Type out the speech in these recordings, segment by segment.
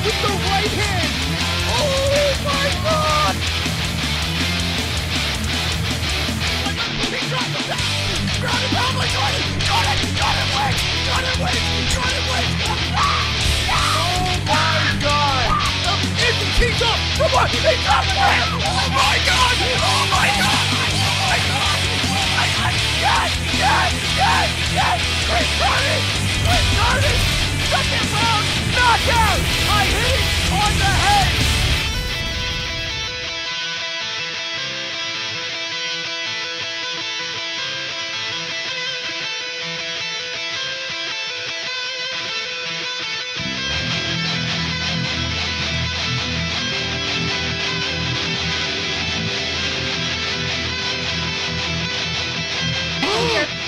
with the right hand. Oh my God! He dropped him down. Ground and pound by Jordan. Jordan wins. Oh my God! It's keeps up. Come on, he dropped him. Oh my God! Yes! Chris Curtis! Second round knockout! I hit it on the head!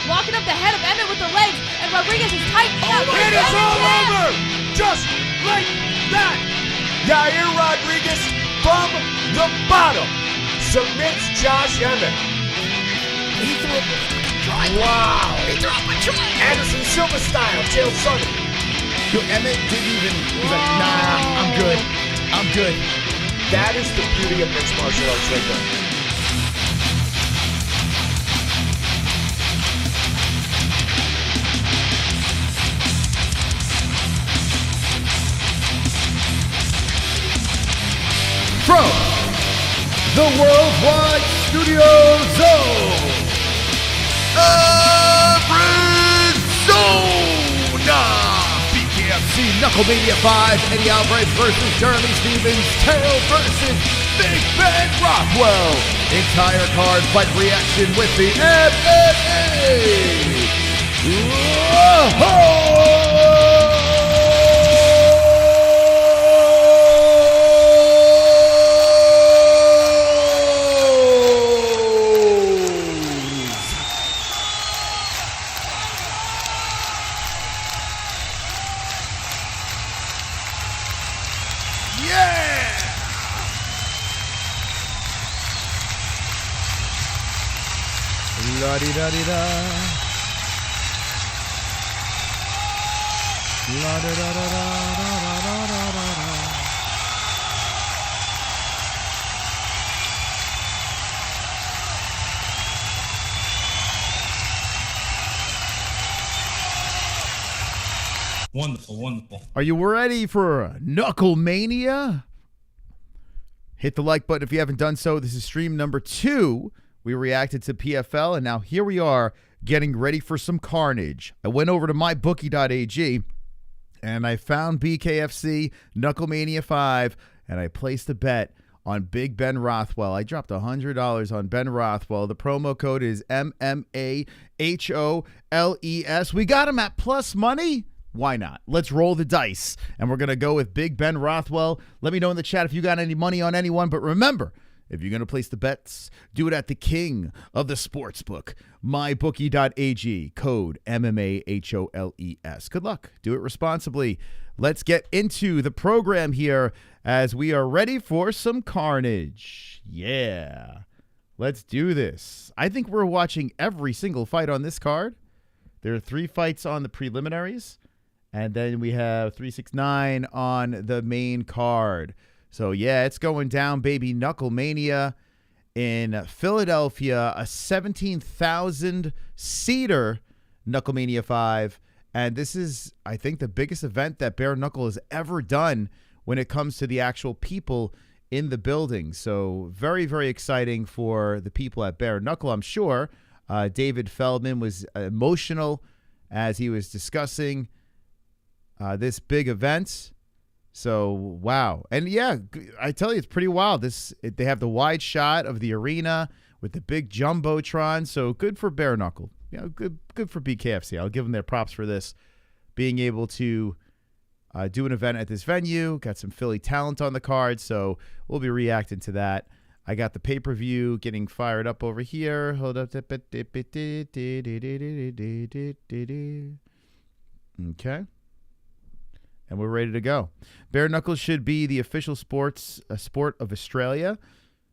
Walking up the head of Emmett with the legs, and Rodriguez is tightening up. It is all over! Just like that! Yair Rodriguez from the bottom submits Josh Emmett. He threw up a triangle. Wow! He threw up a triangle. Anderson Silva style, Chael Sonnen. Yo, Emmett didn't even, he's like, nah, I'm good. That is the beauty of mixed martial arts right there. From the Worldwide Studio Zone, Arizona, BKFC KnuckleMania 5, Eddie Alvarez versus Jeremy Stevens, Terrill versus Big Ben Rothwell. Entire card fight reaction with the MMA-Holes. La-di-da-di-da. La-da-da-da-da-da-da-da-da-da. Wonderful. Are you ready for KnuckleMania? Hit the like button if you haven't done so. This is stream number 2. We reacted to PFL, and now here we are getting ready for some carnage. I went over to mybookie.ag, and I found BKFC KnuckleMania 5, and I placed a bet on Big Ben Rothwell. I dropped $100 on Ben Rothwell. The promo code is MMAHOLES. We got him at plus money. Why not? Let's roll the dice, and we're going to go with Big Ben Rothwell. Let me know in the chat if you got any money on anyone, but remember, if you're going to place the bets, do it at the king of the sportsbook, mybookie.ag, code MMAHOLES. Good luck. Do it responsibly. Let's get into the program here as we are ready for some carnage. Yeah. Let's do this. I think we're watching every single fight on this card. There are 3 fights on the preliminaries, and then we have 3, 6, 9 on the main card. So, yeah, it's going down, baby. KnuckleMania in Philadelphia, a 17,000-seater KnuckleMania 5. And this is, I think, the biggest event that Bare Knuckle has ever done when it comes to the actual people in the building. So, very, very exciting for the people at Bare Knuckle, I'm sure. David Feldman was emotional as he was discussing this big event. So, wow. And yeah, I tell you, it's pretty wild. They have the wide shot of the arena with the big jumbotron. So good for Bare Knuckle. You know, good for BKFC. I'll give them their props for this, being able to do an event at this venue. Got some Philly talent on the card, so we'll be reacting to that. I got the pay-per-view getting fired up over here. Hold up. Okay. And we're ready to go. Bare knuckle should be the official sport of Australia.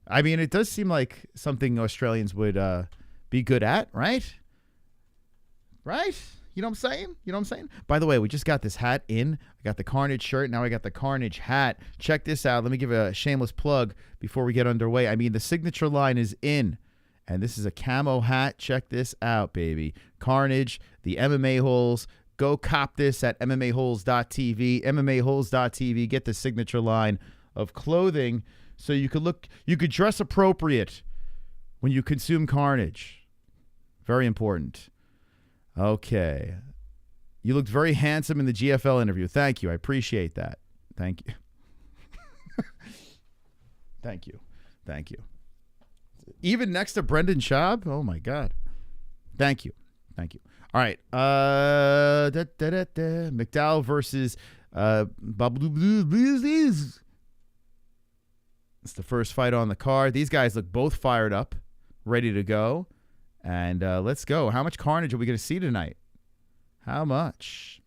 I mean, it does seem like something Australians would be good at, right? Right? You know what I'm saying? You know what I'm saying? By the way, we just got this hat in. I got the Carnage shirt. Now I got the Carnage hat. Check this out. Let me give a shameless plug before we get underway. I mean, the signature line is in. And this is a camo hat. Check this out, baby. Carnage, the MMA-Holes. Go cop this at MMA-Holes.tv. MMA-Holes.tv. Get the signature line of clothing so you could dress appropriate when you consume Carnage. Very important. Okay. You looked very handsome in the GFL interview. Thank you. I appreciate that. Thank you. Thank you. Thank you. Even next to Brendan Schaub? Oh, my God. Thank you. Thank you. All right. McDowell versus Babulaidze. It's the first fight on the card. These guys look both fired up, ready to go. And let's go. How much carnage are we going to see tonight? How much?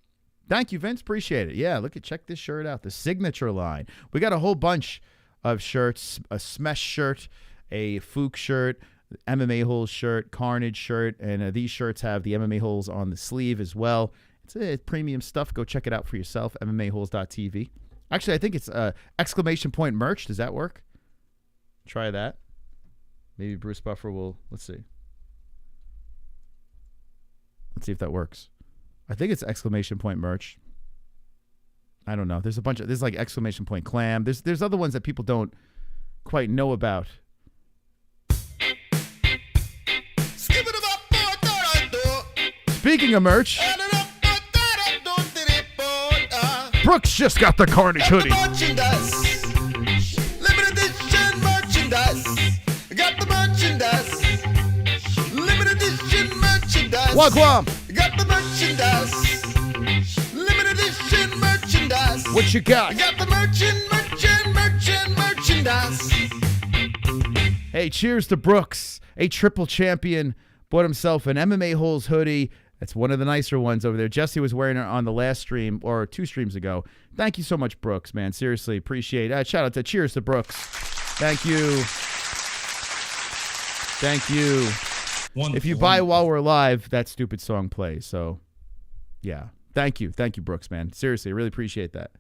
Thank you, Vince. Appreciate it. Yeah, check this shirt out. The signature line. We got a whole bunch of shirts. A Smesh shirt, a Fook shirt, MMA-Holes shirt, Carnage shirt. And these shirts have the MMA-Holes on the sleeve as well. It's premium stuff. Go check it out for yourself. MMA-Holes.tv. Actually, I think it's exclamation point merch. Does that work? Try that. Maybe Bruce Buffer will. Let's see. Let's see if that works. I think it's exclamation point merch. I don't know. There's like exclamation point clam. There's other ones that people don't quite know about. Speaking of merch, Brooks just got the Carnage hoodie. Limited edition merchandise. Got the merchandise. Limited edition merchandise. Wagwan. Got the merchandise. Limited edition merchandise. What you got? Got the merchandise. Hey, cheers to Brooks, a triple champion. Bought himself an MMA-Holes hoodie. That's one of the nicer ones over there. Jesse was wearing it on the last stream, or 2 streams ago. Thank you so much, Brooks, man. Seriously, appreciate it. Shout out to cheers to Brooks. Thank you. Thank you. If you buy while we're live, that stupid song plays. So, yeah. Thank you. Thank you, Brooks, man. Seriously, I really appreciate that.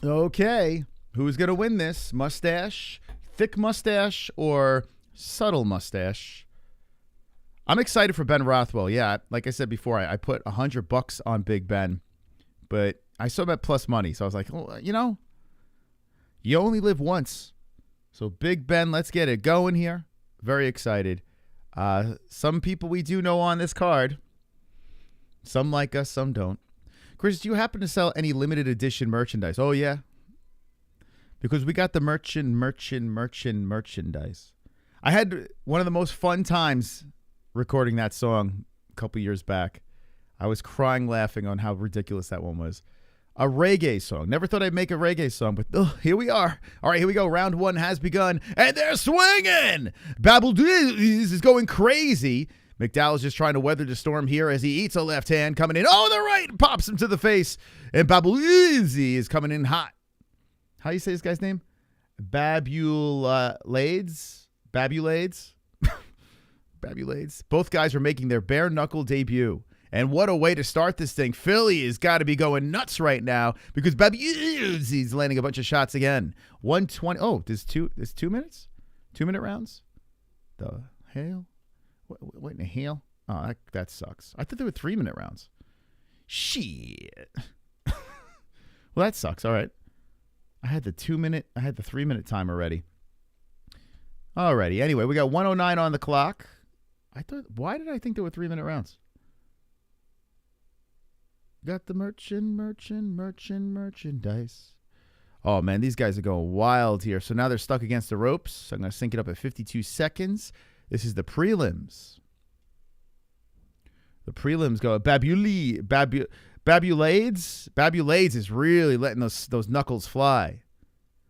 Okay. Who's going to win this? Mustache, thick mustache, or subtle mustache? I'm excited for Ben Rothwell. Yeah, like I said before, I put $100 on Big Ben, but I saw bet plus money, so I was like, well, you only live once. So Big Ben, let's get it going here. Very excited. Some people we do know on this card. Some like us, some don't. Chris, do you happen to sell any limited edition merchandise? Oh, yeah. Because we got the merchandise. I had one of the most fun times recording that song a couple years back. I was crying laughing on how ridiculous that one was. A reggae song. Never thought I'd make a reggae song, but here we are. All right, here we go. Round 1 has begun, and they're swinging. Babulaidze is going crazy. McDowell's just trying to weather the storm here as he eats a left hand coming in. Oh, the right pops him to the face, and Babulaidze is coming in hot. How do you say this guy's name? Babulaidze? Babulaidze? Babulaidze. Both guys are making their bare-knuckle debut. And what a way to start this thing. Philly has got to be going nuts right now because Babulaidze is landing a bunch of shots again. 120. Oh, there's 2 minutes? 2-minute rounds? The hell? What in the hell? Oh, that sucks. I thought there were 3-minute rounds. Shit. Well, that sucks. All right. I had the 3-minute time already. Alrighty. Anyway, we got 109 on the clock. Why did I think there were 3-minute rounds? Got the merchandise. Oh, man, these guys are going wild here. So now they're stuck against the ropes. So I'm going to sync it up at 52 seconds. This is the prelims. The prelims go. Babulaidze is really letting those knuckles fly.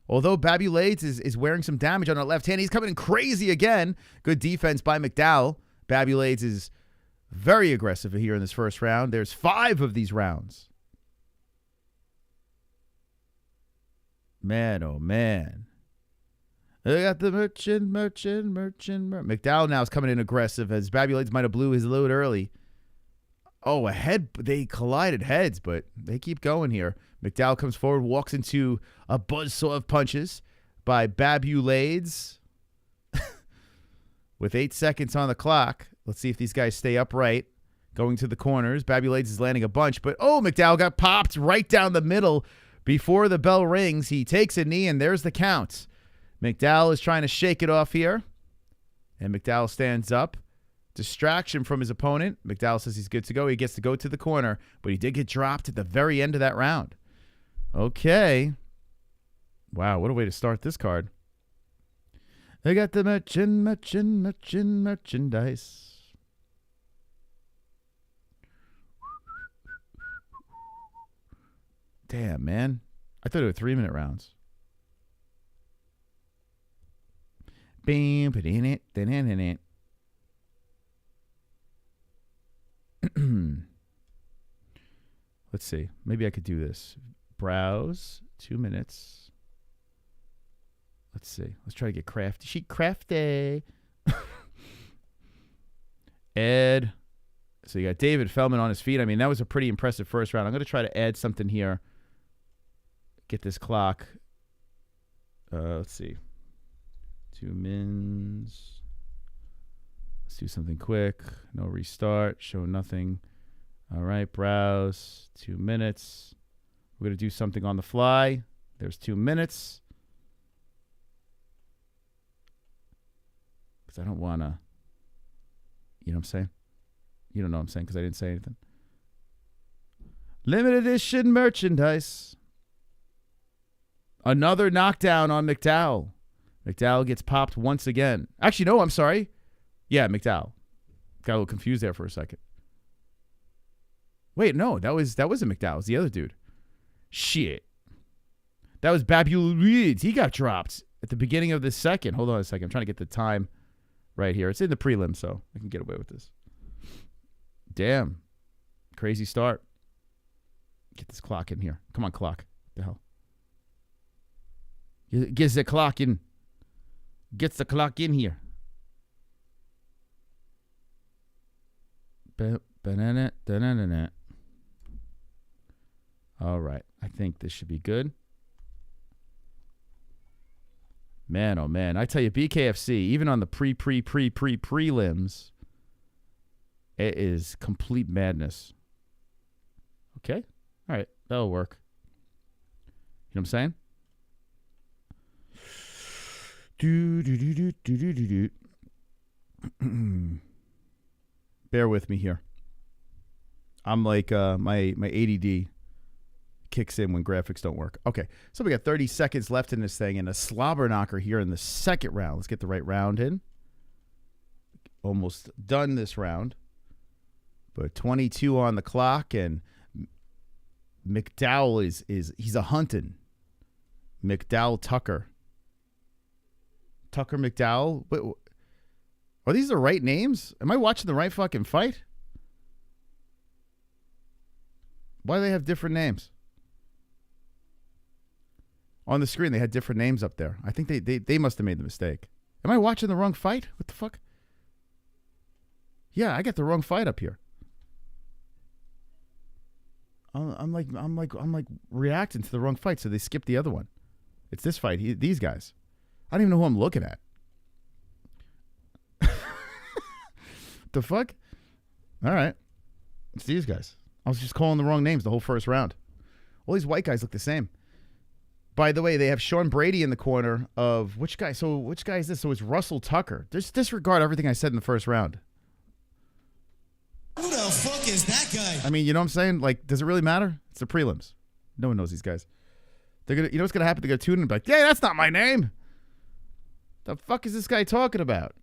Although Babulaidze is wearing some damage on the left hand, he's coming in crazy again. Good defense by McDowell. Babulaidze is very aggressive here in this first round. There's 5 of these rounds. Man, oh man. They got the merchant. McDowell now is coming in aggressive as Babulaidze might have blew his load early. Oh, a head. They collided heads, but they keep going here. McDowell comes forward, walks into a buzzsaw of punches by Babulaidze. With 8 seconds on the clock. Let's see if these guys stay upright. Going to the corners. Babulaidze is landing a bunch, but McDowell got popped right down the middle before the bell rings. He takes a knee, and there's the count. McDowell is trying to shake it off here, and McDowell stands up. Distraction from his opponent. McDowell says he's good to go. He gets to go to the corner, but he did get dropped at the very end of that round. Okay. Wow, what a way to start this card. They got the merchandise. Damn, man. I thought it were 3-minute rounds. Let's see. Maybe I could do this. Browse. 2 minutes. Let's see. Let's try to get crafty. She crafty. Ed. So you got David Feldman on his feet. I mean, that was a pretty impressive first round. I'm going to try to add something here. Get this clock. Let's see. 2 mins. Let's do something quick. No restart. Show nothing. All right. Browse. 2 minutes. We're going to do something on the fly. There's 2 minutes. I don't want to, you know what I'm saying? You don't know what I'm saying because I didn't say anything. Limited edition merchandise. Another knockdown on McDowell. McDowell gets popped once again. Actually, no, I'm sorry. Yeah, McDowell. Got a little confused there for a second. Wait, no, that wasn't McDowell. It was the other dude. Shit. That was Babulaidze. He got dropped at the beginning of the second. Hold on a second. I'm trying to get the time right here. It's in the prelim, so I can get away with this. Damn. Crazy start. Get this clock in here. Come on, clock. What the hell? Get the clock in. Gets the clock in here. All right. I think this should be good. Man, oh man. I tell you, BKFC, even on the prelims, it is complete madness. Okay? All right. That'll work. You know what I'm saying? Bear with me here. I'm like, my ADD kicks in when graphics don't work. Okay, so we got 30 seconds left in this thing and a slobber knocker here in the second round. Let's get the right round in. Almost done this round. But 22 on the clock, and McDowell he's a hunting. McDowell Tucker. Tucker McDowell. Wait, are these the right names? Am I watching the right fucking fight? Why do they have different names? On the screen, they had different names up there. I think they must have made the mistake. Am I watching the wrong fight? What the fuck? Yeah, I got the wrong fight up here. I'm like reacting to the wrong fight, so they skipped the other one. It's this fight. These guys. I don't even know who I'm looking at. The fuck? All right. It's these guys. I was just calling the wrong names the whole first round. All these white guys look the same. By the way, they have Sean Brady in the corner of which guy? So which guy is this? So it's Russell Tucker. Just disregard everything I said in the first round. Who the fuck is that guy? I mean, you know what I'm saying? Like, does it really matter? It's the prelims. No one knows these guys. They're gonna, you know what's gonna happen? They're gonna tune in and be like, "Yeah, that's not my name. The fuck is this guy talking about?"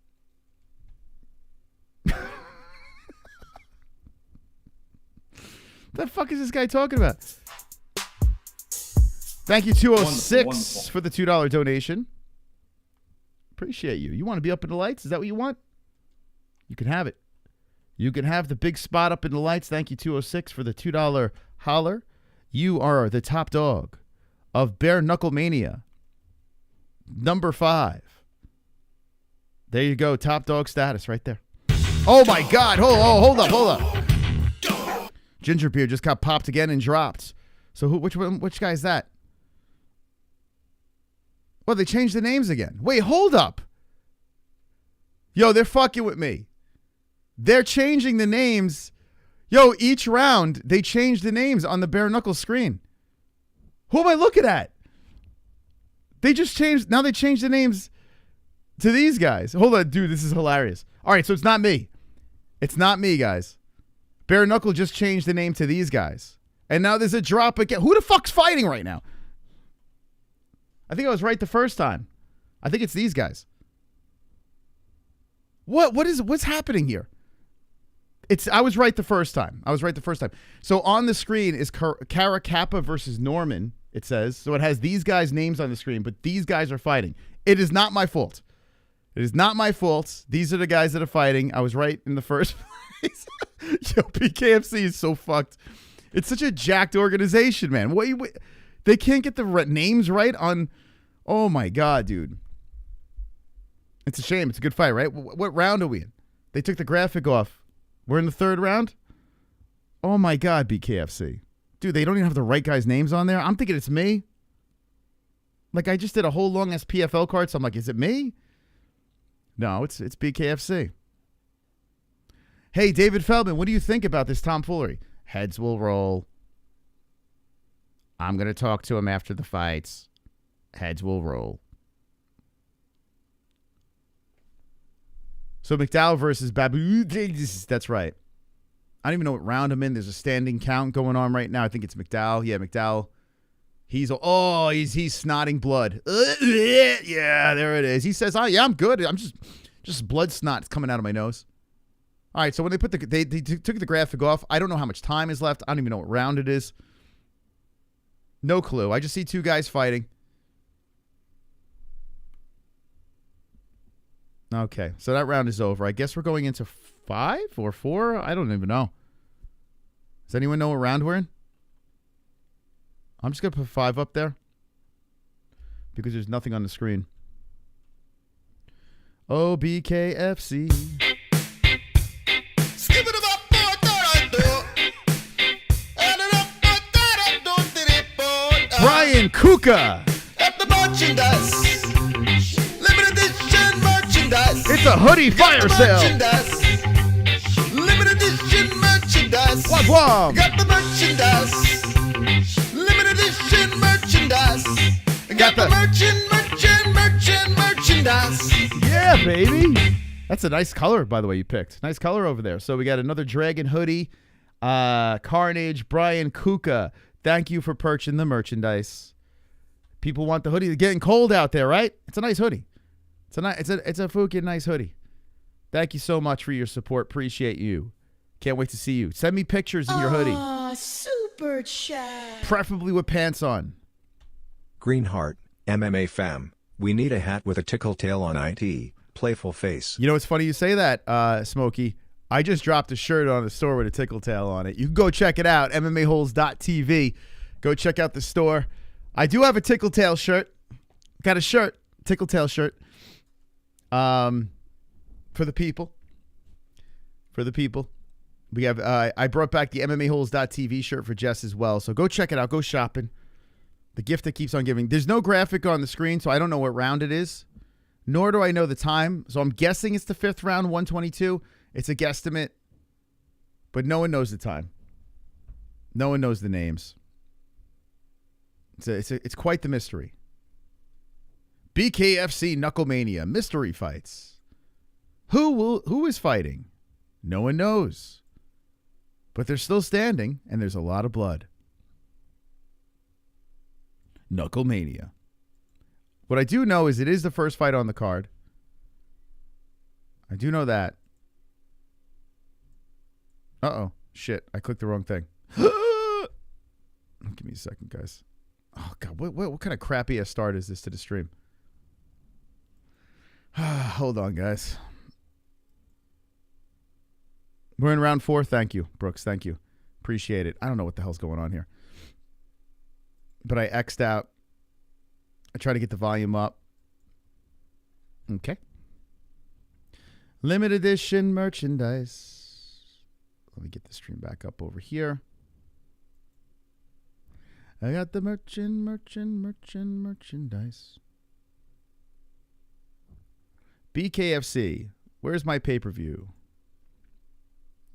The fuck is this guy talking about? Thank you, 206, wonderful. For the $2 donation. Appreciate you. You want to be up in the lights? Is that what you want? You can have it. You can have the big spot up in the lights. Thank you, 206, for the $2 holler. You are the top dog of bare-knuckle mania. Number 5. There you go. Top dog status right there. Oh, my God. Hold up. Ginger beer just got popped again and dropped. So which guy is that? Well, they changed the names again. Wait, hold up. Yo, they're fucking with me. They're changing the names. Yo, each round, they changed the names on the bare-knuckle screen. Who am I looking at? They just changed. Now they changed the names to these guys. Hold on, dude. This is hilarious. All right, so it's not me. It's not me, guys. Bare-knuckle just changed the name to these guys. And now there's a drop again. Who the fuck's fighting right now? I think I was right the first time. I think it's these guys. What's happening here? I was right the first time. So on the screen is Caracappa versus Norman, it says. So it has these guys' names on the screen, but these guys are fighting. It is not my fault. It is not my fault. These are the guys that are fighting. I was right in the first place. Yo, BKFC is so fucked. It's such a jacked organization, man. They can't get the names right on... Oh, my God, dude. It's a shame. It's a good fight, right? What round are we in? They took the graphic off. We're in the 3rd round? Oh, my God, BKFC. Dude, they don't even have the right guys' names on there. I'm thinking it's me. Like, I just did a whole long-ass PFL card, so I'm like, is it me? No, it's BKFC. Hey, David Feldman, what do you think about this tomfoolery? Heads will roll. I'm going to talk to him after the fights. Heads will roll. So McDowell versus Babulaidze. That's right. I don't even know what round I'm in. There's a standing count going on right now. I think it's McDowell. Yeah, McDowell. He's snotting blood. Yeah, there it is. He says, "Oh yeah, I'm good. I'm just blood snot coming out of my nose." All right. So when they put they took the graphic off, I don't know how much time is left. I don't even know what round it is. No clue. I just see two guys fighting. Okay, so that round is over. I guess we're going into 5 or 4? I don't even know. Does anyone know what round we're in? I'm just going to put 5 up there because there's nothing on the screen. Oh, BKFC. Bryan Kuka. At the merchandise. Limited edition merchandise. It's a hoodie fire sale. Limited edition merchandise. Wah. Got the merchandise. Limited edition merchandise. Got the merchandise. Yeah, baby. That's a nice color, by the way, you picked. Nice color over there. So we got another Dragon hoodie. Carnage, Bryan Kuka. Thank you for purchasing the merchandise. People want the hoodie. It's getting cold out there, right? It's a nice hoodie. It's a fucking nice hoodie. Thank you so much for your support. Appreciate you. Can't wait to see you. Send me pictures in your hoodie. Super chat. Preferably with pants on. Greenheart, MMA fam. We need a hat with a tickle tail on it. Playful face. You know, it's funny you say that, Smokey. I just dropped a shirt on the store with a tickle tail on it. You can go check it out, MMA-Holes.tv. Go check out the store. I do have a tickle tail shirt. Got a shirt, tickle tail shirt. For the people. We have I brought back the MMA-Holes.tv shirt for Jess as well. So go check it out. Go shopping. The gift that keeps on giving. There's no graphic on the screen, so I don't know what round it is. Nor do I know the time. So I'm guessing it's the 5th round, 122. It's a guesstimate. But no one knows the time. No one knows the names. It's quite the mystery. BKFC KnuckleMania mystery fights. Who is fighting? No one knows. But they're still standing, and there's a lot of blood. KnuckleMania. What I do know is it is the first fight on the card. I do know that. Uh-oh. Shit. I clicked the wrong thing. Give me a second, guys. Oh, God. What kind of crappy a start is this to the stream? Hold on, guys. We're in round 4. Thank you, Brooks. Thank you. Appreciate it. I don't know what the hell's going on here. But I X'd out. I try to get the volume up. Okay. Limited edition merchandise. Let me get the stream back up over here. I got the merchandise. BKFC. Where's my pay-per-view?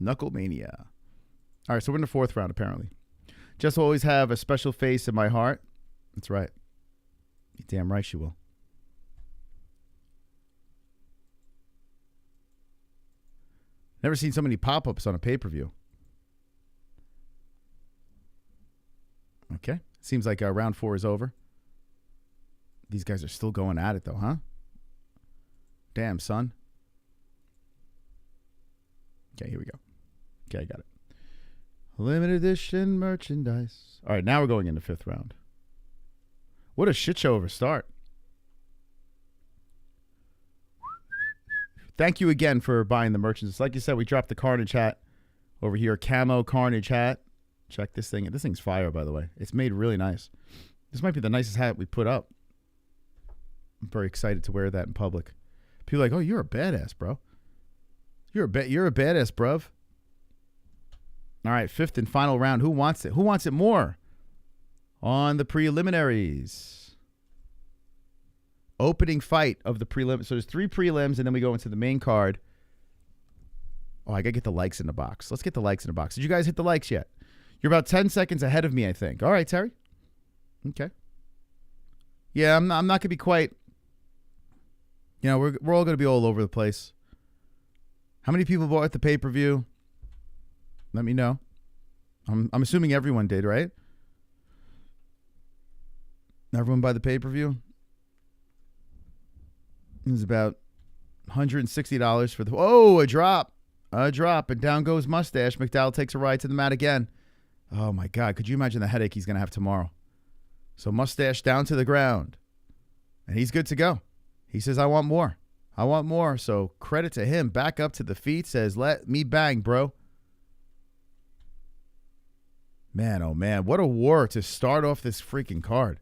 KnuckleMania. All right, so we're in the 4th round, apparently. Just will always have a special face in my heart. That's right. You're damn right she will. Never seen so many pop-ups on a pay-per-view. Okay. Seems like round 4 is over. These guys are still going at it, though, huh? Damn, son. Okay, here we go. Okay, I got it. Limited edition merchandise. All right, now we're going into 5th round. What a shit show of a start. Thank you again for buying the merchandise. Like you said, we dropped the Carnage hat over here. Camo Carnage hat. Check this thing. This thing's fire, by the way. It's made really nice. This might be the nicest hat we put up. I'm very excited to wear that in public. People are like, oh, you're a badass, bro. You're a badass, bruv. All right, 5th and final round. Who wants it? Who wants it more? On the preliminaries. Opening fight of the prelim. So there's 3 prelims, and then we go into the main card. Oh, I got to get the likes in the box. Let's get the likes in the box. Did you guys hit the likes yet? You're about 10 seconds ahead of me, I think. All right, Terry. Okay. Yeah, I'm not going to be quite... You know, we're all going to be all over the place. How many people bought the pay-per-view? Let me know. I'm assuming everyone did, right? Everyone buy the pay-per-view? It was about $160 for the... Oh, a drop. A drop. And down goes Mustache. McDowell takes a ride to the mat again. Oh, my God. Could you imagine the headache he's going to have tomorrow? So Mustache down to the ground. And he's good to go. He says, I want more. I want more. So credit to him. Back up to the feet. Says, let me bang, bro. Man, oh, man. What a war to start off this freaking card.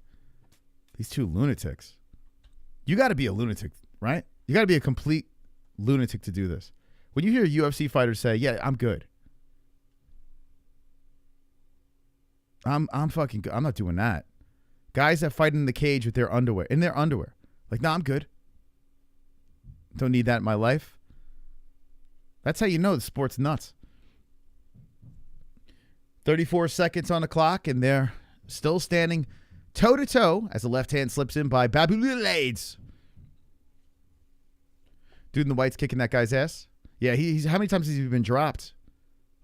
These 2 lunatics. You got to be a lunatic, right? You got to be a complete lunatic to do this. When you hear UFC fighters say, yeah, I'm good. I'm fucking good. I'm not doing that. Guys that fight in the cage with their underwear. Like, no, I'm good. Don't need that in my life. That's how you know the sport's nuts. 34 seconds on the clock, and they're still standing toe-to-toe as the left hand slips in by Babulaidze. Dude in the white's kicking that guy's ass. Yeah, he's how many times has he been dropped?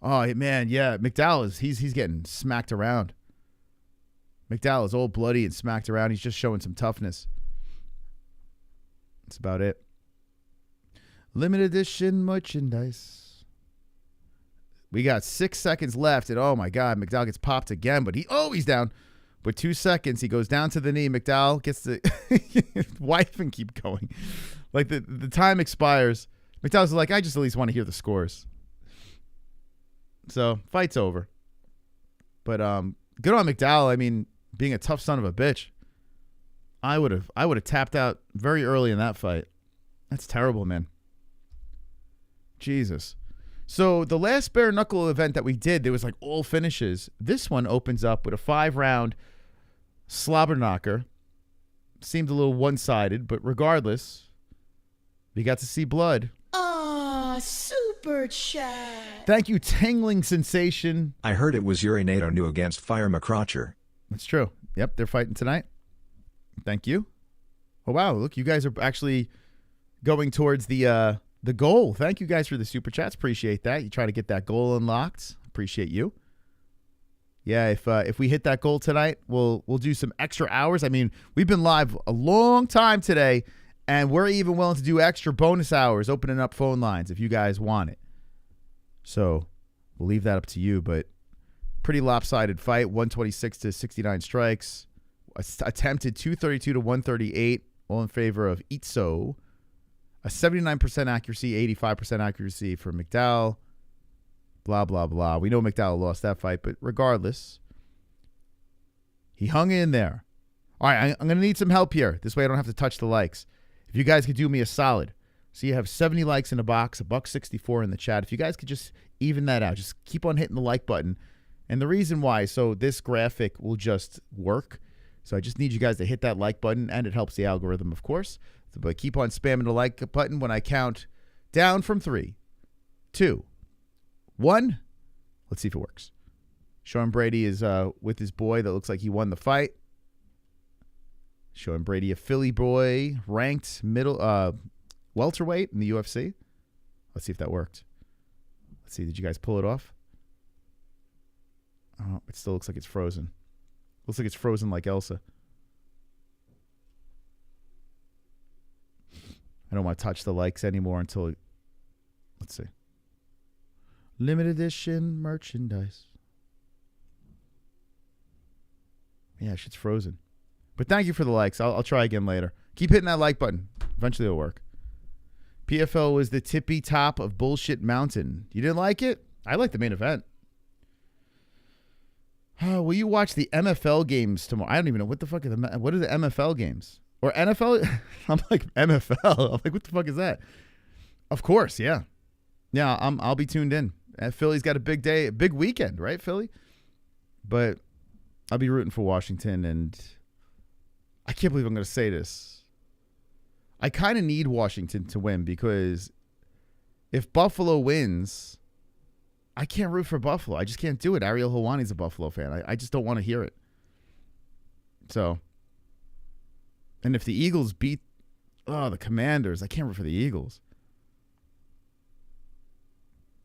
Oh, man, yeah. McDowell, he's getting smacked around. McDowell is all bloody and smacked around. He's just showing some toughness. That's about it. Limited edition merchandise. We got 6 seconds left, and oh, my God, McDowell gets popped again, but he's down. With 2 seconds, he goes down to the knee. McDowell gets the wife and keep going. Like, the time expires. McDowell's like, I just at least want to hear the scores. So, fight's over. But good on McDowell. I mean, being a tough son of a bitch. I would have tapped out very early in that fight. That's terrible, man. Jesus. So the last bare knuckle event that we did, there was like all finishes. This one opens up with a 5-round slobber knocker. Seemed a little one-sided, but regardless, we got to see blood. Ah, super chat. Thank you, Tingling Sensation. I heard it was Urinator new against Fire McCrotcher. That's true. Yep, they're fighting tonight. Thank you. Oh, wow. Look, you guys are actually going towards the goal. Thank you guys for the super chats. Appreciate that. You try to get that goal unlocked. Appreciate you. Yeah, if we hit that goal tonight, we'll do some extra hours. I mean, we've been live a long time today, and we're even willing to do extra bonus hours, opening up phone lines if you guys want it. So we'll leave that up to you, but pretty lopsided fight, 126 to 69 strikes. Attempted 232 to 138, all in favor of Itso. A 79% accuracy, 85% accuracy for McDowell. Blah, blah, blah. We know McDowell lost that fight, but regardless, he hung in there. All right, I'm going to need some help here. This way I don't have to touch the likes. If you guys could do me a solid, so you have 70 likes in a box, $1.64 in the chat. If you guys could just even that out, just keep on hitting the like button. And the reason why, so this graphic will just work. So I just need you guys to hit that like button, and it helps the algorithm, of course. But keep on spamming the like button when I count down from 3, 2, 1. Let's see if it works. Sean Brady is with his boy that looks like he won the fight. Showing Brady a Philly boy, ranked middle welterweight in the UFC. Let's see if that worked. Let's see. Did you guys pull it off? Oh, it still looks like it's frozen. Looks like it's frozen like Elsa. I don't want to touch the likes anymore until... Let's see. Limited edition merchandise. Yeah, shit's frozen. But thank you for the likes. I'll try again later. Keep hitting that like button. Eventually it'll work. PFL was the tippy top of Bullshit Mountain. You didn't like it? I like the main event. Will you watch the MFL games tomorrow? I don't even know. What the fuck are what are the MFL games? Or NFL? I'm like, MFL? I'm like, what the fuck is that? Of course, yeah. Yeah, I'll be tuned in. Philly's got a big day, a big weekend, right, Philly? But I'll be rooting for Washington, and I can't believe I'm going to say this. I kind of need Washington to win, because if Buffalo wins, I can't root for Buffalo. I just can't do it. Ariel Helwani's a Buffalo fan. I just don't want to hear it. So, and if the Eagles beat, the Commanders, I can't root for the Eagles.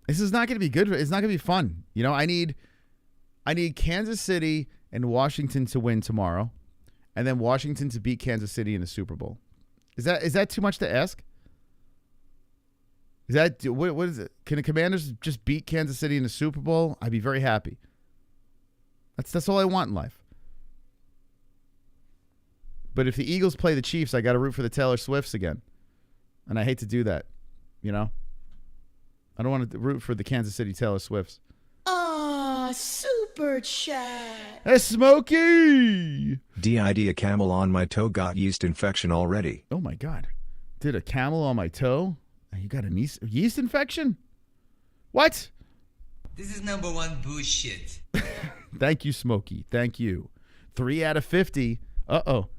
This is not going to be good. It's not going to be fun. You know, I need Kansas City and Washington to win tomorrow, and then Washington to beat Kansas City in the Super Bowl. Is that too much to ask? Is that what is it? Can the Commanders just beat Kansas City in the Super Bowl? I'd be very happy. That's all I want in life. But if the Eagles play the Chiefs, I got to root for the Taylor Swifts again, and I hate to do that. You know, I don't want to root for the Kansas City Taylor Swifts. Aw, super chat. Hey, Smokey! DID a camel on my toe got yeast infection already. Oh, my God. Did a camel on my toe? You got a yeast infection? What? This is number one bullshit. Thank you, Smokey. Thank you. 3 out of 50. Uh-oh.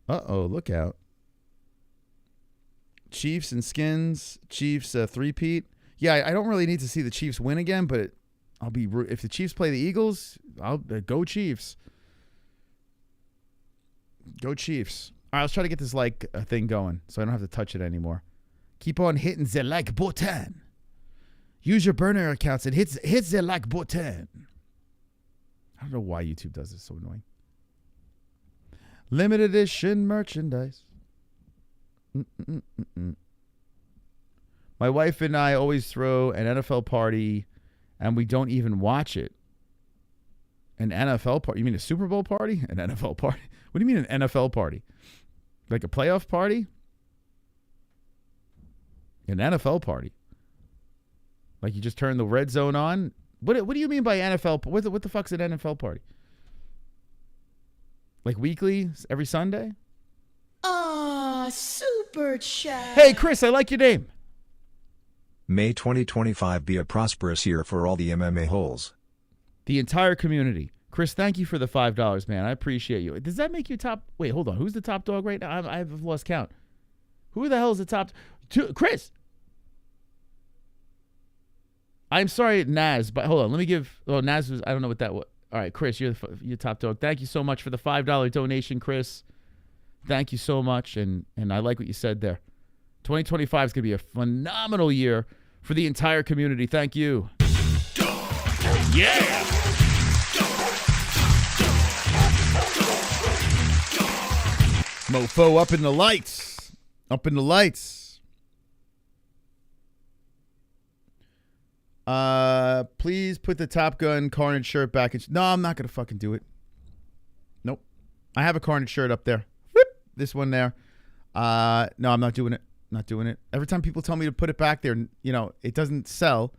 Uh-oh, look out. Chiefs and Skins. Chiefs three-peat. Yeah, I don't really need to see the Chiefs win again, but if the Chiefs play the Eagles, I'll go Chiefs. Go Chiefs. All right, let's try to get this thing going so I don't have to touch it anymore. Keep on hitting the like button. Use your burner accounts and hit the like button. I don't know why YouTube does this. So annoying. Limited edition merchandise. My wife and I always throw an NFL party, and we don't even watch it. An NFL party? You mean a Super Bowl party? An NFL party? What do you mean an NFL party? Like a playoff party? An NFL party? Like you just turn the red zone on? What do you mean by NFL? What the fuck's an NFL party? Like weekly? Every Sunday? Aw, super chat. Hey, Chris, I like your name. May 2025 be a prosperous year for all the MMA-Holes. The entire community. Chris, thank you for the $5, man. I appreciate you. Does that make you top? Wait, hold on. Who's the top dog right now? I've lost count. Who the hell is the top? Chris. I'm sorry, Naz, but hold on. Let me give. Oh, Naz was. I don't know what that was. All right, Chris, you're top dog. Thank you so much for the $5 donation, Chris. Thank you so much, and I like what you said there. 2025 is going to be a phenomenal year for the entire community. Thank you. Yeah. Mofo up in the lights. Up in the lights. Please put the Top Gun Carnage shirt back in. No, I'm not going to fucking do it. Nope. I have a Carnage shirt up there. Whoop, this one there. No, I'm not doing it. Not doing it. Every time people tell me to put it back there, you know, it doesn't sell.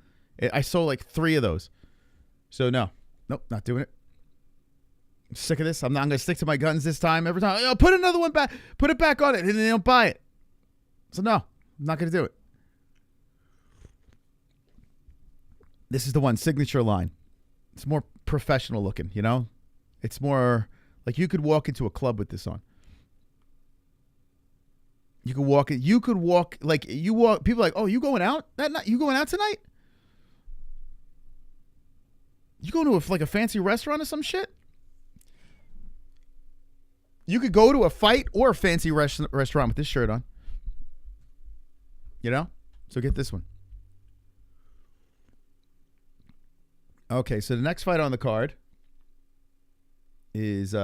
I sold like 3 of those. So no. Nope, not doing it. I'm sick of this. I'm going to stick to my guns this time. Every time, put another one back. Put it back on it, and they don't buy it. So no, I'm not going to do it. This is the one, signature line. It's more professional looking, you know? It's more like you could walk into a club with this on. You could walk, like you walk, people are like, oh, you going out that night? You going out tonight? You going to like a fancy restaurant or some shit? You could go to a fight or a fancy restaurant with this shirt on. You know? So get this one. Okay, so the next fight on the card is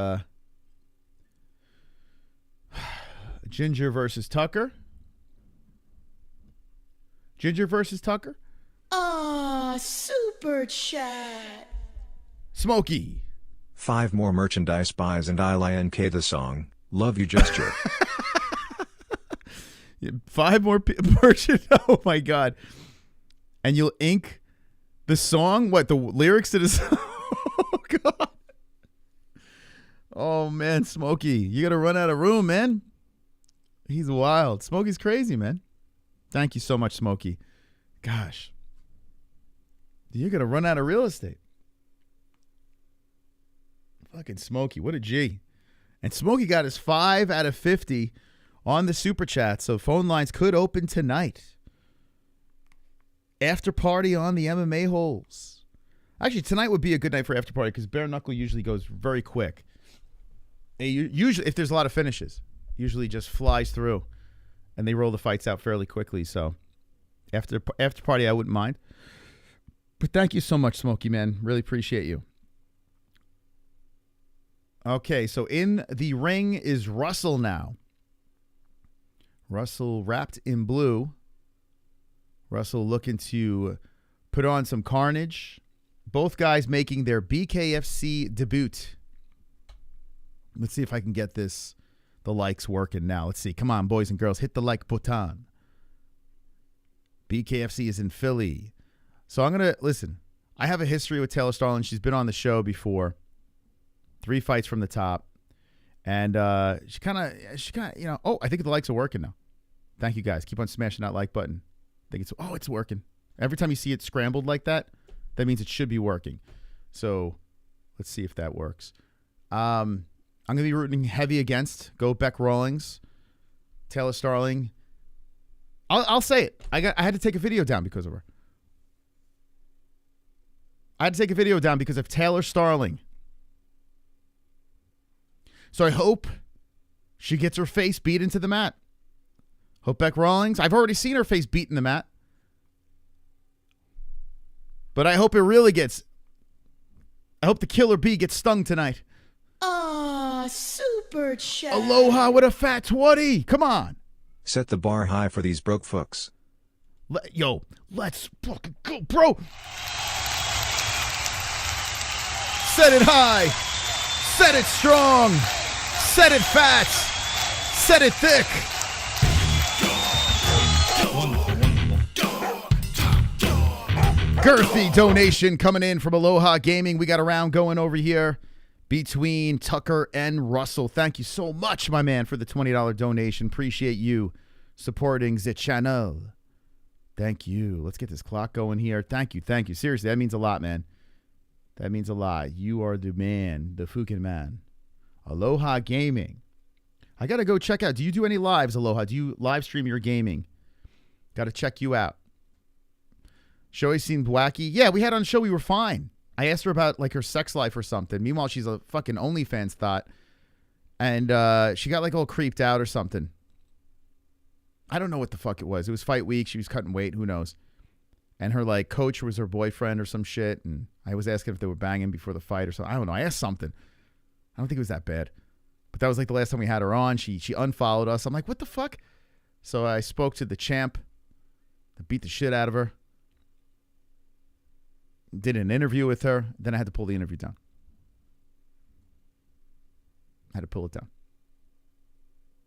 Ginger versus Tucker. Ginger versus Tucker. Super chat. Smokey. 5 more merchandise buys and I'll INK the song, Love You Gesture. 5 more merchandise. Oh my God. And you'll ink the song? What, the lyrics to the song? Oh God. Oh man, Smokey. You gotta run out of room, man. He's wild. Smokey's crazy, man. Thank you so much, Smokey. Gosh. You're going to run out of real estate. Fucking Smokey. What a G. And Smokey got his 5 out of 50 on the Super Chat, so phone lines could open tonight. After party on the MMA-Holes. Actually, tonight would be a good night for after party because bare-knuckle usually goes very quick. Usually, if there's a lot of finishes, usually just flies through, and they roll the fights out fairly quickly. So after party, I wouldn't mind. But thank you so much, Smokey, man. Really appreciate you. Okay, so in the ring is Russell now. Russell wrapped in blue. Russell looking to put on some carnage. Both guys making their BKFC debut. Let's see if I can get the likes working now. Let's see. Come on, boys and girls. Hit the like button. BKFC is in Philly. So I'm going to, listen, I have a history with Taylor Starling. She's been on the show before. 3 fights from the top. And she kind of, you know, oh, I think the likes are working now. Thank you, guys. Keep on smashing that like button. I think it's working. Every time you see it scrambled like that, that means it should be working. So let's see if that works. I'm going to be rooting heavy against Go Beck Rawlings, Taylor Starling. I'll say it. I had to take a video down because of her. I had to take a video down because of Taylor Starling. So I hope she gets her face beat into the mat. Hope Beck Rawlings. I've already seen her face beat in the mat. But I hope it really gets. I hope the killer bee gets stung tonight. Super chat. Aloha with a fat 20. Come on. Set the bar high for these broke fucks. Let's fucking go, bro. Set it high. Set it strong. Set it fat. Set it thick. Girthy donation coming in from Aloha Gaming. We got a round going over here between Tucker and Russell. Thank you so much, my man, for the $20 donation. Appreciate you supporting the channel. Thank you. Let's get this clock going here. Thank you. Seriously, that means a lot, man. That means a lot. You are the man, the fucking man. Aloha Gaming. I got to go check out. Do you do any lives, Aloha? Do you live stream your gaming? Got to check you out. Shoei seemed wacky. Yeah, we had on the show. We were fine. I asked her about like her sex life or something. Meanwhile, she's a fucking OnlyFans thought. And she got like all creeped out or something. I don't know what the fuck it was. It was fight week. She was cutting weight. Who knows? And her like coach was her boyfriend or some shit. And I was asking if they were banging before the fight or something. I don't know. I asked something. I don't think it was that bad. But that was like the last time we had her on. She unfollowed us. I'm like, what the fuck? So I spoke to the champ. I beat the shit out of her. Did an interview with her. Then I had to pull the interview down. I had to pull it down.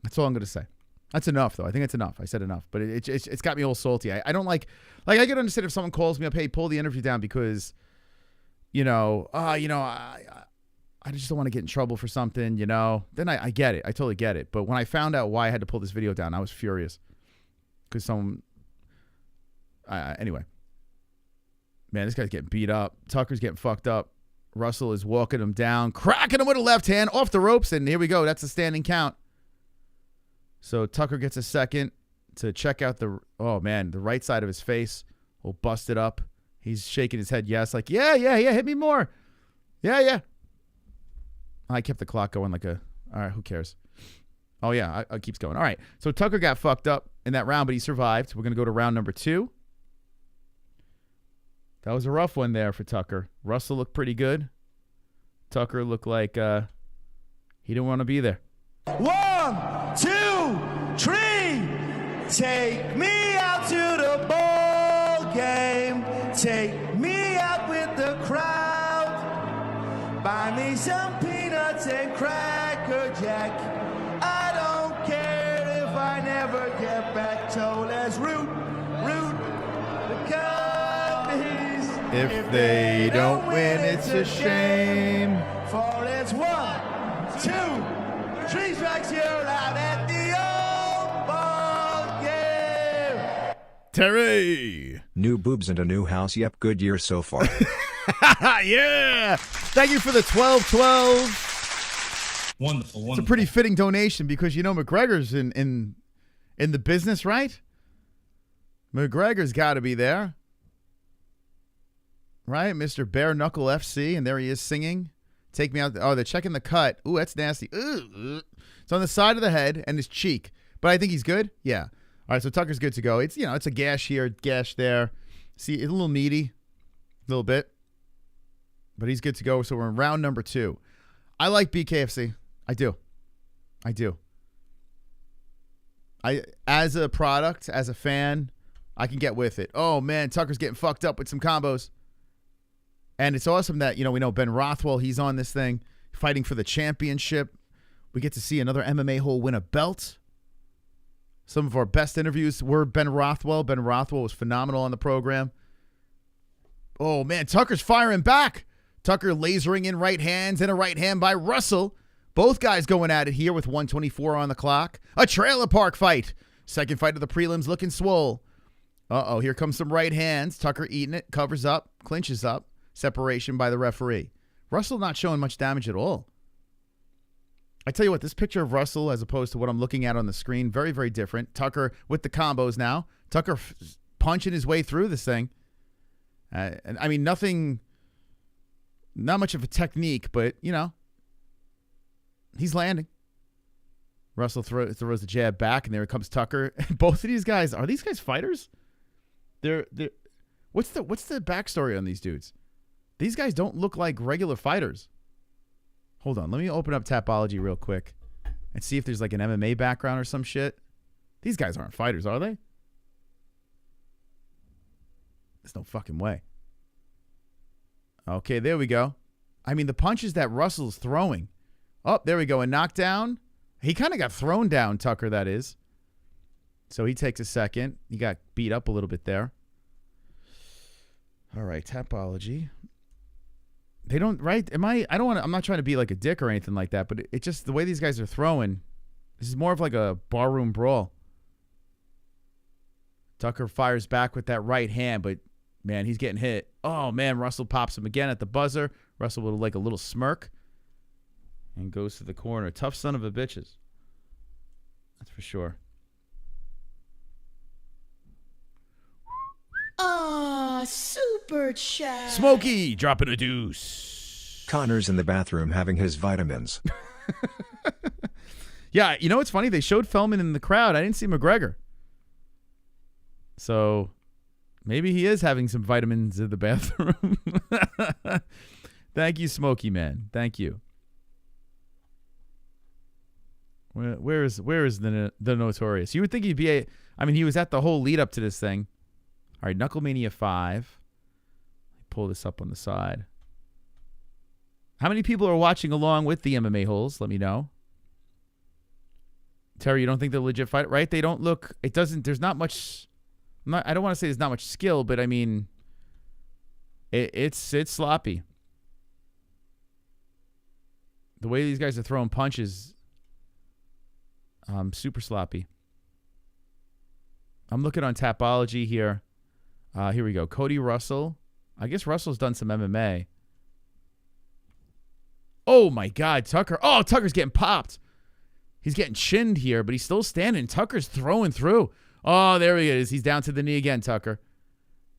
That's all I'm going to say. That's enough, though. I think it's enough. I said enough. But it's got me all salty. I don't like I can understand if someone calls me up, hey, pull the interview down because, I just don't want to get in trouble for something, Then I get it. I totally get it. But when I found out why I had to pull this video down, I was furious. because anyway. Man, this guy's getting beat up. Tucker's getting fucked up. Russell is walking him down, cracking him with a left hand off the ropes, and here we go. That's a standing count. So Tucker gets a second to check out the right side of his face. Will bust it up. He's shaking his head yes, like, yeah, hit me more. Yeah. I kept the clock going all right, who cares? Oh, yeah, it keeps going. All right, so Tucker got fucked up in that round, but he survived. We're going to go to round number 2. That was a rough one there for Tucker. Russell looked pretty good. Tucker looked like he didn't want to be there. 1, 2, 3. Take me out to the ball game. Take me out with the crowd. Buy me some peanuts and Cracker Jack. I don't care if I never get back. So let's root the Cubbies. If they don't win, it's a shame. For it's 1, 2, 3 strikes, you're out at the old ball game. Terry. New boobs and a new house. Yep, good year so far. Yeah. Thank you for the 12-12. Wonderful. It's a pretty fitting donation because, McGregor's in the business, right? McGregor's got to be there. Right? Mr. Bare-knuckle FC, and there he is singing. Take me out. Oh, they're checking the cut. Ooh, that's nasty. Ooh. It's on the side of the head and his cheek. But I think he's good. Yeah. All right, so Tucker's good to go. It's, it's a gash here, gash there. See, it's a little meaty. A little bit. But he's good to go. So we're in round number 2. I like BKFC. I do. As a product, as a fan, I can get with it. Oh, man, Tucker's getting fucked up with some combos. And it's awesome that, we know Ben Rothwell, he's on this thing, fighting for the championship. We get to see another MMA hole win a belt. Some of our best interviews were Ben Rothwell. Ben Rothwell was phenomenal on the program. Oh, man, Tucker's firing back. Tucker lasering in right hands and a right hand by Russell. Both guys going at it here with 1:24 on the clock. A trailer park fight. Second fight of the prelims looking swole. Uh-oh, here comes some right hands. Tucker eating it, covers up, clinches up. Separation by the referee. Russell not showing much damage at all. I tell you what, this picture of Russell as opposed to what I'm looking at on the screen, very, very different. Tucker with the combos now. Tucker punching his way through this thing. And I mean, not much of a technique, but, he's landing. Russell throws the jab back, and there comes Tucker. Both of these guys, are these guys fighters? They're what's the backstory on these dudes? These guys don't look like regular fighters. Hold on. Let me open up Tapology real quick and see if there's like an MMA background or some shit. These guys aren't fighters, are they? There's no fucking way. Okay, there we go. I mean, the punches that Russell's throwing. Oh, there we go. A knockdown. He kind of got thrown down, Tucker, that is. So he takes a second. He got beat up a little bit there. All right, Tapology. They don't, right? I'm not trying to be like a dick or anything like that, but it just, the way these guys are throwing, this is more of like a barroom brawl. Tucker fires back with that right hand, but man, he's getting hit. Oh man, Russell pops him again at the buzzer. Russell with like a little smirk and goes to the corner. Tough son of a bitches. That's for sure. Super chat. Smokey dropping a deuce. Connor's in the bathroom having his vitamins. Yeah, it's funny. They showed Feldman in the crowd. I didn't see McGregor. So maybe he is having some vitamins in the bathroom. Thank you, Smokey Man. Thank you. Where is the Notorious? You would think he'd be he was at the whole lead up to this thing. All right, KnuckleMania 5. Pull this up on the side. How many people are watching along with the MMA-Holes? Let me know. Terry, you don't think they're legit fight, right? They don't look. It doesn't. There's not much. I don't want to say there's not much skill, but I mean, it's sloppy. The way these guys are throwing punches, super sloppy. I'm looking on Tapology here. Here we go. Cody Russell. I guess Russell's done some MMA. Oh, my God. Tucker. Oh, Tucker's getting popped. He's getting chinned here, but he's still standing. Tucker's throwing through. Oh, there he is. He's down to the knee again, Tucker.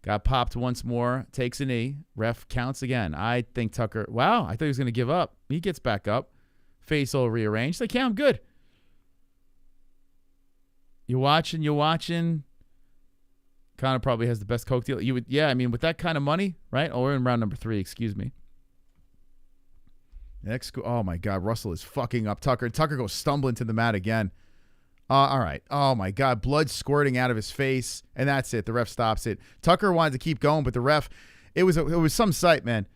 Got popped once more. Takes a knee. Ref counts again. I think Tucker. Wow, I thought he was going to give up. He gets back up. Face all rearranged. Like, yeah, I'm good. You're watching. Connor probably has the best Coke deal. You would, yeah, I mean, with that kind of money, right? Oh, we're in round number 3, excuse me. Next, oh my God, Russell is fucking up Tucker. Tucker goes stumbling to the mat again. All right. Oh my God, blood squirting out of his face, and that's it. The ref stops it. Tucker wanted to keep going, but the ref, it was some sight, man.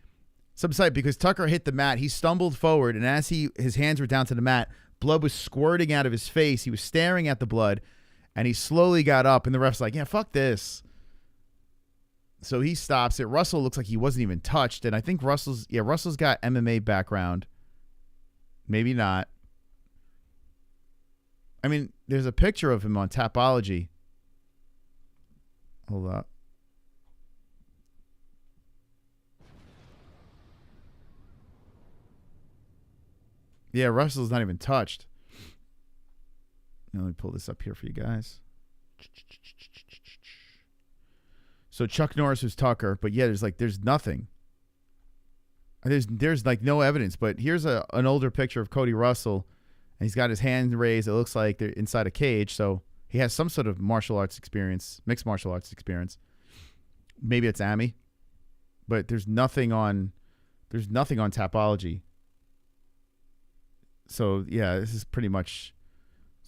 Some sight, because Tucker hit the mat. He stumbled forward, and as his hands were down to the mat, blood was squirting out of his face. He was staring at the blood, and he slowly got up, and the ref's like, yeah, fuck this. So he stops it. Russell looks like he wasn't even touched, and I think Russell's got MMA background. Maybe not. I mean, there's a picture of him on Tapology. Hold up. Yeah, Russell's not even touched. Now, let me pull this up here for you guys. So Chuck Norris was Tucker, but yeah, there's nothing. There's like no evidence, but here's an older picture of Cody Russell, and he's got his hand raised. It looks like they're inside a cage, so he has some sort of martial arts experience, mixed martial arts experience. Maybe it's AMI, but there's nothing on Tapology. So yeah, this is pretty much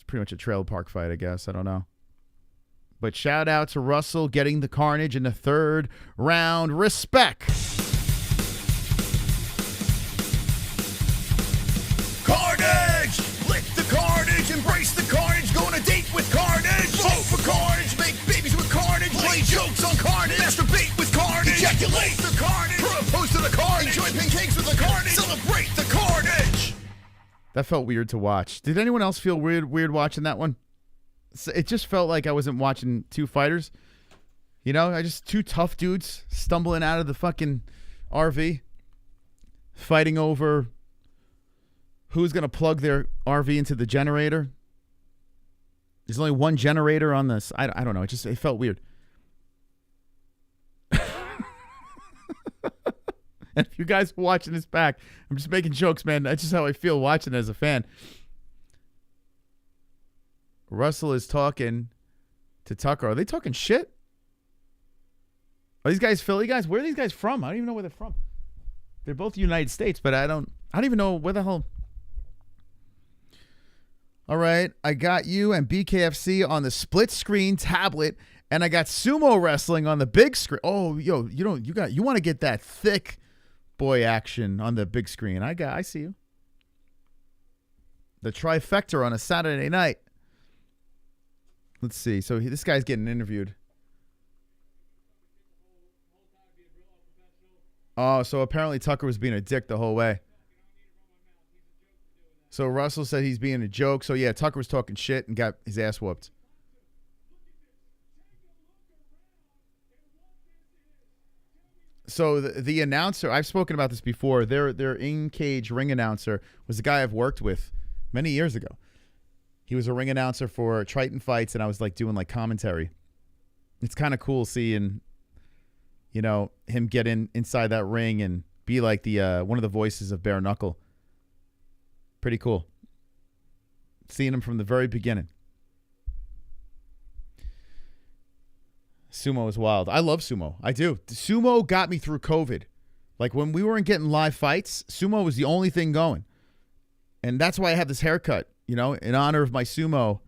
a trailer park fight, I guess. I don't know. But shout out to Russell getting the carnage in the 3rd round. Respect. Carnage! Lick the carnage, embrace the carnage, go on a date with carnage. Vote for carnage, make babies with carnage, play jokes on carnage, masturbate with carnage, ejaculate the carnage, propose to the carnage, enjoy pancakes with the carnage, celebrate the carnage. That felt weird to watch. Did anyone else feel weird watching that one? It just felt like I wasn't watching two fighters. You know, two tough dudes stumbling out of the fucking RV, fighting over who's going to plug their RV into the generator. There's only one generator on this. I don't know. It felt weird. And if you guys are watching this back, I'm just making jokes, man. That's just how I feel watching as a fan. Russell is talking to Tucker. Are they talking shit? Are these guys Philly guys? Where are these guys from? I don't even know where they're from. They're both United States, but I don't even know where the hell. All right, I got you and BKFC on the split screen tablet, and I got sumo wrestling on the big screen. Oh, yo, you want to get that thick boy action on the big screen. I see you. The trifecta on a Saturday night. Let's see. So this guy's getting interviewed. Oh, so apparently Tucker was being a dick the whole way. So Russell said he's being a joke. So yeah, Tucker was talking shit and got his ass whooped. So the announcer, I've spoken about this before. Their in-cage ring announcer was a guy I've worked with many years ago. He was a ring announcer for Triton fights, and I was like doing like commentary. It's kind of cool seeing, you know, him get inside that ring and be like the one of the voices of bare-knuckle. Pretty cool. Seeing him from the very beginning. Sumo is wild. I love sumo. I do. Sumo got me through COVID. Like when we weren't getting live fights, sumo was the only thing going. And that's why I have this haircut, you know, in honor of my sumo.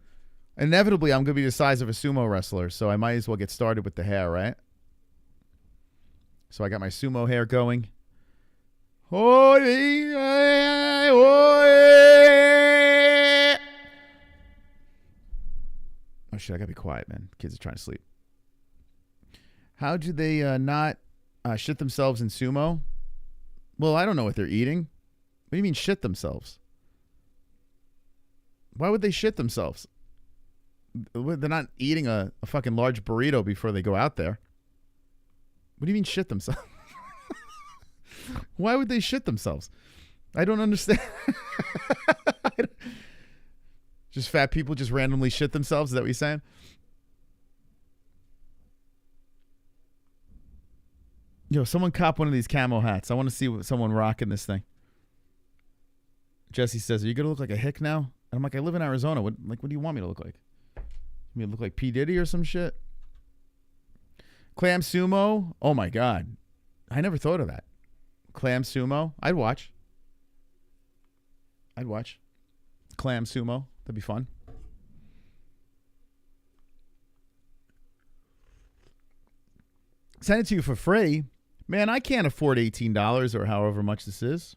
Inevitably, I'm going to be the size of a sumo wrestler, so I might as well get started with the hair, right? So I got my sumo hair going. Oh, shit, I got to be quiet, man. Kids are trying to sleep. How do they not shit themselves in sumo? Well, I don't know what they're eating. What do you mean shit themselves? Why would they shit themselves? They're not eating a fucking large burrito before they go out there. What do you mean shit themselves? Why would they shit themselves? I don't understand. Just fat people just randomly shit themselves? Is that what you're saying? Yo, someone cop one of these camo hats. I want to see someone rocking this thing. Jesse says, are you going to look like a hick now? And I'm like, I live in Arizona. What do you want me to look like? You look like P. Diddy or some shit? Clam sumo? Oh, my God. I never thought of that. Clam sumo? I'd watch. Clam sumo. That'd be fun. Send it to you for free. Man, I can't afford $18 or however much this is.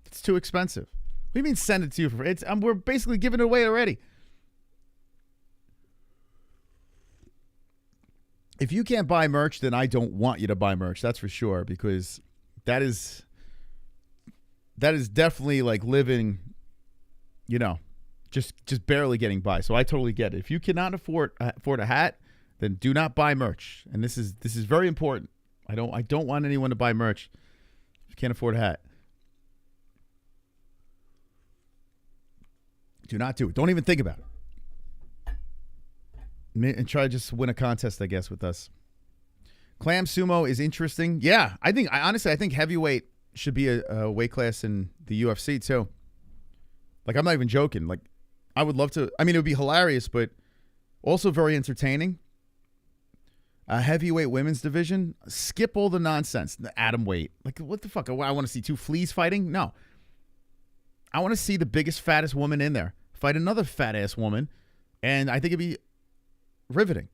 It's too expensive. What do you mean send it to you for free? We're basically giving it away already. If you can't buy merch, then I don't want you to buy merch. That's for sure, because that is definitely like living, just barely getting by. So I totally get it. If you cannot afford a hat, then do not buy merch. And this is very important. I don't want anyone to buy merch if you can't afford a hat. Do not do it. Don't even think about it. And try to just win a contest, I guess, with us. Clam sumo is interesting. Yeah, I think heavyweight should be a weight class in the UFC too. Like, I'm not even joking. Like, I would love to. I mean, it would be hilarious, but also very entertaining. A heavyweight women's division. Skip all the nonsense. The atom weight. Like, what the fuck? I want to see two fleas fighting? No. I want to see the biggest, fattest woman in there fight another fat-ass woman, and I think it'd be riveting.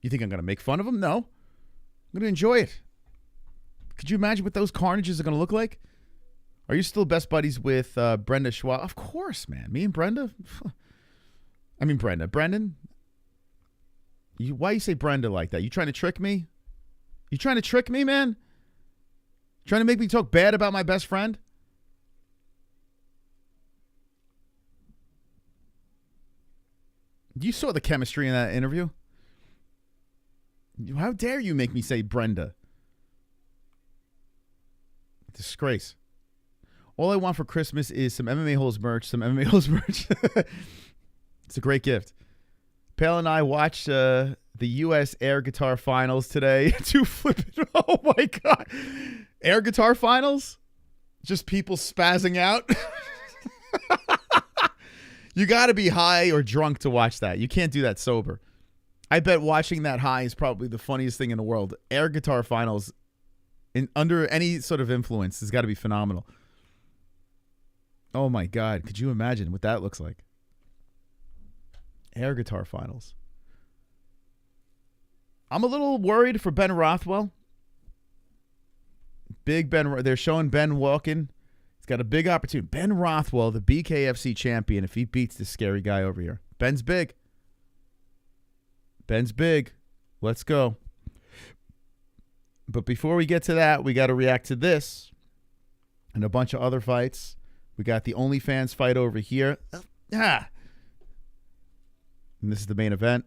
You think I'm going to make fun of them? No. I'm going to enjoy it. Could you imagine what those carnages are going to look like? Are you still best buddies with Brenda Schwab? Of course, man. Me and Brenda? Brendan? Why you say Brenda like that? You trying to trick me? You trying to trick me, man? Trying to make me talk bad about my best friend? You saw the chemistry in that interview. How dare you make me say Brenda? Disgrace. All I want for Christmas is some MMA-Holes merch. It's a great gift. Pale and I watched the U.S. air guitar finals today. To flip it. Oh, my God. Air guitar finals? Just people spazzing out? You got to be high or drunk to watch that. You can't do that sober. I bet watching that high is probably the funniest thing in the world. Air guitar finals, under any sort of influence, has got to be phenomenal. Oh, my God. Could you imagine what that looks like? Air guitar finals. I'm a little worried for Ben Rothwell. Big Ben. They're showing Ben walking. He's got a big opportunity. Ben Rothwell, the BKFC champion, if he beats this scary guy over here. Ben's big. Let's go. But before we get to that, we got to react to this and a bunch of other fights. We got the OnlyFans fight over here. And this is the main event.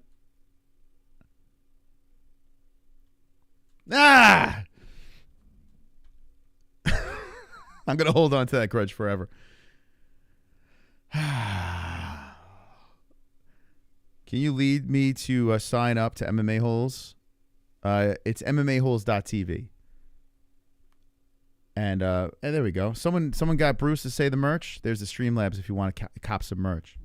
I'm going to hold on to that grudge forever. Can you lead me to sign up to MMA-Holes? It's MMAHoles.tv. And there we go. Someone got Bruce to say the merch. There's the Streamlabs if you want to cop some merch.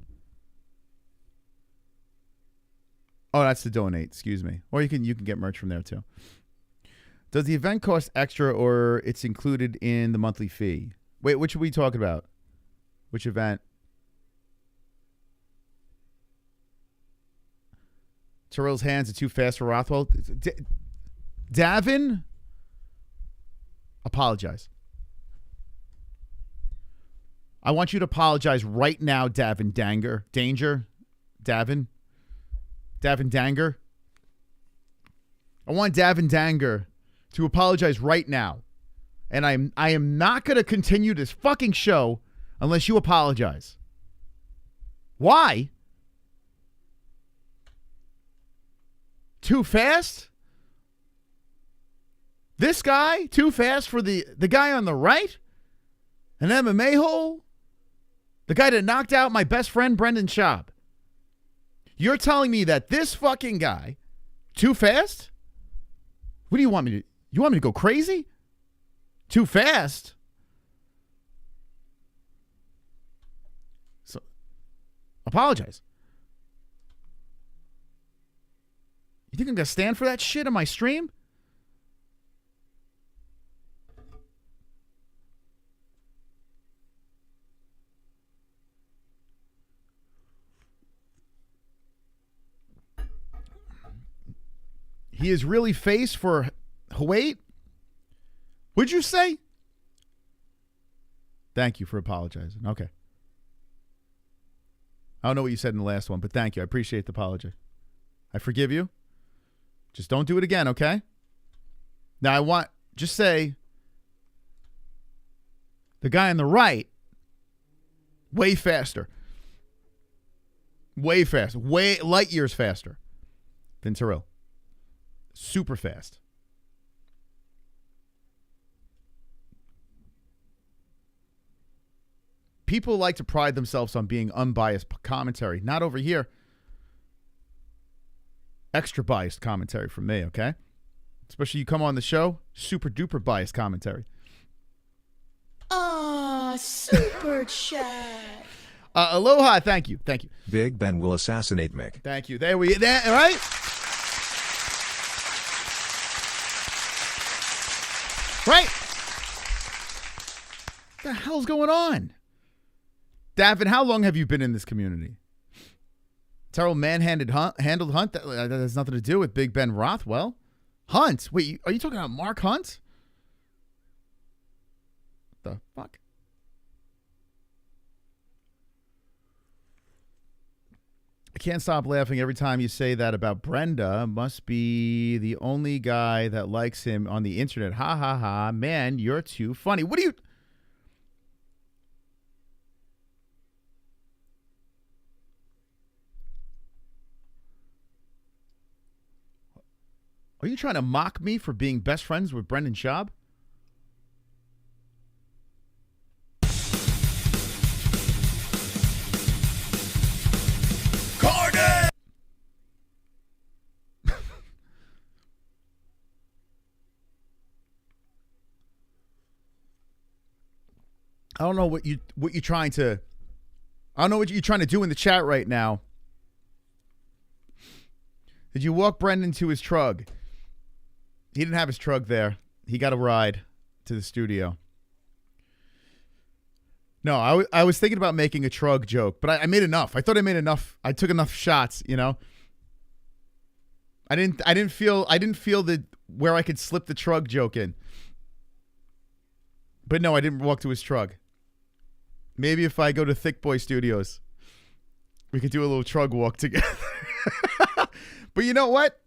Oh, that's to donate. Excuse me. Or you can get merch from there too. Does the event cost extra or it's included in the monthly fee? Wait, which are we talking about? Which event? Terrill's hands are too fast for Rothwell. Davin? Apologize. I want you to apologize right now, Davin Danger. Davin Danger. I want Davin Danger to apologize right now. And I am not going to continue this fucking show unless you apologize. Why? too fast? This guy too fast for the guy on the right? An MMA hole? The guy that knocked out my best friend Brendan Schaub. You're telling me that this fucking guy too fast? What do you want me to? You want me to go crazy? Too fast? So, apologize. You think I'm going to stand for that shit on my stream? He is really face for Kuwait? Would you say? Thank you for apologizing. Okay. I don't know what you said in the last one, but thank you. I appreciate the apology. I forgive you. Just don't do it again, okay? Now just say the guy on the right, way faster. Way faster. Way light years faster than Terrill. Super fast. People like to pride themselves on being unbiased commentary. Not over here. Extra biased commentary from me, okay? Especially you come on the show, super duper biased commentary. Super chat. Aloha, thank you. Thank you. Big Ben will assassinate Mick. Thank you. There right? Right? What the hell's going on? Davin, how long have you been in this community? Terrill handled Hunt. That has nothing to do with Big Ben Rothwell. Hunt? Wait, are you talking about Mark Hunt? What the fuck? I can't stop laughing every time you say that about Brenda. Must be the only guy that likes him on the internet. Ha ha ha. Man, you're too funny. What do you... Are you trying to mock me for being best friends with Brendan Schaub? I don't know what you're trying to. I don't know what you're trying to do in the chat right now. Did you walk Brendan to his trug? He didn't have his trug there. He got a ride to the studio. No, I was thinking about making a trug joke, but I made enough. I thought I made enough. I took enough shots, you know. I didn't feel that where I could slip the trug joke in. But no, I didn't walk to his trug. Maybe if I go to Thick Boy Studios, we could do a little trug walk together. But you know what?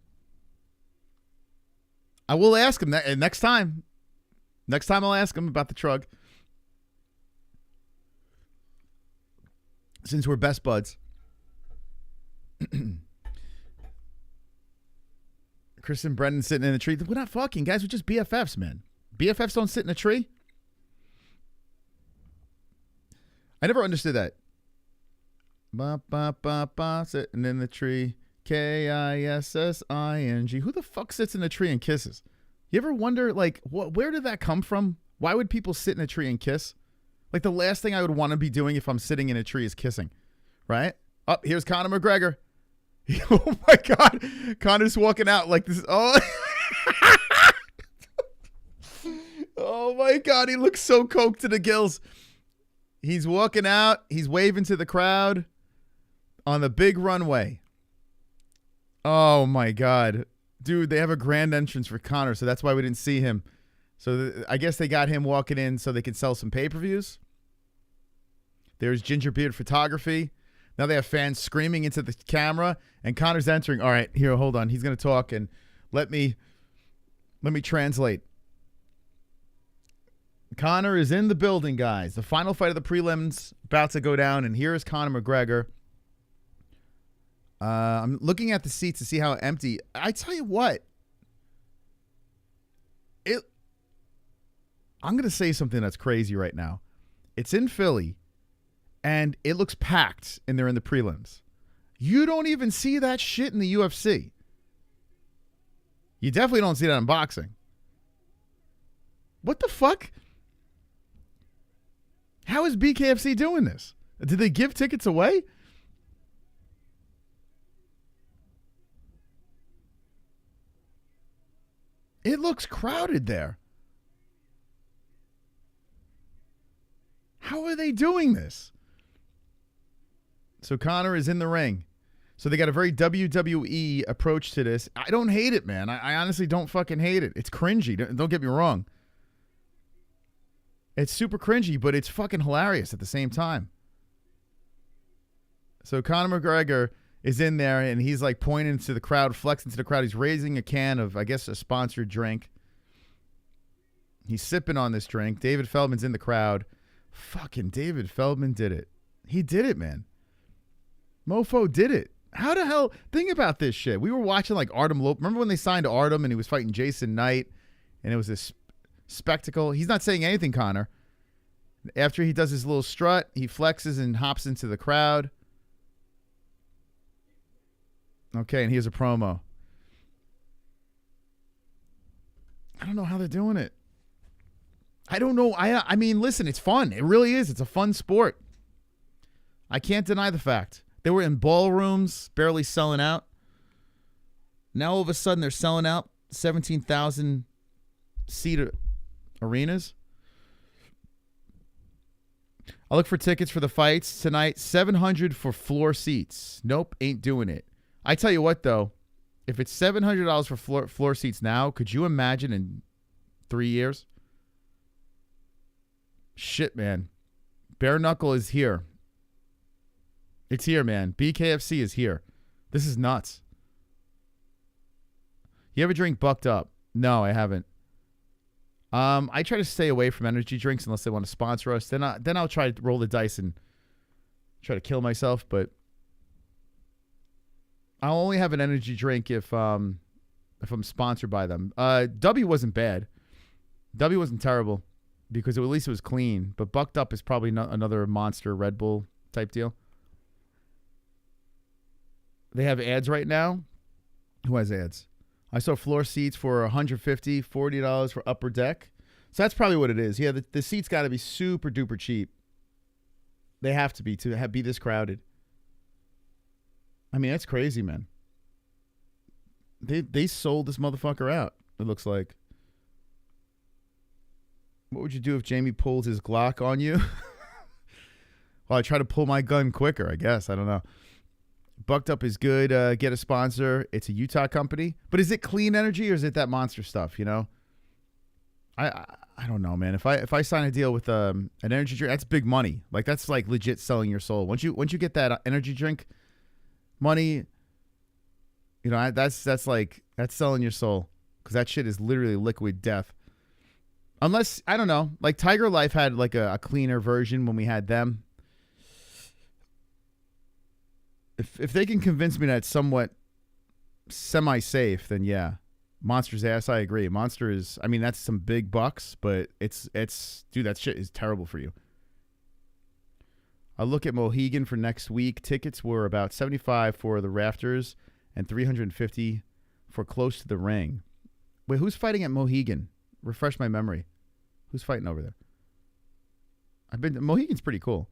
I will ask him that next time. Next time I'll ask him about the trug. Since we're best buds. Chris and Brendan sitting in a tree. We're not fucking, guys. We're just BFFs, man. BFFs don't sit in a tree. I never understood that. Ba, ba, ba, ba, sitting in the tree. Kissing. Who the fuck sits in a tree and kisses? You ever wonder, like, where did that come from? Why would people sit in a tree and kiss? Like, the last thing I would want to be doing if I'm sitting in a tree is kissing, right? Oh, here's Conor McGregor. Oh, my God. Conor's walking out like this. Oh, oh my God. He looks so coked to the gills. He's walking out. He's waving to the crowd on the big runway. Oh, my God. Dude, they have a grand entrance for Conor, so that's why we didn't see him. So I guess they got him walking in so they could sell some pay-per-views. There's Gingerbeard Photography. Now they have fans screaming into the camera, and Conor's entering. All right, here, hold on. He's going to talk, and let me translate. Conor is in the building, guys. The final fight of the prelims about to go down, and here is Conor McGregor. I'm looking at the seats to see how empty. I tell you what. I'm going to say something that's crazy right now. It's in Philly, and it looks packed, and they're in the prelims. You don't even see that shit in the UFC. You definitely don't see that in boxing. What the fuck? How is BKFC doing this? Did they give tickets away? It looks crowded there. How are they doing this? So Conor is in the ring. So they got a very WWE approach to this. I don't hate it, man. I honestly don't fucking hate it. It's cringy. Don't get me wrong. It's super cringy, but it's fucking hilarious at the same time. So Conor McGregor is in there, and he's like pointing to the crowd, flexing to the crowd. He's raising a can of, I guess, a sponsored drink. He's sipping on this drink. David Feldman's in the crowd. Fucking David Feldman did it. He did it, man. Mofo did it. How the hell? Think about this shit. We were watching like Artem Lope. Remember when they signed Artem and he was fighting Jason Knight and it was this spectacle? He's not saying anything, Conor. After he does his little strut, he flexes and hops into the crowd. Okay, and here's a promo. I don't know how they're doing it. I don't know. I mean, listen, it's fun. It really is. It's a fun sport. I can't deny the fact. They were in ballrooms, barely selling out. Now all of a sudden they're selling out 17,000 seat arenas. I'll look for tickets for the fights tonight. 700 for floor seats. Nope, ain't doing it. I tell you what, though. If it's $700 for floor seats now, could you imagine in 3 years? Shit, man. Bare knuckle is here. It's here, man. BKFC is here. This is nuts. You ever drink Bucked Up? No, I haven't. I try to stay away from energy drinks unless they want to sponsor us. Then I'll try to roll the dice and try to kill myself. But I'll only have an energy drink if I'm sponsored by them. W wasn't bad. W wasn't terrible because at least it was clean. But Bucked Up is probably another Monster Red Bull type deal. They have ads right now. Who has ads? I saw floor seats for $150, $40 for upper deck. So that's probably what it is. Yeah, the seats got to be super duper cheap. They have to be be this crowded. I mean, that's crazy, man. They sold this motherfucker out, it looks like. What would you do if Jamie pulled his Glock on you? Well, I try to pull my gun quicker, I guess. I don't know. Bucked Up is good. Get a sponsor. It's a Utah company. But is it clean energy or is it that Monster stuff, you know? I don't know, man. If I sign a deal with an energy drink, that's big money. Like, that's like legit selling your soul. Once you get that energy drink money, you know, that's selling your soul, because that shit is literally liquid death. Unless, I don't know, like Tiger Life had like a cleaner version when we had them. If they can convince me that it's somewhat semi-safe, then yeah. Monster's ass, I agree. Monster is, I mean, that's some big bucks, but it's dude, that shit is terrible for you. I'll look at Mohegan for next week. Tickets were about $75 for the rafters and $350 for close to the ring. Wait, who's fighting at Mohegan? Refresh my memory. Who's fighting over there? Mohegan's pretty cool.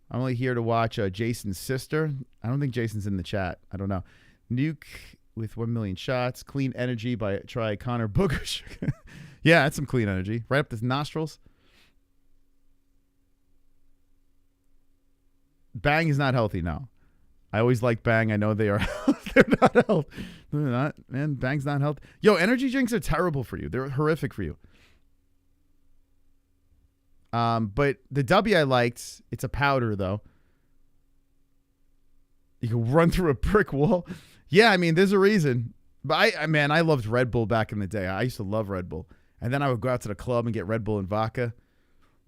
I'm only here to watch Jason's sister. I don't think Jason's in the chat. I don't know. Nuke with 1 million shots. Clean energy by Connor Boogish. Yeah, that's some clean energy. Right up the nostrils. Bang is not healthy now. I always like Bang. I know they are. They're not healthy. They're not, man. Bang's not healthy. Yo, energy drinks are terrible for you. They're horrific for you. But the W I liked, it's a powder though. You can run through a brick wall. Yeah, I mean, there's a reason. But I loved Red Bull back in the day. I used to love Red Bull. And then I would go out to the club and get Red Bull and vodka.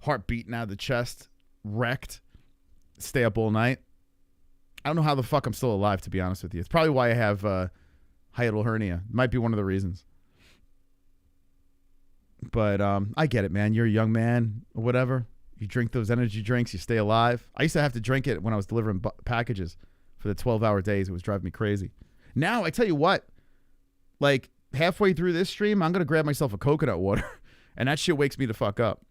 Heart beating out of the chest. Wrecked. Stay up all night. I don't know how the fuck I'm still alive, to be honest with you. It's probably why I have hiatal hernia. Might be one of the reasons. But I get it, man. You're a young man or whatever. You drink those energy drinks, you stay alive. I used to have to drink it when I was delivering packages for the 12-hour days. It was driving me crazy. Now, I tell you what, like halfway through this stream, I'm going to grab myself a coconut water, and that shit wakes me the fuck up.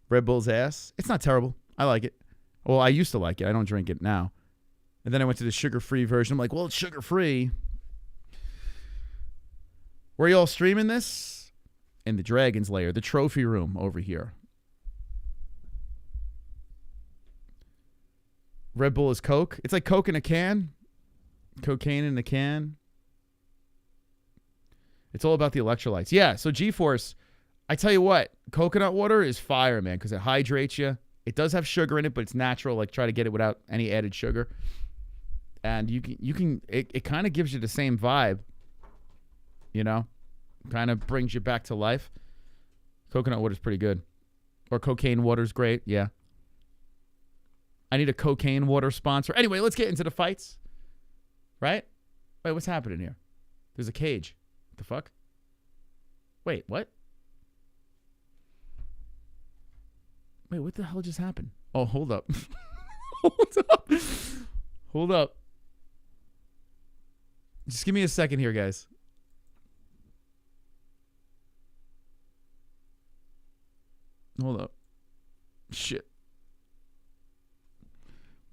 Red Bull's ass. It's not terrible. I like it. Well, I used to like it. I don't drink it now. And then I went to the sugar-free version. I'm like, well, it's sugar-free. Where are you all streaming this? In the Dragon's Lair, the trophy room over here. Red Bull is Coke. It's like Coke in a can. Cocaine in a can. It's all about the electrolytes. Yeah, so G-Force, I tell you what, coconut water is fire, man, because it hydrates you. It does have sugar in it, but it's natural. Like, try to get it without any added sugar. And it kind of gives you the same vibe, you know? Kind of brings you back to life. Coconut water's pretty good. Or cocaine water's great, yeah. I need a cocaine water sponsor. Anyway, let's get into the fights. Right? Wait, what's happening here? There's a cage. What the fuck? Wait, what? Wait, what the hell just happened? Oh, hold up. Hold up. Hold up. Just give me a second here, guys. Hold up. Shit.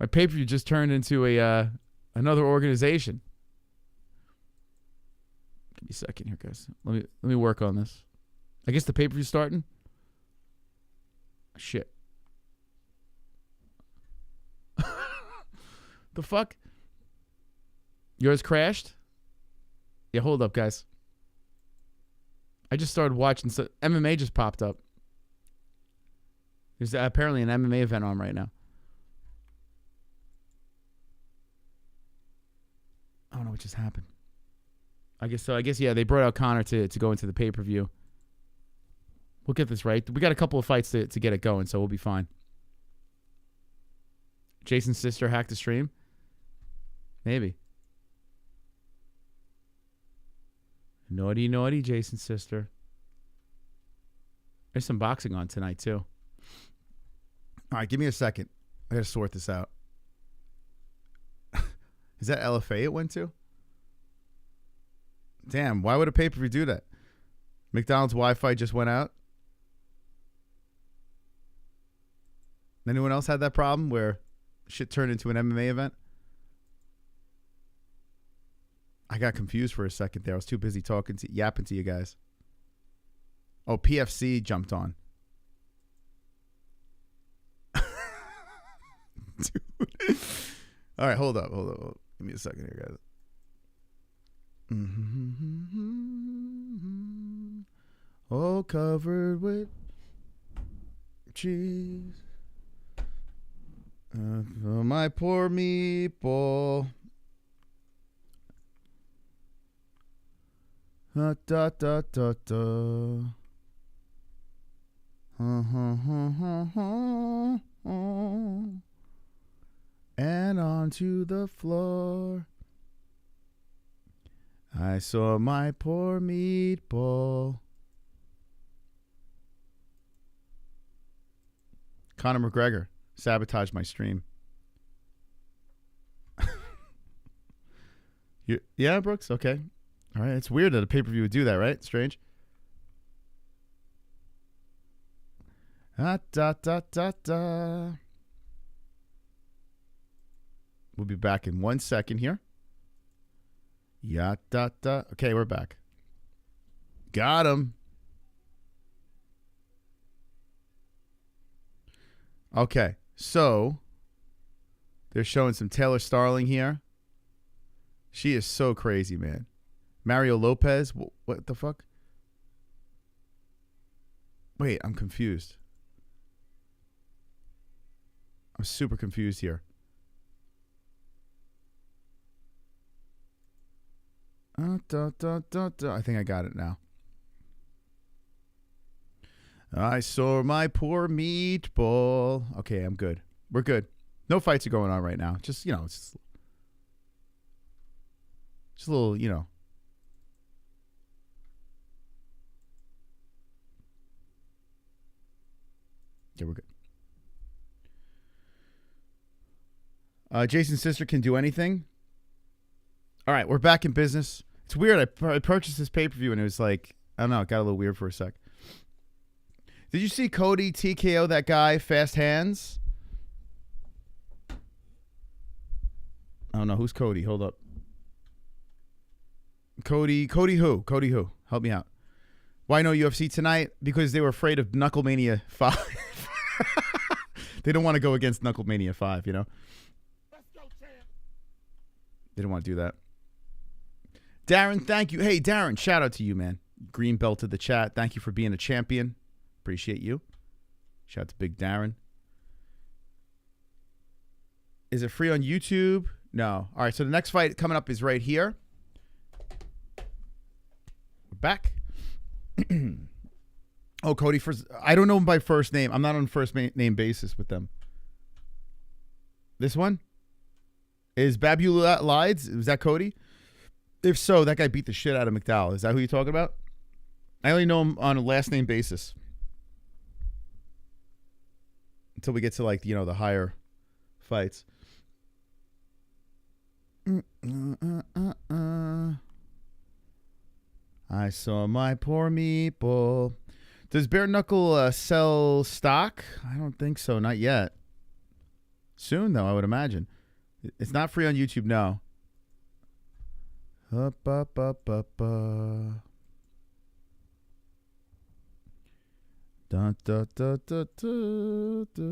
My pay-per-view just turned into a another organization. Give me a second here, guys. Let me work on this. I guess the pay-per-view's starting. Shit. The fuck? Yours crashed? Yeah, hold up, guys. I just started watching. So MMA just popped up. There's apparently an MMA event on right now. I don't know what just happened. I guess so. I guess, yeah, they brought out Connor to go into the pay-per-view. We'll get this right. We got a couple of fights to get it going, so we'll be fine. Jason's sister hacked the stream? Maybe. Naughty, naughty, Jason's sister. There's some boxing on tonight, too. All right, give me a second. I got to sort this out. Is that LFA it went to? Damn, why would a pay-per-view do that? McDonald's Wi-Fi just went out? Anyone else had that problem where shit turned into an MMA event? I got confused for a second there. I was too busy yapping to you guys. Oh, PFC jumped on. Dude. All right, hold up. Give me a second here, guys. All covered with cheese. My poor meatball. Da da da da da. And onto the floor. I saw my poor meatball. Conor McGregor sabotaged my stream. Yeah, Brooks? Okay. All right. It's weird that a pay-per-view would do that, right? Strange. Da da da da. We'll be back in 1 second here. Yeah, da da. Okay, we're back. Got him. Okay, so they're showing some Taylor Starling here. She is so crazy, man. Mario Lopez. What the fuck? Wait, I'm confused. I'm super confused here. I think I got it now. I saw my poor meatball. Okay, I'm good. We're good. No fights are going on right now. Just, it's just a little, Yeah, we're good. Jason's sister can do anything. All right, we're back in business. It's weird. I purchased this pay-per-view, and it was like, I don't know, it got a little weird for a sec. Did you see Cody TKO that guy, Fast Hands? I don't know. Who's Cody? Hold up. Cody who? Cody who? Help me out. Why no UFC tonight? Because they were afraid of KnuckleMania 5. They don't want to go against KnuckleMania 5, Let's go, champ. They don't want to do that. Darren, thank you. Hey, Darren, shout out to you, man. Green belt to the chat. Thank you for being a champion. Appreciate you. Shout out to Big Darren. Is it free on YouTube? No. All right, so the next fight coming up is right here. We're back. Oh, Cody, I don't know him by first name. I'm not on first name basis with them. This one? Is Babulaidze? Was that Cody? If so, that guy beat the shit out of McDowell. Is that who you're talking about? I only know him on a last name basis. Until we get to, like, the higher fights. I saw my poor meatball. Does Bare Knuckle sell stock? I don't think so. Not yet. Soon, though, I would imagine. It's not free on YouTube, no. Up. Da, da, da, da, da, da.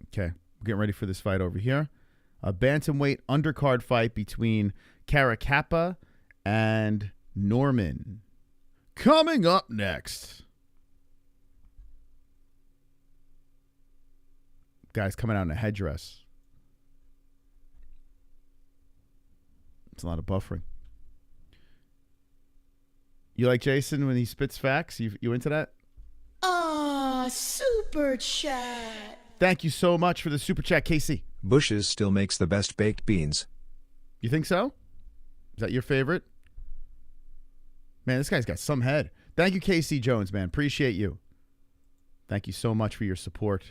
Okay, we're getting ready for this fight over here. A bantamweight undercard fight between Caracappa and Norman. Coming up next. Guy's coming out in a headdress. It's a lot of buffering. You like Jason when he spits facts? You into that? Super chat. Thank you so much for the super chat, Casey. Bush's still makes the best baked beans. You think so? Is that your favorite? Man, this guy's got some head. Thank you, KC Jones, man. Appreciate you. Thank you so much for your support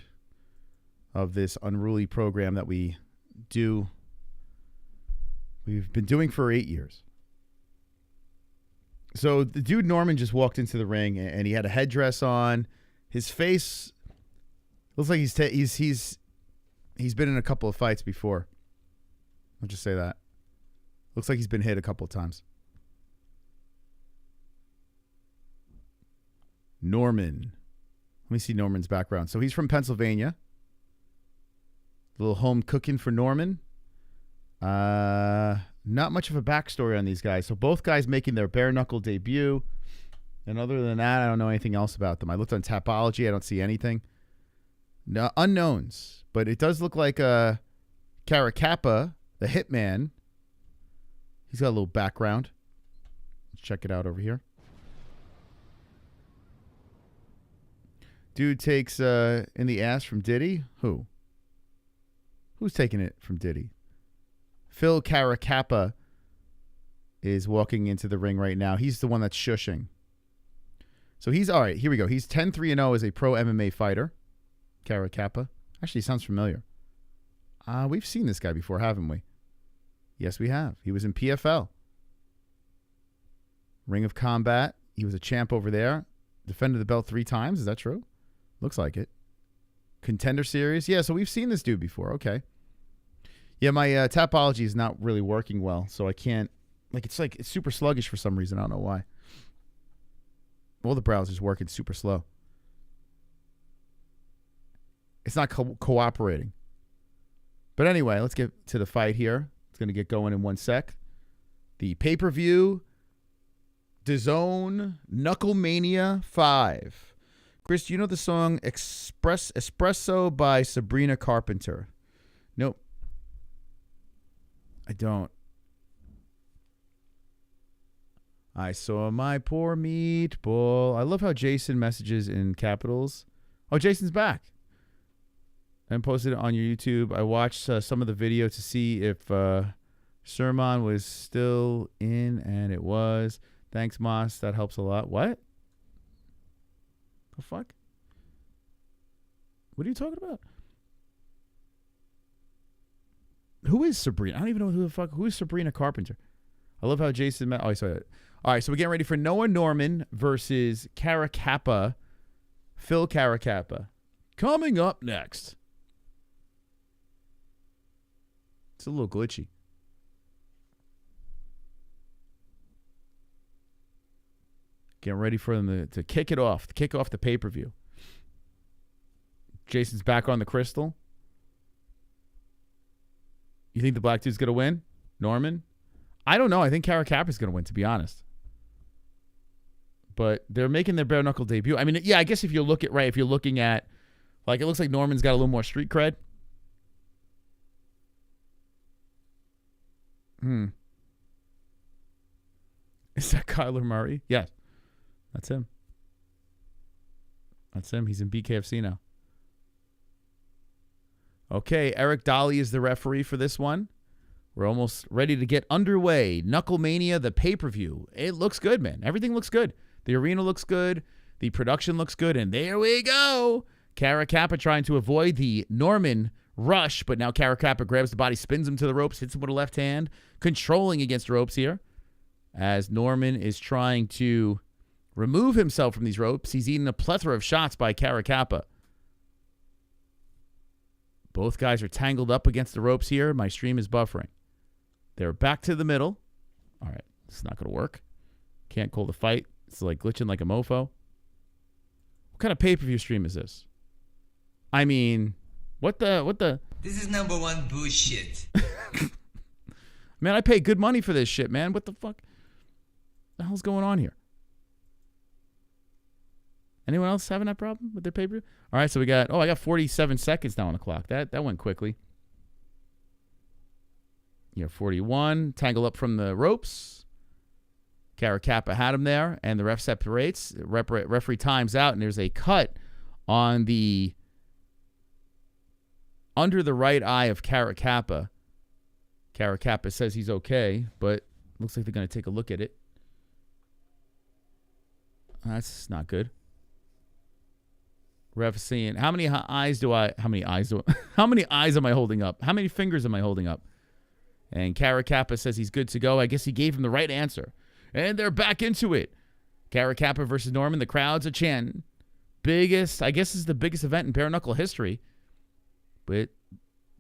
of this unruly program that we've been doing for 8 years. So the dude Norman just walked into the ring and he had a headdress on. His face looks like he's been in a couple of fights before. I'll just say that. Looks like he's been hit a couple of times. Norman. Let me see Norman's background. So he's from Pennsylvania. A little home cooking for Norman. Not much of a backstory on these guys. So both guys making their bare knuckle debut. And other than that, I don't know anything else about them. I looked on Tapology. I don't see anything. No, unknowns. But it does look like Caracappa, the hitman. He's got a little background. Let's check it out over here. Dude takes in the ass from Diddy. Who? Who's taking it from Diddy? Phil Caracappa is walking into the ring right now. He's the one that's shushing. So he's, all right, here we go. He's 10-3-0 as a pro MMA fighter. Caracappa. Actually, sounds familiar. We've seen this guy before, haven't we? Yes, we have. He was in PFL. Ring of Combat. He was a champ over there. Defended the belt 3 times. Is that true? Looks like it. Contender Series. Yeah, so we've seen this dude before. Okay. Yeah, my Tapology is not really working well, so I can't, it's super sluggish for some reason. I don't know why. All the browsers working super slow. It's not cooperating. But anyway, let's get to the fight here. It's going to get going in 1 sec. The pay-per-view, DAZN, KnuckleMania 5. Chris, do you know the song Espresso by Sabrina Carpenter? Nope. I don't. I saw my poor meatball. I love how Jason messages in capitals. Oh, Jason's back. And posted it on your YouTube. I watched some of the video to see if Sermon was still in, and it was. Thanks, Moss. That helps a lot. What? The fuck? What are you talking about? Who is Sabrina? I don't even know who is Sabrina Carpenter. I love how Jason met. Oh, I saw it. All right, so we're getting ready for Noah Norman versus Caracappa. Phil Caracappa. Coming up next. It's a little glitchy. Getting ready for them to kick it off. To kick off the pay-per-view. Jason's back on the crystal. You think the black dude's going to win? Norman? I don't know. I think Caracappa's going to win, to be honest. But they're making their bare-knuckle debut. I mean, yeah, I guess if you're looking at, like, it looks like Norman's got a little more street cred. Is that Kyler Murray? Yes. That's him. That's him. He's in BKFC now. Okay, Eric Dolly is the referee for this one. We're almost ready to get underway. KnuckleMania, the pay-per-view. It looks good, man. Everything looks good. The arena looks good. The production looks good. And there we go. Caracappa trying to avoid the Norman rush, but now Caracappa grabs the body, spins him to the ropes, hits him with a left hand, controlling against ropes here. As Norman is trying to remove himself from these ropes, he's eaten a plethora of shots by Caracappa. Both guys are tangled up against the ropes here. My stream is buffering. They're back to the middle. All right, it's not going to work. Can't call the fight. It's like glitching like a mofo. What kind of pay-per-view stream is this? I mean, what the? This is number one bullshit. Man, I pay good money for this shit, man. What the fuck? The hell's going on here? Anyone else having that problem with their pay-per-view? All right, so I got 47 seconds now on the clock. That went quickly. 41. Tangle up from the ropes. Caracappa had him there, and the ref separates. Referee times out, and there's a cut on the under the right eye of Caracappa. Caracappa says he's okay, but looks like they're going to take a look at it. That's not good. Ref seeing how many eyes am I holding up? How many fingers am I holding up? And Caracappa says he's good to go. I guess he gave him the right answer. And they're back into it. Caracappa versus Norman. The crowd's a chanting. I guess this is the biggest event in bare knuckle history. But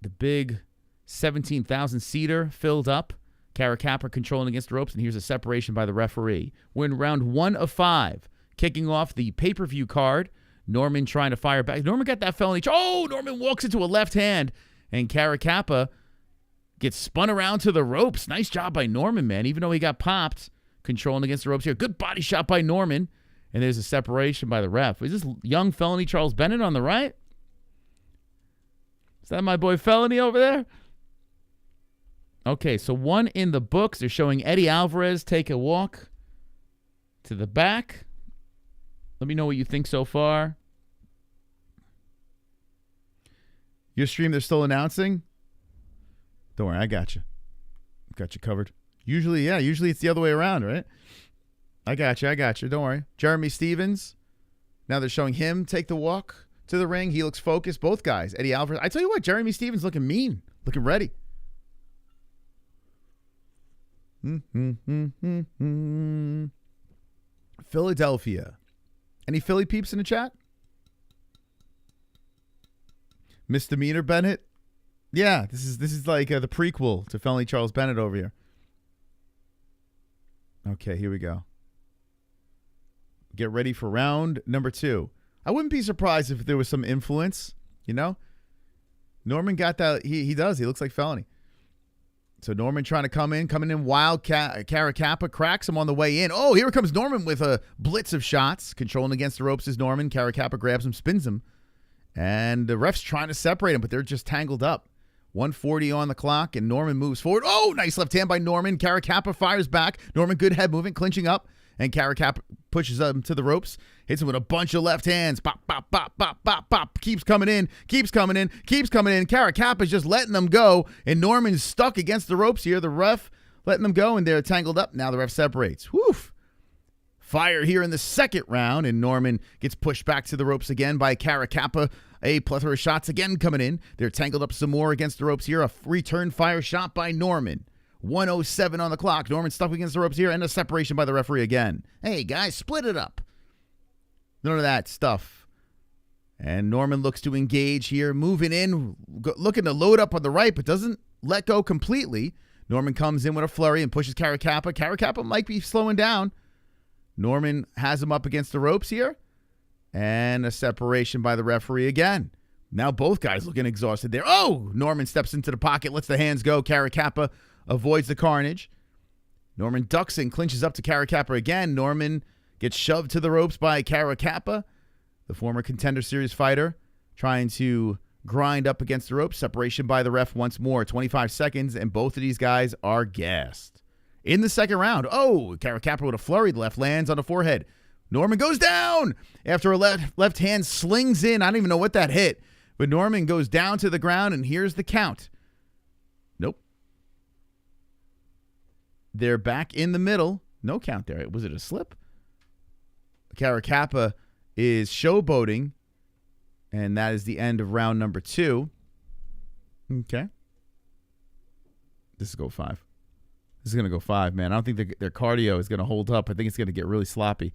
the big 17,000 seater filled up. Caracappa controlling against the ropes, and here's a separation by the referee. We're in round 1 of 5, kicking off the pay-per-view card. Norman trying to fire back. Norman got that felony. Oh, Norman walks into a left hand, and Caracappa gets spun around to the ropes. Nice job by Norman, man, even though he got popped. Controlling against the ropes here. Good body shot by Norman, and there's a separation by the ref. Is this young felony Charles Bennett on the right? Is that my boy Felony over there? Okay, so 1 in the books. They're showing Eddie Alvarez take a walk to the back. Let me know what you think so far. Your stream, they're still announcing? Don't worry, I got you. Got you covered. Usually it's the other way around, right? I got you. Don't worry. Jeremy Stevens. Now they're showing him take the walk to the ring. He looks focused. Both guys. Eddie Alvarez. I tell you what, Jeremy Stevens looking mean. Looking ready. Philadelphia. Any Philly peeps in the chat? Misdemeanor Bennett? Yeah, this is like the prequel to Felony Charles Bennett over here. Okay, here we go. Get ready for round number 2. I wouldn't be surprised if there was some influence, you know? Norman got that. He does. He looks like Felony. So Norman trying to coming in wild. Caracappa cracks him on the way in. Oh, here comes Norman with a blitz of shots. Controlling against the ropes is Norman. Caracappa grabs him, spins him. And the ref's trying to separate him, but they're just tangled up. 1:40 on the clock, and Norman moves forward. Oh, nice left hand by Norman. Caracappa fires back. Norman, good head movement, clinching up. and Caracappa pushes him to the ropes, hits him with a bunch of left hands. Pop, pop, pop, pop, pop, pop. Keeps coming in, keeps coming in, keeps coming in. Caracappa's just letting them go, and Norman's stuck against the ropes here. The ref letting them go, and they're tangled up. Now the ref separates. Woof. Fire here in the second round, and Norman gets pushed back to the ropes again by Caracappa. A plethora of shots again coming in. They're tangled up some more against the ropes here. A return fire shot by Norman. 1:07 on the clock. Norman stuck against the ropes here, and a separation by the referee again. Hey, guys, split it up. None of that stuff. And Norman looks to engage here, moving in, looking to load up on the right, but doesn't let go completely. Norman comes in with a flurry and pushes Caracappa. Caracappa might be slowing down. Norman has him up against the ropes here. And a separation by the referee again. Now both guys looking exhausted there. Oh! Norman steps into the pocket, lets the hands go. Caracappa avoids the carnage. Norman ducks and clinches up to Caracappa again. Norman gets shoved to the ropes by Caracappa, the former Contender Series fighter, trying to grind up against the ropes. Separation by the ref once more. 25 seconds, and both of these guys are gassed. In the second round, oh, Caracappa with a flurry. The left lands on the forehead. Norman goes down after a left hand slings in. I don't even know what that hit, but Norman goes down to the ground, and here's the count. Nope. They're back in the middle. No count there. Was it a slip? Caracappa is showboating, and that is the end of round number 2. Okay. This is go 5. This is going to go 5, man. I don't think their cardio is going to hold up. I think it's going to get really sloppy.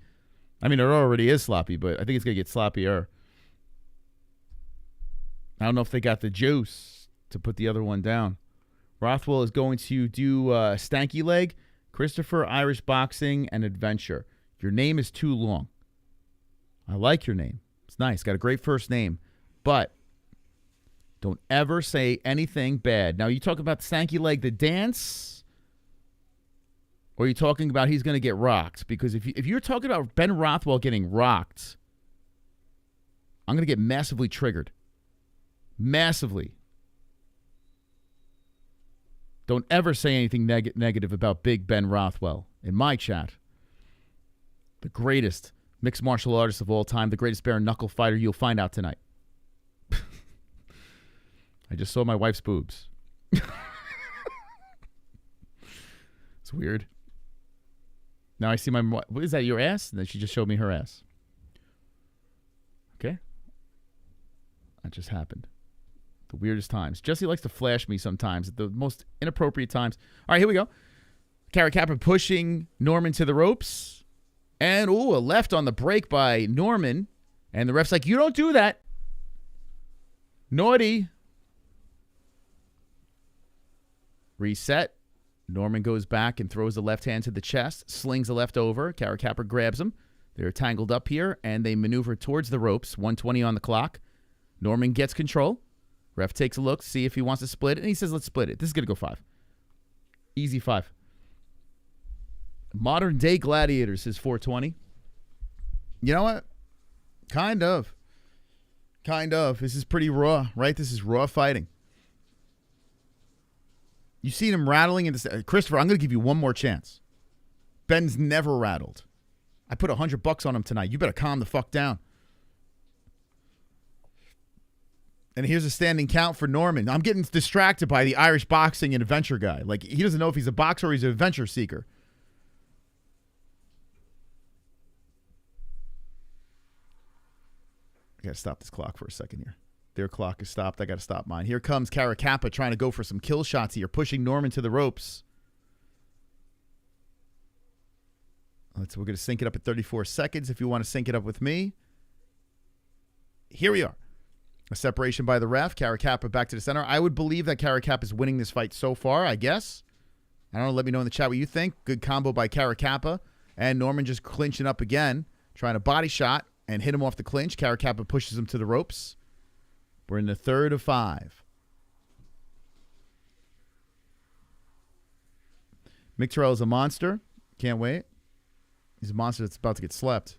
I mean, it already is sloppy, but I think it's going to get sloppier. I don't know if they got the juice to put the other one down. Rothwell is going to do Stanky Leg, Christopher, Irish Boxing, and Adventure. Your name is too long. I like your name. It's nice. Got a great first name. But don't ever say anything bad. Now, you talk about Stanky Leg, the dance, or are you talking about he's going to get rocked? Because if you're talking about Ben Rothwell getting rocked, I'm going to get massively triggered. Massively. Don't ever say anything negative about Big Ben Rothwell in my chat. The greatest mixed martial artist of all time, the greatest bare-knuckle fighter you'll find out tonight. I just saw my wife's boobs. It's weird. Now I see my... What is that, your ass? And then she just showed me her ass. Okay. That just happened. The weirdest times. Jesse likes to flash me sometimes at the most inappropriate times. All right, here we go. Caracappa pushing Norman to the ropes. And, ooh, a left on the break by Norman. And the ref's like, you don't do that. Naughty. Reset. Norman goes back and throws the left hand to the chest, slings the left over. Caracappa grabs him. They're tangled up here, and they maneuver towards the ropes. 1:20 on the clock. Norman gets control. Ref takes a look, see if he wants to split it, and he says, let's split it. This is going to go 5. Easy 5. Modern Day Gladiators is 4:20. You know what? Kind of. This is pretty raw, right? This is raw fighting. You seen him rattling in this. Christopher, I'm going to give you one more chance. Ben's never rattled. I put $100 on him tonight. You better calm the fuck down. And here's a standing count for Norman. I'm getting distracted by the Irish boxing and adventure guy. Like, he doesn't know if he's a boxer or he's an adventure seeker. I got to stop this clock for a second here. Their clock is stopped. I got to stop mine. Here comes Caracappa trying to go for some kill shots here, pushing Norman to the ropes. We're going to sync it up at 34 seconds if you want to sync it up with me. Here we are. A separation by the ref. Caracappa back to the center. I would believe that Caracappa is winning this fight so far, I guess. I don't know. Let me know in the chat what you think. Good combo by Caracappa. And Norman just clinching up again, trying to body shot and hit him off the clinch. Caracappa pushes him to the ropes. We're in the third of 5. McDowell is a monster. Can't wait. He's a monster that's about to get slept.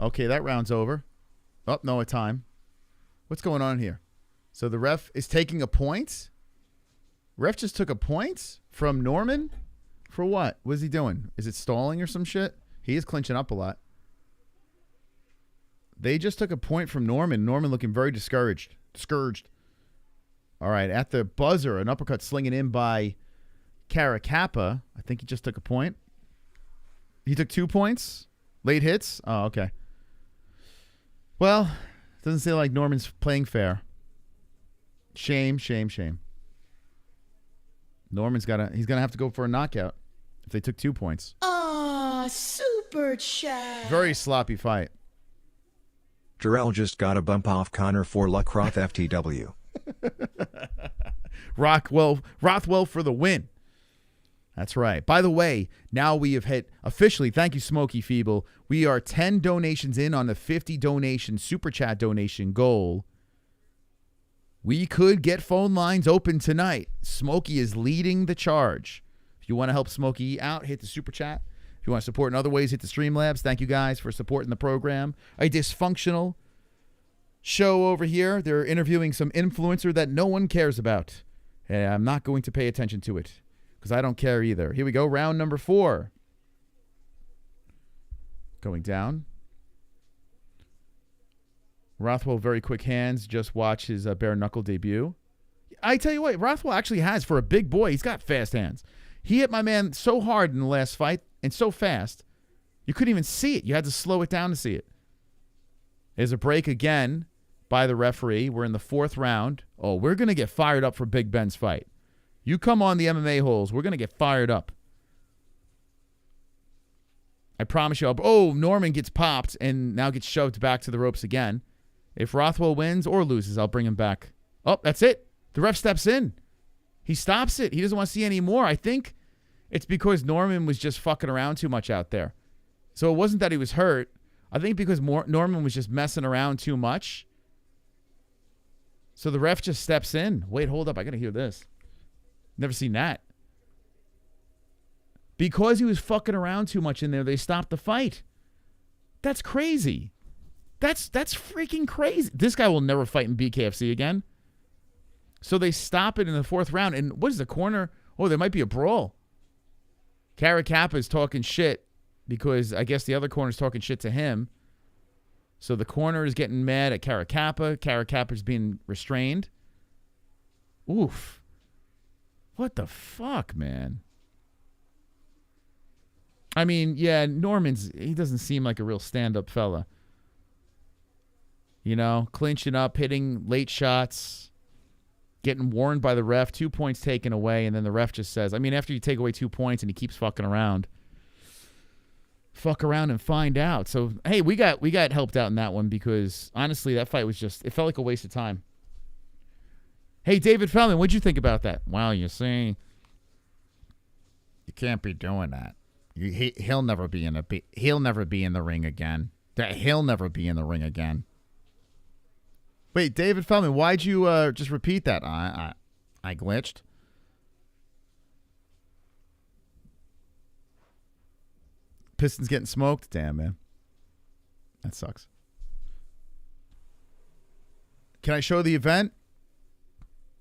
Okay, that round's over. Oh, no, a time. What's going on here? So the ref is taking a point? Ref just took a point from Norman? For what? What is he doing? Is it stalling or some shit? He is clinching up a lot. They just took a point from Norman. Norman looking very discouraged. All right, at the buzzer, an uppercut slinging in by Caracappa. I think he just took a point. He took 2 points? Late hits? Oh, okay. Well, doesn't seem like Norman's playing fair. Shame. Norman's he's gonna have to go for a knockout if they took 2 points. Aw, super chat. Very sloppy fight. Terrill just got a bump off Connor for Luckroth FTW. Rothwell for the win. That's right. By the way, now we have hit officially, thank you, Smokey Feeble. We are 10 donations in on the 50 donation super chat donation goal. We could get phone lines open tonight. Smokey is leading the charge. If you want to help Smokey out, hit the super chat. If you want to support in other ways, hit the Streamlabs. Thank you guys for supporting the program. A dysfunctional show over here. They're interviewing some influencer that no one cares about. And I'm not going to pay attention to it because I don't care either. Here we go. Round number 4. Going down. Rothwell, very quick hands. Just watch his bare-knuckle debut. I tell you what, Rothwell actually has, for a big boy, he's got fast hands. He hit my man so hard in the last fight and so fast, you couldn't even see it. You had to slow it down to see it. There's a break again by the referee. We're in the 4th round. Oh, we're going to get fired up for Big Ben's fight. You come on the MMA-Holes, we're going to get fired up. I promise you. Oh, Norman gets popped and now gets shoved back to the ropes again. If Rothwell wins or loses, I'll bring him back. Oh, that's it. The ref steps in. He stops it. He doesn't want to see any more. I think it's because Norman was just fucking around too much out there. So it wasn't that he was hurt. I think because Norman was just messing around too much. So the ref just steps in. Wait, hold up. I got to hear this. Never seen that. Because he was fucking around too much in there, they stopped the fight. That's crazy. That's freaking crazy. This guy will never fight in BKFC again. So they stop it in the 4th round. And what is the corner? Oh, there might be a brawl. Caracappa is talking shit because I guess the other corner is talking shit to him. So the corner is getting mad at Caracappa. Caracappa's being restrained. Oof. What the fuck, man? I mean, yeah, he doesn't seem like a real stand-up fella. You know, clinching up, hitting late shots, getting warned by the ref, 2 points taken away, and then the ref just says, I mean, after you take away 2 points and he keeps fucking around, fuck around and find out. So, hey, we got helped out in that one because, honestly, that fight was it felt like a waste of time. Hey, David Feldman, what'd you think about that? Well, you see, you can't be doing that. He'll never be in the ring again. He'll never be in the ring again. Wait, David Feldman, why'd you just repeat that? I glitched. Pistons getting smoked? Damn, man. That sucks. Can I show the event?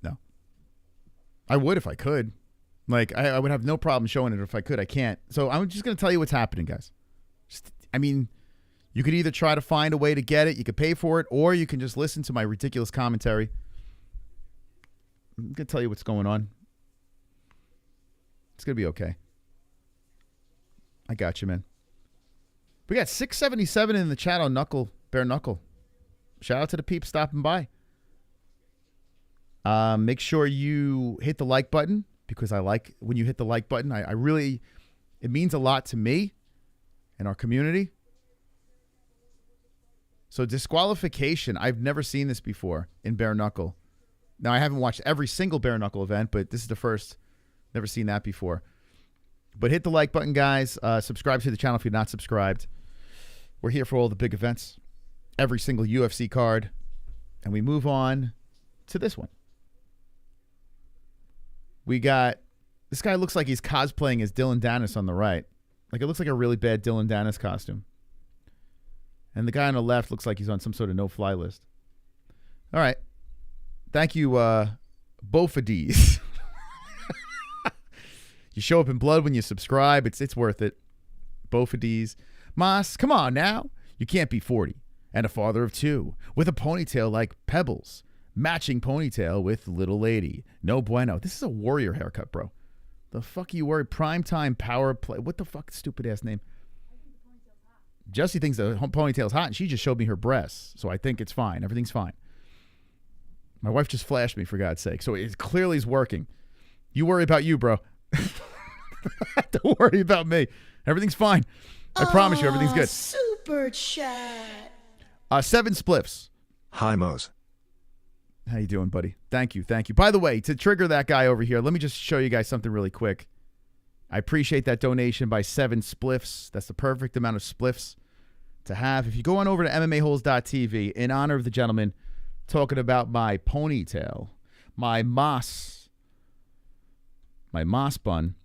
No. I would if I could. Like, I would have no problem showing it if I could. I can't. So I'm just going to tell you what's happening, guys. You could either try to find a way to get it, you could pay for it, or you can just listen to my ridiculous commentary. I'm going to tell you what's going on. It's going to be okay. I got you, man. We got 677 in the chat on bare knuckle. Shout out to the peeps stopping by. Make sure you hit the like button because I like when you hit the like button. I really, it means a lot to me and our community. So disqualification, I've never seen this before in bare knuckle. Now, I haven't watched every single bare knuckle event, but this is the first. Never seen that before. But hit the like button, guys. Subscribe to the channel if you're not subscribed. We're here for all the big events. Every single UFC card. And we move on to this one. We got, this guy looks like he's cosplaying as Dylan Dennis on the right. Like, it looks like a really bad Dylan Dennis costume. And the guy on the left looks like he's on some sort of no-fly list. All right. Thank you, both of these. You show up in blood when you subscribe. It's worth it. Both of these. Mas, come on now. You can't be 40 and a father of 2 with a ponytail like Pebbles. Matching ponytail with little lady. No bueno. This is a warrior haircut, bro. The fuck you worry? Primetime power play. What the fuck? Stupid ass name. Jessie thinks the ponytail's hot, and she just showed me her breasts. So I think it's fine. Everything's fine. My wife just flashed me, for God's sake. So it clearly is working. You worry about you, bro. Don't worry about me. Everything's fine. I promise you, everything's good. Super chat. 7 spliffs. Hi, Mose. How you doing, buddy? Thank you. By the way, to trigger that guy over here, let me just show you guys something really quick. I appreciate that donation by 7 spliffs. That's the perfect amount of spliffs to have. If you go on over to MMA-Holes.tv, in honor of the gentleman talking about my ponytail, my moss bun,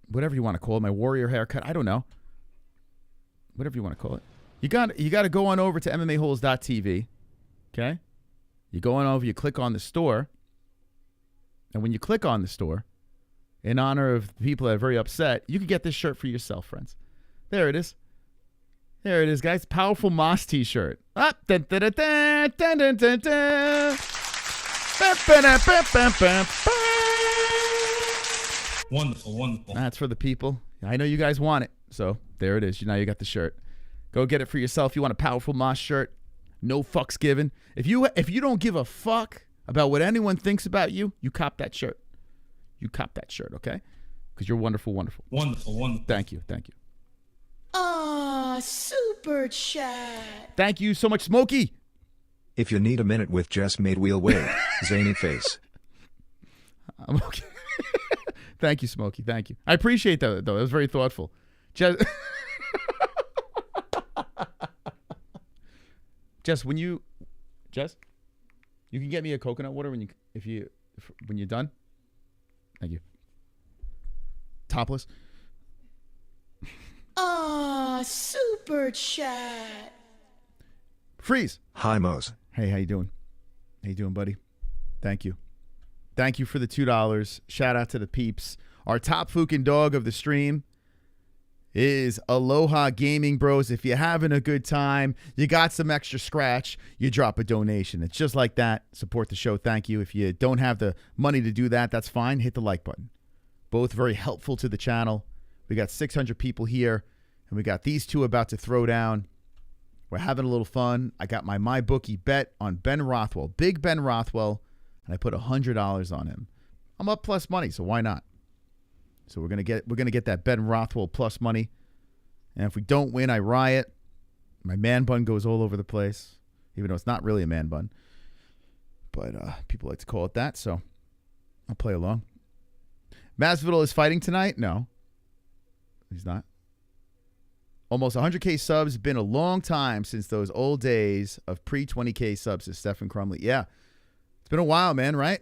whatever you want to call it, my warrior haircut, I don't know. Whatever you want to call it. You got to go on over to MMA-Holes.tv, okay? You go on over, you click on the store, and when you click on the store, in honor of the people that are very upset, you can get this shirt for yourself, friends. There it is. There it is, guys. Powerful Moss t-shirt. Wonderful. That's for the people. I know you guys want it, so there it is. Now you got the shirt. Go get it for yourself. You want a powerful Moss shirt? No fucks given. If you don't give a fuck about what anyone thinks about you, you cop that shirt. You cop that shirt, okay? Because you're wonderful. Wonderful. Thank you. Super chat. Thank you so much, Smokey. If you need a minute with Jess made wheel wait, zany face. I'm okay. Thank you, Smokey. Thank you. I appreciate that, though. That was very thoughtful. Jess, you can get me a coconut water when you're done. Thank you. Topless. Super chat. Freeze. Hi, Mose. Hey, how you doing? How you doing, buddy? Thank you. Thank you for the $2. Shout out to the peeps. Our top fucking dog of the stream is Aloha Gaming Bros. If you're having a good time, you got some extra scratch, you drop a donation. It's just like that. Support the show. Thank you. If you don't have the money to do that, that's fine. Hit the like button. Both very helpful to the channel. We got 600 people here, and we got these two about to throw down. We're having a little fun. I got my MyBookie bet on Ben Rothwell, Big Ben Rothwell, and I put $100 on him. I'm up plus money, so why not? So we're gonna get that Ben Rothwell plus money, and if we don't win, I riot. My man bun goes all over the place, even though it's not really a man bun, but people like to call it that. So I'll play along. Masvidal is fighting tonight? No, he's not. Almost 100K subs. Been a long time since those old days of pre-20K subs to Stephen Crumley. Yeah, it's been a while, man. Right?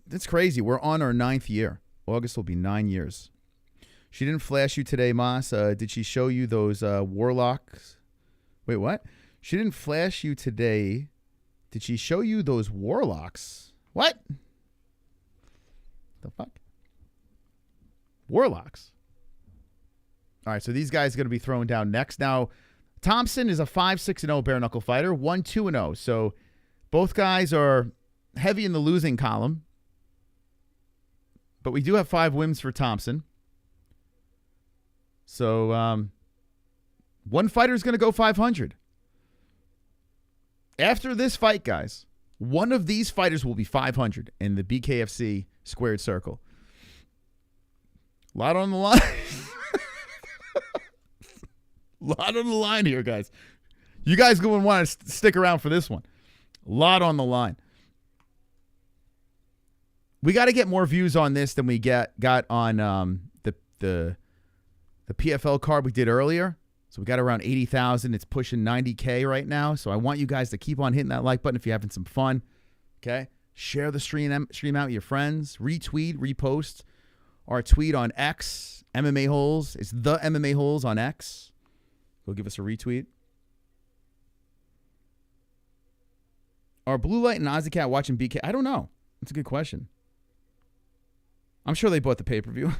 That's crazy. We're on our 9th year. August will be 9 years. She didn't flash you today, Mas. Did she show you those warlocks? Wait, what? She didn't flash you today. Did she show you those warlocks? What? The fuck? Warlocks. All right, so these guys are going to be thrown down next. Now, Thompson is a 5-6-0 bare-knuckle fighter, 1-2-0. So both guys are heavy in the losing column. But we do have 5 wins for Thompson. So one fighter is going to go 500. After this fight, guys, one of these fighters will be 500 in the BKFC squared circle. A lot on the line. A lot on the line here, guys. You guys going to want to stick around for this one. A lot on the line. We got to get more views on this than we got on the PFL card we did earlier. So we got around 80,000. It's pushing 90K right now. So I want you guys to keep on hitting that like button if you're having some fun. Okay? Share the stream out with your friends. Retweet, repost our tweet on X, MMA Holes. It's the MMA Holes on X. Go give us a retweet. Are Blue Light and Ozzycat watching BK? I don't know. That's a good question. I'm sure they bought the pay-per-view.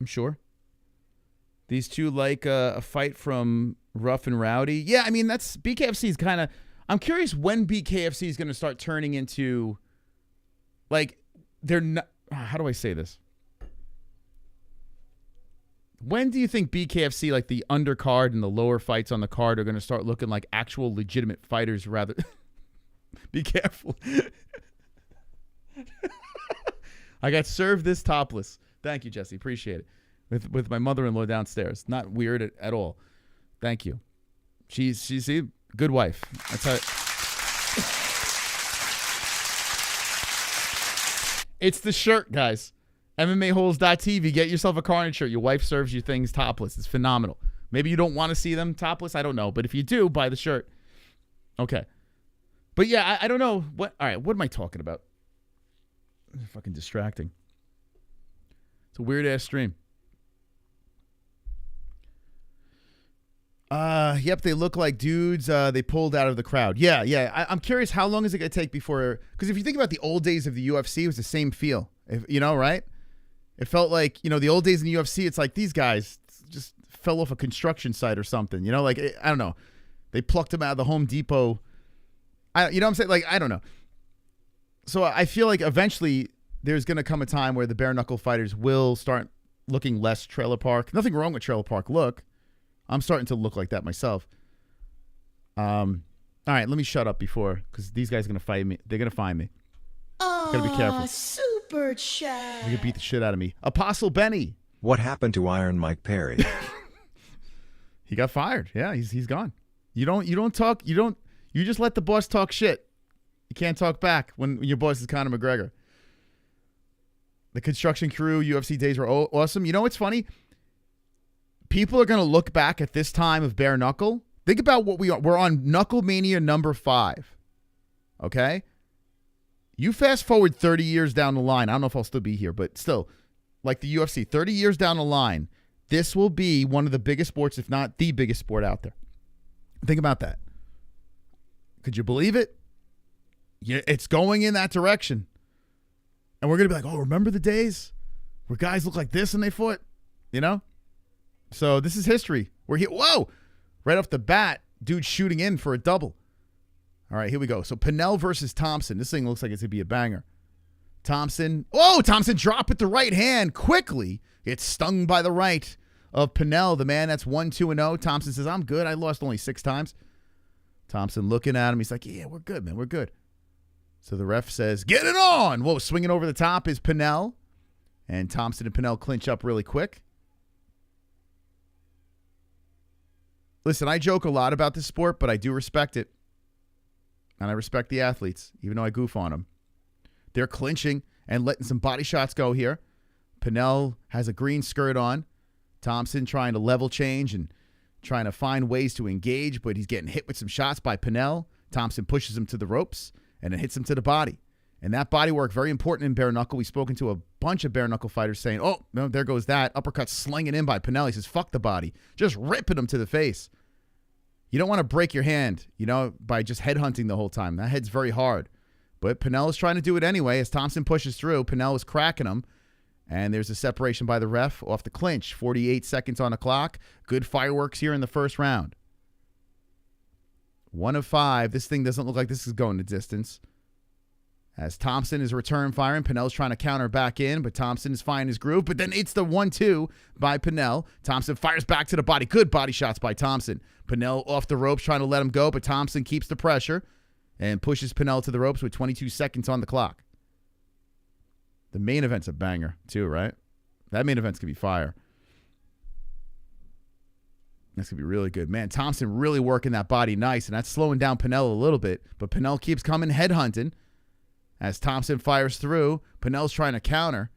I'm sure. These two like a fight from Rough and Rowdy. Yeah, I mean, that's BKFC's kind of... I'm curious when BKFC is going to start turning into... Like, they're not... How do I say this? When do you think BKFC, like the undercard and the lower fights on the card, are going to start looking like actual legitimate fighters rather... Be careful. I got served this topless. Thank you, Jesse. Appreciate it. With my mother-in-law downstairs. Not weird at all. Thank you. She's a good wife. That's how. It's the shirt, guys. MMA-Holes.tv. Get yourself a Carnage shirt. Your wife serves you things topless. It's phenomenal. Maybe you don't want to see them topless. I don't know. But if you do, buy the shirt. Okay. But yeah, I don't know. All right, what am I talking about? Fucking distracting. It's a weird-ass stream. Yep, they look like dudes they pulled out of the crowd. Yeah. I'm curious, how long is it going to take before... Because if you think about the old days of the UFC, it was the same feel. Right? It felt like, the old days in the UFC, it's like these guys just fell off a construction site or something. I don't know. They plucked them out of the Home Depot. You know what I'm saying? Like, I don't know. So I feel like eventually there's going to come a time where the bare-knuckle fighters will start looking less trailer park. Nothing wrong with trailer park look. I'm starting to look like that myself. All right, let me shut up because these guys are going to fight me. They're going to find me. Gotta be careful. Super chat. They could beat the shit out of me. Apostle Benny. What happened to Iron Mike Perry? He got fired. Yeah, he's gone. You just let the boss talk shit. You can't talk back when your boss is Conor McGregor. The construction crew UFC days were awesome. You know what's funny? People are going to look back at this time of bare knuckle. Think about what we are. We're on KnuckleMania number 5. Okay? You fast forward 30 years down the line. I don't know if I'll still be here, but still, like the UFC, 30 years down the line, this will be one of the biggest sports, if not the biggest sport out there. Think about that. Could you believe it? Yeah, it's going in that direction. And we're going to be like, oh, remember the days where guys look like this and they fought? So this is history. We're here. Whoa! Right off the bat, dude shooting in for a double. All right, here we go. So Pannell versus Thompson. This thing looks like it's going to be a banger. Thompson drop with the right hand quickly. It's stung by the right of Pannell, the man that's 1-2-0. Thompson says, I'm good. I lost only 6 times. Thompson looking at him. He's like, yeah, we're good, man. We're good. So the ref says, get it on. Whoa, swinging over the top is Pannell. And Thompson and Pannell clinch up really quick. Listen, I joke a lot about this sport, but I do respect it. And I respect the athletes, even though I goof on them. They're clinching and letting some body shots go here. Pannell has a green skirt on. Thompson trying to level change and trying to find ways to engage, but he's getting hit with some shots by Pannell. Thompson pushes him to the ropes and then hits him to the body. And that body work, very important in bare knuckle. We've spoken to a bunch of bare knuckle fighters saying, oh, no, there goes that. Uppercut slinging in by Pannell. He says, fuck the body. Just ripping him to the face. You don't want to break your hand, by just headhunting the whole time. That head's very hard. But Pannell is trying to do it anyway. As Thompson pushes through, Pannell is cracking him. And there's a separation by the ref off the clinch. 48 seconds on the clock. Good fireworks here in the first round. 1 of 5. This thing doesn't look like this is going the distance. As Thompson is return firing, Pannell's trying to counter back in, but Thompson is finding his groove. But then it's the 1-2 by Pannell. Thompson fires back to the body. Good body shots by Thompson. Pannell off the ropes trying to let him go, but Thompson keeps the pressure and pushes Pannell to the ropes with 22 seconds on the clock. The main event's a banger too, right? That main event's going to be fire. That's going to be really good. Man, Thompson really working that body nice, and that's slowing down Pannell a little bit. But Pannell keeps coming headhunting. As Thompson fires through, Pannell's trying to counter.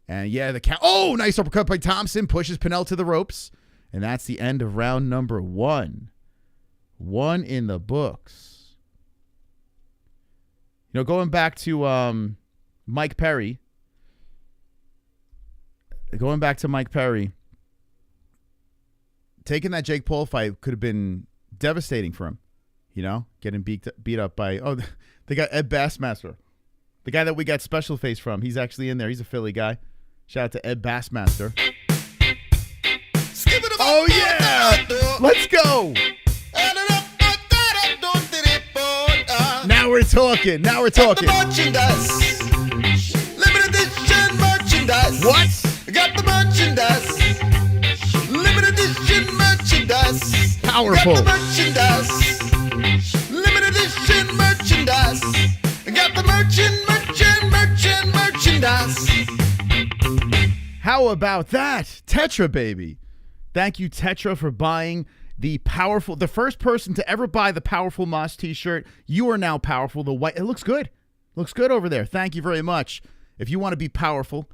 And yeah, nice uppercut by Thompson. Pushes Pannell to the ropes. And that's the end of round number 1. 1 in the books. Going back to Mike Perry. Taking that Jake Paul fight could have been devastating for him. Getting beat up by, they got Ed Bassmaster. The guy that we got special face from, he's actually in there. He's a Philly guy. Shout out to Ed Bassmaster. Oh, yeah! Let's go! Now we're talking. Now we're talking. Merchandise. Limited edition merchandise. What? Got the merchandise. Limited edition merchandise. Powerful. Got the merchandise. Limited edition merchandise. Got the merchandise. How about that? Tetra, baby. Thank you, Tetra, for buying the first person to ever buy the Powerful Moss t-shirt. You are now powerful. The white, it looks good. Looks good over there. Thank you very much. If you want to be powerful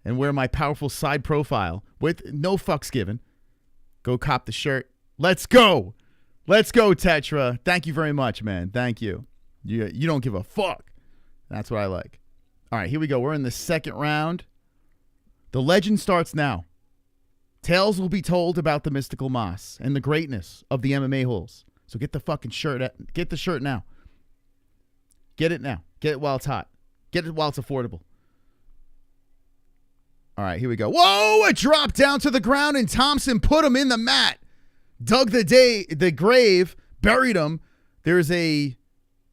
and wear my powerful side profile with no fucks given, go cop the shirt. Let's go. Let's go, Tetra. Thank you very much, man. Thank you. You don't give a fuck. That's what I like. All right, here we go. We're in the second round. The legend starts now. Tales will be told about the mystical Moss and the greatness of the MMA-Holes. So get the fucking shirt. Get the shirt now. Get it now. Get it while it's hot. Get it while it's affordable. All right, here we go. Whoa, it dropped down to the ground, and Thompson put him in the mat. Dug the grave, buried him. There's a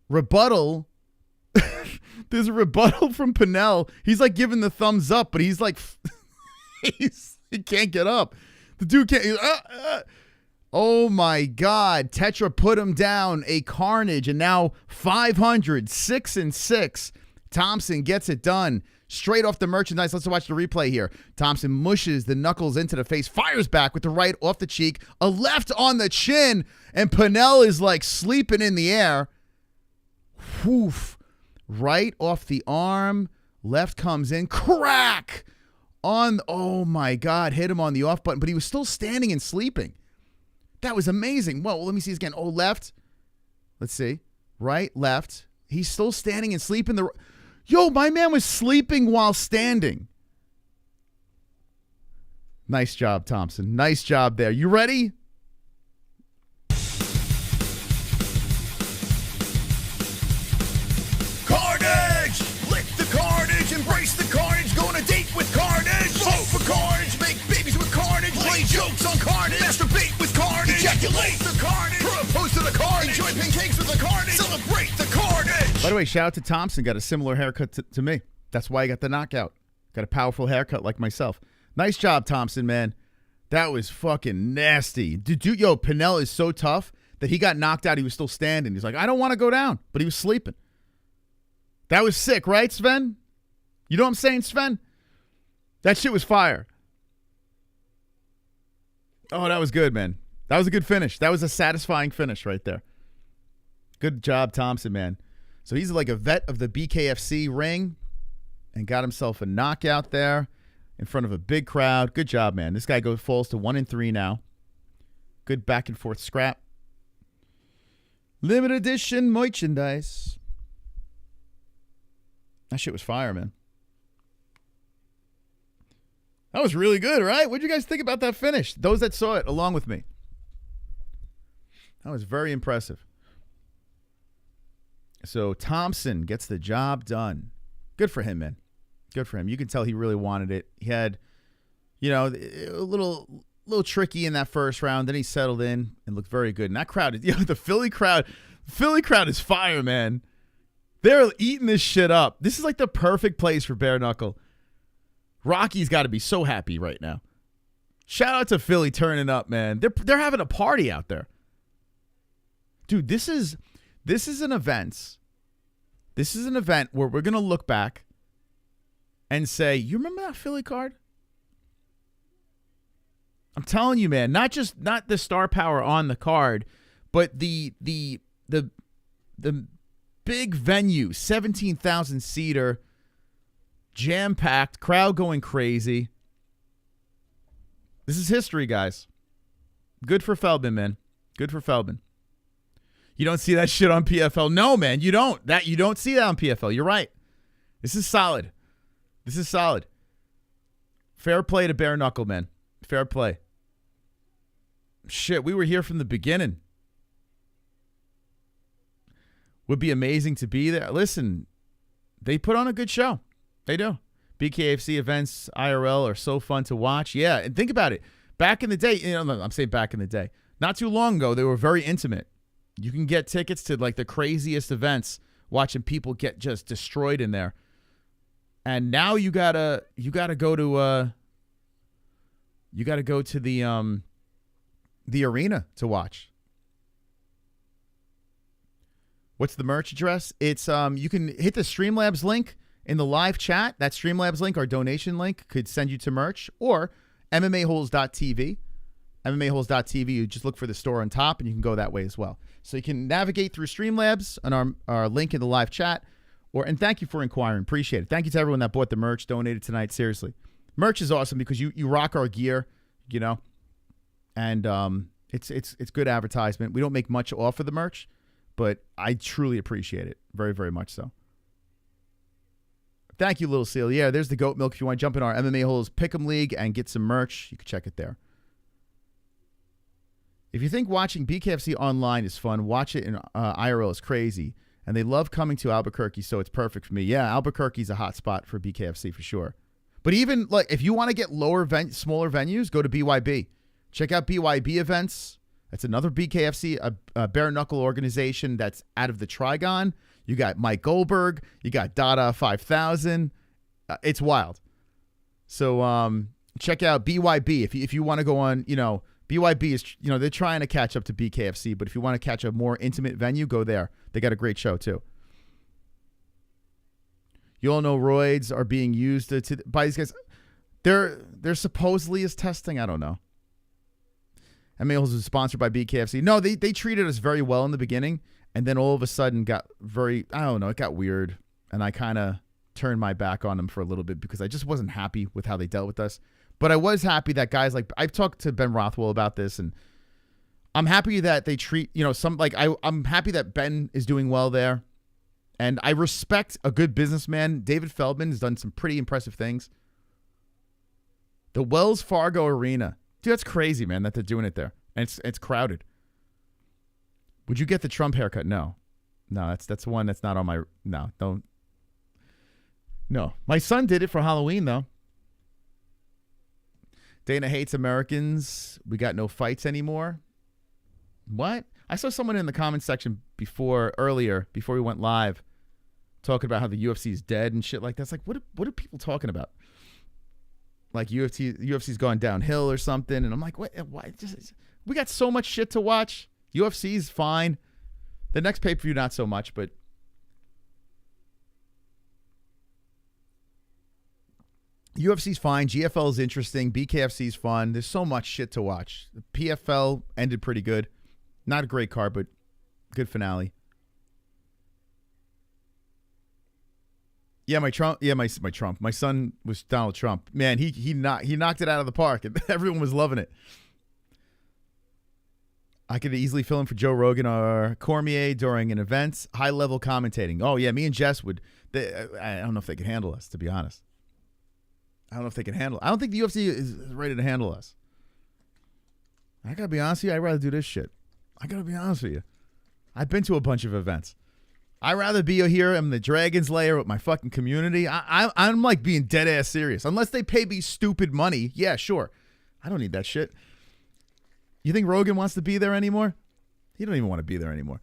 rebuttal. There's a rebuttal from Pannell. He's like giving the thumbs up, but he's like, he can't get up. The dude can't. Oh my God. Tetra put him down. A carnage. And now 500, 6-6. Thompson gets it done. Straight off the merchandise. Let's watch the replay here. Thompson mushes the knuckles into the face, fires back with the right off the cheek, a left on the chin, and Pannell is like sleeping in the air. Woof. Right off the arm. Left comes in. Crack! Oh my God, hit him on the off button, but he was still standing and sleeping. That was amazing. Well, let me see this again. Oh, left. Let's see. Right, left. He's still standing and sleeping. Yo, my man was sleeping while standing. Nice job, Thompson. Nice job there. You ready? Carnage! Lick the carnage, embrace the carnage, go on a date with carnage. Vote for carnage, make babies with carnage, play jokes on carnage, masturbate with carnage, ejaculate the carnage, propose to the carnage, enjoy pancakes with the carnage, celebrate the carnage. By the way, shout out to Thompson. Got a similar haircut to me. That's why I got the knockout. Got a powerful haircut like myself. Nice job, Thompson, man. That was fucking nasty. Dude, yo, Pannell is so tough that he got knocked out. He was still standing. He's like, I don't want to go down, but he was sleeping. That was sick, right, Sven? You know what I'm saying, Sven? That shit was fire. Oh, that was good, man. That was a good finish. That was a satisfying finish right there. Good job, Thompson, man. So he's like a vet of the BKFC ring and got himself a knockout there in front of a big crowd. Good job, man. This guy falls to 1-3 now. Good back and forth scrap. Limited edition merchandise. That shit was fire, man. That was really good, right? What did you guys think about that finish? Those that saw it along with me. That was very impressive. So Thompson gets the job done. Good for him, man. Good for him. You can tell he really wanted it. He had, a little tricky in that first round. Then he settled in and looked very good. And that crowd, the Philly crowd is fire, man. They're eating this shit up. This is like the perfect place for bare knuckle. Rocky's got to be so happy right now. Shout out to Philly turning up, man. They're having a party out there. Dude, this is an event. This is an event where we're going to look back and say, you remember that Philly card? I'm telling you, man, not the star power on the card, but the big venue, 17,000 seater, jam-packed, crowd going crazy. This is history, guys. Good for Feldman, man. Good for Feldman. You don't see that shit on PFL. No, man, you don't. You don't see that on PFL. You're right. This is solid. This is solid. Fair play to bare knuckle, man. Fair play. Shit, we were here from the beginning. Would be amazing to be there. Listen, they put on a good show. They do. BKFC events IRL are so fun to watch. Yeah, and think about it. Back in the day, I'm saying back in the day, not too long ago, they were very intimate. You can get tickets to like the craziest events, watching people get just destroyed in there. And now you gotta go to the arena to watch. What's the merch address? It's you can hit the Streamlabs link in the live chat. That Streamlabs link, our donation link, could send you to merch, or MMA-Holes.tv. MMA-Holes.tv, you just look for the store on top, and you can go that way as well. So you can navigate through Streamlabs on our link in the live chat. And thank you for inquiring. Appreciate it. Thank you to everyone that bought the merch, donated tonight. Seriously. Merch is awesome because you rock our gear, and it's good advertisement. We don't make much off of the merch, but I truly appreciate it. Very, very much so. Thank you, Little Seal. Yeah, there's the goat milk. If you want to jump in our MMA Holes Pick'em League and get some merch, you can check it there. If you think watching BKFC online is fun, watch it in IRL is crazy. And they love coming to Albuquerque, so it's perfect for me. Yeah, Albuquerque's a hot spot for BKFC for sure. But even like if you want to get smaller venues, go to BYB. Check out BYB events. That's another BKFC, a bare-knuckle organization that's out of the Trigon. You got Mike Goldberg. You got Dada 5000. It's wild. So check out BYB if you want to go on. BYB is they're trying to catch up to BKFC, but if you want to catch a more intimate venue, go there. They got a great show too. You all know roids are being used by these guys. They're supposedly as testing. I don't know. MMA-Holes is sponsored by BKFC. No, they treated us very well in the beginning, and then all of a sudden it got weird, and I kind of turned my back on them for a little bit because I just wasn't happy with how they dealt with us. But I was happy that guys like I've talked to Ben Rothwell about this, and I'm happy that they treat I'm happy that Ben is doing well there, and I respect a good businessman. David Feldman has done some pretty impressive things. The Wells Fargo Arena, dude, that's crazy, man, that they're doing it there, and it's crowded. Would you get the Trump haircut? No, that's one that's not on my don't. No, my son did it for Halloween though. Dana hates Americans. We got no fights anymore. What? I saw someone in the comment section earlier, before we went live, talking about how the UFC is dead and shit like that. It's like, what are people talking about? Like UFC's gone downhill or something. And I'm like, what? Why? We got so much shit to watch. UFC's fine. The next pay-per-view, not so much, but UFC's fine. GFL's interesting. BKFC's fun. There's so much shit to watch. The PFL ended pretty good. Not a great card, but good finale. Yeah, my Trump. Yeah, my Trump. My son was Donald Trump. Man, he knocked it out of the park, and everyone was loving it. I could easily fill in for Joe Rogan or Cormier during an event. High level commentating. Oh yeah, me and Jess would. I don't know if they could handle us, to be honest. I don't know if they can handle it. I don't think the UFC is ready to handle us. I gotta be honest with you. I'd rather do this shit. I gotta be honest with you. I've been to a bunch of events. I'd rather be here in the Dragon's Lair with my fucking community. I'm like being dead ass serious. Unless they pay me stupid money. Yeah, sure. I don't need that shit. You think Rogan wants to be there anymore? He don't even want to be there anymore.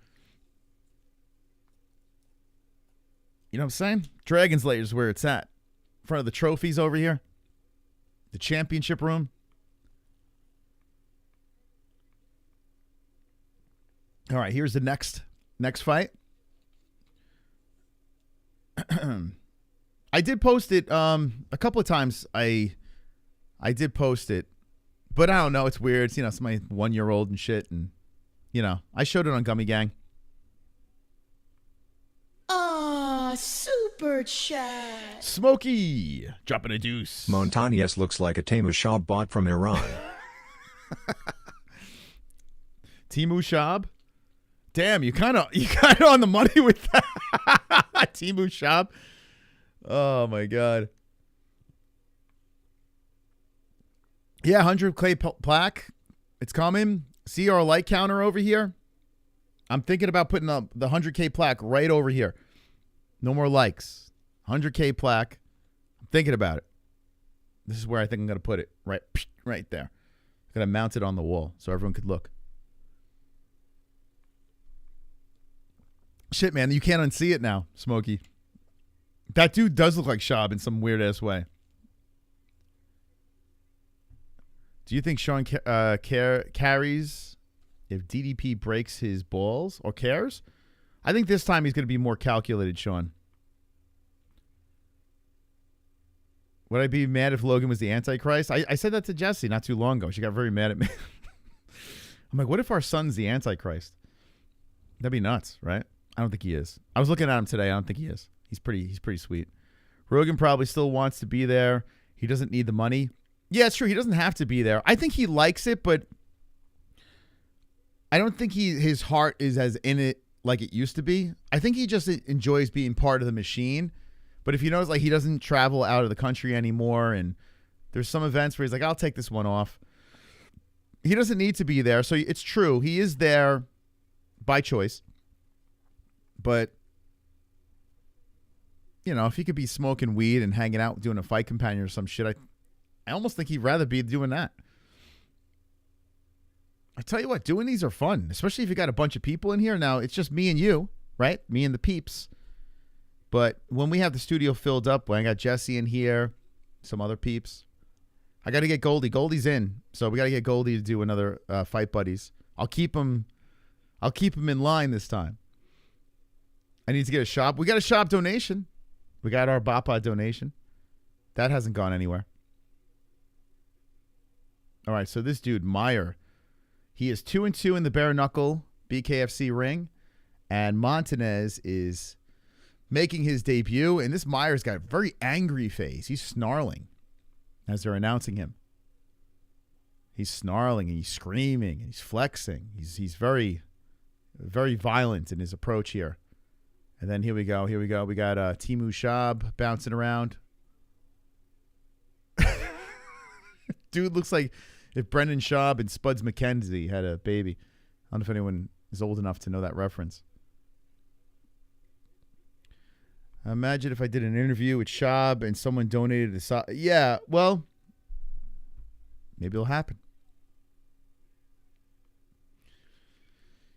You know what I'm saying? Dragon's Lair is where it's at. In front of the trophies over here. The championship room. All right, here's the next fight. I did post it a couple of times. I did post it, but I don't know. It's weird. It's, it's my 1-year-old and shit, and I showed it on Gummy Gang. Super chat. Smokey dropping a deuce. Montanez looks like a Temu Shab bot from Iran. Temu Shab? Damn, you kind of on the money with that. Temu Shab. Oh my god. Yeah, 100K plaque. It's coming. See our like counter over here? I'm thinking about putting up the 100K plaque right over here. No more likes. 100K plaque. I'm thinking about it. This is where I think I'm going to put it. Right there. I'm going to mount it on the wall so everyone could look. Shit, man. You can't unsee it now, Smokey. That dude does look like Shab in some weird-ass way. Do you think Sean carries if DDP breaks his balls or cares? I think this time he's going to be more calculated, Sean. Would I be mad if Logan was the Antichrist? I said that to Jessie not too long ago. She got very mad at me. I'm like, what if our son's the Antichrist? That'd be nuts, right? I don't think he is. I was looking at him today. I don't think he is. He's pretty sweet. Rogan probably still wants to be there. He doesn't need the money. Yeah, it's true. He doesn't have to be there. I think he likes it, but I don't think his heart is as in it like it used to be. I think he just enjoys being part of the machine. But if he knows like he doesn't travel out of the country anymore and there's some events where he's like, I'll take this one off. He doesn't need to be there. So it's true. He is there by choice. But, you know, if he could be smoking weed and hanging out doing a fight companion or some shit, I almost think he'd rather be doing that. I tell you what, doing these are fun, especially if you got a bunch of people in here. Now, it's just me and you, right? Me and the peeps. But when we have the studio filled up, when I got Jesse in here, some other peeps, I got to get Goldie. Goldie's in, so we got to get Goldie to do another Fight Buddies. I'll keep him in line this time. I need to get a shop. We got a shop donation. We got our Bapa donation. That hasn't gone anywhere. All right, so this dude, Meyer, he is 2-2 in the bare-knuckle BKFC ring, and Montanez is making his debut, and this Meyer's got a very angry face. He's snarling as they're announcing him. He's snarling, and he's screaming, and he's flexing. He's very, very violent in his approach here. And then here we go. We got Timu Shab bouncing around. Dude looks like if Brendan Schaub and Spuds McKenzie had a baby. I don't know if anyone is old enough to know that reference. Imagine if I did an interview with Schaub and someone donated a... Yeah, well, maybe it'll happen.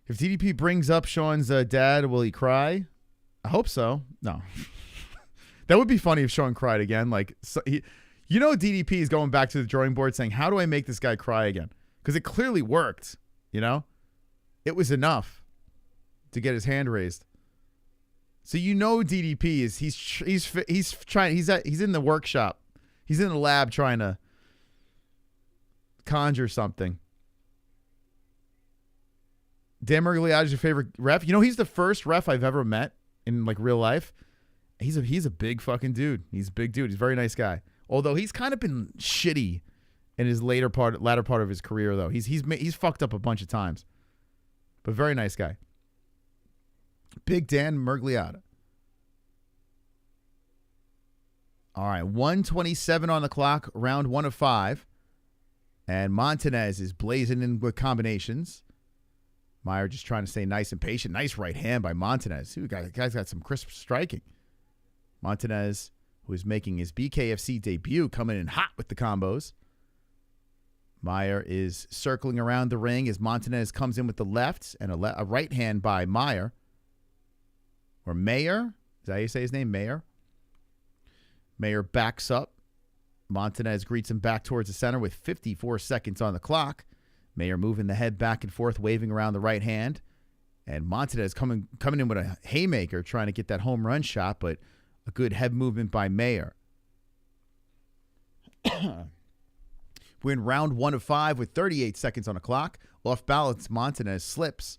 If DDP brings up Sean's dad, will he cry? I hope so. No. That would be funny if Sean cried again. Like, you know, DDP is going back to the drawing board saying, how do I make this guy cry again? Because it clearly worked, you know? It was enough to get his hand raised. So you know DDP is he's in the workshop. He's in the lab trying to conjure something. Dan Mergliada's your favorite ref? You know, he's the first ref I've ever met in like real life. He's a big fucking dude. He's a big dude. He's a very nice guy. Although he's kind of been shitty in his latter part of his career, though. He's fucked up a bunch of times. But very nice guy. Big Dan Mergliada. All right, 1:27 on the clock, round 1 of 5. And Montanez is blazing in with combinations. Meyer just trying to stay nice and patient. Nice right hand by Montanez. The guy's got some crisp striking. Montanez, who is making his BKFC debut, coming in hot with the combos. Meyer is circling around the ring as Montanez comes in with the lefts and a right hand by Meyer. Or Meyer. Is that how you say his name? Meyer. Meyer backs up. Montanez greets him back towards the center with 54 seconds on the clock. Meyer moving the head back and forth, waving around the right hand. And Montanez coming in with a haymaker, trying to get that home run shot, but a good head movement by Meyer. We're in round 1 of 5 with 38 seconds on the clock. Off balance, Montanez slips,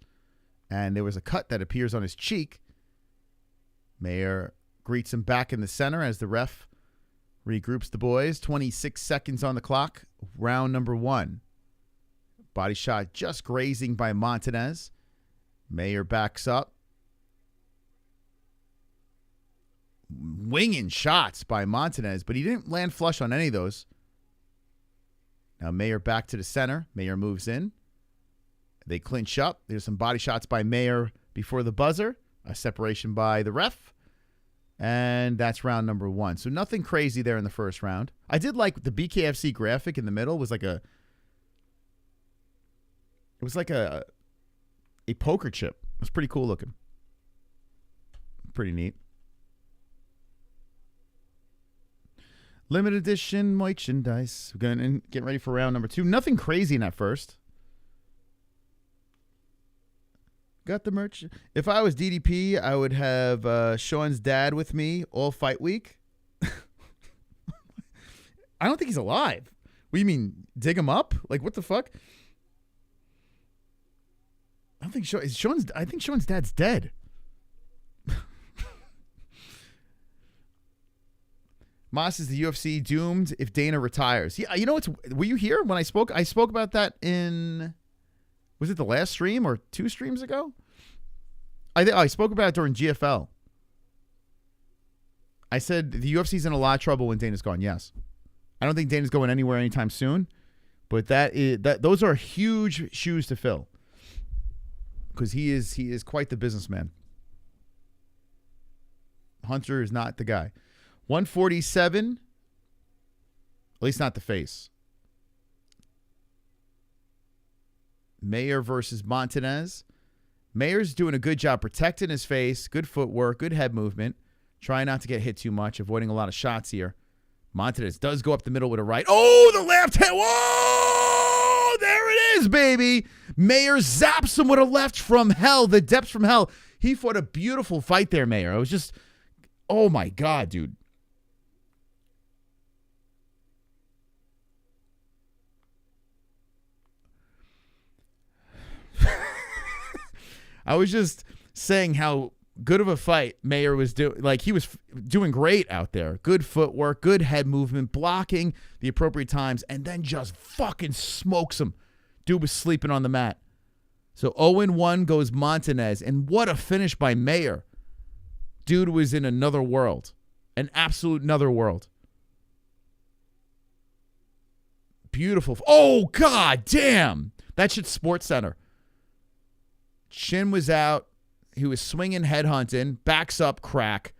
and there was a cut that appears on his cheek. Meyer greets him back in the center as the ref regroups the boys. 26 seconds on the clock, round number 1. Body shot just grazing by Montanez. Meyer backs up. Winging shots by Montanez, but he didn't land flush on any of those. Now Meyer back to the center. Meyer moves in. They clinch up. There's some body shots by Meyer before the buzzer. A separation by the ref. And that's round number 1. So nothing crazy there in the first round. I did like the BKFC graphic in the middle was like a poker chip. It was pretty cool looking. Pretty neat. Limited edition merchandise. We're going to get ready for round number 2. Nothing crazy in that first. Got the merch. If I was DDP, I would have Sean's dad with me all fight week. I don't think he's alive. What do you mean? Dig him up? Like, what the fuck? I don't think Sean's dad's dead. Moss is the UFC doomed if Dana retires. Yeah, you know what's? Were you here when I spoke? I spoke about that in. Was it the last stream or 2 streams ago? I spoke about it during GFL. I said the UFC's in a lot of trouble when Dana's gone. Yes, I don't think Dana's going anywhere anytime soon, but those are huge shoes to fill because he is quite the businessman. Hunter is not the guy. 147, at least not the face. Meyer versus Montanez. Meyer's doing a good job protecting his face, good footwork, good head movement, trying not to get hit too much, avoiding a lot of shots here. Montanez does go up the middle with a right. Oh, the left hand. Whoa, there it is, baby. Meyer zaps him with a left from hell, the depths from hell. He fought a beautiful fight there, Meyer. It was just, oh my God, dude. I was just saying how good of a fight Meyer was doing. Like, he was doing great out there. Good footwork, good head movement, blocking the appropriate times, and then just fucking smokes him. Dude was sleeping on the mat. So 0-1 goes Montanez, and what a finish by Meyer. Dude was in another world. An absolute another world. Beautiful. Oh, God damn. That shit's Sports Center. Chin was out. He was swinging, head hunting. Backs up, crack.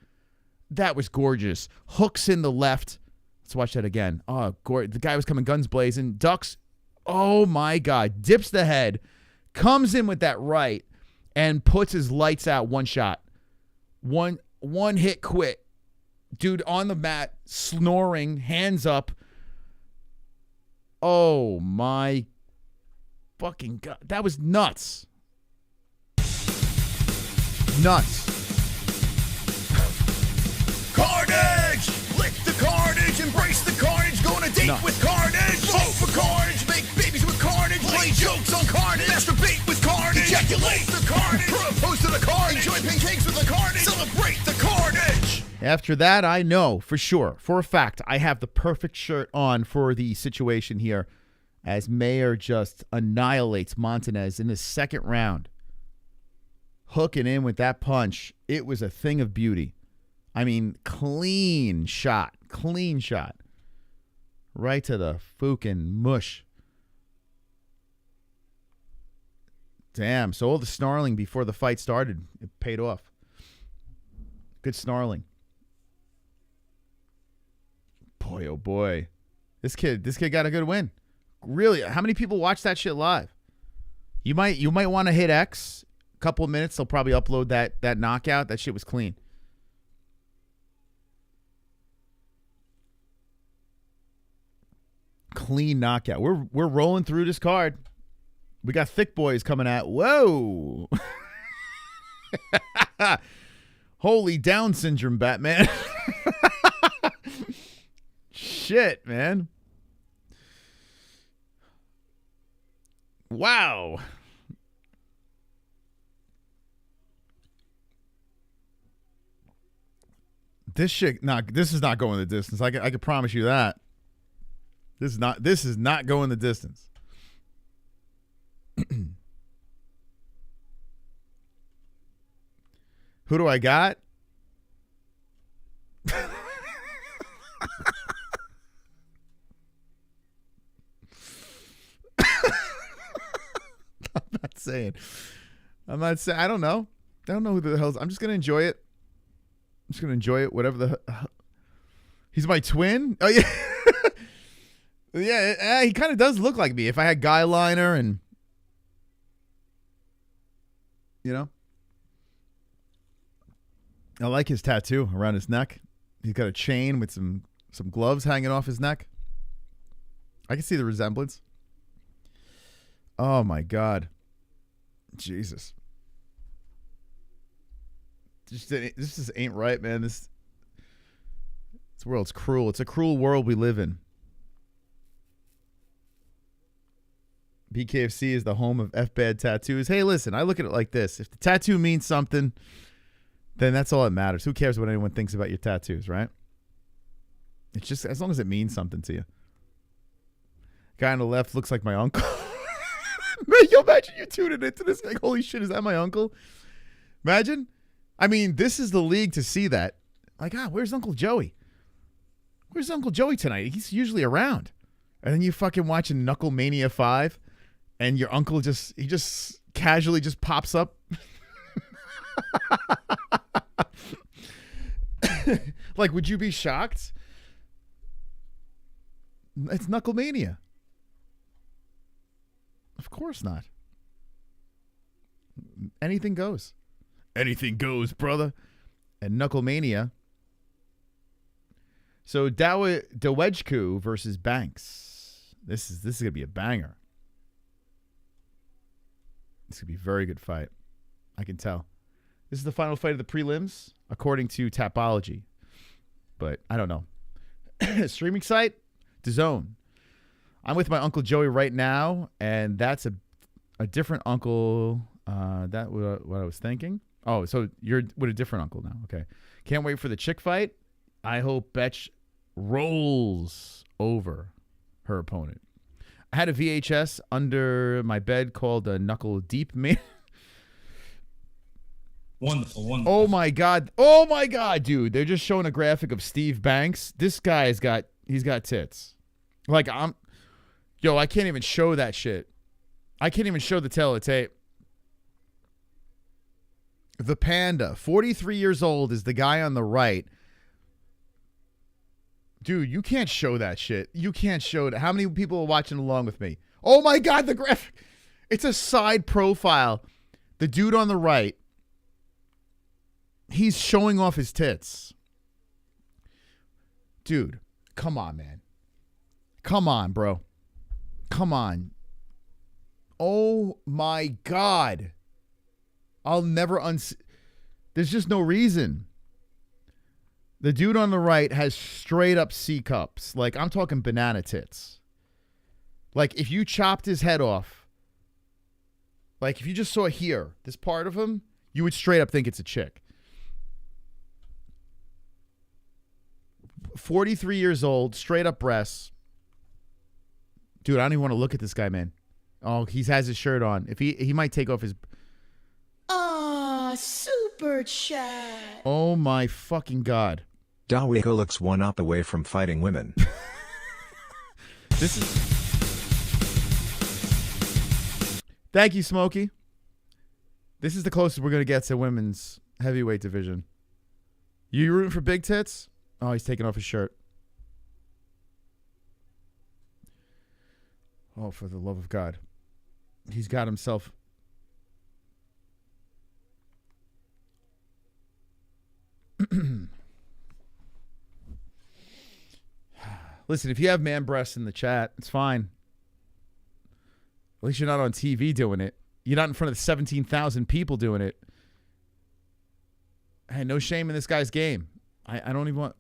That was gorgeous. Hooks in the left. Let's watch that again. Oh, the guy was coming guns blazing. Ducks. Oh, my God. Dips the head. Comes in with that right. And puts his lights out. One shot. One hit quit. Dude on the mat. Snoring. Hands up. Oh, my fucking God. That was nuts. Nuts. Carnage! Lick the carnage, embrace the carnage, go on a date with carnage, vote for carnage, make babies with carnage, play jokes on carnage, masturbate with carnage, ejaculate the carnage, propose to the carnage, enjoy pancakes with the carnage, celebrate the carnage. After that, I know for sure, for a fact, I have the perfect shirt on for the situation here as Meyer just annihilates Montanez in the second round. Hooking in with that punch, it was a thing of beauty. I mean, clean shot. Clean shot. Right to the fucking mush. Damn, so all the snarling before the fight started, it paid off. Good snarling. Boy, oh boy. This kid got a good win. Really, how many people watch that shit live? You might want to hit X. Couple of minutes, they'll probably upload that knockout. That shit was clean. Clean knockout. We're rolling through this card. We got thick boys coming out. Whoa. Holy Down syndrome, Batman. Shit, man. Wow. This is not going the distance. I can promise you that. This is not going the distance. Who do I got? I'm not saying. I don't know. I don't know who the hell's. I'm just gonna enjoy it. just going to enjoy it, whatever the... He's my twin? Oh, yeah. Yeah, he kind of does look like me. If I had guy liner and... You know? I like his tattoo around his neck. He's got a chain with some gloves hanging off his neck. I can see the resemblance. Oh, my God. Jesus. This just ain't right, man. This world's cruel. It's a cruel world we live in. BKFC is the home of F-Bad tattoos. Hey, listen, I look at it like this. If the tattoo means something, then that's all that matters. Who cares what anyone thinks about your tattoos, right? It's just as long as it means something to you. Guy on the left looks like my uncle. Man, yo, imagine you tuning into this. Like, holy shit, is that my uncle? Imagine. I mean, this is the league to see that. Like, where's Uncle Joey? Where's Uncle Joey tonight? He's usually around. And then you fucking watching KnuckleMania 5, and your uncle just casually just pops up. Like, would you be shocked? It's KnuckleMania. Of course not. Anything goes. Anything goes, brother. And KnuckleMania. So Dawejko versus Banks. This is gonna be a banger. This could be a very good fight. I can tell. This is the final fight of the prelims, according to Tapology. But I don't know. Streaming site, DAZN. I'm with my Uncle Joey right now, and that's a different uncle. That what I was thinking. Oh, so you're with a different uncle now. Okay. Can't wait for the chick fight. I hope Betch rolls over her opponent. I had a VHS under my bed called a Knuckle Deep Man. Wonderful. Oh my god, dude! They're just showing a graphic of Steve Banks. This guy's got tits. Like I can't even show that shit. I can't even show the teletape. The Panda, 43 years old, is the guy on the right. Dude, you can't show that shit. You can't show it. How many people are watching along with me? Oh my god, the graphic! It's a side profile. The dude on the right. He's showing off his tits. Dude, come on, man. Come on, bro. Come on. Oh, my God. I'll never There's just no reason. The dude on the right has straight up C cups. Like, I'm talking banana tits. Like, if you chopped his head off, like, if you just saw here, this part of him, you would straight up think it's a chick. 43 years old, straight up breasts. Dude, I don't even want to look at this guy, man. Oh, he has his shirt on. If he might take off his... Super chat. Oh my fucking God. Dawejko looks one up away from fighting women. This is... Thank you, Smokey. This is the closest we're going to get to women's heavyweight division. You rooting for big tits? Oh, he's taking off his shirt. Oh, for the love of God. He's got himself... Listen, if you have man breasts in the chat, it's fine. At least you're not on TV doing it. You're not in front of 17,000 people doing it. Hey, no shame in this guy's game. I don't even want...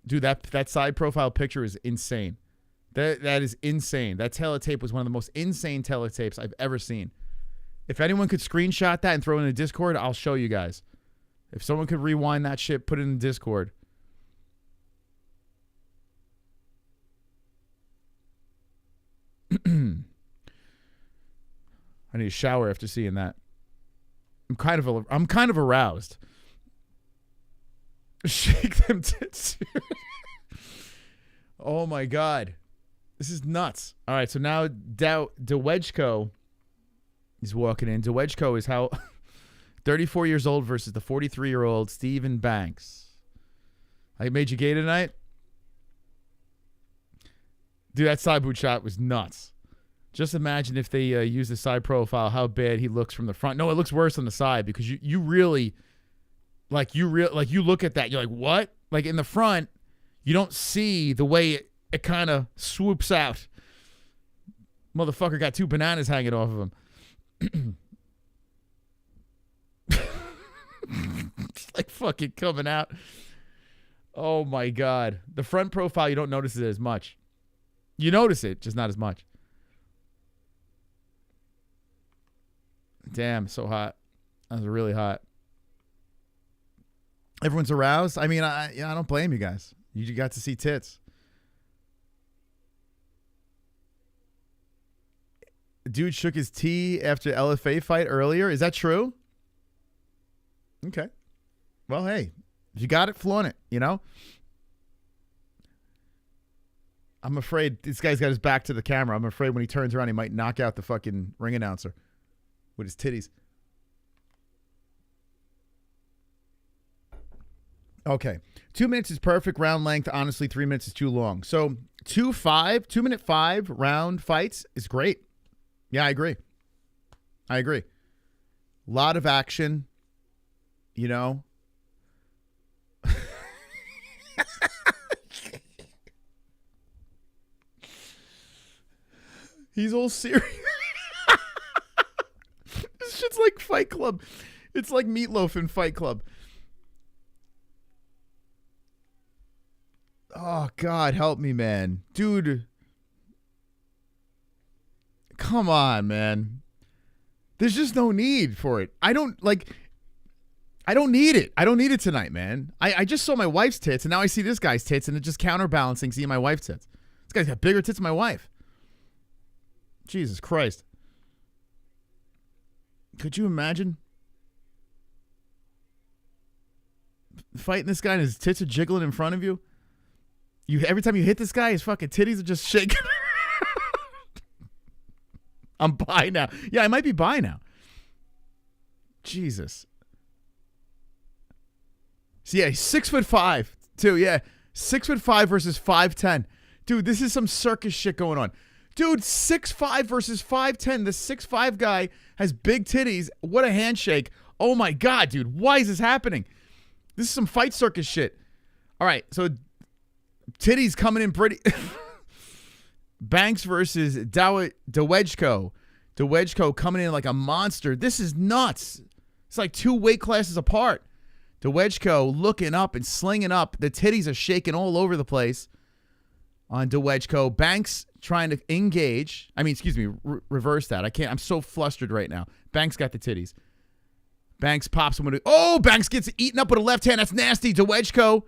Dude, that side profile picture is insane. That is insane. That teletape was one of the most insane teletapes I've ever seen. If anyone could screenshot that and throw it in a Discord, I'll show you guys. If someone could rewind that shit, put it in Discord. I need a shower after seeing that. I'm kind of aroused. Shake them tits. Oh my God. This is nuts. All right, so now Dawejko is walking in. Dawejko is how 34 years old versus the 43-year-old Steven Banks. I made you gay tonight? Dude, that side boot shot was nuts. Just imagine if they use the side profile, how bad he looks from the front. No, it looks worse on the side because you really, you look at that, you're like, what? Like in the front, you don't see the way it kind of swoops out. Motherfucker got 2 bananas hanging off of him. It's like fucking coming out. Oh my God. The front profile, you don't notice it as much. You notice it, just not as much. Damn, so hot. That was really hot. Everyone's aroused. I mean, I don't blame you guys. You got to see tits. Dude shook his tee after LFA fight earlier. Is that true? Okay. Well, hey, if you got it, flaunt it, you know? I'm afraid this guy's got his back to the camera. I'm afraid when he turns around, he might knock out the fucking ring announcer with his titties. Okay. 2 minutes is perfect round length. Honestly, 3 minutes is too long. So 2-minute 5 round fights is great. Yeah, I agree. A lot of action, you know. He's all serious. This shit's like Fight Club. It's like Meatloaf in Fight Club. Oh, God, help me, man. Dude. Come on, man. There's just no need for it. I don't need it. I don't need it tonight, man. I just saw my wife's tits, and now I see this guy's tits, and it's just counterbalancing seeing my wife's tits. This guy's got bigger tits than my wife. Jesus Christ. Could you imagine fighting this guy and his tits are jiggling in front of you? Every time you hit this guy, his fucking titties are just shaking. I'm bi now. Yeah, I might be bi now. Jesus. So yeah, he's 6'5", too. Yeah, 6'5" versus 5'10". Dude, this is some circus shit going on. Dude, 6'5" versus 5'10". The 6'5" guy has big titties. What a handshake. Oh my God, dude. Why is this happening? This is some fight circus shit. All right, so titties coming in pretty. Banks versus Dawejko. Dawejko coming in like a monster. This is nuts. It's like 2 weight classes apart. Dawejko looking up and slinging up. The titties are shaking all over the place on Dawejko. Banks trying to engage. I mean, excuse me, reverse that. I can't. I'm so flustered right now. Banks got the titties. Banks pops him with Banks gets eaten up with a left hand. That's nasty. Dawejko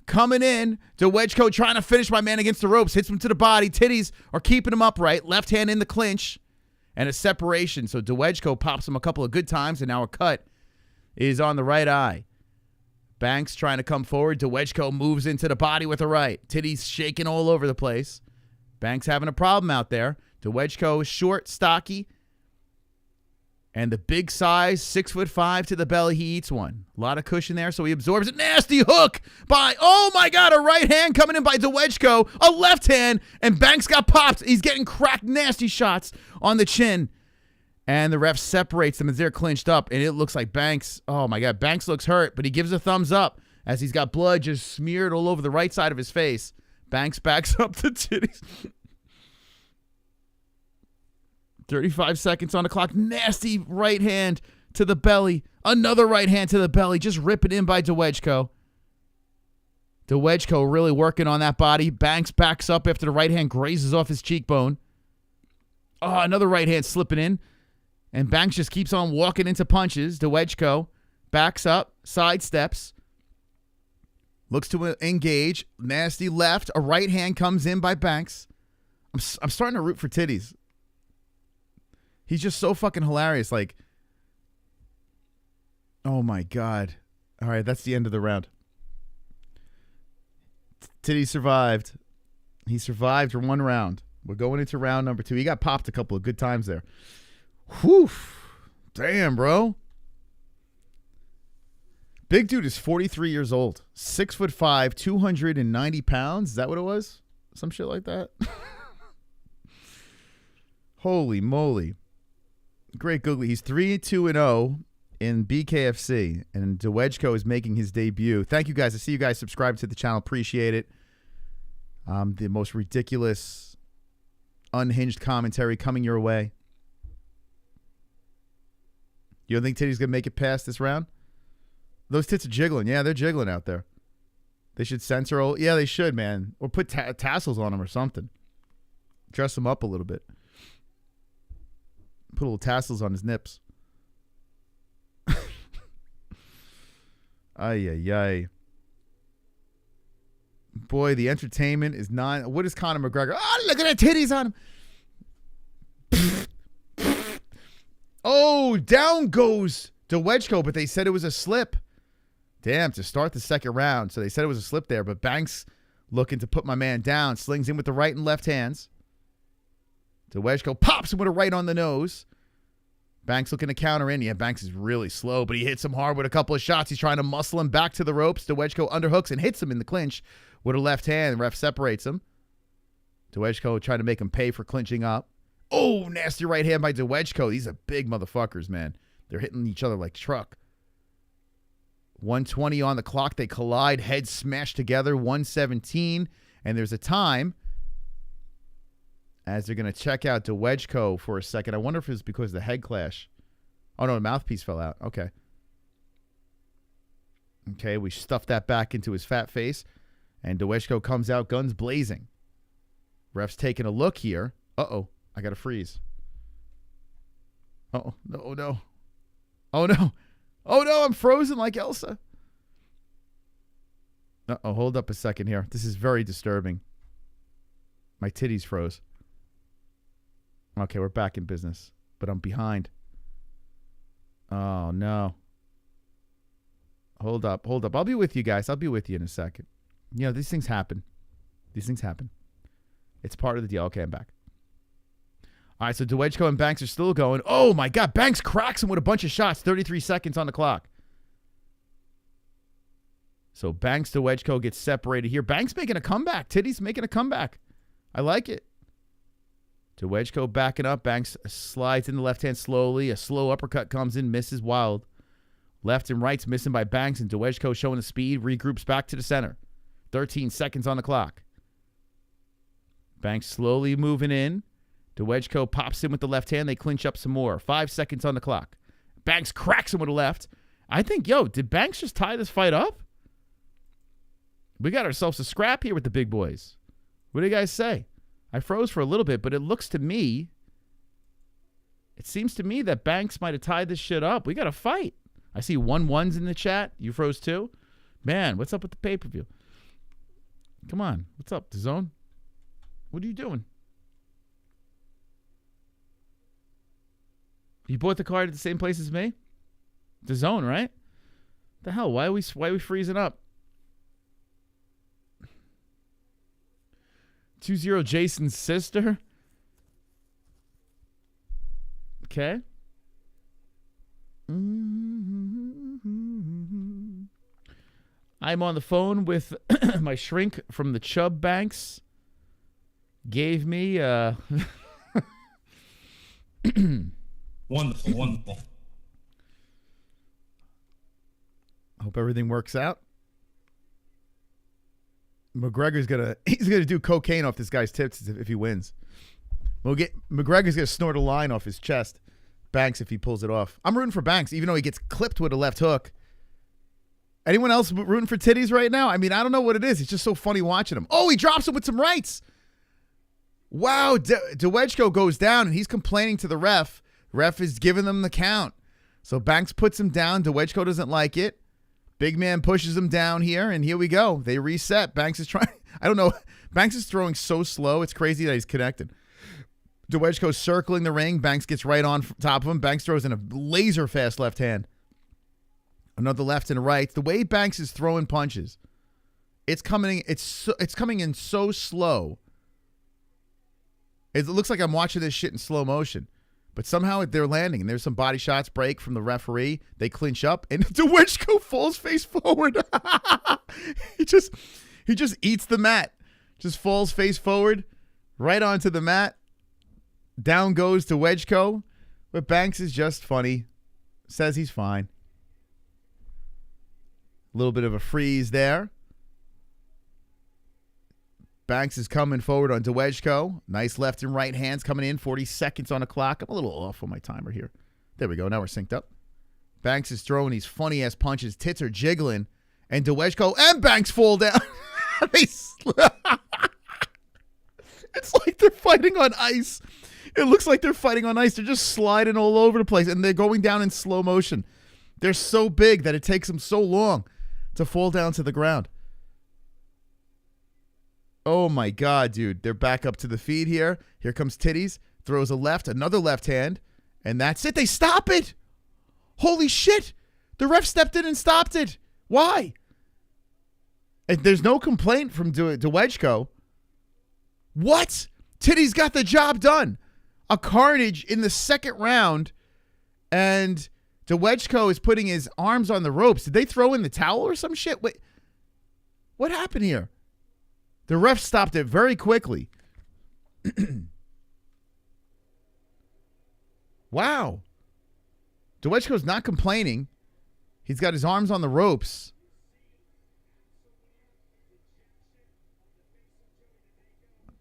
coming in. Dawejko trying to finish my man against the ropes. Hits him to the body. Titties are keeping him upright. Left hand in the clinch. And a separation. So Dawejko pops him a couple of good times. And now a cut is on the right eye. Banks trying to come forward. Dawejko moves into the body with the right. Titties shaking all over the place. Banks having a problem out there. Dawejko is short, stocky. And the big size, 6'5" to the belly, he eats one. A lot of cushion there, so he absorbs it. Nasty hook by, oh my God, a right hand coming in by Dawejko. A left hand, and Banks got popped. He's getting cracked nasty shots on the chin. And the ref separates them as they're clinched up, and it looks like Banks, oh my God, Banks looks hurt, but he gives a thumbs up as he's got blood just smeared all over the right side of his face. Banks backs up the titties. 35 seconds on the clock. Nasty right hand to the belly. Another right hand to the belly. Just ripping in by Dawejko. Dawejko really working on that body. Banks backs up after the right hand grazes off his cheekbone. Oh, another right hand slipping in. And Banks just keeps on walking into punches. Dawejko backs up, sidesteps. Looks to engage. Nasty left. A right hand comes in by Banks. I'm starting to root for titties. He's just so fucking hilarious. Like, oh my God. All right, that's the end of the round. Titty survived. He survived for 1 round. We're going into round number 2. He got popped a couple of good times there. Whew. Damn, bro. Big dude is 43 years old. 6'5", 290 pounds. Is that what it was? Some shit like that. Holy moly. Great googly. He's 3-2-0 in BKFC. And Dawejko is making his debut. Thank you guys. I see you guys subscribe to the channel. Appreciate it. The most ridiculous, unhinged commentary coming your way. You don't think Titty's going to make it past this round? Those tits are jiggling. Yeah, they're jiggling out there. They should censor all. Yeah, they should, man. Or put tassels on them or something. Dress them up a little bit. Put little tassels on his nips. Ay, ay, ay. Boy, the entertainment is not. What is Conor McGregor? Oh, look at the titties on him. Oh, down goes Dawejko, but they said it was a slip. Damn, to start the second round. So they said it was a slip there, but Banks looking to put my man down. Slings in with the right and left hands. Dawejko pops him with a right on the nose. Banks looking to counter in. Yeah, Banks is really slow, but he hits him hard with a couple of shots. He's trying to muscle him back to the ropes. Dawejko underhooks and hits him in the clinch with a left hand. The ref separates him. Dawejko trying to make him pay for clinching up. Oh, nasty right hand by Dawejko. These are big motherfuckers, man. They're hitting each other like truck. 1:20 on the clock. They collide. Heads smash together. 1:17. And there's a time as they're going to check out Dawejko for a second. I wonder if it's because of the head clash. Oh, no, the mouthpiece fell out. Okay. Okay, we stuffed that back into his fat face. And Dawejko comes out, guns blazing. Ref's taking a look here. Uh-oh. I got to freeze. Uh-oh. No, oh, no. Oh, no. Oh, no, I'm frozen like Elsa. Uh-oh, hold up a second here. This is very disturbing. My titties froze. Okay, we're back in business, but I'm behind. Oh, no. Hold up, hold up. I'll be with you guys. I'll be with you in a second. You know, these things happen. These things happen. It's part of the deal. Okay, I'm back. All right, so Dawejko and Banks are still going. Oh, my God. Banks cracks him with a bunch of shots. 33 seconds on the clock. So Banks, Dawejko gets separated here. Banks making a comeback. Titty's making a comeback. I like it. Dawejko backing up. Banks slides in the left hand slowly. A slow uppercut comes in. Misses wild. Left and right's missing by Banks. And Dawejko showing the speed. Regroups back to the center. 13 seconds on the clock. Banks slowly moving in. Dawejko pops in with the left hand. They clinch up some more. 5 seconds on the clock. Banks cracks him with the left. I think, did Banks just tie this fight up? We got ourselves a scrap here with the big boys. What do you guys say? I froze for a little bit, but it looks to me, it seems to me that Banks might have tied this shit up. We got a fight. I see 1-1s in the chat. You froze too? Man, what's up with the pay-per-view? Come on. What's up, DAZN? What are you doing? You bought the card at the same place as me? DAZN, right? The hell? Why are we freezing up? 2-0 Jason's sister. Okay. I'm on the phone with my shrink from the Chubb Banks. Gave me Wonderful, wonderful. Hope everything works out. McGregor's he's gonna do cocaine off this guy's tips if he wins. McGregor's gonna snort a line off his chest. Banks if he pulls it off. I'm rooting for Banks, even though he gets clipped with a left hook. Anyone else rooting for titties right now? I mean, I don't know what it is. It's just so funny watching him. Oh, he drops him with some rights. Wow, Dawejko goes down and he's complaining to the ref. Ref is giving them the count. So Banks puts him down. Dawejko doesn't like it. Big man pushes him down here, and here we go. They reset. Banks is trying. I don't know. Banks is throwing so slow. It's crazy that he's connected. Dawejko's circling the ring. Banks gets right on top of him. Banks throws in a laser fast left hand. Another left and right. The way Banks is throwing punches, it's coming in so slow. It looks like I'm watching this shit in slow motion. But somehow they're landing, and there's some body shots break from the referee. They clinch up, and Dawejko falls face forward. He just eats the mat. Just falls face forward, right onto the mat. Down goes Dawejko. But Banks is just funny. Says he's fine. A little bit of a freeze there. Banks is coming forward on Dawejko. Nice left and right hands coming in. 40 seconds on the clock. I'm a little off on my timer here. There we go. Now we're synced up. Banks is throwing these funny-ass punches. Tits are jiggling. And Dawejko and Banks fall down. It's like they're fighting on ice. It looks like they're fighting on ice. They're just sliding all over the place. And they're going down in slow motion. They're so big that it takes them so long to fall down to the ground. Oh, my God, dude. They're back up to the feed here. Here comes Titties. Throws a left, another left hand. And that's it. They stop it. Holy shit. The ref stepped in and stopped it. Why? And there's no complaint from Dawejko. What? Titties got the job done. A carnage in the second round. And Dawejko is putting his arms on the ropes. Did they throw in the towel or some shit? Wait. What happened here? The ref stopped it very quickly. Wow. Dawejko's not complaining. He's got his arms on the ropes.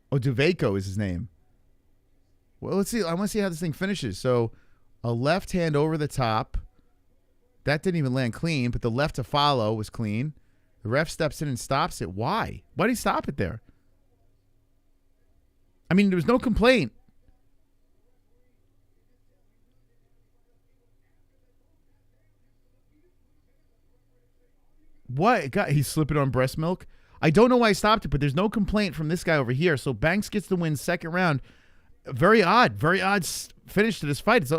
Oh, Dawejko is his name. Well, let's see. I want to see how this thing finishes. So, a left hand over the top. That didn't even land clean, but the left to follow was clean. The ref steps in and stops it. Why? Why did he stop it there? I mean, there was no complaint. What? God, he's slipping on breast milk. I don't know why he stopped it, but there's no complaint from this guy over here. So Banks gets the win second round. Very odd finish to this fight.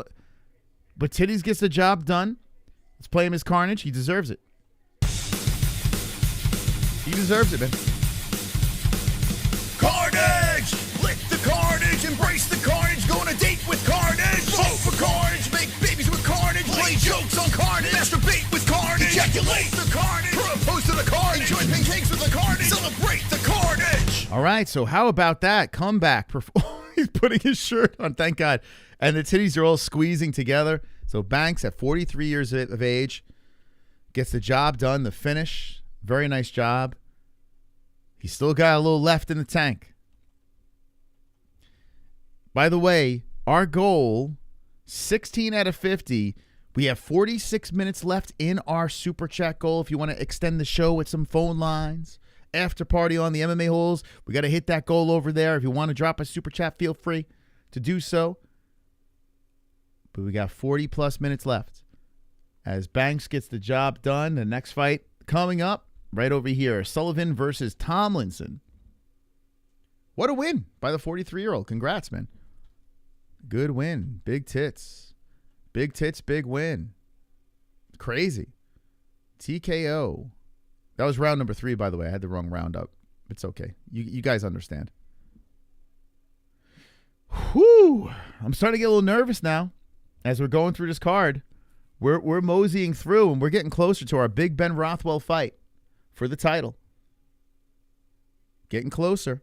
But Titties gets the job done. Let's play him his carnage. He deserves it. He deserves it, man. Carnage! Lick the carnage, embrace the carnage, go on a date with carnage, vote for carnage, make babies with carnage, play jokes on carnage, masturbate with carnage, ejaculate the carnage, propose to the carnage, enjoy pancakes with the carnage, celebrate the carnage. All right, so how about that comeback? He's putting his shirt on, thank God. And the Titties are all squeezing together. So Banks, at 43 years of age, gets the job done, the finish. Very nice job. He's still got a little left in the tank. By the way, our goal, 16 out of 50. We have 46 minutes left in our Super Chat goal. If you want to extend the show with some phone lines, after party on the MMA-Holes, we got to hit that goal over there. If you want to drop a Super Chat, feel free to do so. But we got 40-plus minutes left. As Banks gets the job done, the next fight coming up right over here, Sullivan versus Tomlinson. What a win by the 43-year-old. Congrats, man. Good win. Big tits. Big tits, big win. Crazy. TKO. That was round number 3, by the way. I had the wrong round up. It's okay. You guys understand. Whew. I'm starting to get a little nervous now as we're going through this card. We're moseying through, and we're getting closer to our Big Ben Rothwell fight for the title. Getting closer.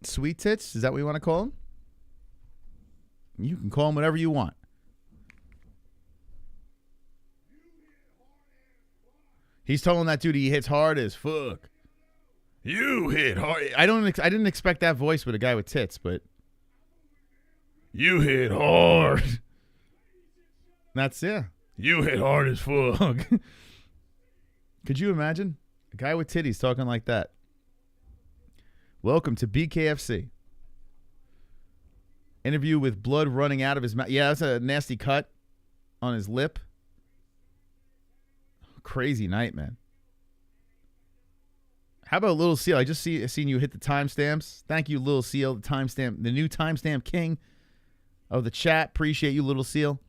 Sweet tits, is that what you want to call him? You can call him whatever you want. He's telling that dude he hits hard as fuck. You hit hard. I didn't expect that voice with a guy with tits, but you hit hard. That's yeah. You hit hard as fuck. Could you imagine a guy with titties talking like that? Welcome to BKFC. Interview with blood running out of his mouth. Yeah, that's a nasty cut on his lip. Crazy night, man. How about Little Seal? I just seen you hit the timestamps. Thank you, Little Seal, the new timestamp king of the chat. Appreciate you, Little Seal.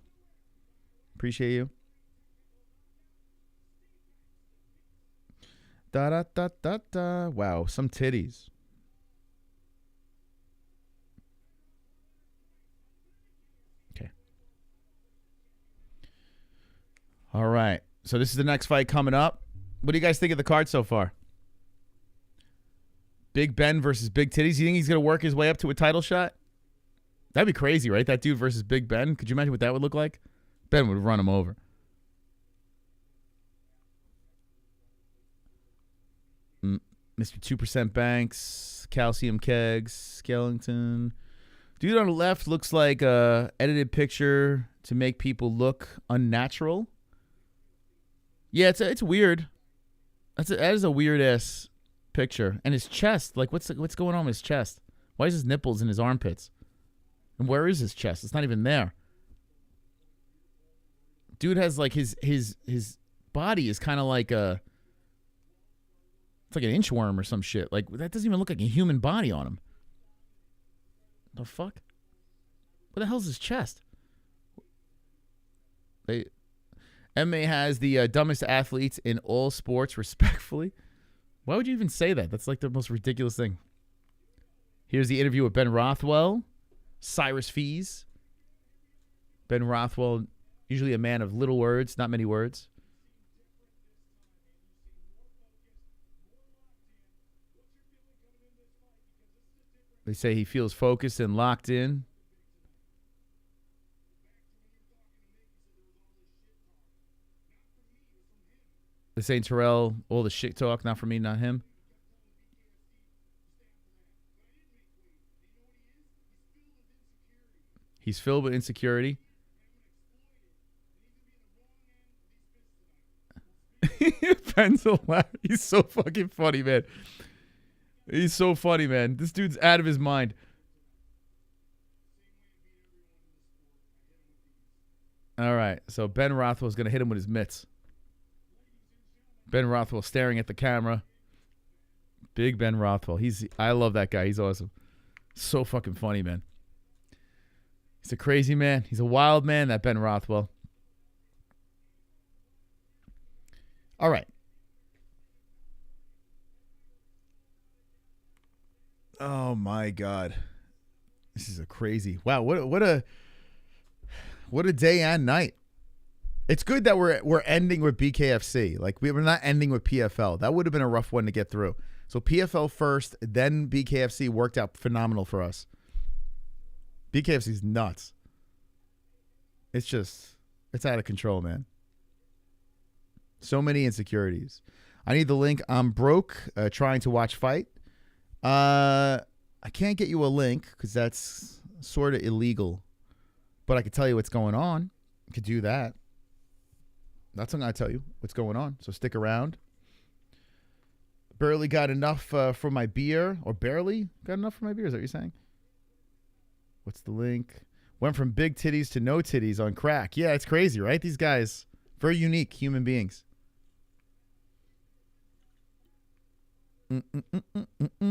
Appreciate you. Da da da da da. Wow, some titties. All right. So this is the next fight coming up. What do you guys think of the card so far? Big Ben versus Big Titties. You think he's going to work his way up to a title shot? That'd be crazy, right? That dude versus Big Ben. Could you imagine what that would look like? Ben would run him over. Mr. 2% Banks, Calcium Kegs, Skellington. Dude on the left looks like a edited picture to make people look unnatural. Yeah, it's weird. That is a weird ass picture. And his chest, like what's going on with his chest? Why is his nipples in his armpits? And where is his chest? It's not even there. Dude has like his body is kind of like it's like an inchworm or some shit. Like that doesn't even look like a human body on him. The fuck? What the hell's his chest? MMA has the dumbest athletes in all sports, respectfully. Why would you even say that? That's like the most ridiculous thing. Here's the interview with Ben Rothwell, Cyrus Fees. Ben Rothwell, usually a man of little words, not many words. They say he feels focused and locked in. They're saying Terrill, all the shit talk, not for me, not him. He's filled with insecurity. He's so fucking funny, man. He's so funny, man. This dude's out of his mind. All right, so Ben Rothwell's going to hit him with his mitts. Ben Rothwell staring at the camera. Big Ben Rothwell. I love that guy. He's awesome. So fucking funny, man. He's a crazy man. He's a wild man, that Ben Rothwell. All right. Oh my God. This is a crazy. Wow, what a day and night. It's good that we're ending with BKFC. Like we're not ending with PFL. That would have been a rough one to get through. So PFL first, then BKFC worked out phenomenal for us. BKFC's nuts. It's out of control, man. So many insecurities. I need the link. I'm broke trying to watch fight. I can't get you a link because that's sort of illegal. But I can tell you what's going on. I could do that. That's what I'm going to tell you what's going on. So stick around. Barely got enough for my beer. Or barely got enough for my beer. Is that what you're saying? What's the link? Went from big titties to no titties on crack. Yeah, it's crazy, right? These guys, very unique human beings.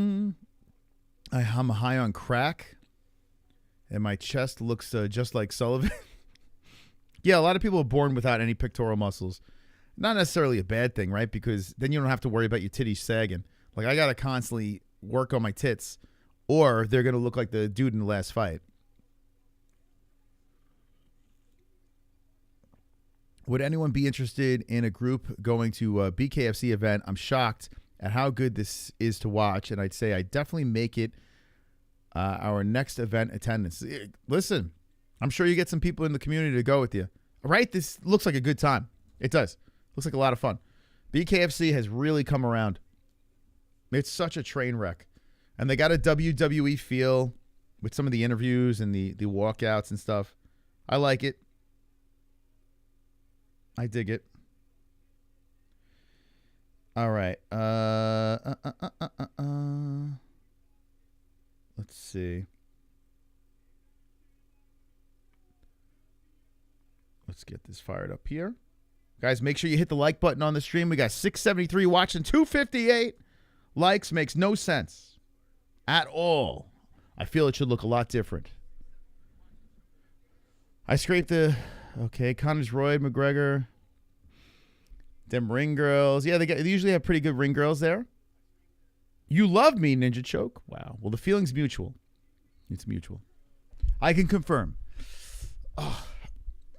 I'm high on crack. And my chest looks just like Sullivan. Yeah, a lot of people are born without any pectoral muscles. Not necessarily a bad thing, right? Because then you don't have to worry about your titties sagging. Like, I got to constantly work on my tits, or they're going to look like the dude in the last fight. Would anyone be interested in a group going to a BKFC event? I'm shocked at how good this is to watch, and I'd say I definitely make it our next event attendance. Listen, I'm sure you get some people in the community to go with you. Right? This looks like a good time. It does. Looks like a lot of fun. BKFC has really come around. It's such a train wreck. And they got a WWE feel with some of the interviews and the walkouts and stuff. I like it. I dig it. All right. Let's see. Let's get this fired up here. Guys, make sure you hit the like button on the stream. We got 673 watching, 258 likes. Makes no sense at all. I feel it should look a lot different. I scraped the... Okay, Connors, Royd, McGregor. Them ring girls. Yeah, they usually have pretty good ring girls there. You love me, Ninja Choke. Wow. Well, the feeling's mutual. It's mutual. I can confirm. Oh,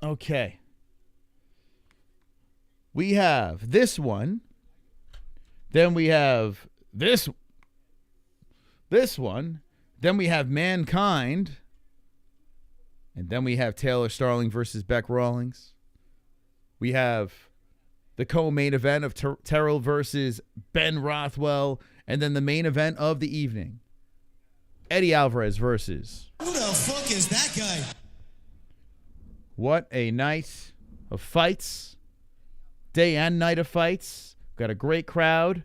okay. We have this one. Then we have this one. Then we have Mankind. And then we have Taylor Starling versus Beck Rawlings. We have the co-main event of Terrill versus Ben Rothwell. And then the main event of the evening, Eddie Alvarez versus... Who the fuck is that guy? What a night of fights. Day and night of fights. Got a great crowd.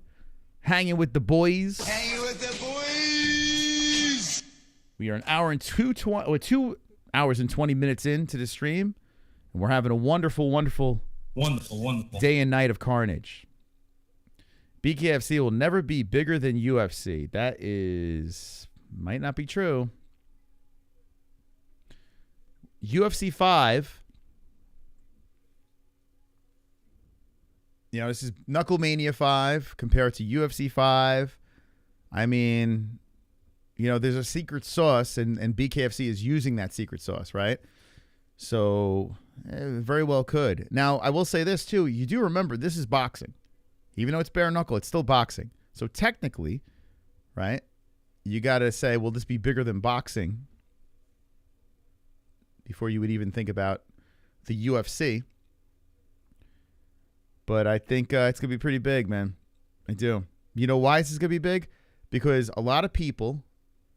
Hanging with the boys. Hanging with the boys. We are an hour and 2 hours and 20 minutes into the stream. And we're having a wonderful day and night of carnage. BKFC will never be bigger than UFC. That might not be true. UFC 5. This is KnuckleMania 5 compared to UFC 5. I mean, there's a secret sauce, and BKFC is using that secret sauce, right? So, very well could. Now, I will say this, too. You do remember, this is boxing. Even though it's bare knuckle, it's still boxing. So, technically, right, you got to say, will this be bigger than boxing before you would even think about the UFC? But I think it's going to be pretty big, man. I do. You know why this is going to be big? Because a lot of people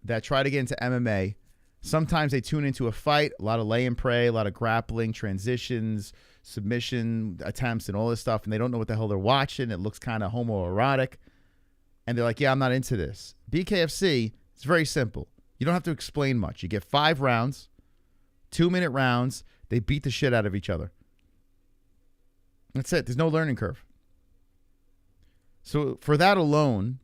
that try to get into MMA, sometimes they tune into a fight, a lot of lay and pray, a lot of grappling, transitions, submission attempts, and all this stuff, and they don't know what the hell they're watching. It looks kind of homoerotic. And they're like, yeah, I'm not into this. BKFC, it's very simple. You don't have to explain much. You get 5 rounds, 2-minute rounds. They beat the shit out of each other. That's it. There's no learning curve. So for that alone,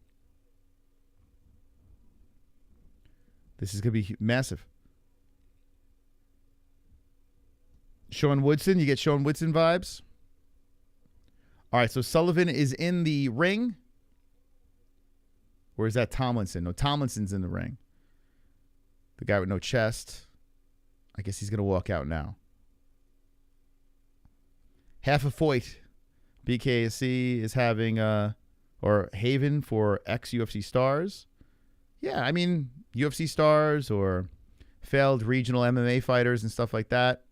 this is going to be massive. Sean Woodson, you get Sean Woodson vibes. All right, so Sullivan is in the ring. Or is that Tomlinson? No, Tomlinson's in the ring. The guy with no chest. I guess he's going to walk out now. Half a fight. BKC is having, or Haven for ex-UFC stars. Yeah, I mean, UFC stars or failed regional MMA fighters and stuff like that.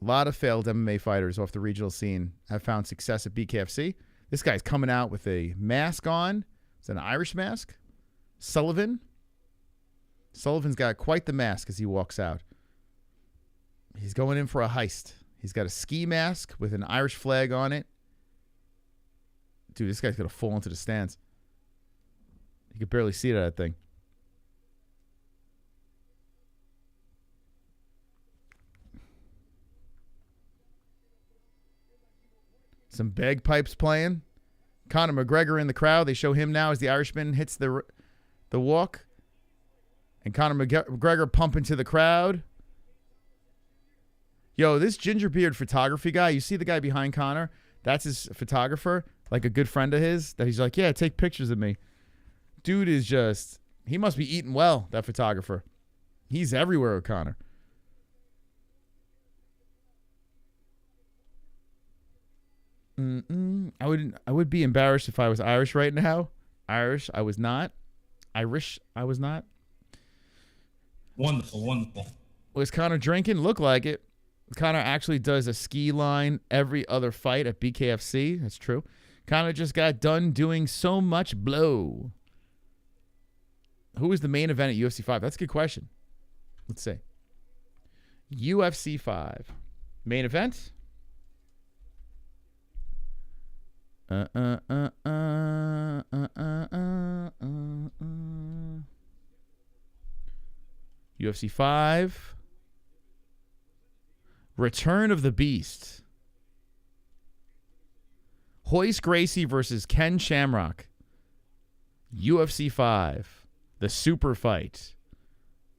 A lot of failed MMA fighters off the regional scene have found success at BKFC. This guy's coming out with a mask on. It's an Irish mask. Sullivan's got quite the mask as he walks out. He's going in for a heist. He's got a ski mask with an Irish flag on it. Dude, this guy's going to fall into the stands. You could barely see that thing. Some bagpipes playing. Conor McGregor in the crowd. They show him now as the Irishman hits the walk. And Conor McGregor pumping to the crowd. Yo, this gingerbeard photography guy, you see the guy behind Conor? That's his photographer, like a good friend of his, that he's like, yeah, take pictures of me. Dude is just, he must be eating well, that photographer. He's everywhere with Conor. I would be embarrassed if I was Irish right now. Irish, I was not. Irish, I was not. Wonderful. Was Conor drinking? Looked like it. Conor actually does a ski line every other fight at BKFC. That's true. Conor just got done doing so much blow. Who was the main event at UFC 5? That's a good question. Let's see. UFC 5. Main event? UFC 5. Return of the Beast. Hoist Gracie versus Ken Shamrock. UFC 5. The Super Fight.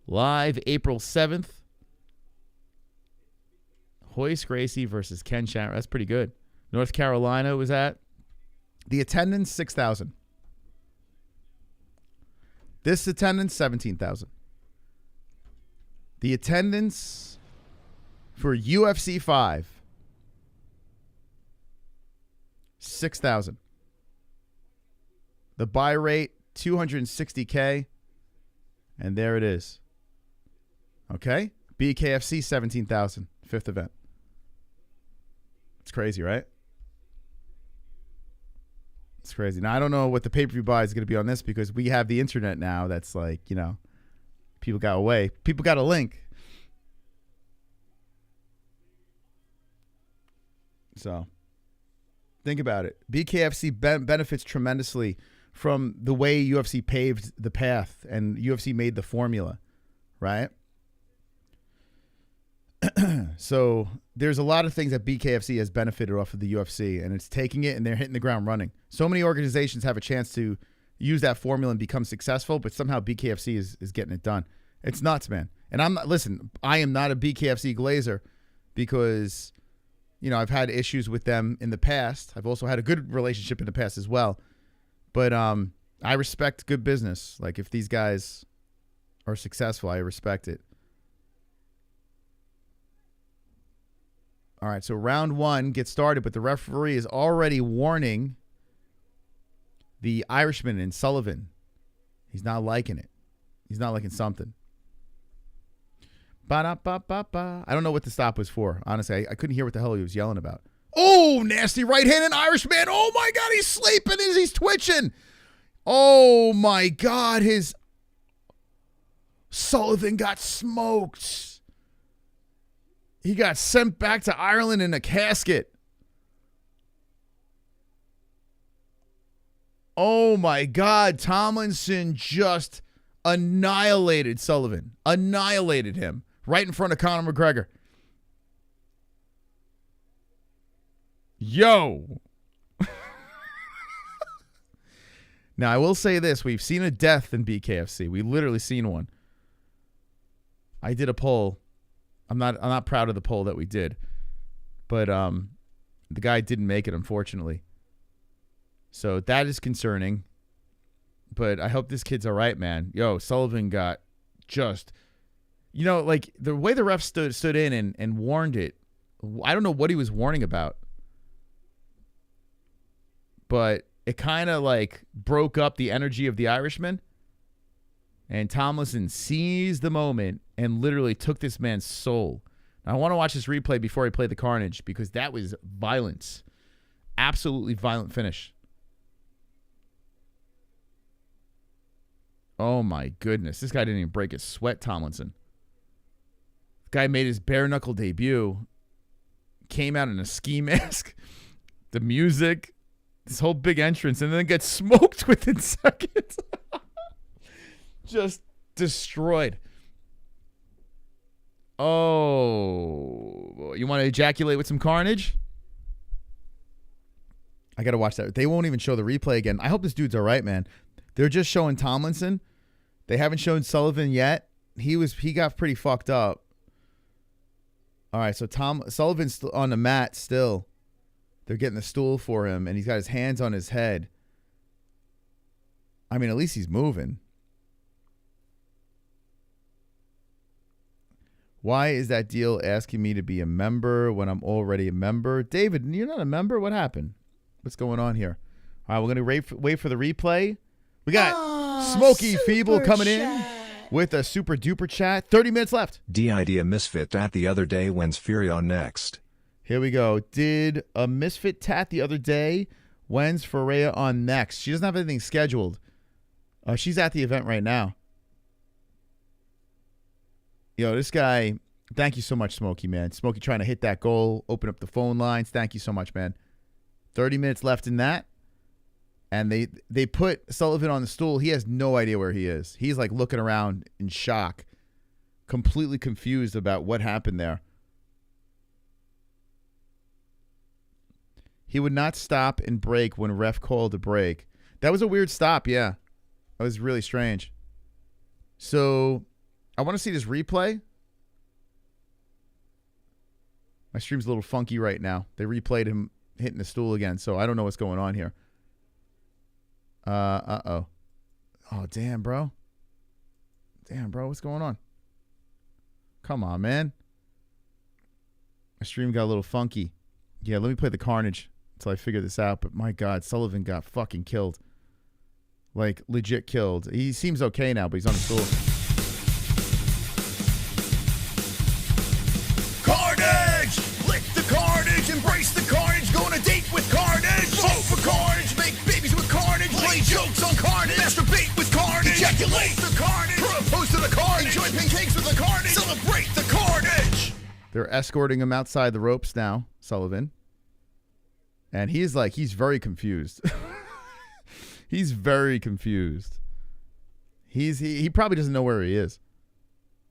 Live April 7th. Hoist Gracie versus Ken Shamrock. That's pretty good. North Carolina was at. The attendance, 6,000. This attendance, 17,000. The attendance for UFC 5 6,000. The buy rate, 260K. And there it is. Okay? BKFC, 17,000. 5th event. It's crazy, right? It's crazy. Now, I don't know what the pay-per-view buy is going to be on this because we have the internet now that's like, you know, people got away. People got a link. So, think about it. BKFC benefits tremendously from the way UFC paved the path and UFC made the formula, right? So there's a lot of things that BKFC has benefited off of the UFC, and it's taking it and they're hitting the ground running. So many organizations have a chance to use that formula and become successful, but somehow BKFC is getting it done. It's nuts, man. And I am not a BKFC glazer because, you know, I've had issues with them in the past. I've also had a good relationship in the past as well. But I respect good business. Like, if these guys are successful, I respect it. All right, so round 1 gets started, but the referee is already warning the Irishman in Sullivan. He's not liking it. He's not liking something. Ba-da-ba-ba-ba. I don't know what the stop was for. Honestly, I couldn't hear what the hell he was yelling about. Oh, nasty right-handed Irishman. Oh, my God, he's sleeping. He's twitching. Oh, my God, his Sullivan got smoked. He got sent back to Ireland in a casket. Oh, my God. Tomlinson just annihilated Sullivan. Annihilated him right in front of Conor McGregor. Yo. Now, I will say this. We've seen a death in BKFC. We literally seen one. I did a poll. I'm not proud of the poll that we did, but the guy didn't make it, unfortunately. So that is concerning. But I hope this kid's all right, man. Yo, Sullivan got just, you know, like the way the ref stood in and warned it. I don't know what he was warning about, but it kind of like broke up the energy of the Irishman. And Tomlinson seized the moment and literally took this man's soul. Now, I want to watch this replay before he played the carnage because that was violence. Absolutely violent finish. Oh, my goodness. This guy didn't even break a sweat, Tomlinson. The guy made his bare-knuckle debut. Came out in a ski mask. The music. This whole big entrance. And then gets smoked within seconds. Just destroyed. Oh, you want to ejaculate with some carnage? I got to watch that. They won't even show the replay again. I hope this dude's all right, man. They're just showing Tomlinson. They haven't shown Sullivan yet. He got pretty fucked up. All right, so Sullivan's still on the mat still. They're getting the stool for him, and he's got his hands on his head. I mean, at least he's moving. Why is that deal asking me to be a member when I'm already a member? David, you're not a member? What happened? What's going on here? All right, we're going to wait for the replay. We got Smokey Feeble coming in with a super duper chat. 30 minutes left. Did a misfit tat the other day? When's Fury on next? Here we go. Did a misfit tat the other day? When's Ferreira on next? She doesn't have anything scheduled. She's at the event right now. Yo, this guy, thank you so much, Smokey, man. Smokey trying to hit that goal, open up the phone lines. Thank you so much, man. 30 minutes left in that. And they put Sullivan on the stool. He has no idea where he is. He's like looking around in shock, completely confused about what happened there. He would not stop and break when ref called a break. That was a weird stop, yeah. That was really strange. So I want to see this replay. My stream's a little funky right now. They replayed him hitting the stool again, so I don't know what's going on here. Uh-oh. Oh, damn, bro. Damn, bro, what's going on? Come on, man. My stream got a little funky. Yeah, let me play the carnage. until I figure this out. But my God, Sullivan got fucking killed. Like, legit killed. He seems okay now, but he's on a stool. Carnage! Lick the carnage, embrace the carnage, go on a date with carnage. Vote for carnage, make babies with carnage, lay jokes on carnage, masturbate with carnage, ejaculate the carnage, propose to the carnage, enjoy pancakes with the carnage, celebrate the carnage. They're escorting him outside the ropes now, Sullivan. And he's very confused. He's very confused. He probably doesn't know where he is.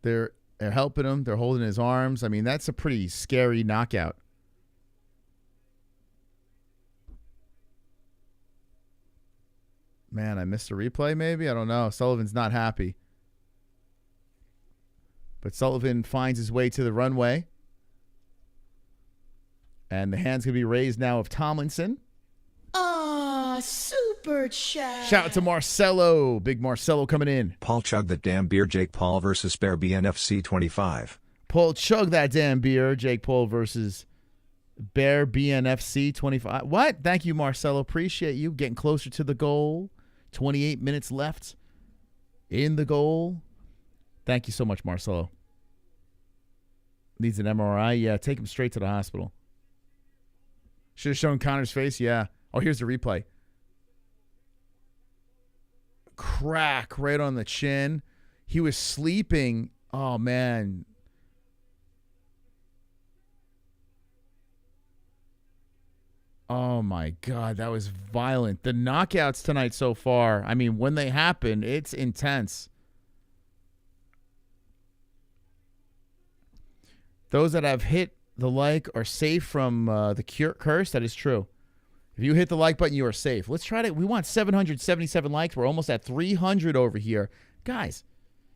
They're helping him. They're holding his arms. I mean, that's a pretty scary knockout. Man, I missed a replay maybe? I don't know. Sullivan's not happy. But Sullivan finds his way to the runway. And the hand's going to be raised now of Tomlinson. Super chat. Shout out to Marcelo. Big Marcelo coming in. Paul chug that damn beer. Jake Paul versus bare-BNFC 25. Paul chug that damn beer. Jake Paul versus bare-BNFC 25. What? Thank you, Marcelo. Appreciate you. Getting closer to the goal. 28 minutes left in the goal. Thank you so much, Marcelo. Needs an MRI? Yeah, take him straight to the hospital. Should have shown Connor's face? Yeah. Oh, here's the replay. Crack right on the chin. He was sleeping. Oh, man. Oh, my God. That was violent. The knockouts tonight so far, I mean, when they happen, it's intense. Those that have hit the like are safe from the curse. That is true. If you hit the like button, you are safe. Let's try to. We want 777 likes. We're almost at 300 over here. Guys,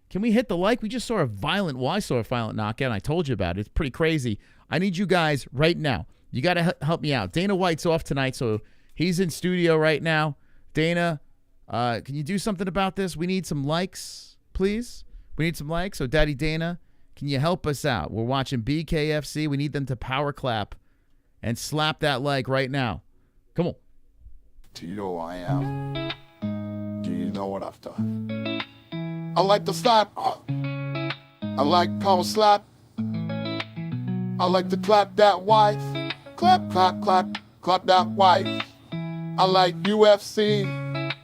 can we hit the like? We just saw a violent, well, I saw a violent knockout, and I told you about it. It's pretty crazy. I need you guys right now. You got to help me out. Dana White's off tonight, so he's in studio right now. Dana, can you do something about this? We need some likes, please. We need some likes. So, Daddy Dana, can you help us out? We're watching BKFC. We need them to power clap and slap that like right now. Come on. Do you know who I am? Do you know what I've done? I like to slap. I like power slap. I like to clap that wife. Clap, clap, clap, clap that wife. I like UFC.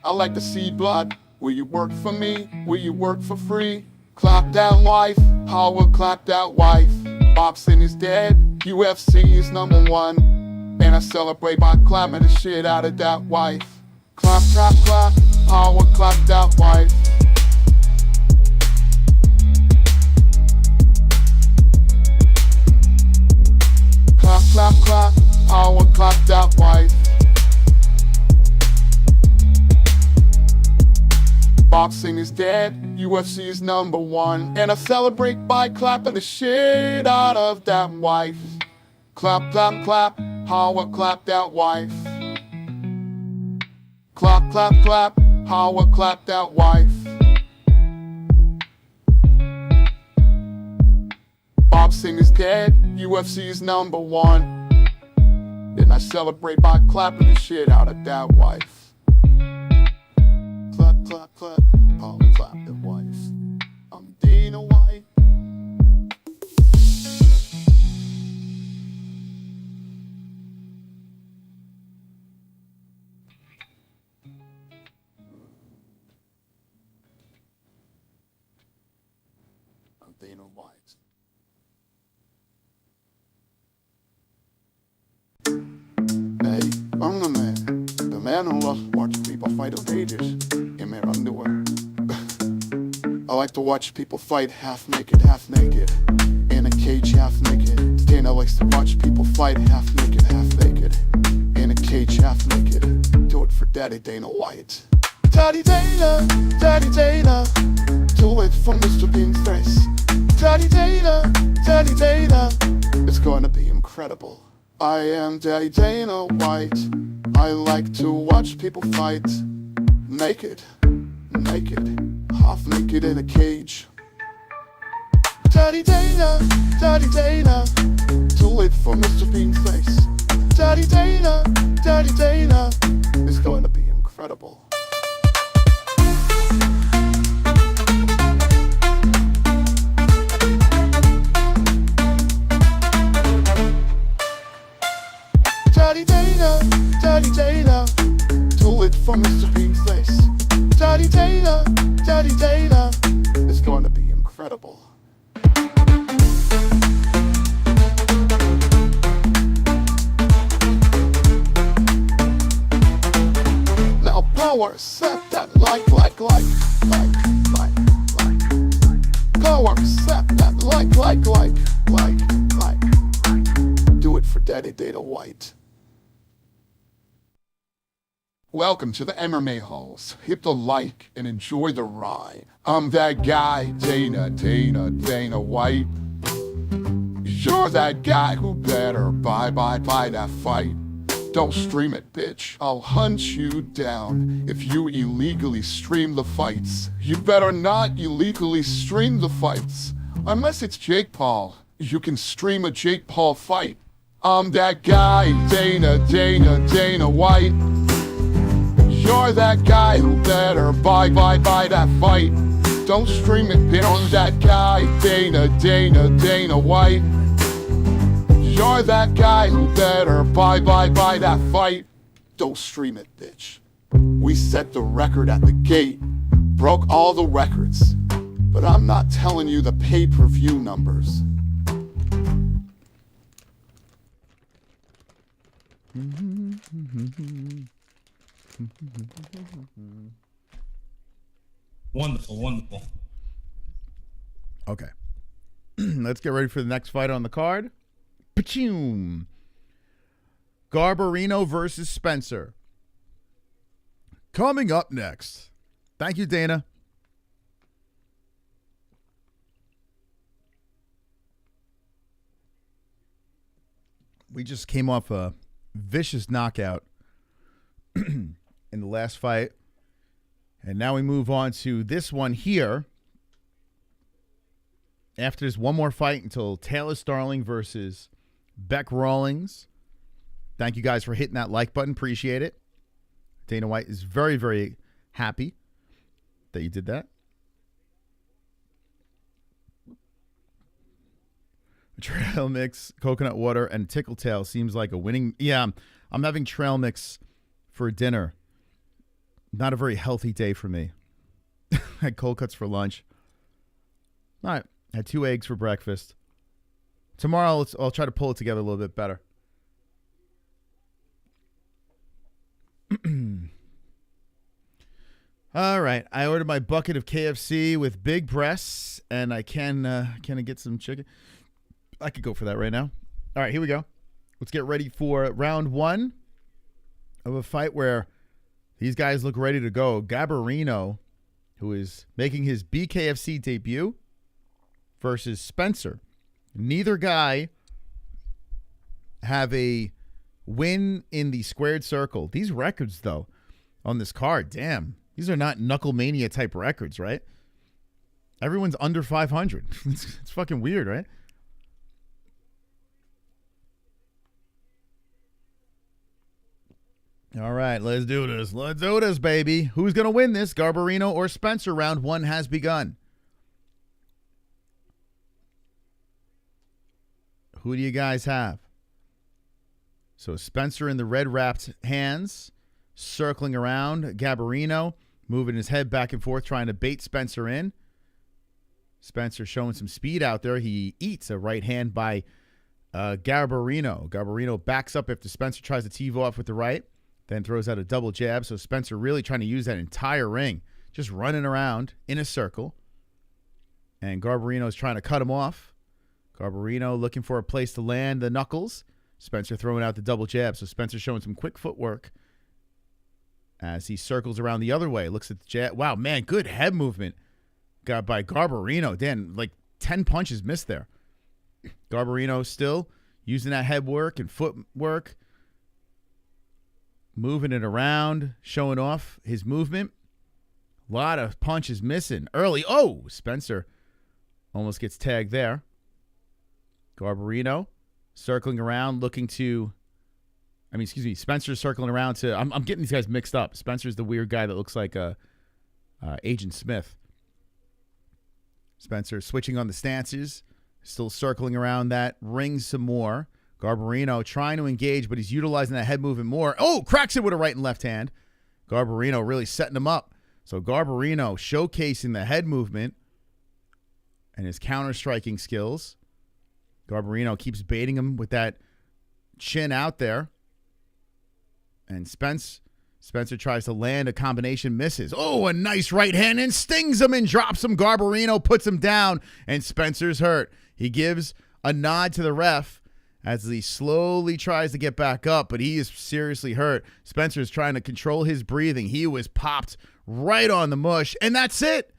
I like to see blood. Will you work for me? Will you work for free? Clap that wife. How will clap that wife? Boxing is dead. UFC is #1. And I celebrate by clapping the shit out of that wife. Clap, clap, clap. How will clap that wife? Clap, clap, clap. How will clap that wife? Boxing is dead, UFC is #1. And I celebrate by clapping the shit out of that wife. Clap, clap, clap, how I clap that wife. Clap, clap, clap, how I clap that wife. Boxing is dead, UFC is #1. Then I celebrate by clapping the shit out of that wife. Clap, clap, clap, how I clap that wife. I'm Dana White. Dana White. Hey, I'm the man who loves watching people fight on cages in their underwear. I like to watch people fight half naked, in a cage half naked. Dana likes to watch people fight half naked, in a cage half naked. Do it for Daddy Dana White. Daddy Dana, do it for Mr. Bean's face. Daddy Dana, it's going to be incredible. I am Daddy Dana White. I like to watch people fight naked, half naked in a cage. Daddy Dana, do it for Mr. Bean's face. Daddy Dana, it's going to be incredible. Daddy Dana, do it for Mr. Bean's place. Daddy Dana, it's going to be incredible. Now power set that like. Power set that like. Do it for Daddy Dana White. Welcome to the MMA-Holes. Hit the like and enjoy the ride. I'm that guy, Dana White. You're that guy who better buy that fight. Don't stream it, bitch. I'll hunt you down if you illegally stream the fights. You better not illegally stream the fights. Unless it's Jake Paul. You can stream a Jake Paul fight. I'm that guy, Dana White. You're that guy who better buy that fight. Don't stream it, bitch. I'm that guy, Dana White. You're that guy who better buy that fight. Don't stream it, bitch. We set the record at the gate, broke all the records, but I'm not telling you the pay-per-view numbers. Wonderful. Okay. Let's get ready for the next fight on the card. Pachoom. Garbarino versus Spencer. Coming up next. Thank you, Dana. We just came off a vicious knockout in the last fight. And now we move on to this one here. After this one more fight until Taylor Starling versus Beck Rawlings. Thank you guys for hitting that like button. Appreciate it. Dana White is very, very happy that you did that. Trail mix, coconut water, and tickle tail seems like a winning. Yeah, I'm having trail mix for dinner. Not a very healthy day for me. Had cold cuts for lunch. All right. Had 2 eggs for breakfast. Tomorrow, I'll try to pull it together a little bit better. All right. I ordered my bucket of KFC with big breasts, and I can I get some chicken? I could go for that right now. All right, here we go. Let's get ready for round 1 of a fight where these guys look ready to go. Garbarino, who is making his BKFC debut, versus Spencer. Neither guy have a win in the squared circle. These records, though, on this card, damn. These are not KnuckleMania type records, right? Everyone's under 500. It's fucking weird, right? All right, let's do this. Let's do this, baby. Who's going to win this? Garbarino or Spencer? Round 1 has begun. Who do you guys have? So Spencer in the red-wrapped hands, circling around. Garbarino moving his head back and forth, trying to bait Spencer in. Spencer showing some speed out there. He eats a right hand by Garbarino. Garbarino backs up after Spencer tries to TiVo off with the right, then throws out a double jab. So Spencer really trying to use that entire ring, just running around in a circle. And Garbarino is trying to cut him off. Garbarino looking for a place to land the knuckles. Spencer throwing out the double jab. So Spencer showing some quick footwork as he circles around the other way. Looks at the jab. Wow, man, good head movement got by Garbarino. Dan, like 10 punches missed there. Garbarino still using that head work and footwork. Moving it around, showing off his movement. A lot of punches missing early. Oh, Spencer almost gets tagged there. Garbarino circling around, looking to I mean, excuse me, Spencer's circling around to, I'm getting these guys mixed up. Spencer's the weird guy that looks like Agent Smith. Spencer switching on the stances, still circling around that ring some more. Garbarino trying to engage, but he's utilizing that head movement more. Oh, cracks it with a right and left hand. Garbarino really setting him up. So Garbarino showcasing the head movement and his counter-striking skills. Garbarino keeps baiting him with that chin out there. And Spencer tries to land a combination, misses. Oh, a nice right hand and stings him and drops him. Garbarino puts him down, and Spencer's hurt. He gives a nod to the ref as he slowly tries to get back up, but he is seriously hurt. Spencer's trying to control his breathing. He was popped right on the mush, and that's it.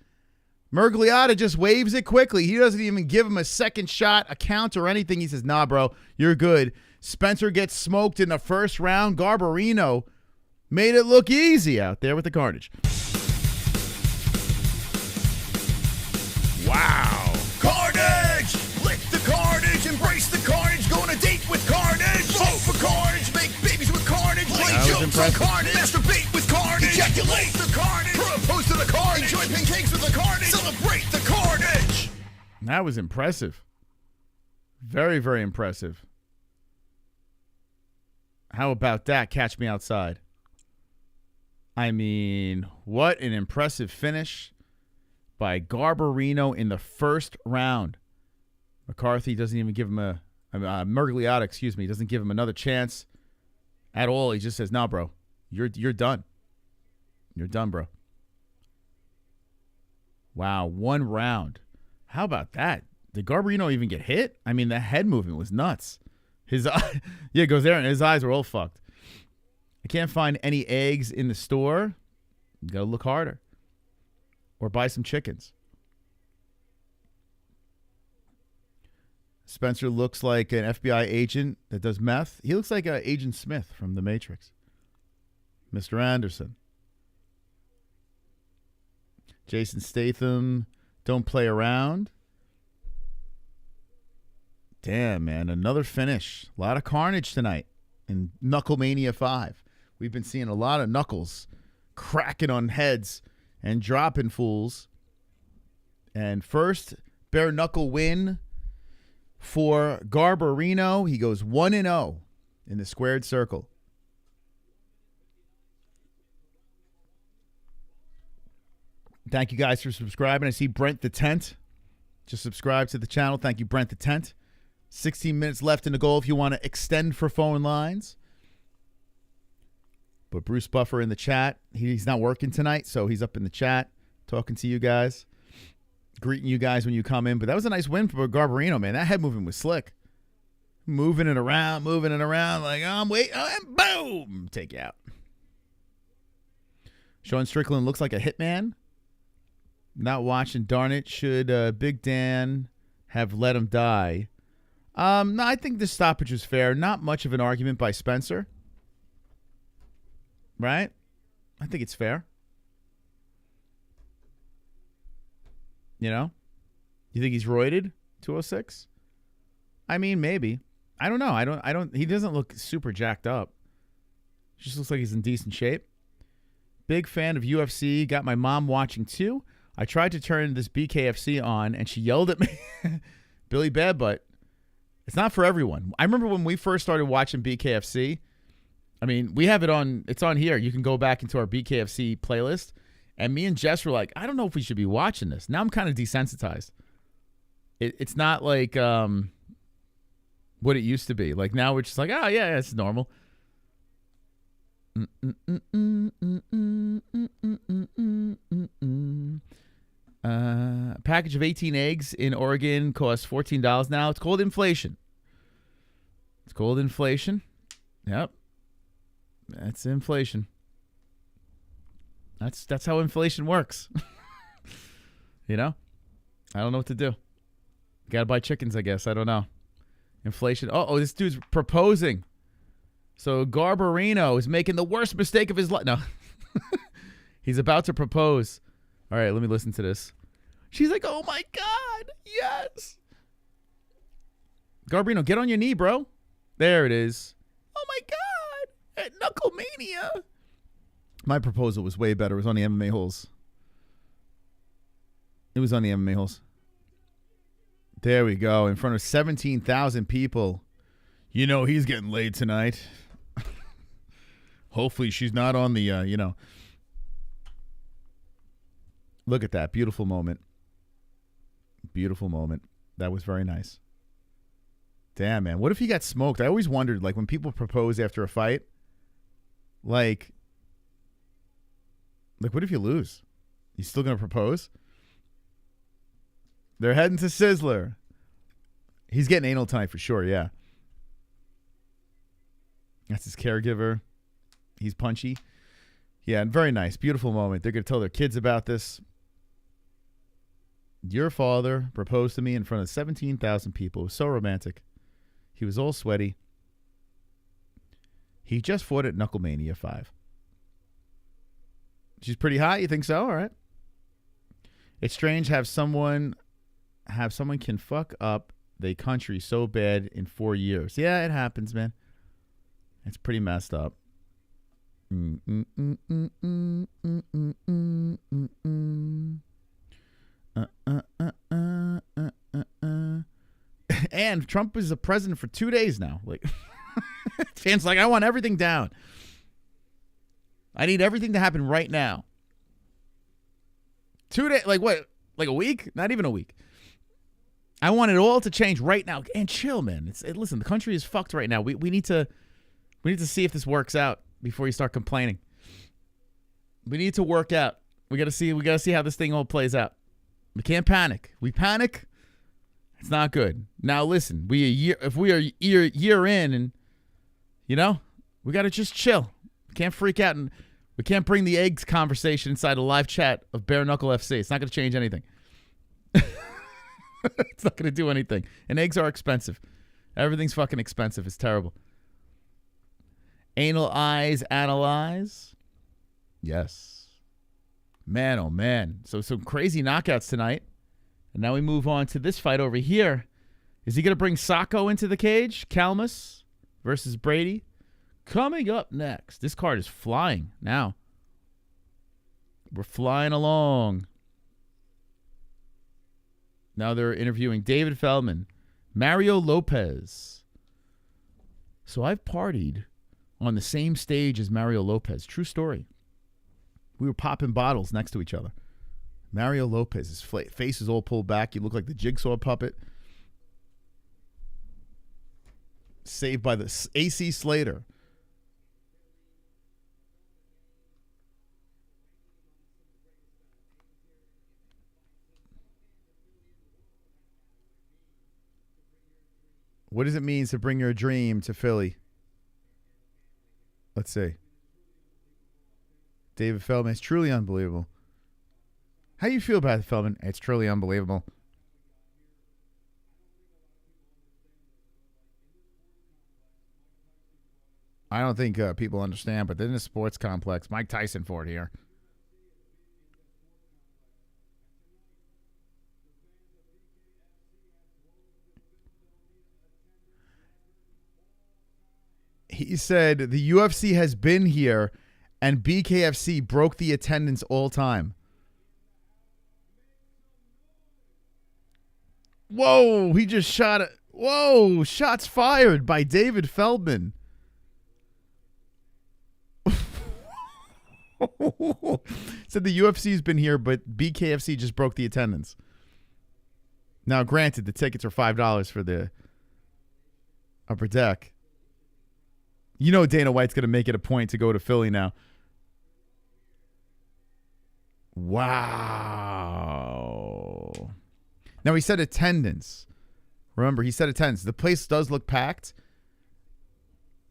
Mergliata just waves it quickly. He doesn't even give him a second shot, a count, or anything. He says, nah, bro, you're good. Spencer gets smoked in the first round. Garbarino made it look easy out there with the carnage. Wow. Carnage! Lick the carnage, embrace the carnage, go on a date with carnage. Vote for carnage, make babies with carnage, play jokes on carnage, masturbate with carnage, ejaculate the carnage, propose to the carnage, enjoy pancakes with the carnage, celebrate the carnage. That was impressive. Very, very impressive. How about that? Catch me outside. I mean, what an impressive finish by Garbarino in the first round. McCarthy doesn't even give him Mergliata, doesn't give him another chance at all. He just says, "No, bro, you're done. You're done, bro." Wow, one round. How about that? Did Garbarino even get hit? I mean, the head movement was nuts. His eye, yeah, it goes there, and his eyes are all fucked. I can't find any eggs in the store. You gotta look harder. Or buy some chickens. Spencer looks like an FBI agent that does meth. He looks like Agent Smith from The Matrix. Mr. Anderson. Jason Statham, don't play around. Damn, man, another finish. A lot of carnage tonight in KnuckleMania 5. We've been seeing a lot of knuckles cracking on heads and dropping fools. And first, bare knuckle win for Garbarino. He goes 1-0 in the squared circle. Thank you guys for subscribing. I see Brent the Tent just subscribe to the channel. Thank you, Brent the Tent. 16 minutes left in the goal if you want to extend for phone lines. But Bruce Buffer in the chat, he's not working tonight, so he's up in the chat talking to you guys, greeting you guys when you come in. But that was a nice win for Garbarino, man. That head movement was slick. Moving it around, like, I'm waiting, and boom, take you out. Sean Strickland looks like a hitman. Not watching, darn it. Should Big Dan have let him die? No, I think this stoppage was fair. Not much of an argument by Spencer. Right? I think it's fair. You know? You think he's roided? 206? I mean, maybe. I don't know. I don't he doesn't look super jacked up. Just looks like he's in decent shape. Big fan of UFC. Got my mom watching too. I tried to turn this BKFC on and she yelled at me. Billy Badbutt. It's not for everyone. I remember when we first started watching BKFC. I mean, we have it on. It's on here. You can go back into our BKFC playlist. And me and Jess were like, I don't know if we should be watching this. Now I'm kind of desensitized. It's not like what it used to be. Like now we're just like, oh, yeah, it's normal. A package of 18 eggs in Oregon costs $14 now. It's called inflation. It's called inflation. Yep. That's inflation. That's how inflation works. You know? I don't know what to do. Gotta buy chickens, I guess. I don't know. Inflation. Oh, this dude's proposing. So Garbarino is making the worst mistake of his life. No. He's about to propose. All right, let me listen to this. She's like, oh, my God. Yes. Garbarino, get on your knee, bro. There it is. Oh, my God. at KnuckleMania. My proposal was way better. It was on the MMA-Holes. It was on the MMA-Holes. There we go. In front of 17,000 people. You know he's getting laid tonight. Hopefully she's not on the, Look at that. Beautiful moment. Beautiful moment. That was very nice. Damn, man. What if he got smoked? I always wondered, like, when people propose after a fight, like what if you lose? You still going to propose? They're heading to Sizzler. He's getting anal tonight for sure, yeah. That's his caregiver. He's punchy. Yeah, and very nice. Beautiful moment. They're going to tell their kids about this. Your father proposed to me in front of 17,000 people. It was so romantic. He was all sweaty. He just fought at KnuckleMania 5. She's pretty hot. You think so? All right. It's strange have someone can fuck up the country so bad in 4 years. Yeah, it happens, man. It's pretty messed up. And Trump is the president for 2 days now. Like, fans like, I want everything down. I need everything to happen right now. 2 days, like what? Like a week? Not even a week. I want it all to change right now. And chill, man. Listen, the country is fucked right now. We need to see if this works out before you start complaining. We need to work out. We gotta see how this thing all plays out. We can't panic. We panic, it's not good. Now listen, if we are a year in, and we gotta just chill. We can't freak out, and we can't bring the eggs conversation inside a live chat of Bare Knuckle FC. It's not gonna change anything. It's not gonna do anything. And eggs are expensive. Everything's fucking expensive. It's terrible. Anal eyes analyze. Yes. Man, oh man. So some crazy knockouts tonight. And now we move on to this fight over here. Is he going to bring Sacco into the cage? Calmus versus Brady. Coming up next. This card is flying now. We're flying along. Now they're interviewing David Feldman, Mario Lopez. So I've partied on the same stage as Mario Lopez. True story. We were popping bottles next to each other. Mario Lopez, his face is all pulled back. You look like the jigsaw puppet. Saved by the AC Slater. What does it mean to bring your dream to Philly? Let's see. David Feldman, it's truly unbelievable. How do you feel about it, Feldman? It's truly unbelievable. I don't think people understand, but in a sports complex, Mike Tyson fought here. He said the UFC has been here and BKFC broke the attendance all time. Whoa, he just shot it. Whoa, shots fired by David Feldman. Said the UFC's been here, but BKFC just broke the attendance. Now, granted, the tickets are $5 for the upper deck. You know Dana White's going to make it a point to go to Philly now. Wow. Now, he said attendance. Remember, he said attendance. The place does look packed.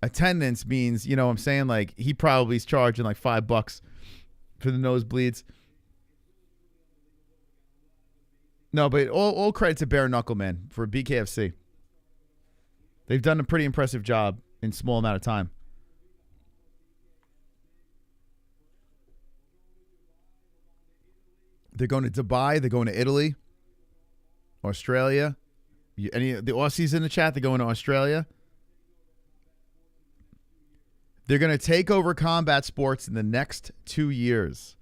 Attendance means, you know what I'm saying? Like, he probably is charging like $5 for the nosebleeds. No, but all credit to Bare Knuckle, man, for BKFC. They've done a pretty impressive job in a small amount of time. They're going to Dubai. They're going to Italy, Australia. Any the Aussies in the chat? They're going to Australia. They're going to take over combat sports in the next 2 years.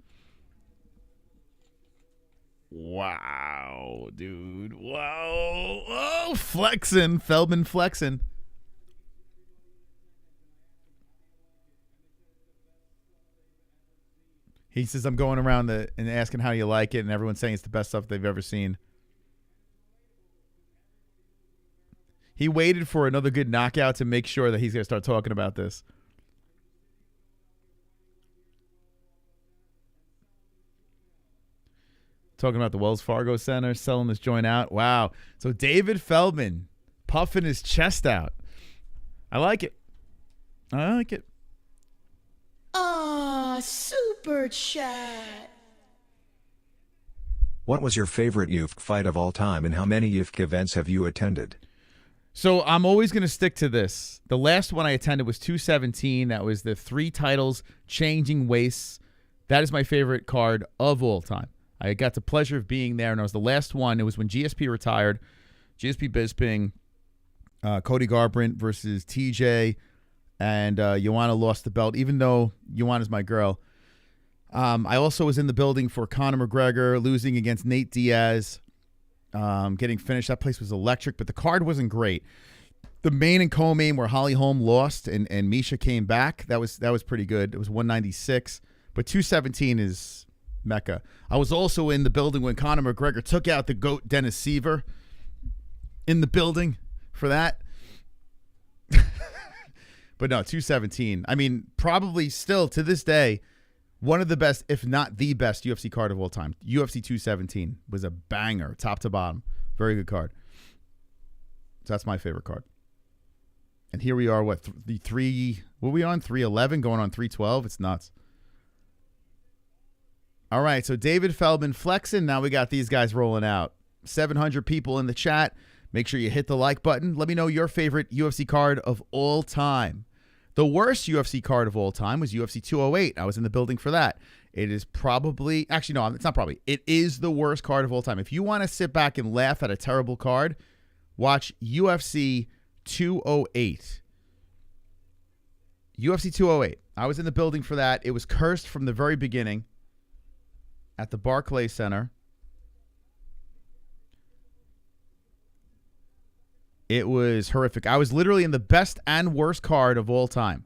Wow, dude. Wow. Oh, flexing. Feldman flexing. He says, I'm going around and asking how you like it, and everyone's saying it's the best stuff they've ever seen. He waited for another good knockout to make sure that he's going to start talking about this. Talking about the Wells Fargo Center, selling this joint out. Wow. So David Feldman puffing his chest out. I like it. I like it. Ah, super chat. What was your favorite UFC fight of all time, and how many UFC events have you attended? So I'm always going to stick to this. The last one I attended was 217. That was the 3 titles, changing wastes. That is my favorite card of all time. I got the pleasure of being there, and it was the last one. It was when GSP retired. GSP Bisping, Cody Garbrandt versus TJ, and Joanna lost the belt, even though Joanna's my girl. I also was in the building for Conor McGregor losing against Nate Diaz, getting finished. That place was electric, but the card wasn't great. The main and co-main where Holly Holm lost and Misha came back. That was pretty good. It was 196, but 217 is Mecca. I was also in the building when Conor McGregor took out the GOAT Dennis Seaver. In the building for that. But no, 217. I mean, probably still to this day, one of the best, if not the best, UFC card of all time. UFC 217 was a banger, top to bottom. Very good card. So that's my favorite card. And here we are, what were we on? 311 going on 312. It's nuts. All right, so David Feldman flexing. Now we got these guys rolling out. 700 people in the chat. Make sure you hit the like button. Let me know your favorite UFC card of all time. The worst UFC card of all time was UFC 208. I was in the building for that. It is probably, actually, no, it's not probably. It is the worst card of all time. If you want to sit back and laugh at a terrible card, watch UFC 208. UFC 208. I was in the building for that. It was cursed from the very beginning at the Barclays Center. It was horrific. I was literally in the best and worst card of all time.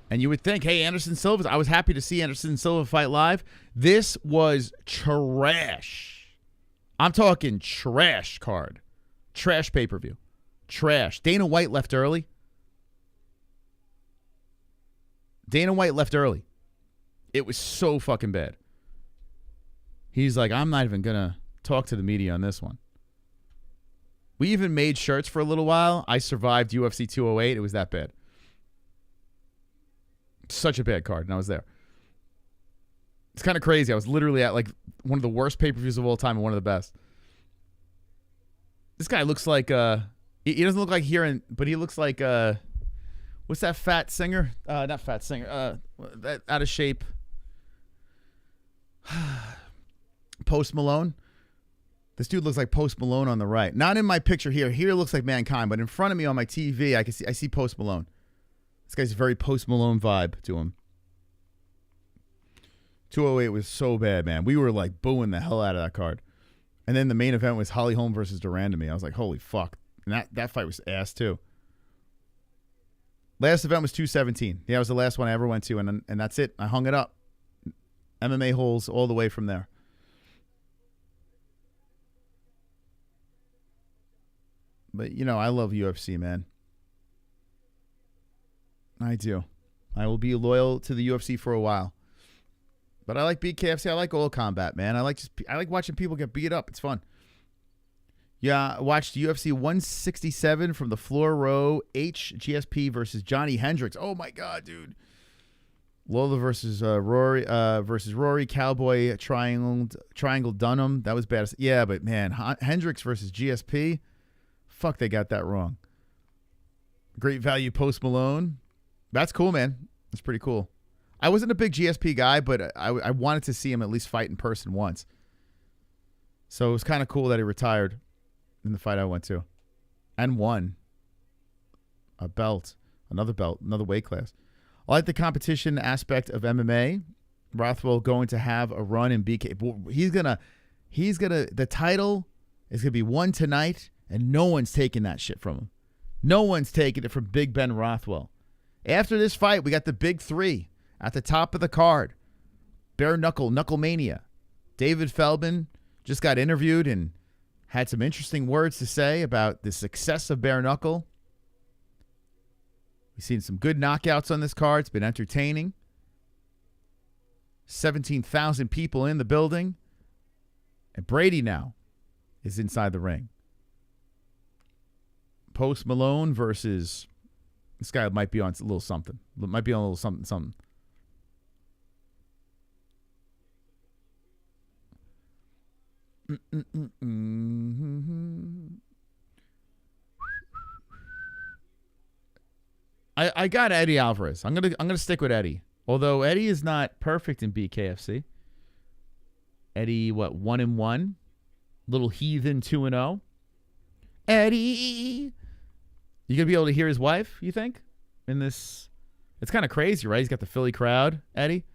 And you would think, hey, Anderson Silva, I was happy to see Anderson Silva fight live. This was trash. I'm talking trash card. Trash pay-per-view. Trash. Dana White left early. It was so fucking bad. He's like, I'm not even going to talk to the media on this one. We even made shirts for a little while. I survived UFC 208. It was that bad. Such a bad card, and I was there. It's kind of crazy. I was literally at like one of the worst pay-per-views of all time and one of the best. This guy looks like he doesn't look like Heron, but he looks like what's that fat singer? Not fat singer. That out of shape. Post Malone. This dude looks like Post Malone on the right. Not in my picture here. Here looks like Mankind, but in front of me on my TV, I see Post Malone. This guy's a very Post Malone vibe to him. 208 was so bad, man. We were like booing the hell out of that card. And then the main event was Holly Holm versus Durandamy. I was like, holy fuck. And that fight was ass too. Last event was 217. Yeah, it was the last one I ever went to, and that's it. I hung it up. MMA-Holes all the way from there. But, you know, I love UFC, man. I do. I will be loyal to the UFC for a while. But I like BKFC. I like all combat, man. I like watching people get beat up. It's fun. Yeah, I watched UFC 167 from the floor row. GSP versus Johnny Hendricks. Oh, my God, dude. Lola versus Rory. Cowboy Triangle Dunham. That was bad. Yeah, but, man, Hendricks versus GSP. Fuck, they got that wrong. Great value Post Malone. That's cool, man. That's pretty cool. I wasn't a big GSP guy, but I wanted to see him at least fight in person once. So it was kind of cool that he retired in the fight I went to. And won a belt. another belt, another weight class. I like the competition aspect of MMA. Rothwell going to have a run in BK. The title is going to be won tonight, and no one's taking that shit from him. No one's taking it from Big Ben Rothwell. After this fight, we got the big three at the top of the card. Bare-knuckle, KnuckleMania. David Feldman just got interviewed and had some interesting words to say about the success of bare-knuckle. We've seen some good knockouts on this card. It's been entertaining. 17,000 people in the building. And Brady now is inside the ring. Post Malone versus... This guy might be on a little something. Might be on a little something. I got Eddie Alvarez. I'm gonna stick with Eddie. Although Eddie is not perfect in BKFC. Eddie, 1-1? Little heathen 2-0. Eddie. You gonna be able to hear his wife, you think? In this, it's kind of crazy, right? He's got the Philly crowd, Eddie.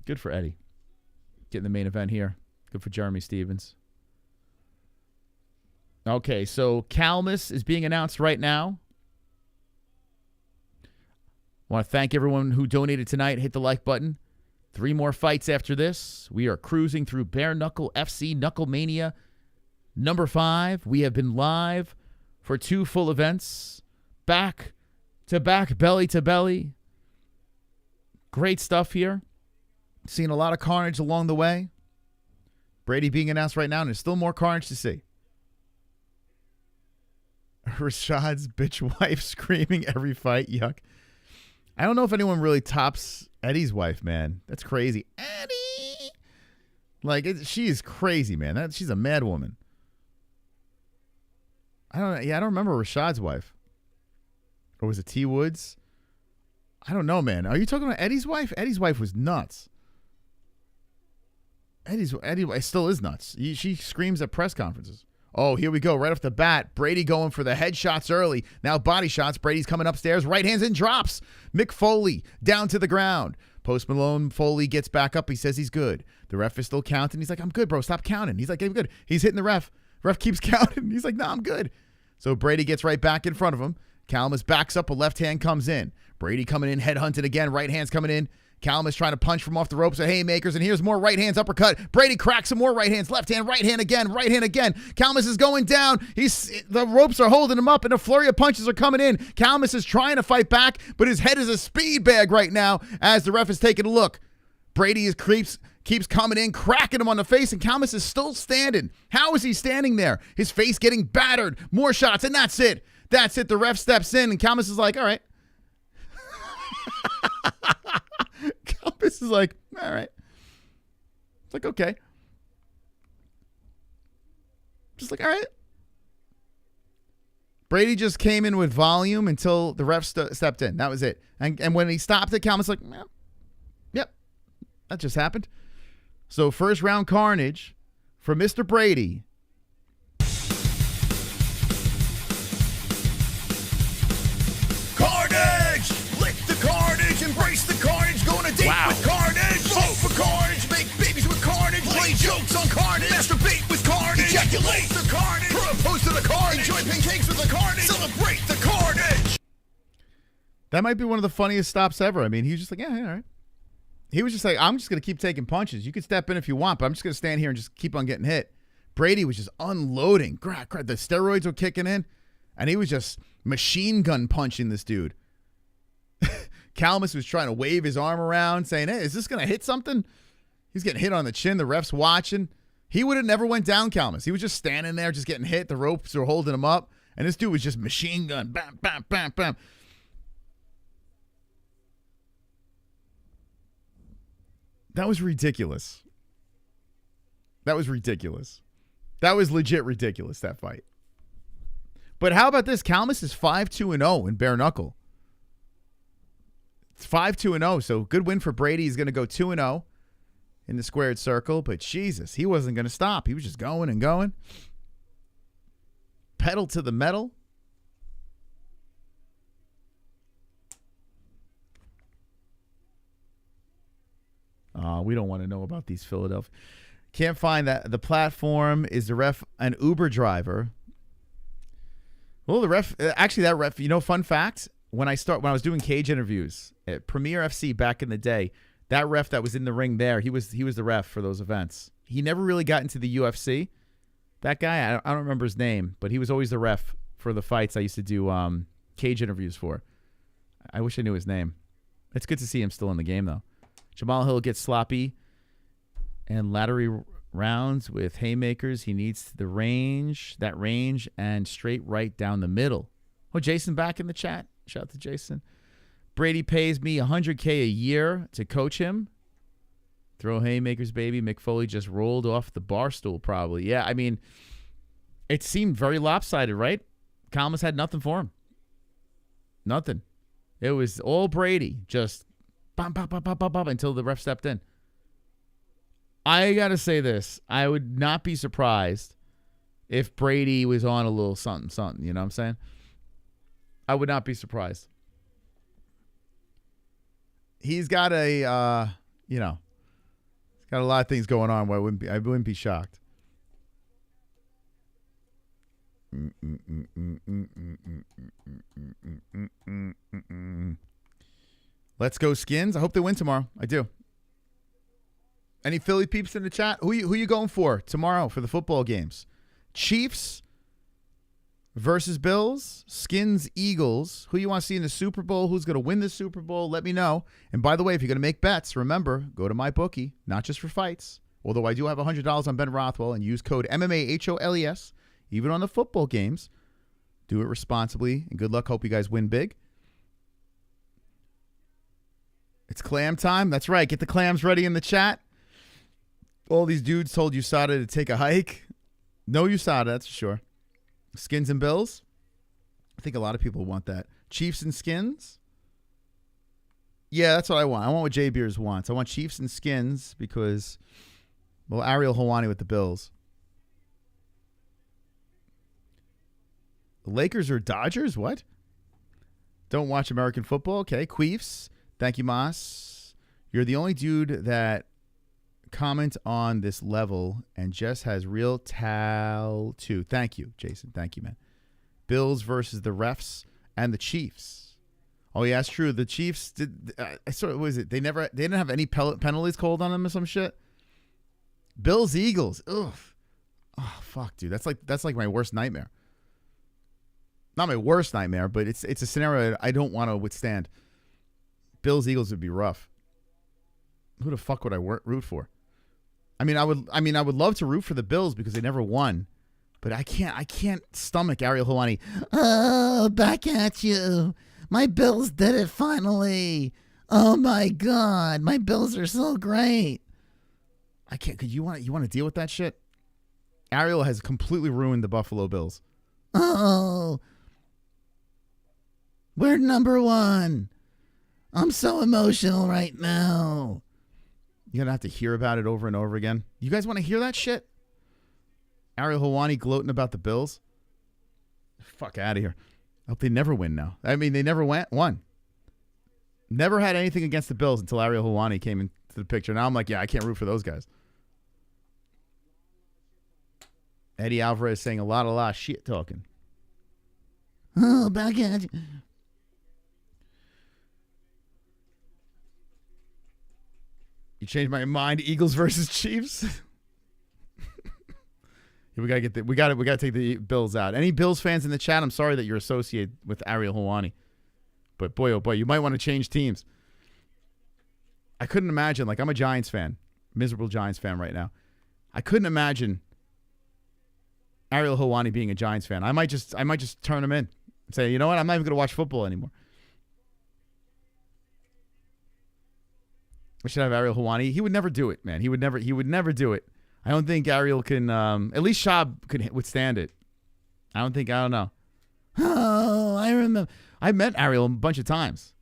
Good for Eddie. Getting the main event here. Good for Jeremy Stevens. Okay, so Calmus is being announced right now. I want to thank everyone who donated tonight. Hit the like button. 3 more fights after this. We are cruising through Bare Knuckle FC KnuckleMania number 5. We have been live for 2 full events. Back to back, belly to belly. Great stuff here. Seen a lot of carnage along the way. Brady being announced right now, and there's still more carnage to see. Rashad's bitch wife screaming every fight. Yuck. I don't know if anyone really tops Eddie's wife, man. That's crazy. Eddie! She is crazy, man. She's a mad woman. I don't remember Rashad's wife. Or was it T. Woods? I don't know, man. Are you talking about Eddie's wife? Eddie's wife was nuts. Eddie still is nuts. She screams at press conferences. Oh, here we go. Right off the bat, Brady going for the headshots early. Now body shots. Brady's coming upstairs. Right hands and drops. Mick Foley down to the ground. Post Malone, Foley gets back up. He says he's good. The ref is still counting. He's like, I'm good, bro. Stop counting. He's like, I'm good. He's hitting the ref. Ref keeps counting. He's like, no, I'm good. So Brady gets right back in front of him. Calmus backs up. A left hand comes in. Brady coming in, headhunted again. Right hand's coming in. Calmus trying to punch from off the ropes of haymakers, and here's more right hands, uppercut. Brady cracks some more right hands, left hand again, right hand again. Calmus is going down. The ropes are holding him up, and a flurry of punches are coming in. Calmus is trying to fight back, but his head is a speed bag right now as the ref is taking a look. Brady keeps coming in, cracking him on the face, and Calmus is still standing. How is he standing there? His face getting battered. More shots, and that's it. That's it. The ref steps in, and Calmus is like, all right. Calmus is like, all right. It's like, okay. Just like, all right. Brady just came in with volume until the ref stepped in. That was it. And when he stopped it, Calmus was like, yep, that just happened. So first round carnage for Mr. Brady. Carnage! Lick the carnage, embrace the carnage, go on a date with carnage, vote for carnage, make babies with carnage, play jokes on carnage, masturbate with carnage, ejaculate the carnage, propose to the carnage, enjoy pancakes with the carnage, celebrate the carnage. That might be one of the funniest stops ever. I mean, he was just like, yeah, all right. He was just like, I'm just going to keep taking punches. You can step in if you want, but I'm just going to stand here and just keep on getting hit. Brady was just unloading. The steroids were kicking in, and he was just machine gun punching this dude. Calmus was trying to wave his arm around, saying, hey, is this going to hit something? He's getting hit on the chin. The ref's watching. He would have never went down, Calmus. He was just standing there, just getting hit. The ropes were holding him up, and this dude was just machine gun. Bam, bam, bam, bam. That was ridiculous. That was ridiculous. That was legit ridiculous, that fight. But how about this? Calmus is 5-2-0 in bare knuckle. It's 5-2-0, so good win for Brady. He's going to go 2-0 in the squared circle. But Jesus, he wasn't going to stop. He was just going and going. Pedal to the metal. We don't want to know about these Philadelphia. Can't find that. The platform is the ref an Uber driver. Well, the ref, actually that ref, fun fact, when I was doing cage interviews at Premier FC back in the day, that ref that was in the ring there, he was the ref for those events. He never really got into the UFC. That guy, I don't remember his name, but he was always the ref for the fights I used to do cage interviews for. I wish I knew his name. It's good to see him still in the game, though. Jamal Hill gets sloppy and laddery rounds with haymakers. He needs that range, and straight right down the middle. Oh, Jason back in the chat. Shout out to Jason. Brady pays me $100K a year to coach him. Throw haymakers, baby. Mick Foley just rolled off the bar stool, probably. Yeah, I mean, it seemed very lopsided, right? Calmus had nothing for him. Nothing. It was all Brady, just bum, bum, bum, bum, bum, bum, until the ref stepped in. I got to say this. I would not be surprised if Brady was on a little something, something. You know what I'm saying? I would not be surprised. He's got he's got a lot of things going on where I wouldn't be shocked. Let's go Skins. I hope they win tomorrow. I do. Any Philly peeps in the chat? Who you going for tomorrow for the football games? Chiefs versus Bills, Skins, Eagles. Who you want to see in the Super Bowl? Who's going to win the Super Bowl? Let me know. And by the way, if you're going to make bets, remember, go to my bookie, not just for fights. Although I do have $100 on Ben Rothwell, and use code MMA-HOLES, even on the football games. Do it responsibly, and good luck. Hope you guys win big. It's clam time. That's right. Get the clams ready in the chat. All these dudes told USADA to take a hike. No USADA, that's for sure. Skins and Bills. I think a lot of people want that. Chiefs and Skins. Yeah, that's what I want. I want what Jay Beers wants. I want Chiefs and Skins because, well, Ariel Helwani with the Bills. The Lakers or Dodgers? What? Don't watch American football? Okay. Queefs. Thank you, Moss. You're the only dude that comment on this level and just has real tal too. Thank you, Jason. Thank you, man. Bills versus the refs and the Chiefs. Oh yeah, that's true. The Chiefs did. I saw. What was it? They didn't have any penalties called on them or some shit. Bills Eagles. Ugh. Oh fuck, dude. That's like my worst nightmare. Not my worst nightmare, but it's a scenario I don't want to withstand. Bills Eagles would be rough. Who the fuck would I root for? I mean, I would love to root for the Bills because they never won, but I can't stomach Ariel Helwani. Oh, back at you. My Bills did it finally. Oh my God, my Bills are so great. I can't. Could you want to deal with that shit? Ariel has completely ruined the Buffalo Bills. Oh, we're number one. I'm so emotional right now. You're going to have to hear about it over and over again. You guys want to hear that shit? Ariel Helwani gloating about the Bills? Fuck out of here. I hope they never win now. I mean, they never won. Never had anything against the Bills until Ariel Helwani came into the picture. Now I'm like, yeah, I can't root for those guys. Eddie Alvarez saying a lot of shit talking. Oh, back at you. You changed my mind. Eagles versus Chiefs. We gotta take the Bills out. Any Bills fans in the chat? I'm sorry that you're associated with Ariel Helwani, but boy, oh boy, you might want to change teams. I couldn't imagine. Like, I'm a Giants fan, miserable Giants fan right now. I couldn't imagine Ariel Helwani being a Giants fan. I might just turn him in and say, you know what? I'm not even gonna watch football anymore. We should have Ariel Helwani. He would never do it, man. He would never do it. I don't think Ariel can, at least Shab could withstand it. I don't know. Oh, I remember. I met Ariel a bunch of times.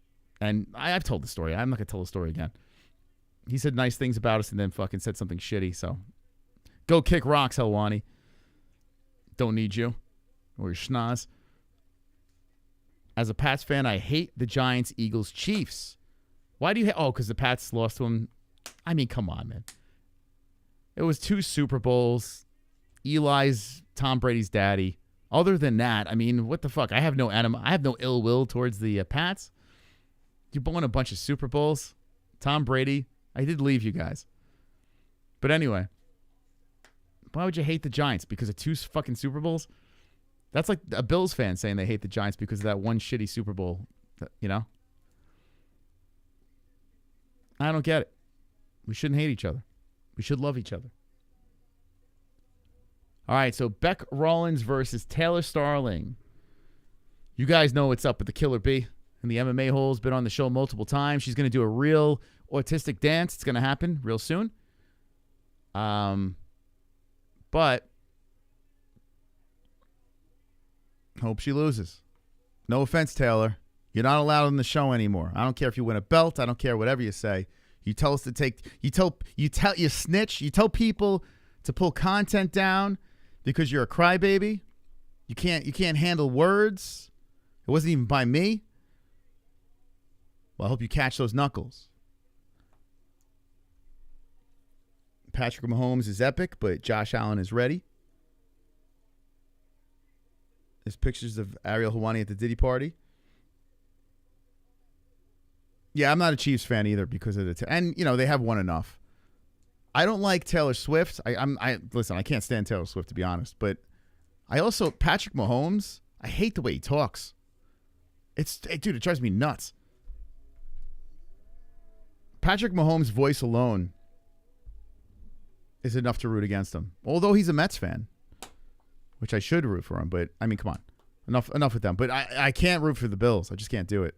And I've told the story. I'm not going to tell the story again. He said nice things about us and then fucking said something shitty. So go kick rocks, Helwani. Don't need you. Or your schnoz. As a Pats fan, I hate the Giants, Eagles, Chiefs. Why do you hate? Oh, because the Pats lost to them I mean, come on, man. It was 2 Super Bowls. Eli's Tom Brady's daddy. Other than that, I mean, what the fuck? I have no ill will towards the Pats. You won a bunch of Super Bowls. Tom Brady. I did leave you guys. But anyway, why would you hate the Giants? Because of 2 fucking Super Bowls? That's like a Bills fan saying they hate the Giants because of that one shitty Super Bowl, you know? I don't get it. We shouldn't hate each other. We should love each other. All right, so Beck Rawlins versus Taylor Starling. You guys know what's up with the Killer Bee and the MMA-Holes. Been on the show multiple times. She's going to do a real autistic dance. It's going to happen real soon. But hope she loses. No offense, Taylor. You're not allowed on the show anymore. I don't care if you win a belt. I don't care whatever you say. You tell us to take. You snitch. You tell people to pull content down because you're a crybaby. You can't handle words. It wasn't even by me. Well, I hope you catch those knuckles. Patrick Mahomes is epic, but Josh Allen is ready. There's pictures of Ariel Helwani at the Diddy party. Yeah, I'm not a Chiefs fan either because of the and they have won enough. I don't like Taylor Swift. Listen, I can't stand Taylor Swift to be honest, but I also Patrick Mahomes. I hate the way he talks. Dude, it drives me nuts. Patrick Mahomes' voice alone is enough to root against him. Although he's a Mets fan, which I should root for him, but I mean, come on, enough with them. But I can't root for the Bills. I just can't do it.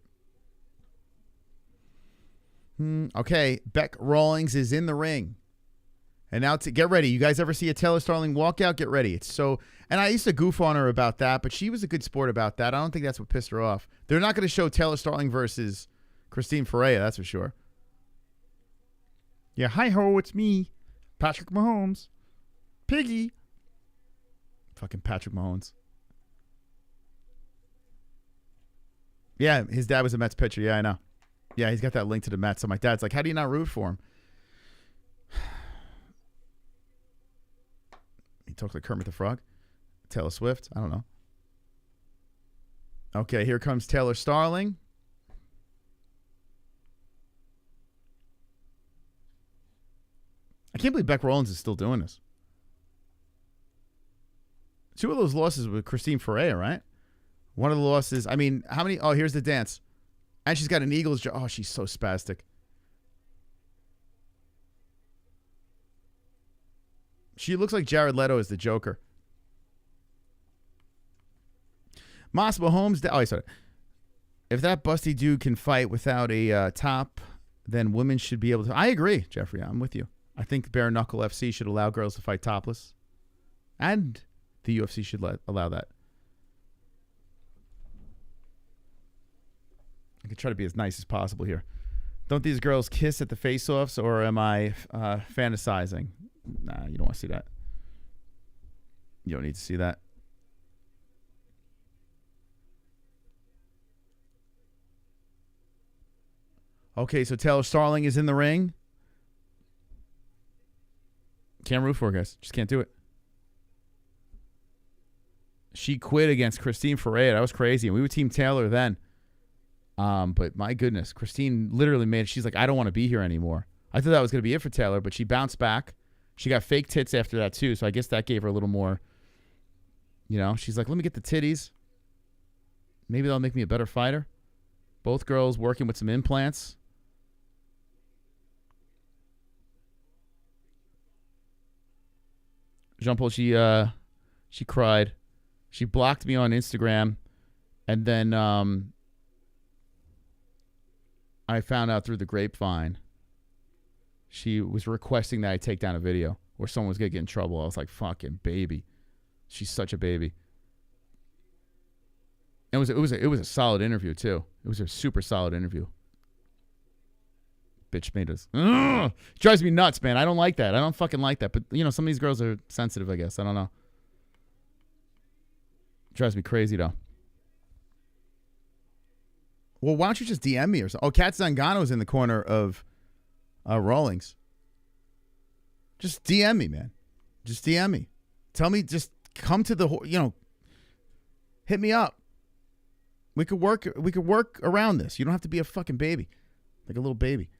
Okay, Beck Rawlings is in the ring. And now to get ready. You guys ever see a Taylor Starling walkout? Get ready. It's so... And I used to goof on her about that, but she was a good sport about that. I don't think that's what pissed her off. They're not going to show Taylor Starling versus Christine Ferreira, that's for sure. Yeah, hi-ho, it's me, Patrick Mahomes. Piggy. Fucking Patrick Mahomes. Yeah, his dad was a Mets pitcher. Yeah, I know. Yeah, he's got that link to the Mets. So my dad's like, how do you not root for him? He talks like Kermit the Frog. Taylor Swift. I don't know. Okay, here comes Taylor Starling. I can't believe Beck Rawlins is still doing this. 2 of those losses with Christine Ferreira, right? One of the losses, I mean, how many? Oh, here's the dance. And she's got an Eagles. Oh, she's so spastic. She looks like Jared Leto as the Joker. Moss Mahomes. Oh, sorry. If that busty dude can fight without a top, then women should be able to. I agree, Jeffrey. I'm with you. I think bare-knuckle FC should allow girls to fight topless. And the UFC should allow that. I could try to be as nice as possible here. Don't these girls kiss at the face-offs, or am I fantasizing? Nah, you don't want to see that. You don't need to see that. Okay, so Taylor Starling is in the ring. Can't root for her, guys. Just can't do it. She quit against Christine Ferreira. That was crazy. And we were Team Taylor then. But my goodness, Christine literally made it. She's like, I don't want to be here anymore. I thought that was going to be it for Taylor, but she bounced back. She got fake tits after that, too. So I guess that gave her a little more, she's like, let me get the titties. Maybe that'll make me a better fighter. Both girls working with some implants. Jean-Paul, she cried. She blocked me on Instagram. And then I found out through the grapevine she was requesting that I take down a video or someone was going to get in trouble. I was like, fucking baby. She's such a baby. And it was a solid interview, too. It was a super solid interview. Bitch made us. Ugh! Drives me nuts, man. I don't like that. I don't fucking like that. But, some of these girls are sensitive, I guess. I don't know. Drives me crazy, though. Well, why don't you just DM me or something? Oh, Kat Zangano's in the corner of Rawlings. Just DM me, man. Just DM me. Tell me, just come to the, hit me up. We could work around this. You don't have to be a fucking baby. Like a little baby.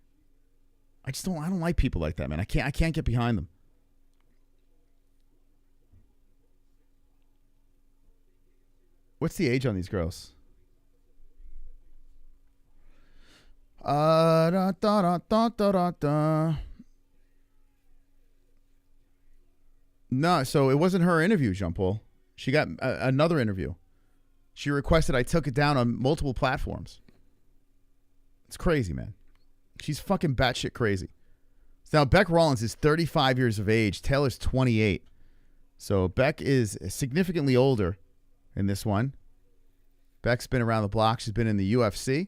I don't like people like that, man. I can't get behind them. What's the age on these girls? No, so it wasn't her interview, Jean-Paul. She got another interview. She requested I took it down on multiple platforms. It's crazy, man. She's fucking batshit crazy. Now, Beck Rawlings is 35 years of age. Taylor's 28. So Beck is significantly older in this one. Beck's been around the block. She's been in the UFC.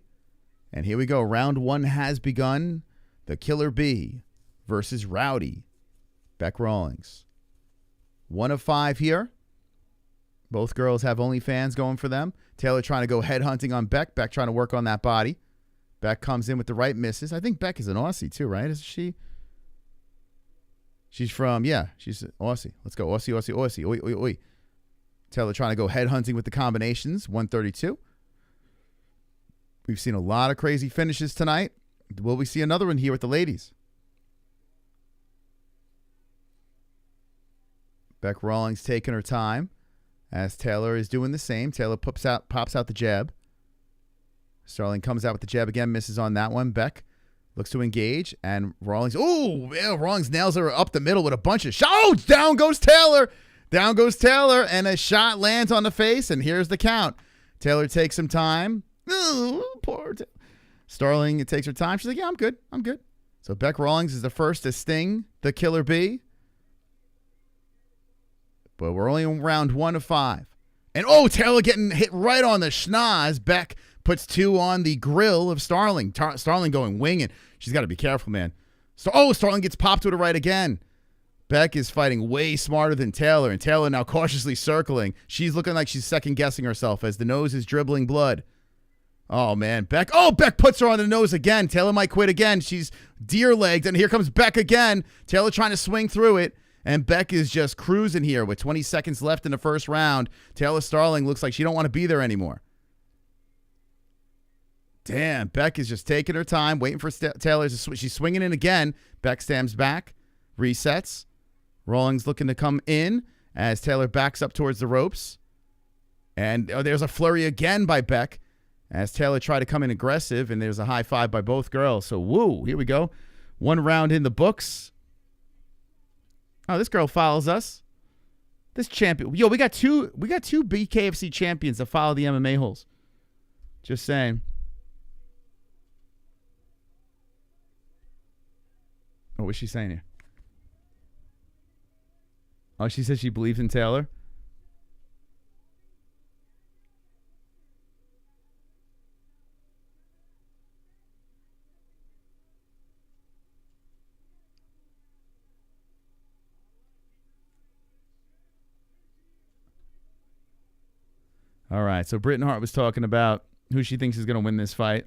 And here we go. Round 1 has begun. The Killer Bee versus Rowdy. Beck Rawlings. 1 of 5 here. Both girls have OnlyFans going for them. Taylor trying to go headhunting on Beck. Beck trying to work on that body. Beck comes in with the right misses. I think Beck is an Aussie too, right? Isn't she? She's from, she's Aussie. Let's go. Aussie. Oi. Taylor trying to go headhunting with the combinations. 132. We've seen a lot of crazy finishes tonight. Will we see another one here with the ladies? Beck Rawlings taking her time as Taylor is doing the same. Taylor pops out the jab. Starling comes out with the jab again, misses on that one. Beck looks to engage, and Rawlings, Rawlings nails her up the middle with a bunch of shots. Oh, down goes Taylor. Down goes Taylor, and a shot lands on the face, and here's the count. Taylor takes some time. Oh, poor Taylor. Starling takes her time. She's like, yeah, I'm good. So Beck Rawlings is the first to sting the Killer Bee. But we're only in round 1 of 5. And, Taylor getting hit right on the schnoz. Beck puts 2 on the grill of Starling. Starling going winging. She's got to be careful, man. Starling gets popped to the right again. Beck is fighting way smarter than Taylor, and Taylor now cautiously circling. She's looking like she's second-guessing herself as the nose is dribbling blood. Oh, man. Beck puts her on the nose again. Taylor might quit again. She's deer-legged, and here comes Beck again. Taylor trying to swing through it, and Beck is just cruising here with 20 seconds left in the first round. Taylor Starling looks like she don't want to be there anymore. Damn, Beck is just taking her time, waiting for Taylor. She's swinging in again. Beck stands back, resets. Rawlings looking to come in as Taylor backs up towards the ropes. And there's a flurry again by Beck as Taylor tried to come in aggressive, and there's a high five by both girls. So, here we go. 1 round in the books. Oh, this girl follows us. This champion. We got two BKFC champions that follow the MMA-Holes. Just saying. Oh, what's she saying here? Oh, she says she believes in Taylor. All right, so Britton Hart was talking about who she thinks is going to win this fight.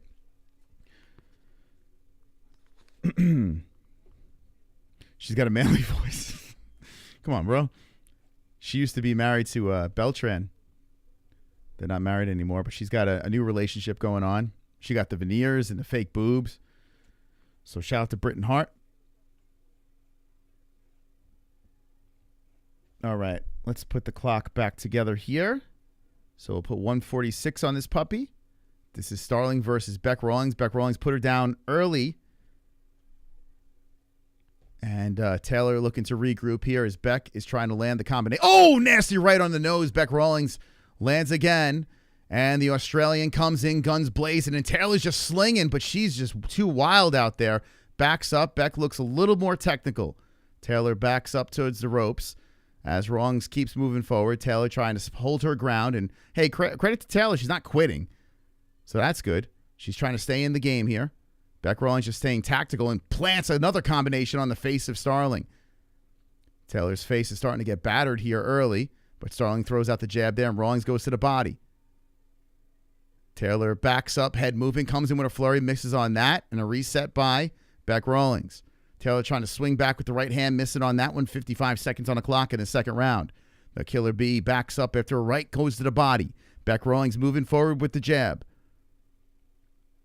She's got a manly voice. Come on, bro. She used to be married to Beltran. They're not married anymore, but she's got a new relationship going on. She got the veneers and the fake boobs. So shout out to Britton Hart. All right, let's put the clock back together here. So we'll put 146 on this puppy. This is Starling versus Beck Rawlings. Beck Rawlings put her down early. And Taylor looking to regroup here as Beck is trying to land the combination. Oh, nasty right on the nose. Beck Rawlings lands again. And the Australian comes in, guns blazing. And Taylor's just slinging, but she's just too wild out there. Backs up. Beck looks a little more technical. Taylor backs up towards the ropes as Rawlings keeps moving forward. Taylor trying to hold her ground. And, hey, credit to Taylor. She's not quitting. So that's good. She's trying to stay in the game here. Beck Rawlings just staying tactical and plants another combination on the face of Starling. Taylor's face is starting to get battered here early, but Starling throws out the jab there, and Rawlings goes to the body. Taylor backs up, head moving, comes in with a flurry, misses on that, and a reset by Beck Rawlings. Taylor trying to swing back with the right hand, missing on that one. 55 seconds on the clock in the second round. The Killer Bee backs up after a right, goes to the body. Beck Rawlings moving forward with the jab.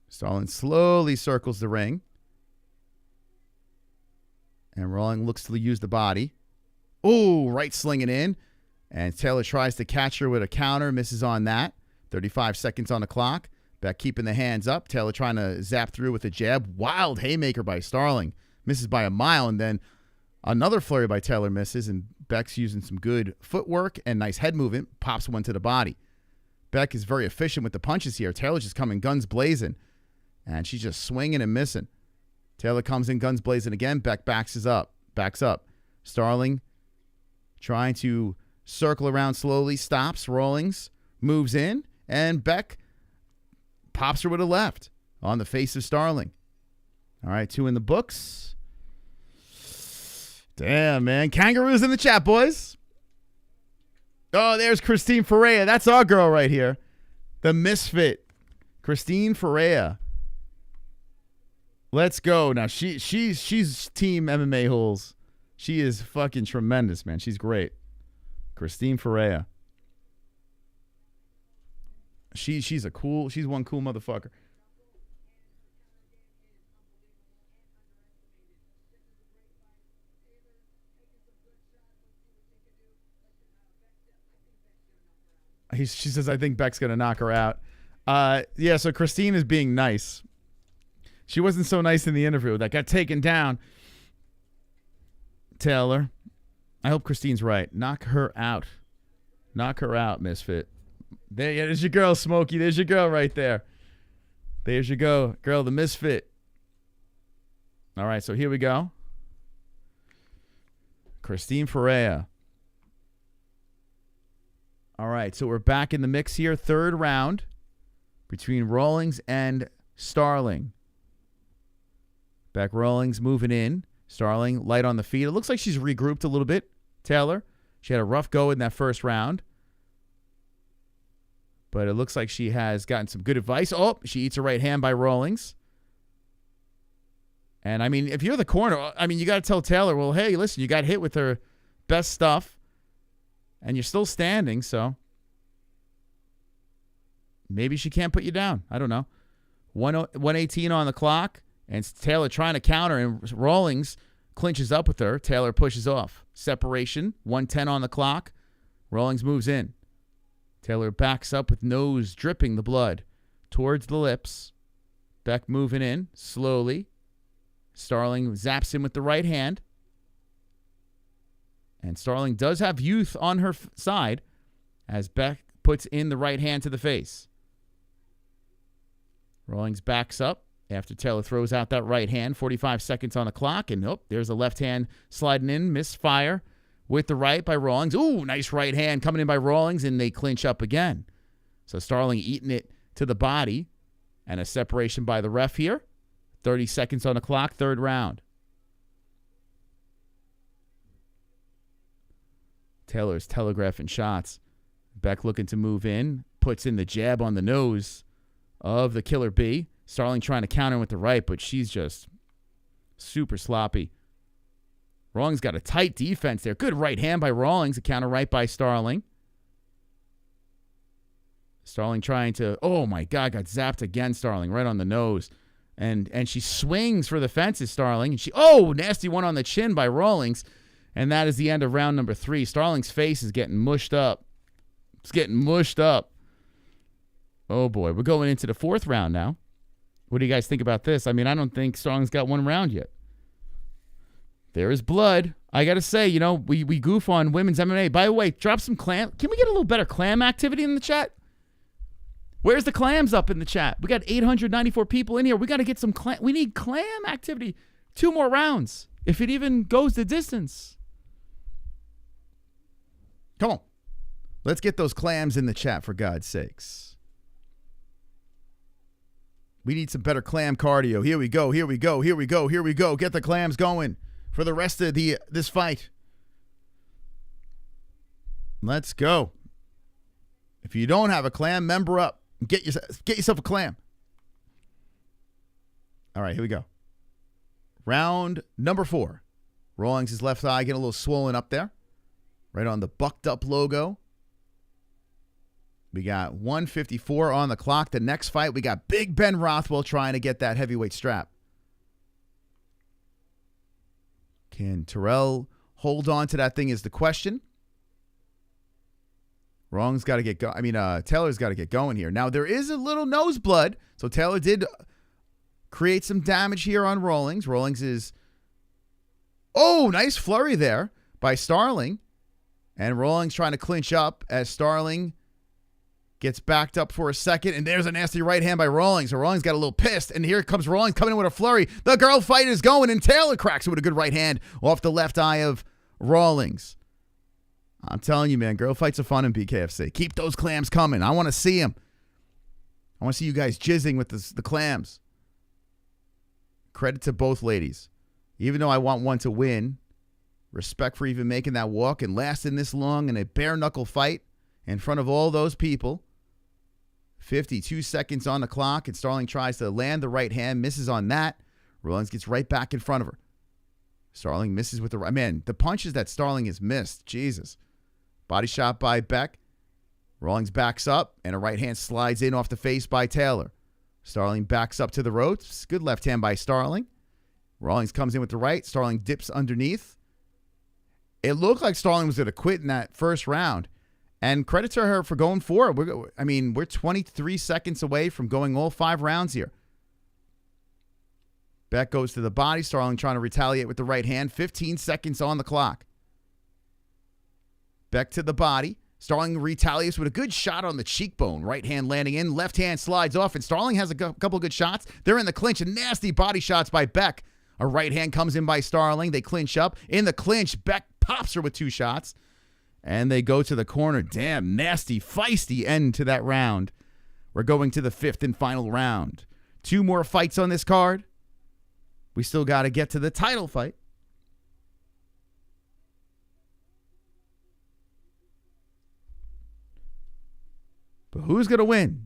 Starling slowly circles the ring. And Rawlings looks to use the body. Oh, right slinging in. And Taylor tries to catch her with a counter, misses on that. 35 seconds on the clock. Beck keeping the hands up. Taylor trying to zap through with a jab. Wild haymaker by Starling. Misses by a mile. And then another flurry by Taylor misses. And Beck's using some good footwork and nice head movement. Pops one to the body. Beck is very efficient with the punches here. Taylor's just coming guns blazing. And she's just swinging and missing. Taylor comes in guns blazing again. Beck backs up. Starling trying to circle around slowly. Stops. Rawlings moves in. And Beck pops her with a left on the face of Starling. All right, 2 in the books. Damn, man. Kangaroos in the chat, boys. Oh, there's Christine Ferreira. That's our girl right here. The misfit. Christine Ferreira. Let's go. Now, she's team MMA-Holes. She is fucking tremendous, man. She's great. Christine Ferreira. She's one cool motherfucker. She says, I think Beck's going to knock her out. Yeah, so Christine is being nice. She wasn't so nice in the interview. That got taken down. Taylor. I hope Christine's right. Knock her out. Knock her out, misfit. There's your girl, Smokey. There's your girl right there. There's your girl, the misfit. All right, so here we go. Christine Ferreira. All right, so we're back in the mix here. Third round between Rawlings and Starling. Beck Rawlings moving in. Starling light on the feet. It looks like she's regrouped a little bit, Taylor. She had a rough go in that first round. But it looks like she has gotten some good advice. Oh, she eats a right hand by Rawlings. And, I mean, if you're the corner, I mean, you got to tell Taylor, well, hey, listen, you got hit with her best stuff. And you're still standing, so maybe she can't put you down. I don't know. 118 on the clock, and Taylor trying to counter, and Rawlings clinches up with her. Taylor pushes off. Separation, 110 on the clock. Rawlings moves in. Taylor backs up with nose dripping the blood towards the lips. Beck moving in slowly. Starling zaps him with the right hand. And Starling does have youth on her side as Beck puts in the right hand to the face. Rawlings backs up after Taylor throws out that right hand. 45 seconds on the clock. And there's a left hand sliding in. Misfire with the right by Rawlings. Ooh, nice right hand coming in by Rawlings, and they clinch up again. So Starling eating it to the body. And a separation by the ref here. 30 seconds on the clock, third round. Taylor's telegraphing shots. Beck looking to move in. Puts in the jab on the nose of the Killer Bee. Starling trying to counter with the right, but she's just super sloppy. Rawlings got a tight defense there. Good right hand by Rawlings. A counter right by Starling. Starling trying to, oh my God, got zapped again, Starling, right on the nose. And she swings for the fences, Starling. And nasty one on the chin by Rawlings. And that is the end of round number 3. Starling's face is getting mushed up. It's getting mushed up. Oh, boy. We're going into the 4th round now. What do you guys think about this? I mean, I don't think Starling's got one round yet. There is blood. I got to say, we goof on women's MMA. By the way, drop some clam. Can we get a little better clam activity in the chat? Where's the clams up in the chat? We got 894 people in here. We got to get some clam. We need clam activity. 2 more rounds, if it even goes the distance. Come on. Let's get those clams in the chat, for God's sakes. We need some better clam cardio. Here we go. Get the clams going for the rest of this fight. Let's go. If you don't have a clam, member up. Get yourself a clam. All right, here we go. Round number 4. Rawlings' left eye getting a little swollen up there. Right on the bucked up logo. We got 154 on the clock. The next fight, we got Big Ben Rothwell trying to get that heavyweight strap. Can Terrill hold on to that thing is the question. Taylor's got to get going here. Now, there is a little noseblood. So Taylor did create some damage here on Rawlings. Rawlings is... Oh, nice flurry there by Starling. And Rawlings trying to clinch up as Starling gets backed up for a second. And there's a nasty right hand by Rawlings. So Rawlings got a little pissed. And here comes Rawlings coming in with a flurry. The girl fight is going. And Taylor cracks it with a good right hand off the left eye of Rawlings. I'm telling you, man, girl fights are fun in BKFC. Keep those clams coming. I want to see them. I want to see you guys jizzing with the clams. Credit to both ladies. Even though I want one to win, respect for even making that walk and lasting this long in a bare-knuckle fight in front of all those people. 52 seconds on the clock, and Starling tries to land the right hand, misses on that. Rawlings gets right back in front of her. Starling misses with the right. Man, the punches that Starling has missed, Jesus. Body shot by Beck. Rawlings backs up, and a right hand slides in off the face by Taylor. Starling backs up to the ropes. Good left hand by Starling. Rawlings comes in with the right. Starling dips underneath. It looked like Starling was going to quit in that first round. And credit to her for going for it. We're 23 seconds away from going all 5 rounds here. Beck goes to the body. Starling trying to retaliate with the right hand. 15 seconds on the clock. Beck to the body. Starling retaliates with a good shot on the cheekbone. Right hand landing in. Left hand slides off. And Starling has a couple of good shots. They're in the clinch. And nasty body shots by Beck. A right hand comes in by Starling. They clinch up. In the clinch, Beck pops her with 2 shots. And they go to the corner. Damn, nasty, feisty end to that round. We're going to the 5th and final round. 2 more fights on this card. We still got to get to the title fight. But who's going to win?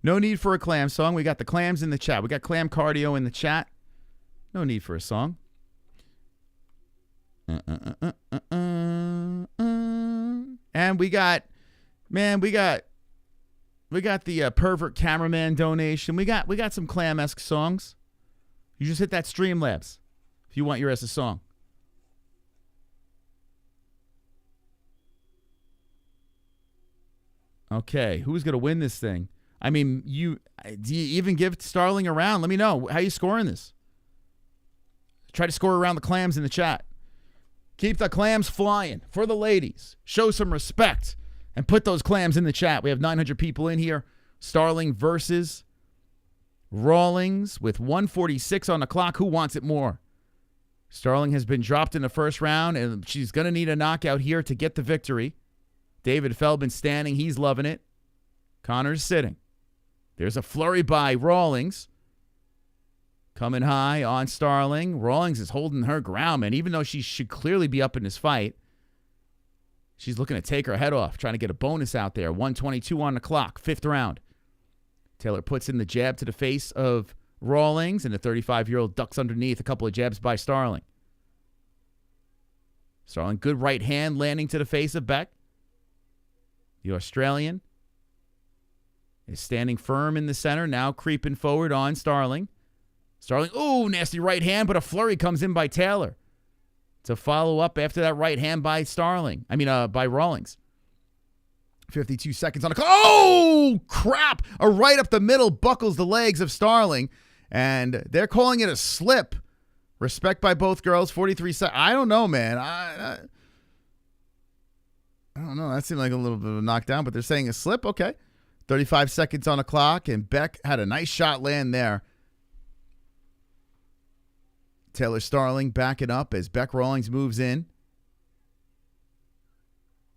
No need for a clam song. We got the clams in the chat. We got clam cardio in the chat. No need for a song. And we got the pervert cameraman donation. We got some clam-esque songs. You just hit that Streamlabs if you want your a song. Okay, who's gonna win this thing? I mean, do you even give Starling a round? Let me know. How you scoring this? Try to score around the clams in the chat. Keep the clams flying for the ladies. Show some respect and put those clams in the chat. We have 900 people in here. Starling versus Rawlings with 146 on the clock. Who wants it more? Starling has been dropped in the first round, and she's going to need a knockout here to get the victory. David Feldman standing. He's loving it. Connor's sitting. There's a flurry by Rawlings. Coming high on Starling. Rawlings is holding her ground, man. Even though she should clearly be up in this fight, she's looking to take her head off, trying to get a bonus out there. 122 on the clock, 5th round. Taylor puts in the jab to the face of Rawlings, and the 35-year-old ducks underneath a couple of jabs by Starling. Starling, good right hand landing to the face of Beck. The Australian is standing firm in the center, now creeping forward on Starling. Starling, ooh, nasty right hand, but a flurry comes in by Taylor to follow up after that right hand by by Rawlings. 52 seconds on the clock. Oh, crap! A right up the middle buckles the legs of Starling, and they're calling it a slip. Respect by both girls. 43 seconds. I don't know, man. I don't know. That seemed like a little bit of a knockdown, but they're saying a slip. Okay. 35 seconds on the clock, and Beck had a nice shot land there. Taylor Starling backing up as Beck Rawlings moves in.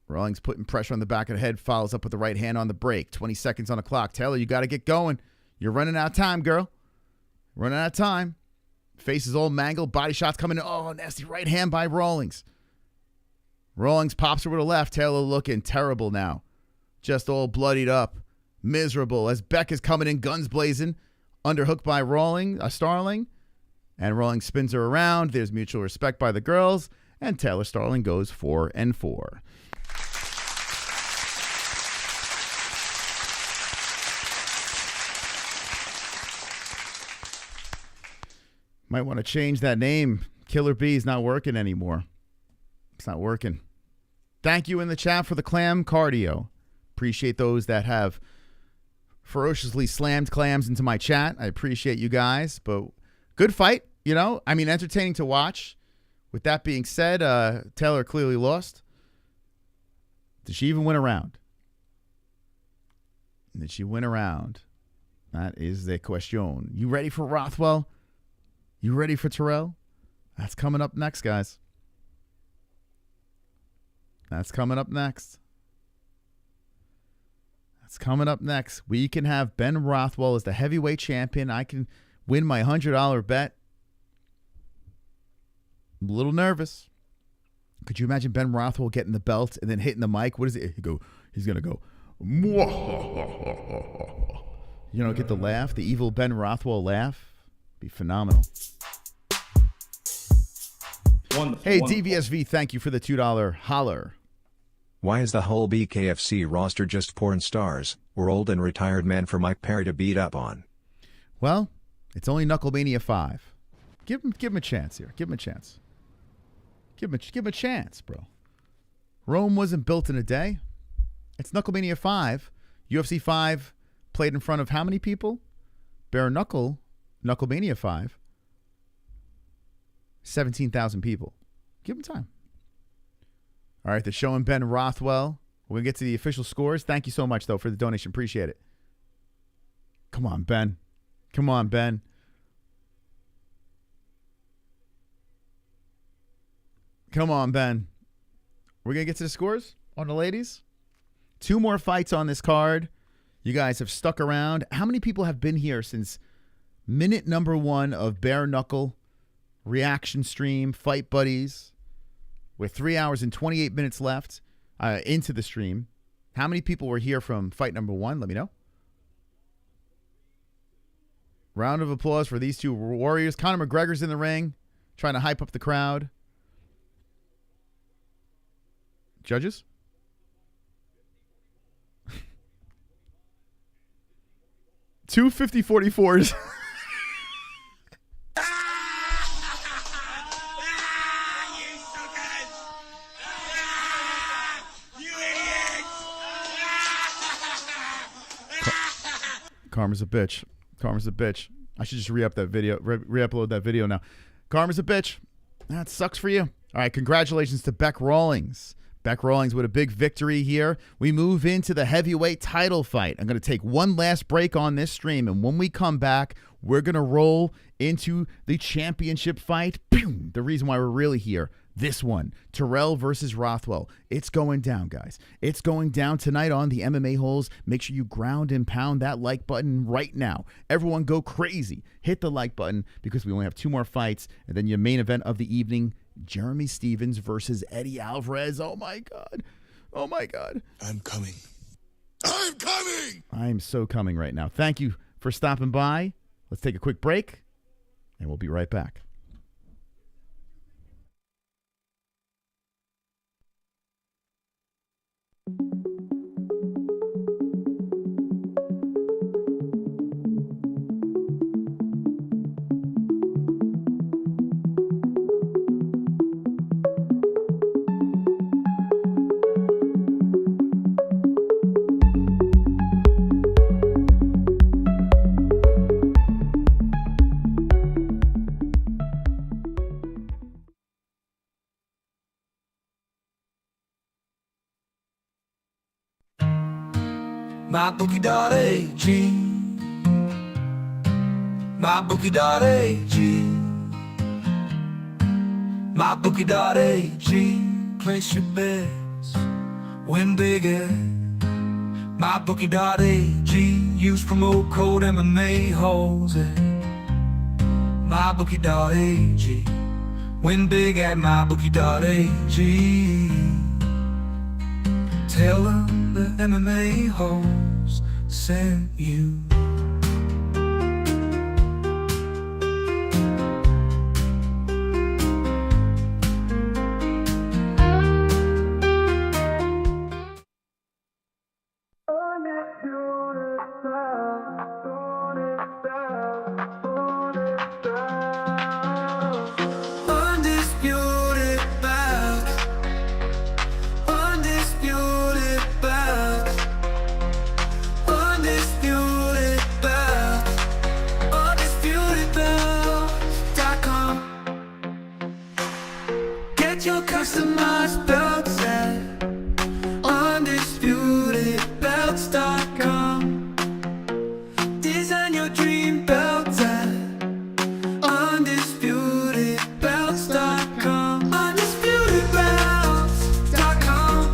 Rawlings putting pressure on the back of the head, follows up with the right hand on the break. 20 seconds on the clock. Taylor, you got to get going. You're running out of time, girl. Running out of time. Face is all mangled. Body shots coming in. Oh, nasty right hand by Rawlings. Rawlings pops her with a left. Taylor looking terrible now. Just all bloodied up. miserable as Beck is coming in guns blazing, underhooked by Starling, and Rolling spins her around. There's mutual respect by the girls, and Taylor Starling goes 4-4. Might want to change that name. Killer Bee's not working anymore. It's not working. Thank you in the chat for the clam cardio. Appreciate those that have ferociously slammed clams into my chat. I appreciate you guys, but good fight, you know? I mean, entertaining to watch. With that being said, Taylor clearly lost. Did she even win a round? Did she win a round? That is the question. You ready for Rothwell? You ready for Terrill? That's coming up next, guys. That's coming up next. That's coming up next. We can have Ben Rothwell as the heavyweight champion. I can win my $100 bet. I'm a little nervous. Could you imagine Ben Rothwell getting the belt and then hitting the mic? What is it? He's going to go, you know, get the laugh, the evil Ben Rothwell laugh. Be phenomenal. Wonderful, hey, wonderful. DVSV, thank you for the $2 holler. Why is the whole BKFC roster just porn stars? We're old and retired men for Mike Perry to beat up on. Well, it's only KnuckleMania 5. Give him a chance here. Give him a chance. Give him a chance, bro. Rome wasn't built in a day. It's KnuckleMania 5. UFC 5 played in front of how many people? bare-knuckle, KnuckleMania 5. 17,000 people. Give him time. All right, they're showing Ben Rothwell. We're going to get to the official scores. Thank you so much, though, for the donation. Appreciate it. Come on, Ben. Come on, Ben. Come on, Ben. We're going to get to the scores on the ladies. 2 more fights on this card. You guys have stuck around. How many people have been here since minute number 1 of bare-knuckle reaction stream, Fight Buddies, with 3 hours and 28 minutes left into the stream? How many people were here from fight number 1? Let me know. Round of applause for these 2 warriors. Conor McGregor's in the ring, trying to hype up the crowd. Judges? Two 50-44s. Karma's a bitch. Karma's a bitch. I should just re-up that video, re-upload that video now. Karma's a bitch. That sucks for you. All right, congratulations to Beck Rawlings. Beck Rawlings with a big victory here. We move into the heavyweight title fight. I'm going to take one last break on this stream, and when we come back, we're going to roll into the championship fight. Boom! The reason why we're really here. This one, Terrill versus Rothwell. It's going down, guys. It's going down tonight on the MMA-Holes. Make sure you ground and pound that like button right now. Everyone go crazy. Hit the like button because we only have 2 more fights. And then your main event of the evening, Jeremy Stephens versus Eddie Alvarez. Oh, my God. Oh, my God. I'm coming. I'm coming! I'm so coming right now. Thank you for stopping by. Let's take a quick break, and we'll be right back. MyBookie.ag, MyBookie.ag, MyBookie.ag. Place your bets, win big at MyBookie.ag. Use promo code MMA-Holes at MyBookie.ag. Win big at MyBookie.ag. Tell them the MMA-Holes sent you. Customized belts at UndisputedBelts.com. Design your dream belts at UndisputedBelts.com. UndisputedBelts.com.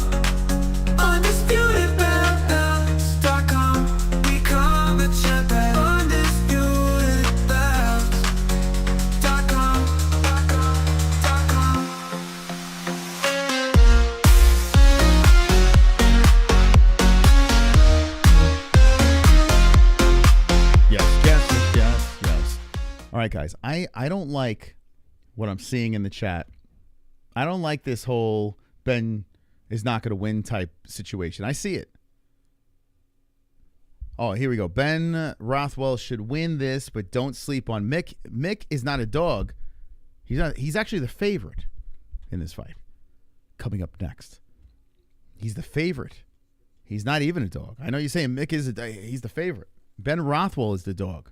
UndisputedBelts.com. Become the champ at UndisputedBelts.com. All right, guys, I don't like what I'm seeing in the chat. I don't like this whole Ben is not going to win type situation. I see it. Oh, here we go. Ben Rothwell should win this, but don't sleep on Mick. Mick is not a dog. He's actually the favorite in this fight. Coming up next. He's the favorite. He's not even a dog. I know you're saying Mick he's the favorite. Ben Rothwell is the dog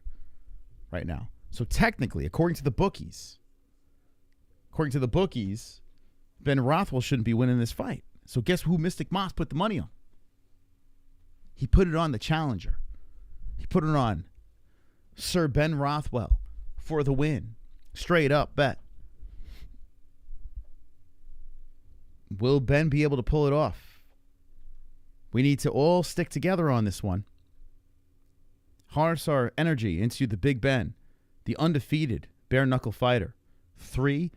right now. So technically, according to the bookies, Ben Rothwell shouldn't be winning this fight. So guess who Mystic Moss put the money on? He put it on the challenger. He put it on Sir Ben Rothwell for the win. Straight up bet. Will Ben be able to pull it off? We need to all stick together on this one. Harness our energy into the Big Ben. The undefeated bare-knuckle fighter, 3-0-0,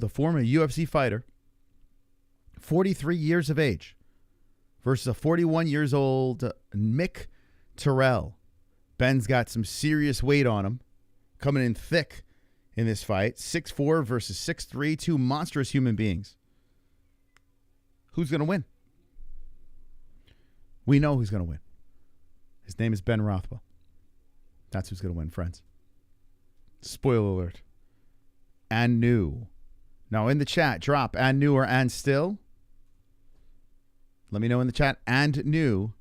the former UFC fighter, 43 years of age, versus a 41 years old Mick Terrill. Ben's got some serious weight on him, coming in thick in this fight. 6'4" versus 6'3", two monstrous human beings. Who's going to win? We know who's going to win. His name is Ben Rothwell. That's who's going to win, friends. Spoiler alert. And new. Now, in the chat, drop and new or and still. Let me know in the chat, and new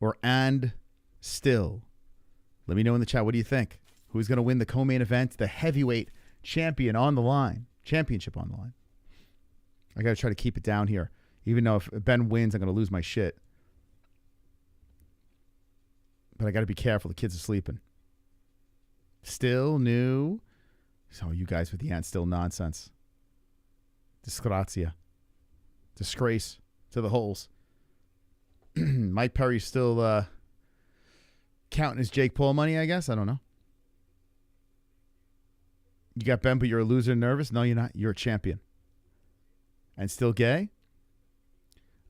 or and still. Let me know in the chat, what do you think? Who's going to win the co-main event, the heavyweight championship on the line? I got to try to keep it down here. Even though if Ben wins, I'm going to lose my shit. But I got to be careful. The kids are sleeping. Still new. So you guys with the and still nonsense. Disgrazia. Disgrace to the holes. Mike Perry's still counting his Jake Paul money, I guess. I don't know. You got Ben, but you're a loser and nervous? No, you're not. You're a champion. And still gay?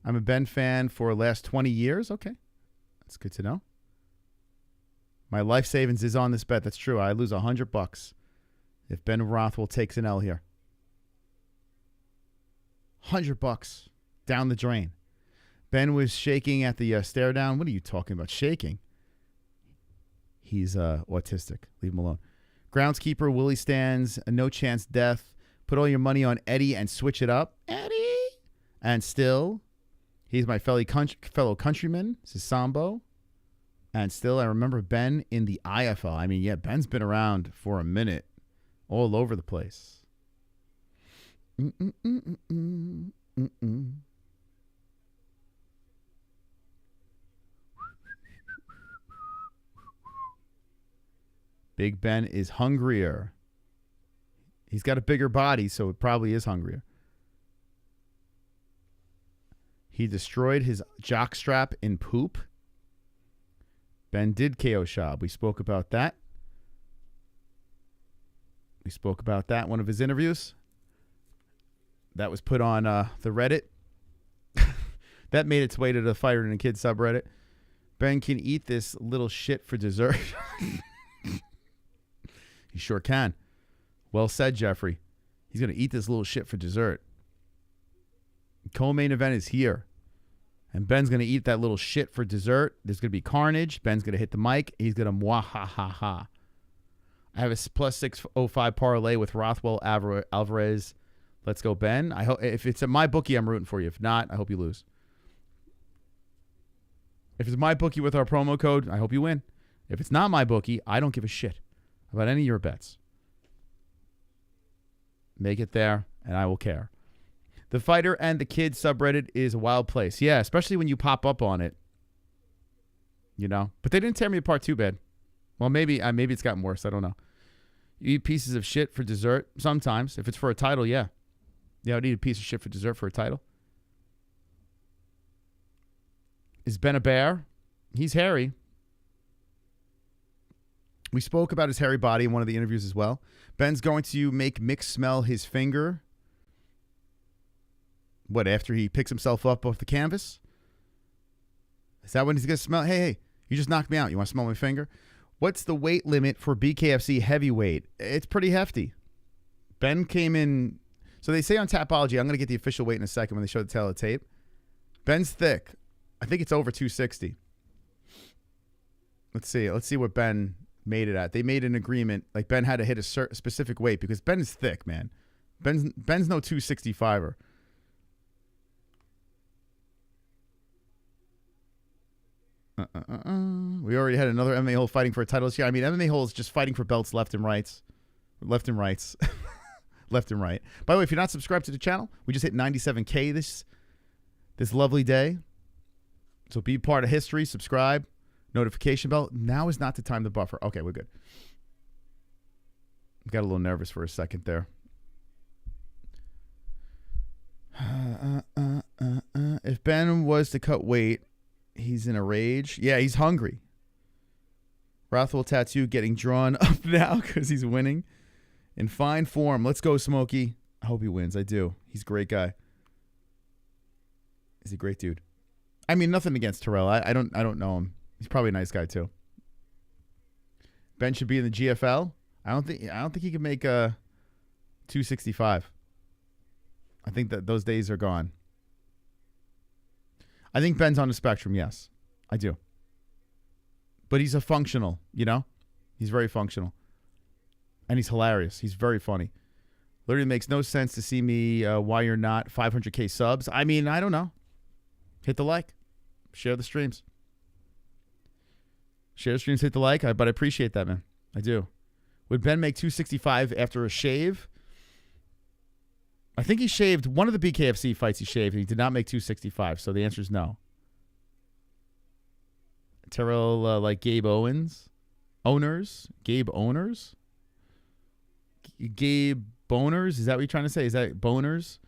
I'm a Ben fan for the last 20 years. Okay. That's good to know. My life savings is on this bet. That's true. I lose $100 if Ben Rothwell takes an L here. $100 down the drain. Ben was shaking at the stare down. What are you talking about? Shaking? He's autistic. Leave him alone. Groundskeeper, Willie stands, a no chance death. Put all your money on Eddie and switch it up. Eddie! And still, he's my fellow countryman. This is Sambo. And still, I remember Ben in the IFL. I mean, yeah, Ben's been around for a minute, all over the place. Big Ben is hungrier. He's got a bigger body, so it probably is hungrier. He destroyed his jockstrap in poop. Ben did KO Shab. We spoke about that. One of his interviews. That was put on the Reddit. That made its way to the Fighter and the Kid subreddit. Ben can eat this little shit for dessert. He sure can. Well said, Jeffrey. He's going to eat this little shit for dessert. Co-main event is here. And Ben's going to eat that little shit for dessert. There's going to be carnage. Ben's going to hit the mic. He's going to mwah-ha-ha-ha. I have a plus 605 parlay with Rothwell Alvarez. Let's go, Ben. I hope if it's at my bookie, I'm rooting for you. If not, I hope you lose. If it's my bookie with our promo code, I hope you win. If it's not my bookie, I don't give a shit about any of your bets. Make it there, and I will care. The Fighter and the Kid subreddit is a wild place. Yeah, especially when you pop up on it. You know? But they didn't tear me apart too bad. Well, maybe it's gotten worse. I don't know. You eat pieces of shit for dessert? Sometimes. If it's for a title, yeah. Yeah, I'd eat a piece of shit for dessert for a title. Is Ben a bear? He's hairy. We spoke about his hairy body in one of the interviews as well. Ben's going to make Mick smell his finger. What, after he picks himself up off the canvas? Is that when he's going to smell? Hey, you just knocked me out. You want to smell my finger? What's the weight limit for BKFC heavyweight? It's pretty hefty. Ben came in. So they say on Tapology, I'm going to get the official weight in a second when they show the tail of the tape. Ben's thick. I think it's over 260. Let's see what Ben made it at. They made an agreement. Like Ben had to hit a specific weight because Ben is thick, man. Ben's no 265er. We already had another MMA hole fighting for a title this year. I mean, MMA hole is just fighting for belts left and rights. Left and rights. Left and right. By the way, if you're not subscribed to the channel, we just hit 97K this lovely day. So be part of history. Subscribe. Notification bell. Now is not the time to buffer. Okay, we're good. Got a little nervous for a second there. If Ben was to cut weight, he's in a rage. Yeah, he's hungry. Rothwell tattoo getting drawn up now because he's winning. In fine form. Let's go, Smokey. I hope he wins. I do. He's a great guy. He's a great dude. I mean, nothing against Terrill. I don't know him. He's probably a nice guy too. Ben should be in the GFL. I don't think he can make a 265. I think that those days are gone. I think Ben's on the spectrum, yes. I do. But he's a functional, you know? He's very functional. And he's hilarious. He's very funny. Literally makes no sense to see me why you're not 500K subs. I mean, I don't know. Hit the like. Share the streams. Share the streams, hit the like. But I appreciate that, man. I do. Would Ben make 265 after a shave? I think he shaved one of the BKFC fights he shaved, and he did not make 265, so the answer is no. Terrill like Gabe Owens? Owners? Gabe Owners? Gabe Boners? Is that what you're trying to say? Is that Boners?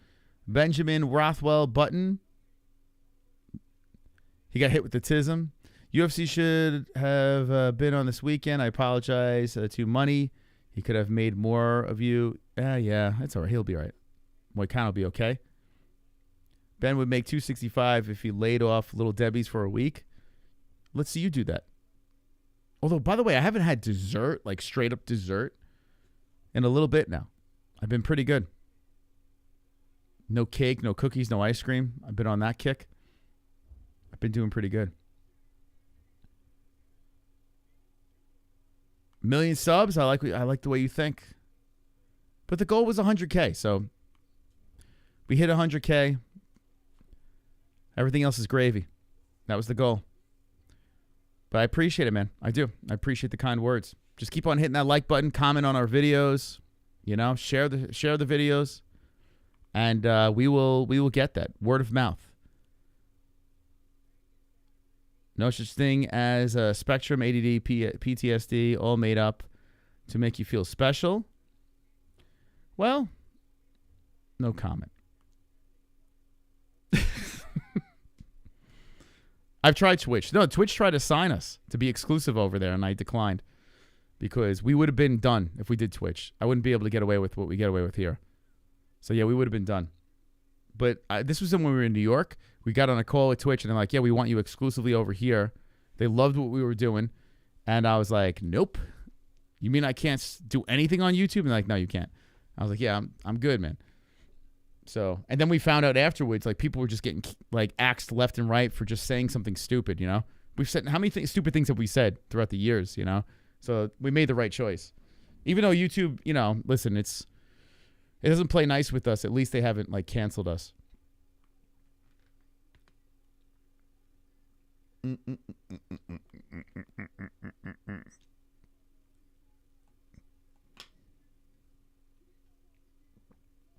Benjamin Rothwell Button? He got hit with the tism. UFC should have been on this weekend. I apologize to Money. He could have made more of you. Yeah, that's all right. He'll be all right. Moicano will be okay. Ben would make 265 if he laid off Little Debbie's for a week. Let's see you do that. Although, by the way, I haven't had dessert, like straight up dessert, in a little bit now. I've been pretty good. No cake, no cookies, no ice cream. I've been on that kick. I've been doing pretty good. 1 million subs. I like the way you think. But the goal was 100K, so we hit 100K. Everything else is gravy. That was the goal. But I appreciate it, man. I do. I appreciate the kind words. Just keep on hitting that like button, comment on our videos, you know, share the videos, and we will get that word of mouth. No such thing as a spectrum, ADD, PTSD, all made up to make you feel special. Well, no comment. I've tried Twitch. No, Twitch tried to sign us to be exclusive over there, and I declined because we would have been done if we did Twitch. I wouldn't be able to get away with what we get away with here. So, yeah, we would have been done. But this was when we were in New York. We got on a call with Twitch, and they're like, yeah, we want you exclusively over here. They loved what we were doing. And I was like, nope. You mean I can't do anything on YouTube? And they're like, no, you can't. I was like, yeah, I'm good, man. So, and then we found out afterwards, like, people were just getting, like, axed left and right for just saying something stupid, you know? We've said, how many stupid things have we said throughout the years, you know? So we made the right choice. Even though YouTube, you know, listen, it doesn't play nice with us. At least they haven't, like, canceled us.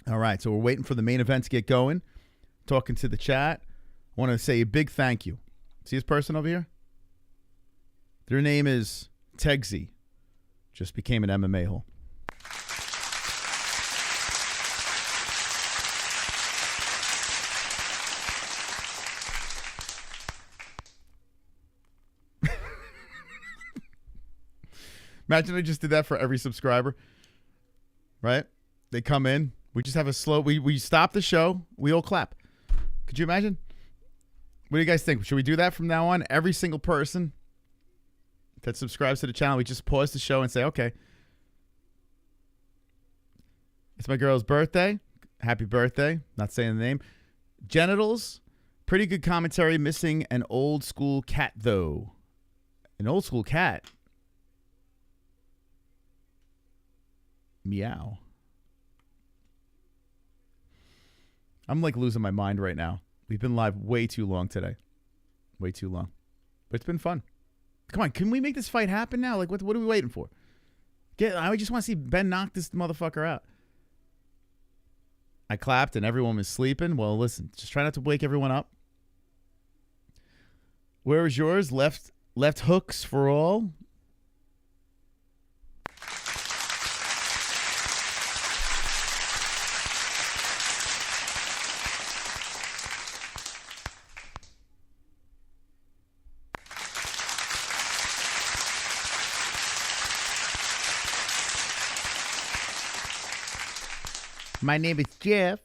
All right, so we're waiting for the main event to get going. Talking to the chat. I want to say a big thank you. See this person over here? Their name is Tegsy. Just became an MMA hole. Imagine I just did that for every subscriber. Right? They come in. We just have a slow... We stop the show. We all clap. Could you imagine? What do you guys think? Should we do that from now on? Every single person that subscribes to the channel, we just pause the show and say, okay. It's my girl's birthday. Happy birthday. Not saying the name. Genitals. Pretty good commentary. Missing an old school cat, though. An old school cat. Meow. I'm like losing my mind right now. We've been live way too long today. Way too long. But it's been fun. Come on, can we make this fight happen now? Like, what are we waiting for? I just want to see Ben knock this motherfucker out. I clapped and everyone was sleeping. Well, listen, just try not to wake everyone up. Where is yours? Left hooks for all. My name is Jeff.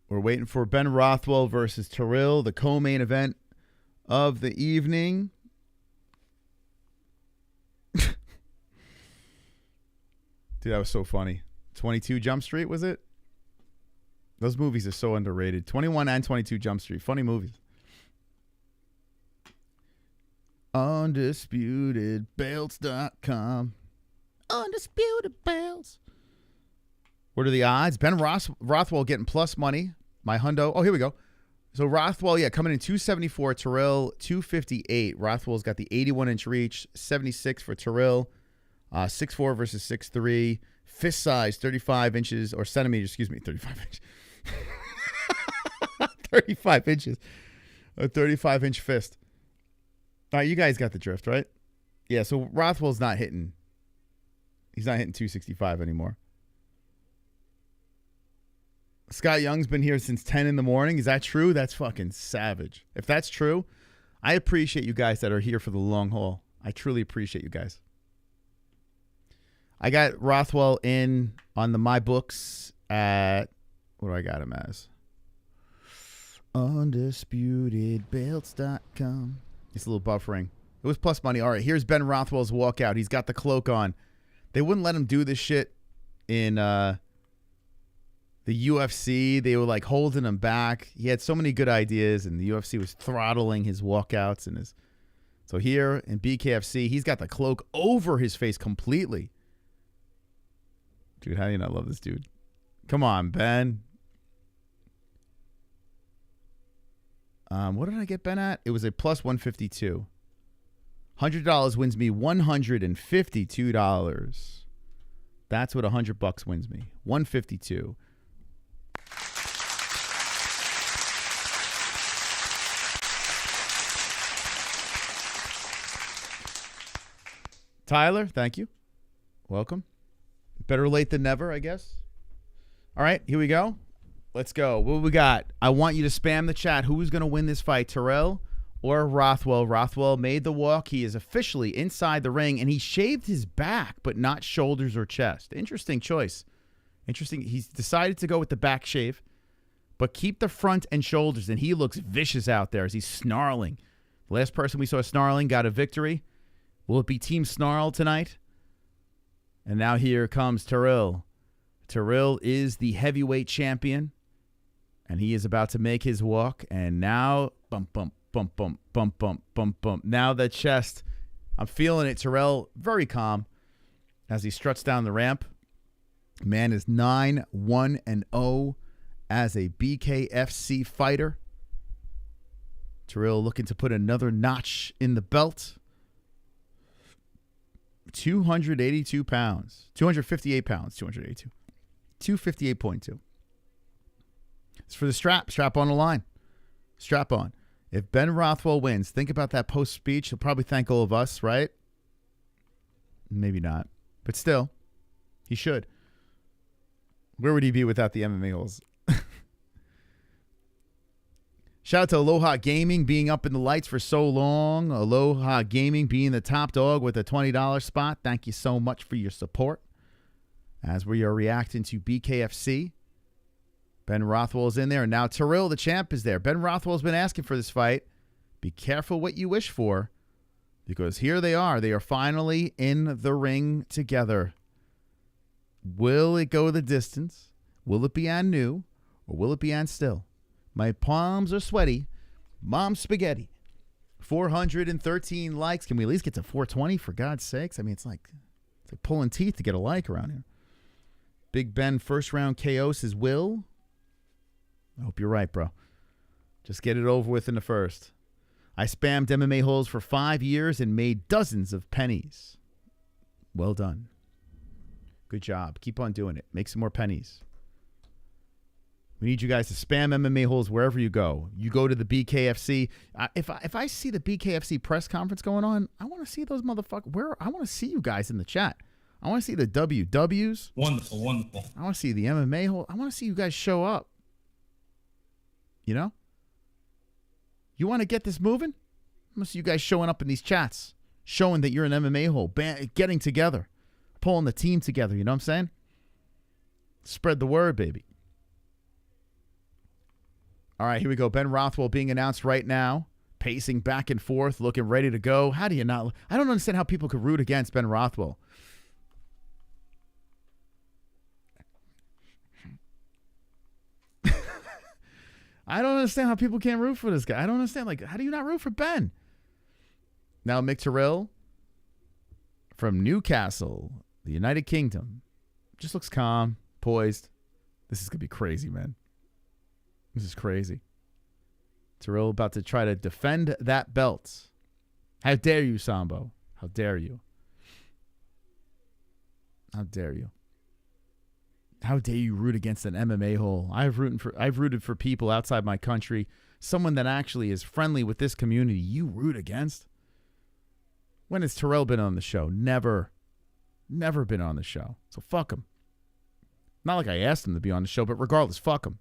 We're waiting for Ben Rothwell versus Terrill, the co-main event of the evening. Dude, that was so funny. 22 Jump Street, was it? Those movies are so underrated. 21 and 22 Jump Street. Funny movies. UndisputedBelts.com. Undisputed Belts. What are the odds? Ben Rothwell getting plus money. My hundo. Oh, here we go. So Rothwell, yeah, coming in 274. Terrill, 258. Rothwell's got the 81-inch reach. 76 for Terrill. 6'4" versus 6'3". Fist size, 35 inches. Or centimeters, excuse me. 35 inches. 35 inches. A 35-inch fist. All right, you guys got the drift, right? Yeah, so Rothwell's not hitting. He's not hitting 265 anymore. Scott Young's been here since 10 in the morning. Is that true? That's fucking savage. If that's true, I appreciate you guys that are here for the long haul. I truly appreciate you guys. I got Rothwell in on the my books at, what do I got him as? UndisputedBelts.com. It's a little buffering. It was plus money. All right, here's Ben Rothwell's walkout. He's got the cloak on. They wouldn't let him do this shit in the UFC. They were like holding him back. He had so many good ideas, and the UFC was throttling his walkouts and his. So here in BKFC, he's got the cloak over his face completely. Dude, how do you not love this dude? Come on, Ben. What did I get Ben at? It was a plus 152. $100 wins me $152. That's what $100 wins me. 152. Tyler, thank you. Welcome. Better late than never, I guess. All right, here we go. Let's go. What we got? I want you to spam the chat. Who's going to win this fight, Terrill or Rothwell? Rothwell made the walk. He is officially inside the ring, and he shaved his back, but not shoulders or chest. Interesting choice. Interesting. He's decided to go with the back shave, but keep the front and shoulders, and he looks vicious out there as he's snarling. The last person we saw snarling got a victory. Will it be Team Snarl tonight? And now here comes Terrill. Terrill is the heavyweight champion, and he is about to make his walk. And now, bump, bump, bump, bump, bump, bump, bump, bump. Now the chest. I'm feeling it. Terrill, very calm as he struts down the ramp. Man is 9-1-0 as a BKFC fighter. Terrill looking to put another notch in the belt. 282 pounds. 258 pounds. 282. 258.2. It's for the strap. Strap on the line. Strap on. If Ben Rothwell wins, think about that post speech. He'll probably thank all of us, right? Maybe not. But still, he should. Where would he be without the MMA-Holes? Shout out to Aloha Gaming being up in the lights for so long. Aloha Gaming being the top dog with a $20 spot. Thank you so much for your support. As we are reacting to BKFC. Ben Rothwell is in there. And now Terrill, the champ, is there. Ben Rothwell's been asking for this fight. Be careful what you wish for. Because here they are. They are finally in the ring together. Will it go the distance? Will it be on new? Or will it be on still? My palms are sweaty. Mom's spaghetti. 413 likes. Can we at least get to 420 for God's sakes? I mean, it's like pulling teeth to get a like around here. Big Ben first round KOs his will. I hope you're right, bro. Just get it over with in the first. I spammed MMA-Holes for 5 years and made dozens of pennies. Well done. Good job. Keep on doing it. Make some more pennies. We need you guys to spam MMA-Holes wherever you go. You go to the BKFC. If I see the BKFC press conference going on, I want to see those motherfuckers. I want to see you guys in the chat. I want to see the WWs. Wonderful, wonderful. I want to see the MMA-Hole. I want to see you guys show up. You know? You want to get this moving? I want to see you guys showing up in these chats, showing that you're an MMA-Hole, getting together, pulling the team together. You know what I'm saying? Spread the word, baby. All right, here we go. Ben Rothwell being announced right now, pacing back and forth, looking ready to go. How do you not? I don't understand how people could root against Ben Rothwell. I don't understand how people can't root for this guy. I don't understand. Like, how do you not root for Ben? Now, Mick Terrill from Newcastle, the United Kingdom, just looks calm, poised. This is going to be crazy, man. This is crazy. Terrill about to try to defend that belt. How dare you, Sambo? How dare you? How dare you? How dare you root against an MMA-Hole? I've rooted for people outside my country. Someone that actually is friendly with this community. You root against? When has Terrill been on the show? Never. Never been on the show. So fuck him. Not like I asked him to be on the show, but regardless, fuck him.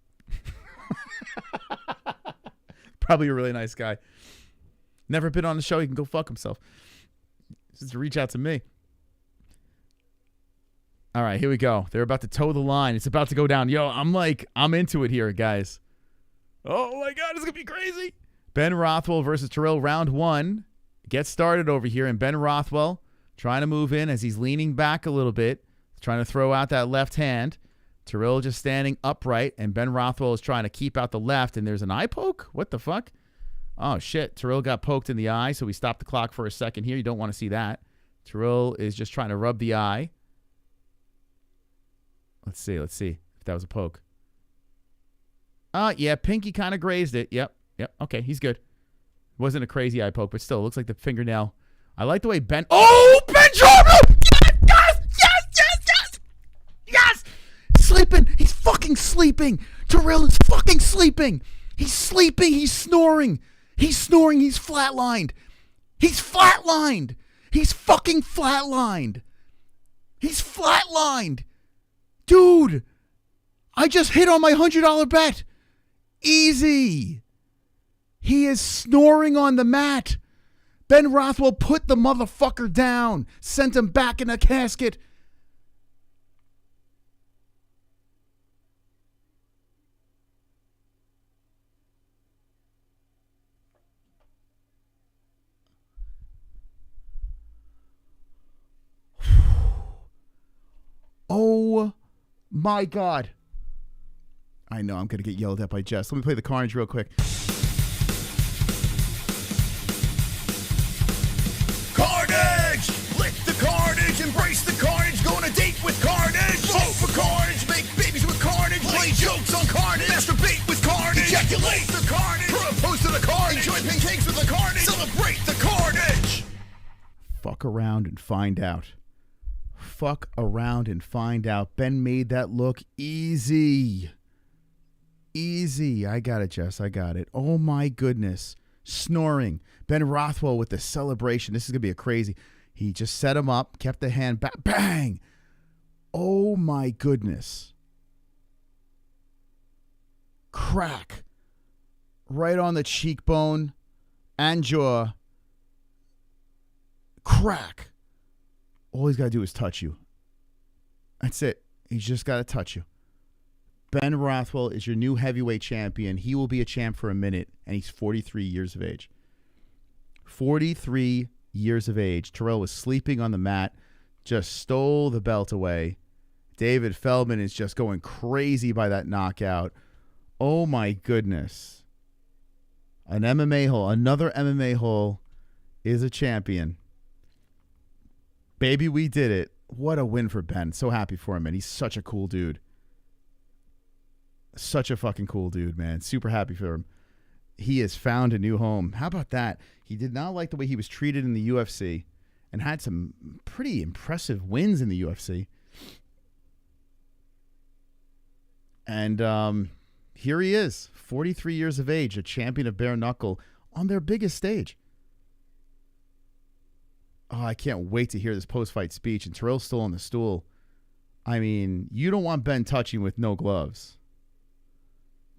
Probably a really nice guy. Never been on the show. He can go fuck himself. Just to reach out to me. All right, here we go. They're about to toe the line. It's about to go down. Yo, I'm into it here, guys. Oh, my God. It's going to be crazy. Ben Rothwell versus Terrill, round one. Get started over here. And Ben Rothwell trying to move in as he's leaning back a little bit, trying to throw out that left hand. Terrill just standing upright, and Ben Rothwell is trying to keep out the left, and there's an eye poke? What the fuck? Oh, shit. Terrill got poked in the eye, so we stopped the clock for a second here. You don't want to see that. Terrill is just trying to rub the eye. Let's see if that was a poke. Yeah, pinky kind of grazed it. Yep. Okay, he's good. Wasn't a crazy eye poke, but still, it looks like the fingernail. I like the way Ben... Oh, Ben Jordan! Yes! Sleeping. He's fucking sleeping. Terrill is fucking sleeping. He's sleeping. He's snoring. He's snoring. He's flatlined. He's flatlined. He's fucking flatlined. He's flatlined. Dude, I just hit on my $100 bet. Easy. He is snoring on the mat. Ben Rothwell put the motherfucker down. Sent him back in a casket. My God. I know I'm going to get yelled at by Jess. Let me play the Carnage real quick. Carnage! Lick the carnage, embrace the carnage, go on a date with carnage. Vote for carnage, make babies with carnage, play jokes on carnage, masturbate with carnage, ejaculate the carnage, propose to the carnage, enjoy pancakes with the carnage, celebrate the carnage. Fuck around and find out. Fuck around and find out. Ben made that look easy. Easy. I got it, Jess. I got it. Oh, my goodness. Snoring. Ben Rothwell with the celebration. This is going to be a crazy. He just set him up, kept the hand back. Bang! Oh, my goodness. Crack. Right on the cheekbone and jaw. Crack. All he's got to do is touch you. That's it. He's just got to touch you. Ben Rothwell is your new heavyweight champion. He will be a champ for a minute, and he's 43 years of age. 43 years of age. Terrill was sleeping on the mat, just stole the belt away. David Feldman is just going crazy by that knockout. Oh, my goodness. An MMA hole, another MMA hole is a champion. Baby, we did it. What a win for Ben. So happy for him, man. He's such a cool dude. Such a fucking cool dude, man. Super happy for him. He has found a new home. How about that? He did not like the way he was treated in the UFC and had some pretty impressive wins in the UFC. And here he is, 43 years of age, a champion of bare knuckle on their biggest stage. Oh, I can't wait to hear this post-fight speech. And Terrill's still on the stool. I mean, you don't want Ben touching with no gloves.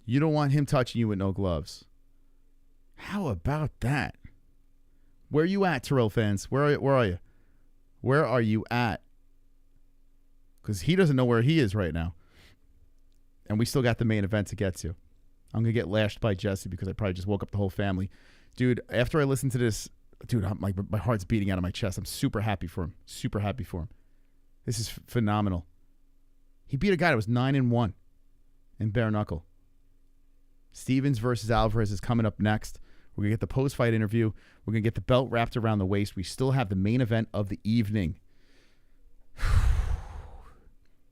You don't want him touching you with no gloves. How about that? Where are you at, Terrill fans? Where are you? Where are you at? Because he doesn't know where he is right now. And we still got the main event to get to. I'm going to get lashed by Jesse because I probably just woke up the whole family. Dude, after I listen to this, dude, my heart's beating out of my chest. I'm super happy for him. Super happy for him. This is phenomenal. He beat a guy that was 9-1 in bare knuckle. Stevens versus Alvarez is coming up next. We're going to get the post-fight interview. We're going to get the belt wrapped around the waist. We still have the main event of the evening.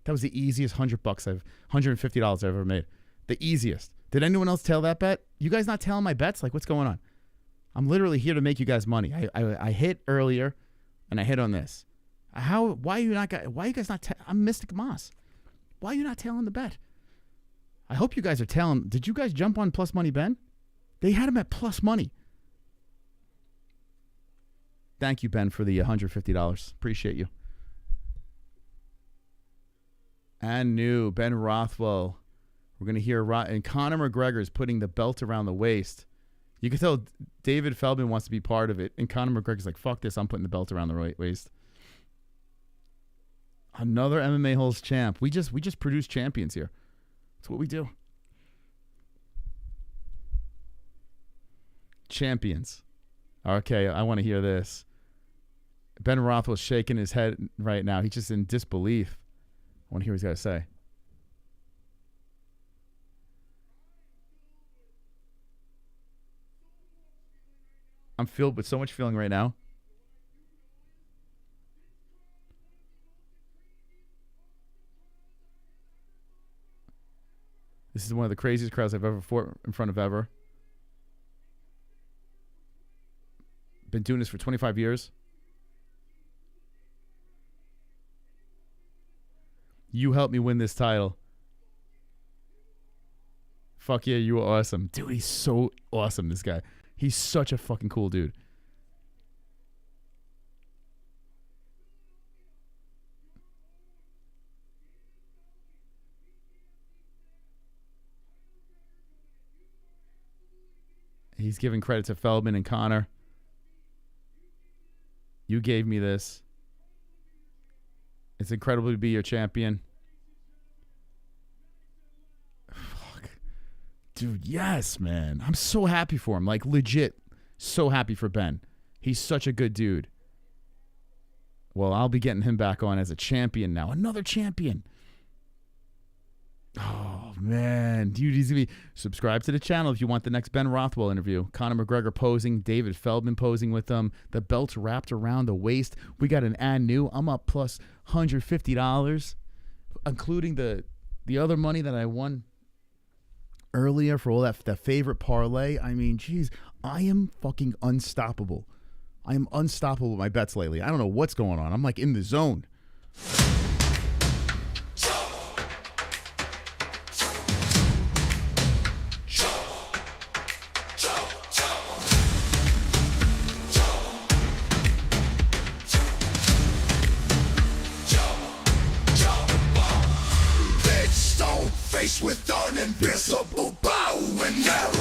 That was the easiest $150 I've ever made. The easiest. Did anyone else tail that bet? You guys not tailing my bets? Like, what's going on? I'm literally here to make you guys money. I hit earlier, and I hit on this. Why are you guys not? I'm Mystic Moss. Why are you not tailing the bet? I hope you guys are tailing. Did you guys jump on Plus Money Ben? They had him at Plus Money. Thank you, Ben, for the $150. Appreciate you. And new Ben Rothwell. We're going to hear and Conor McGregor is putting the belt around the waist. You can tell David Feldman wants to be part of it, and Conor McGregor's like, "Fuck this! I'm putting the belt around the waist." Another MMA-Holes champ. We just produce champions here. That's what we do. Champions. Okay, I want to hear this. Ben Rothwell's shaking his head right now. He's just in disbelief. I want to hear what he's got to say. I'm filled with so much feeling right now. This is one of the craziest crowds I've ever fought in front of ever. Been doing this for 25 years. You helped me win this title. Fuck yeah, you were awesome. Dude, he's so awesome, this guy. He's such a fucking cool dude. He's giving credit to Feldman and Conor. You gave me this. It's incredible to be your champion. Fuck. Dude, yes, man. I'm so happy for him. Like, legit, so happy for Ben. He's such a good dude. Well, I'll be getting him back on as a champion now. Another champion. Oh, man. Dude, he's going to be... Subscribe to the channel if you want the next Ben Rothwell interview. Conor McGregor posing. David Feldman posing with them. The belt's wrapped around the waist. We got an and new. I'm up plus $150, including the other money that I won earlier for all that favorite parlay. I mean, geez, I am fucking unstoppable. I am unstoppable with my bets lately. I don't know what's going on. I'm like in the zone. With an invisible bow and arrow.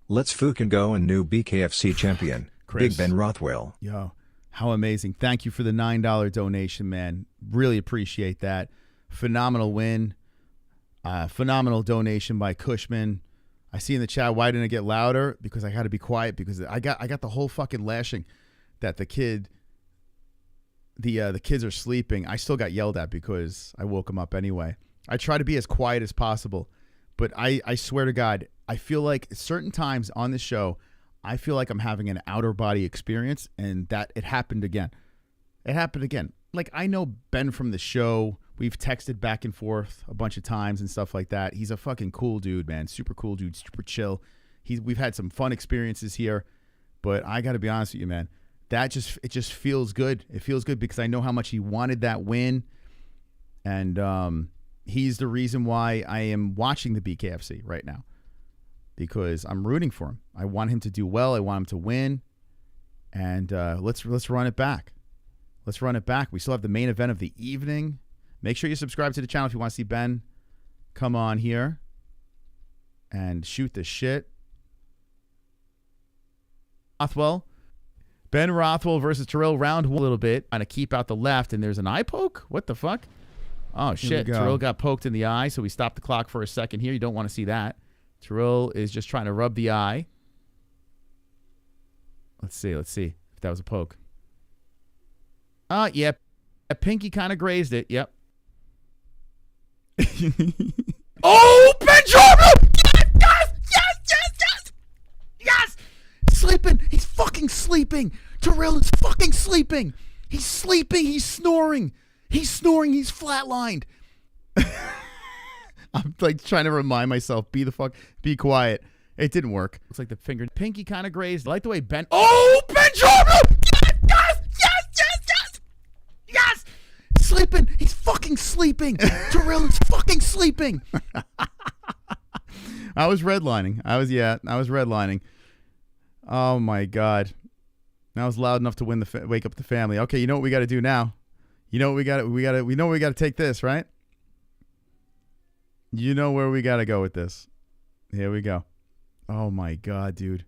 Let's fucking go and new BKFC champion, Chris. Big Ben Rothwell. Yo, how amazing. Thank you for the $9 donation, man. Really appreciate that. Phenomenal win. Phenomenal donation by Cushman. I see in the chat, why didn't it get louder? Because I had to be quiet because I got the whole fucking lashing that the kids are sleeping. I still got yelled at because I woke them up anyway. I try to be as quiet as possible, but I swear to God, I feel like certain times on the show, I feel like I'm having an outer body experience, and that it happened again. It happened again. Like, I know Ben from the show. We've texted back and forth a bunch of times and stuff like that. He's a fucking cool dude, man. Super cool dude, super chill. We've had some fun experiences here, but I got to be honest with you, man. It just feels good. It feels good because I know how much he wanted that win, and he's the reason why I am watching the BKFC right now, because I'm rooting for him. I want him to do well. I want him to win, and let's run it back. Let's run it back. We still have the main event of the evening. Make sure you subscribe to the channel if you want to see Ben come on here and shoot the shit. Rothwell. Ben Rothwell versus Terrill, round one a little bit. Trying to keep out the left, and there's an eye poke? What the fuck? Oh, shit. Terrill got poked in the eye, so we stopped the clock for a second here. You don't want to see that. Terrill is just trying to rub the eye. Let's see if that was a poke. Yep. A pinky kind of grazed it. Yep. Oh, Ben Jordan! Yes! Sleeping. He's fucking sleeping. Terrill is fucking sleeping. He's sleeping. He's snoring. He's flatlined. I'm like trying to remind myself, be quiet. It didn't work. Looks like the pinky kind of grazed. I like the way Ben. Oh, Ben Jordan! Yes! Sleeping. He's fucking sleeping. Terrill is fucking sleeping. I was redlining. I was redlining. Oh my God. That was loud enough to wake up the family. Okay, you know what we got to do now? You know what we got to take this, right? You know where we got to go with this. Here we go. Oh my God, dude.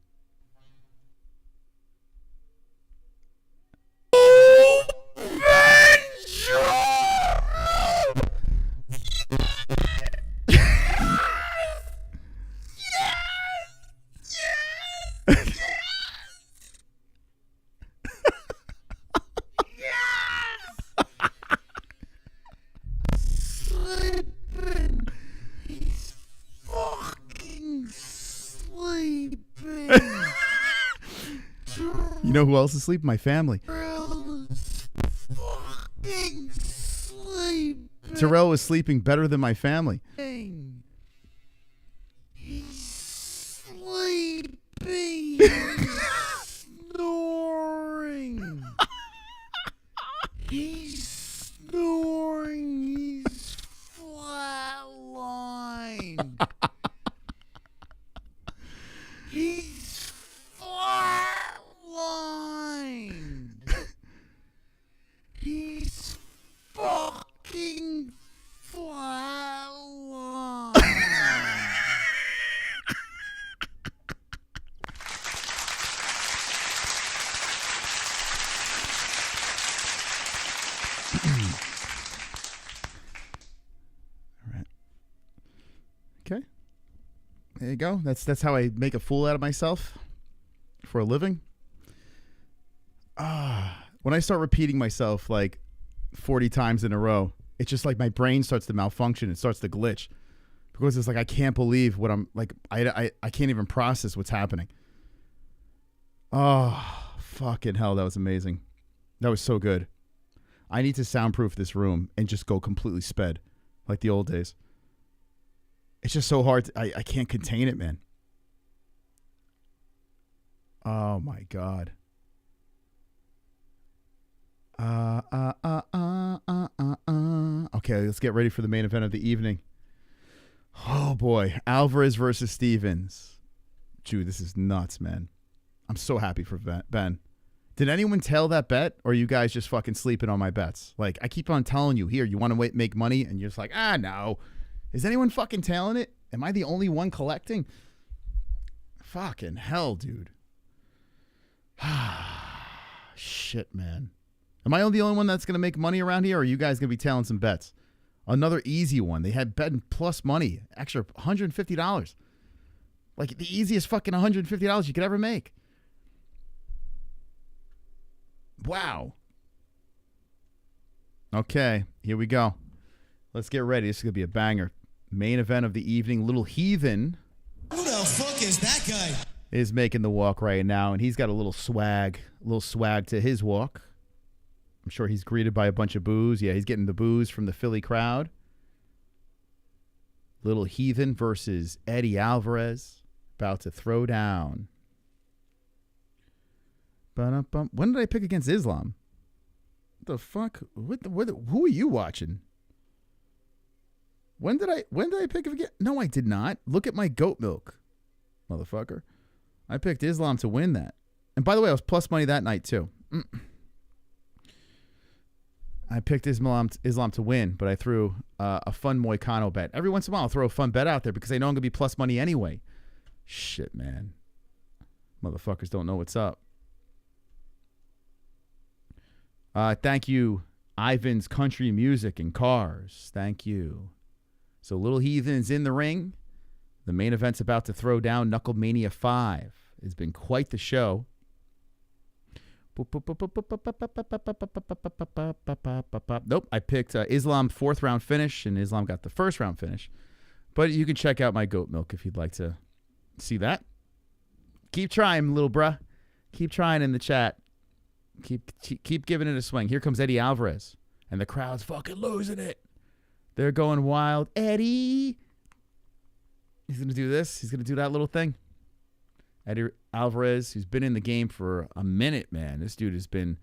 You know who else is asleep? My family. Terrill was sleeping better than my family. He's sleeping. Snoring. He's snoring. He's flatlined. He's flatlined. He's fucking flatlined. All right. Okay. There you go. That's how I make a fool out of myself for a living. when I start repeating myself like 40 times in a row, it's just like my brain starts to malfunction. It starts to glitch because it's like I can't believe what I'm like. I can't even process what's happening. Oh, fucking hell. That was amazing. That was so good. I need to soundproof this room and just go completely sped like the old days. It's just so hard. I can't contain it, man. Oh, my God. Okay, let's get ready for the main event of the evening. Oh, boy. Alvarez versus Stevens. Dude, this is nuts, man. I'm so happy for Ben. Did anyone tail that bet, or are you guys just fucking sleeping on my bets? Like, I keep on telling you, here, you want to make money, and you're just like, no. Is anyone fucking tailing it? Am I the only one collecting? Fucking hell, dude. Shit, man. Am I the only one that's going to make money around here, or are you guys going to be tailing some bets? Another easy one. They had betting plus money, extra $150. Like, the easiest fucking $150 you could ever make. Wow. Okay, here we go. Let's get ready. This is going to be a banger. Main event of the evening. Little Heathen. Who the fuck is that guy? Is making the walk right now, and he's got a little swag to his walk. I'm sure he's greeted by a bunch of boos. Yeah, he's getting the boos from the Philly crowd. Little Heathen versus Eddie Alvarez. About to throw down. When did I pick against Islam? What the fuck? Who are you watching? When did I pick again? No, I did not. Look at my goat milk, motherfucker. I picked Islam to win that. And by the way, I was plus money that night too. I picked Islam to win, but I threw a fun Moicano bet. Every once in a while, I'll throw a fun bet out there because I know I'm going to be plus money anyway. Shit, man. Motherfuckers don't know what's up. Thank you, Ivan's Country Music and Cars. Thank you. So Little Heathen's in the ring. The main event's about to throw down. KnuckleMania 5. It's been quite the show. Nope, I picked Islam 4th round finish, and Islam got the 1st round finish. But you can check out my goat milk if you'd like to see that. Keep trying, little bruh. Keep trying in the chat. Keep giving it a swing. Here comes Eddie Alvarez, and the crowd's fucking losing it. They're going wild. Eddie. He's going to do this. He's going to do that little thing. Eddie Alvarez, who's been in the game for a minute, man. This dude has been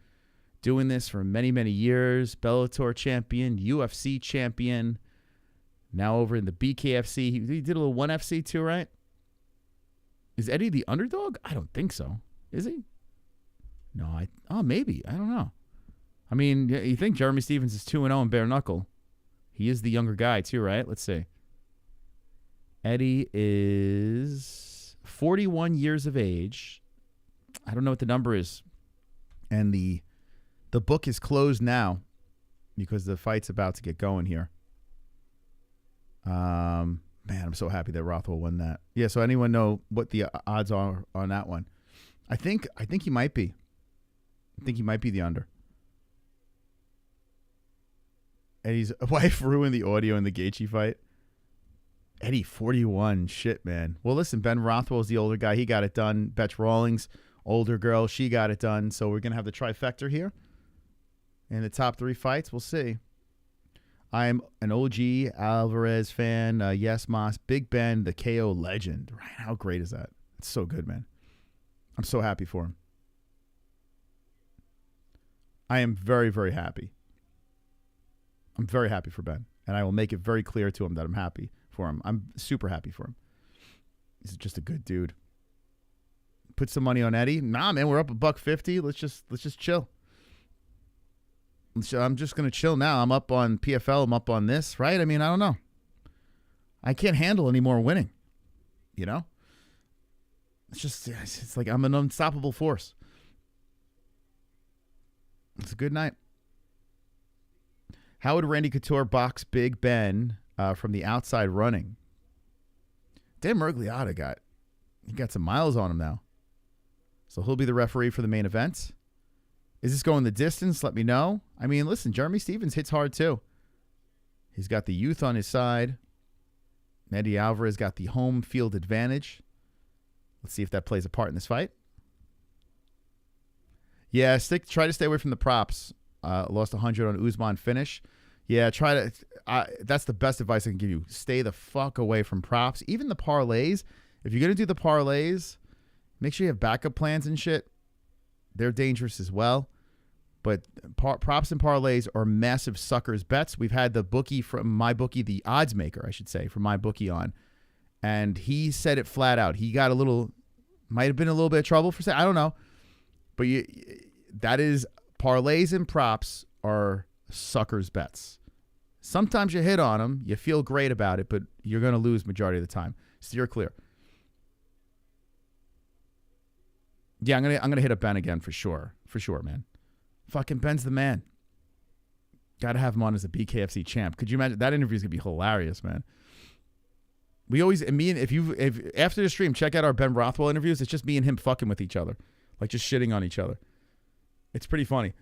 doing this for many, many years. Bellator champion, UFC champion. Now over in the BKFC. He did a little 1FC too, right? Is Eddie the underdog? I don't think so. Is he? No, maybe. I don't know. I mean, you think Jeremy Stevens is 2-0 in bare knuckle. He is the younger guy too, right? Let's see. Eddie is 41 years of age. I don't know what the number is. And the book is closed now because the fight's about to get going here. Man, I'm so happy that Rothwell won that. Yeah, so anyone know what the odds are on that one? I think he might be. I think he might be the under. Eddie's wife ruined the audio in the Gaethje fight. Eddie, 41. Shit, man. Well, listen, Ben Rothwell's the older guy. He got it done. Betch Rawlings, older girl. She got it done. So we're going to have the trifecta here. In the top 3 fights, we'll see. I'm an OG Alvarez fan. Yes, Moss. Big Ben, the KO legend. Right? How great is that? It's so good, man. I'm so happy for him. I am very, very happy. I'm very happy for Ben. And I will make it very clear to him that I'm happy for him. I'm super happy for him. He's just a good dude. Put some money on Eddie. Nah, man, we're up $150. Let's just chill. I'm just going to chill now. I'm up on PFL. I'm up on this, right? I mean, I don't know. I can't handle any more winning. You know? It's like I'm an unstoppable force. It's a good night. How would Randy Couture box Big Ben from the outside running? Dan Mergliotta got some miles on him now. So he'll be the referee for the main event. Is this going the distance? Let me know. I mean, listen, Jeremy Stephens hits hard too. He's got the youth on his side. Eddie Alvarez got the home field advantage. Let's see if that plays a part in this fight. Yeah, try to stay away from the props. Lost 100 on Usman finish. Yeah, try to. That's the best advice I can give you. Stay the fuck away from props. Even the parlays. If you're gonna do the parlays, make sure you have backup plans and shit. They're dangerous as well. But props and parlays are massive suckers bets. We've had the bookie from my bookie, the odds maker, I should say, from my bookie on, and he said it flat out. He got might have been a little bit of trouble for saying, I don't know, but that is parlays and props are suckers bets. Sometimes you hit on them, you feel great about it, but you're going to lose majority of the time. Steer clear. Yeah, I'm gonna hit up Ben again for sure, man. Fucking Ben's the man. Got to have him on as a BKFC champ. Could you imagine? That interview's gonna be hilarious, man. We always, if after the stream, check out our Ben Rothwell interviews. It's just me and him fucking with each other, like just shitting on each other. It's pretty funny.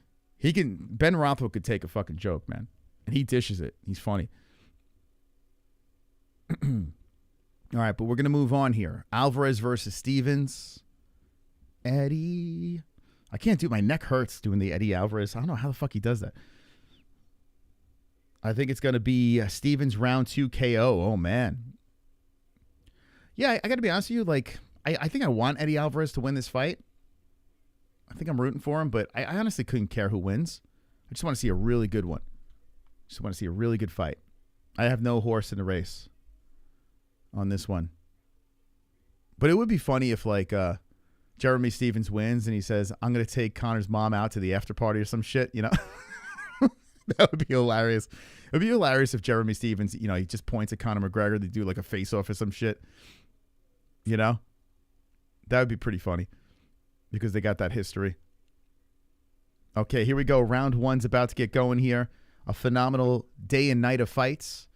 Ben Rothwell could take a fucking joke, man, and he dishes it. He's funny. All right, but we're gonna move on here. Alvarez versus Stephens. Eddie. I can't do, my neck hurts doing the Eddie Alvarez. I don't know how the fuck he does that. I think it's going to be Stephens round 2 KO. Oh, man. Yeah, I got to be honest with you. Like, I think I want Eddie Alvarez to win this fight. I think I'm rooting for him, but I honestly couldn't care who wins. I just want to see a really good one. Just want to see a really good fight. I have no horse in the race on this one. But it would be funny if, like, Jeremy Stephens wins and he says, I'm going to take Connor's mom out to the after party or some shit, you know? That would be hilarious. It would be hilarious if Jeremy Stephens, you know, he just points at Conor McGregor to do like a face-off or some shit, you know? That would be pretty funny because they got that history. Okay, here we go. Round 1's about to get going here. A phenomenal day and night of fights.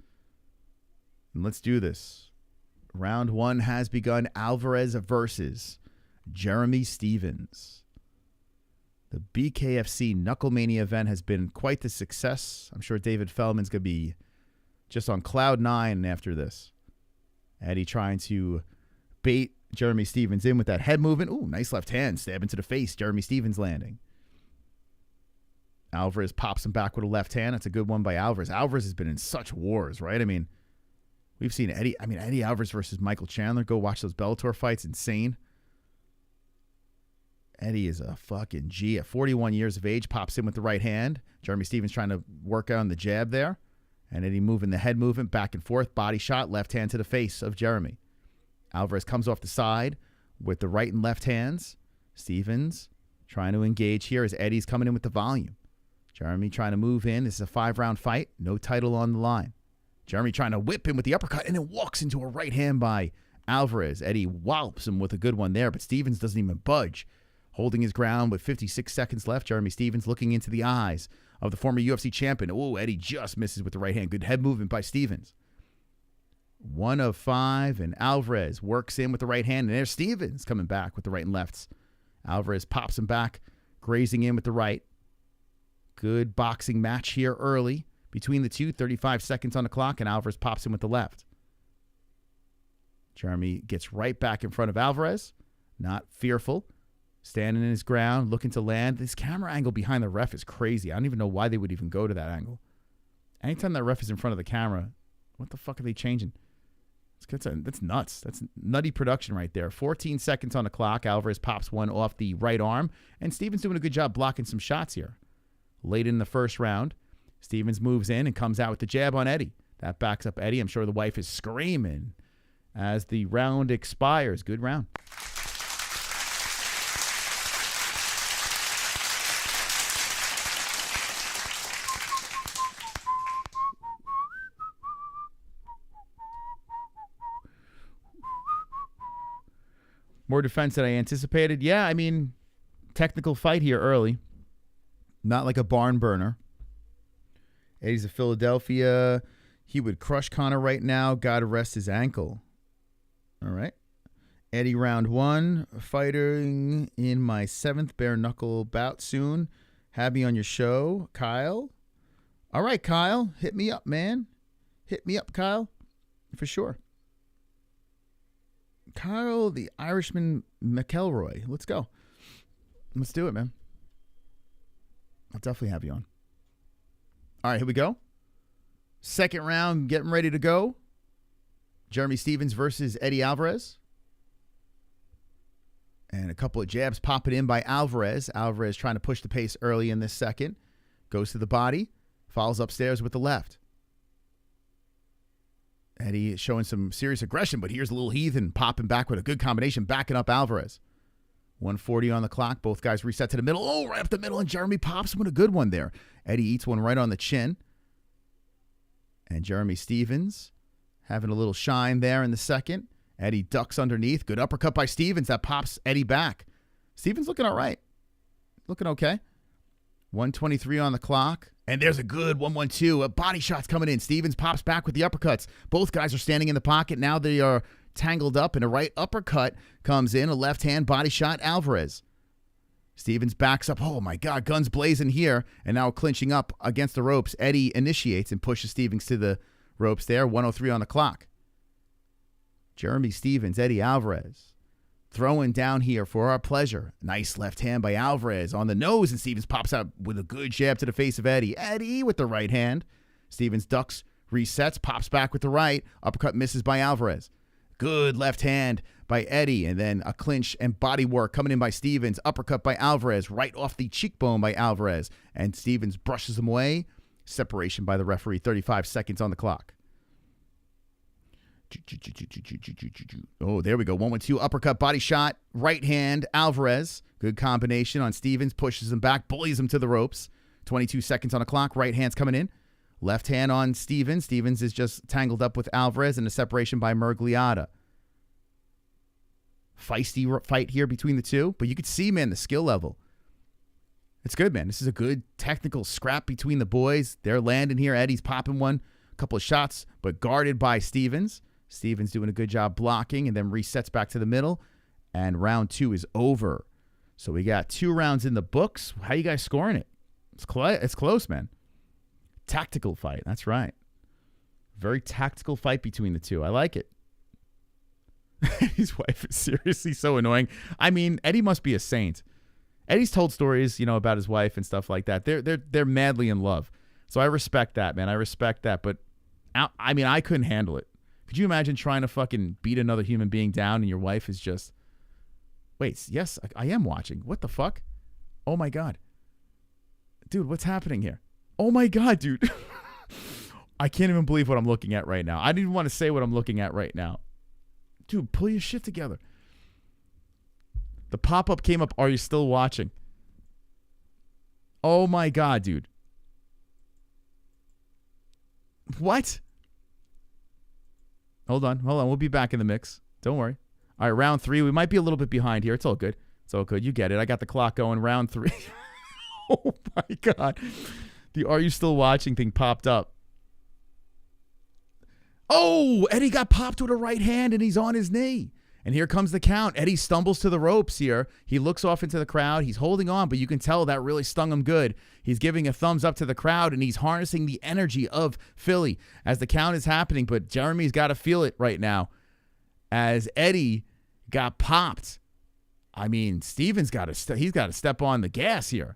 And let's do this. Round 1 has begun. Alvarez versus Jeremy Stephens. The BKFC KnuckleMania event has been quite the success. I'm sure David Feldman's going to be just on cloud 9 after this. Eddie trying to bait Jeremy Stephens in with that head movement. Ooh, nice left hand. Stab into the face. Jeremy Stephens landing. Alvarez pops him back with a left hand. That's a good one by Alvarez. Alvarez has been in such wars, right? I mean, we've seen Eddie Alvarez versus Michael Chandler. Go watch those Bellator fights. Insane. Eddie is a fucking G. At 41 years of age, pops in with the right hand. Jeremy Stephens trying to work on the jab there. And Eddie moving the head movement back and forth. Body shot, left hand to the face of Jeremy. Alvarez comes off the side with the right and left hands. Stephens trying to engage here as Eddie's coming in with the volume. Jeremy trying to move in. This is a 5-round fight. No title on the line. Jeremy trying to whip him with the uppercut and then walks into a right hand by Alvarez. Eddie whops him with a good one there, but Stephens doesn't even budge. Holding his ground with 56 seconds left. Jeremy Stephens looking into the eyes of the former UFC champion. Oh, Eddie just misses with the right hand. Good head movement by Stephens. 1 of 5, and Alvarez works in with the right hand, and there's Stephens coming back with the right and lefts. Alvarez pops him back, grazing in with the right. Good boxing match here early between the two. 35 seconds on the clock, and Alvarez pops in with the left. Jeremy gets right back in front of Alvarez, not fearful. Standing in his ground, looking to land. This camera angle behind the ref is crazy. I don't even know why they would even go to that angle. Anytime that ref is in front of the camera, what the fuck are they changing? That's nuts. That's nutty production right there. 14 seconds on the clock. Alvarez pops one off the right arm. And Stephens doing a good job blocking some shots here. Late in the first round, Stephens moves in and comes out with the jab on Eddie. That backs up Eddie. I'm sure the wife is screaming as the round expires. Good round. More defense than I anticipated. Yeah, I mean, technical fight here early. Not like a barn burner. Eddie's of Philadelphia. He would crush Conor right now. God rest his ankle. All right. Eddie round 1. Fighting in my 7th bare-knuckle bout soon. have me on your show, Kyle. All right, Kyle, hit me up, man. Hit me up, Kyle, for sure. Kyle, the Irishman McElroy. Let's go. Let's do it, man. I'll definitely have you on. All right, here we go. Second round, getting ready to go. Jeremy Stephens versus Eddie Alvarez. And a couple of jabs popping in by Alvarez. Alvarez trying to push the pace early in this second. Goes to the body. Follows upstairs with the left. Eddie is showing some serious aggression, but here's a little heathen popping back with a good combination, backing up Alvarez. 1:40 on the clock. Both guys reset to the middle. Oh, right up the middle, and Jeremy pops him with a good one there. Eddie eats one right on the chin. And Jeremy Stephens having a little shine there in the second. Eddie ducks underneath. Good uppercut by Stephens. That pops Eddie back. Stephens looking all right. Looking okay. 1:23 on the clock. And there's a good 1-1-2. A body shot's coming in. Stephens pops back with the uppercuts. Both guys are standing in the pocket. Now they are tangled up, and a right uppercut comes in. A left hand body shot, Alvarez. Stephens backs up. Oh, my God. Guns blazing here. And now clinching up against the ropes. Eddie initiates and pushes Stephens to the ropes there. 1:03 on the clock. Jeremy Stephens, Eddie Alvarez. Throwing down here for our pleasure. Nice left hand by Alvarez on the nose, and Stephens pops out with a good jab to the face of Eddie. Eddie with the right hand. Stephens ducks, resets, pops back with the right. Uppercut misses by Alvarez. Good left hand by Eddie, and then a clinch and body work coming in by Stephens. Uppercut by Alvarez, right off the cheekbone by Alvarez, and Stephens brushes him away. Separation by the referee, 35 seconds on the clock. Oh, there we go. 1-1-2 uppercut body shot. Right hand, Alvarez. Good combination on Stephens. Pushes him back. Bullies him to the ropes. 22 seconds on the clock. Right hand's coming in. Left hand on Stephens. Stephens is just tangled up with Alvarez and a separation by Mergliata. Feisty fight here between the two. But you could see, man, the skill level. It's good, man. This is a good technical scrap between the boys. They're landing here. Eddie's popping one. A couple of shots, but guarded by Stephens. Stephens doing a good job blocking and then resets back to the middle. And round 2 is over. So we got 2 rounds in the books. How you guys scoring it? It's close, man. Tactical fight. That's right. Very tactical fight between the two. I like it. His wife is seriously so annoying. I mean, Eddie must be a saint. Eddie's told stories, about his wife and stuff like that. They're madly in love. So I respect that, man. I respect that. But I mean, I couldn't handle it. Could you imagine trying to fucking beat another human being down and your wife is just, wait, yes, I am watching. What the fuck? Oh my God. Dude, what's happening here? Oh my God, dude. I can't even believe what I'm looking at right now. I didn't even want to say what I'm looking at right now. Dude, pull your shit together. The pop-up came up, are you still watching? Oh my God, dude. What? Hold on. We'll be back in the mix. Don't worry. All right, round 3. We might be a little bit behind here. It's all good. You get it. I got the clock going. Round 3. Oh, my God. The are you still watching thing popped up. Oh, Eddie got popped with a right hand, and he's on his knee. And here comes the count. Eddie stumbles to the ropes here. He looks off into the crowd. He's holding on, but you can tell that really stung him good. He's giving a thumbs up to the crowd, and he's harnessing the energy of Philly as the count is happening. But Jeremy's got to feel it right now as Eddie got popped. I mean, Stephens he's got to step on the gas here.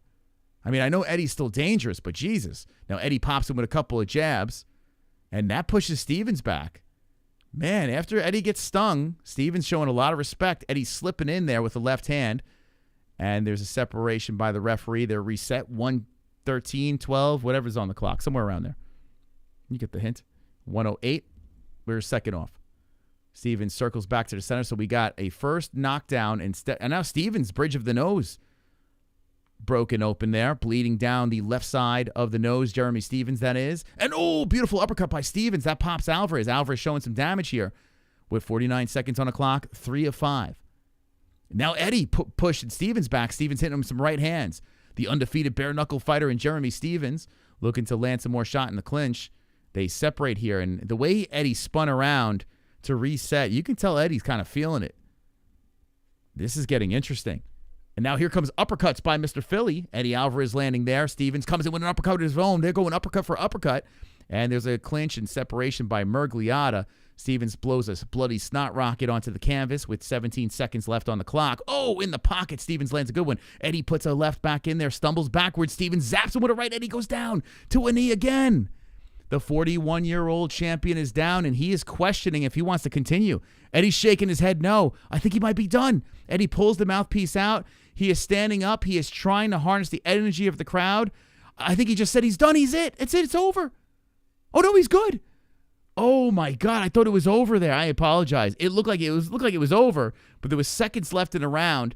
I mean, I know Eddie's still dangerous, but Jesus. Now, Eddie pops him with a couple of jabs, and that pushes Stephens back. Man, after Eddie gets stung, Stephens showing a lot of respect. Eddie's slipping in there with the left hand. And there's a separation by the referee. They're reset 1:13, 12, whatever's on the clock. Somewhere around there. You get the hint. 1:08. We're second off. Stephens circles back to the center. So we got a first knockdown. And now Stephens, bridge of the nose. Broken open there, bleeding down the left side of the nose. Jeremy Stephens, that is. And, oh, beautiful uppercut by Stephens. That pops Alvarez. Alvarez showing some damage here with 49 seconds on the clock, 3 of 5. Now Eddie pushing Stephens back. Stephens hitting him with some right hands. The undefeated bare-knuckle fighter in Jeremy Stephens looking to land some more shot in the clinch. They separate here, and the way Eddie spun around to reset, you can tell Eddie's kind of feeling it. This is getting interesting. And now here comes uppercuts by Mr. Philly. Eddie Alvarez landing there. Stevens comes in with an uppercut of his own. They're going uppercut for uppercut. And there's a clinch and separation by Mergliata. Stevens blows a bloody snot rocket onto the canvas with 17 seconds left on the clock. Oh, in the pocket. Stevens lands a good one. Eddie puts a left back in there, stumbles backwards. Stevens zaps him with a right. Eddie goes down to a knee again. The 41-year-old champion is down, and he is questioning if he wants to continue. Eddie's shaking his head no. I think he might be done. Eddie pulls the mouthpiece out. He is standing up. He is trying to harness the energy of the crowd. I think he just said he's done. He's it. It's it. It's over. Oh, no, he's good. Oh, my God. I thought it was over there. I apologize. It looked like it was over, but there was seconds left in the round,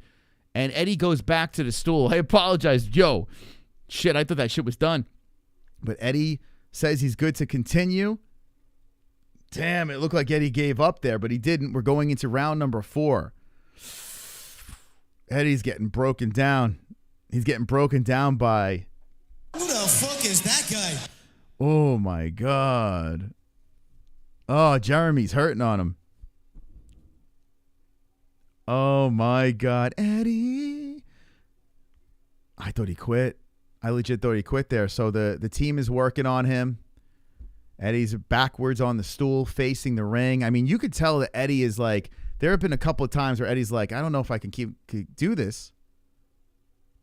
and Eddie goes back to the stool. I apologize. Yo, shit, I thought that shit was done. But Eddie says he's good to continue. Damn, it looked like Eddie gave up there, but he didn't. We're going into round number 4. Eddie's getting broken down. He's getting broken down by... Who the fuck is that guy? Oh, my God. Oh, Jeremy's hurting on him. Oh, my God. Eddie. I thought he quit. I legit thought he quit there. So the team is working on him. Eddie's backwards on the stool facing the ring. I mean, you could tell that Eddie is like, there have been a couple of times where Eddie's like, I don't know if I can do this.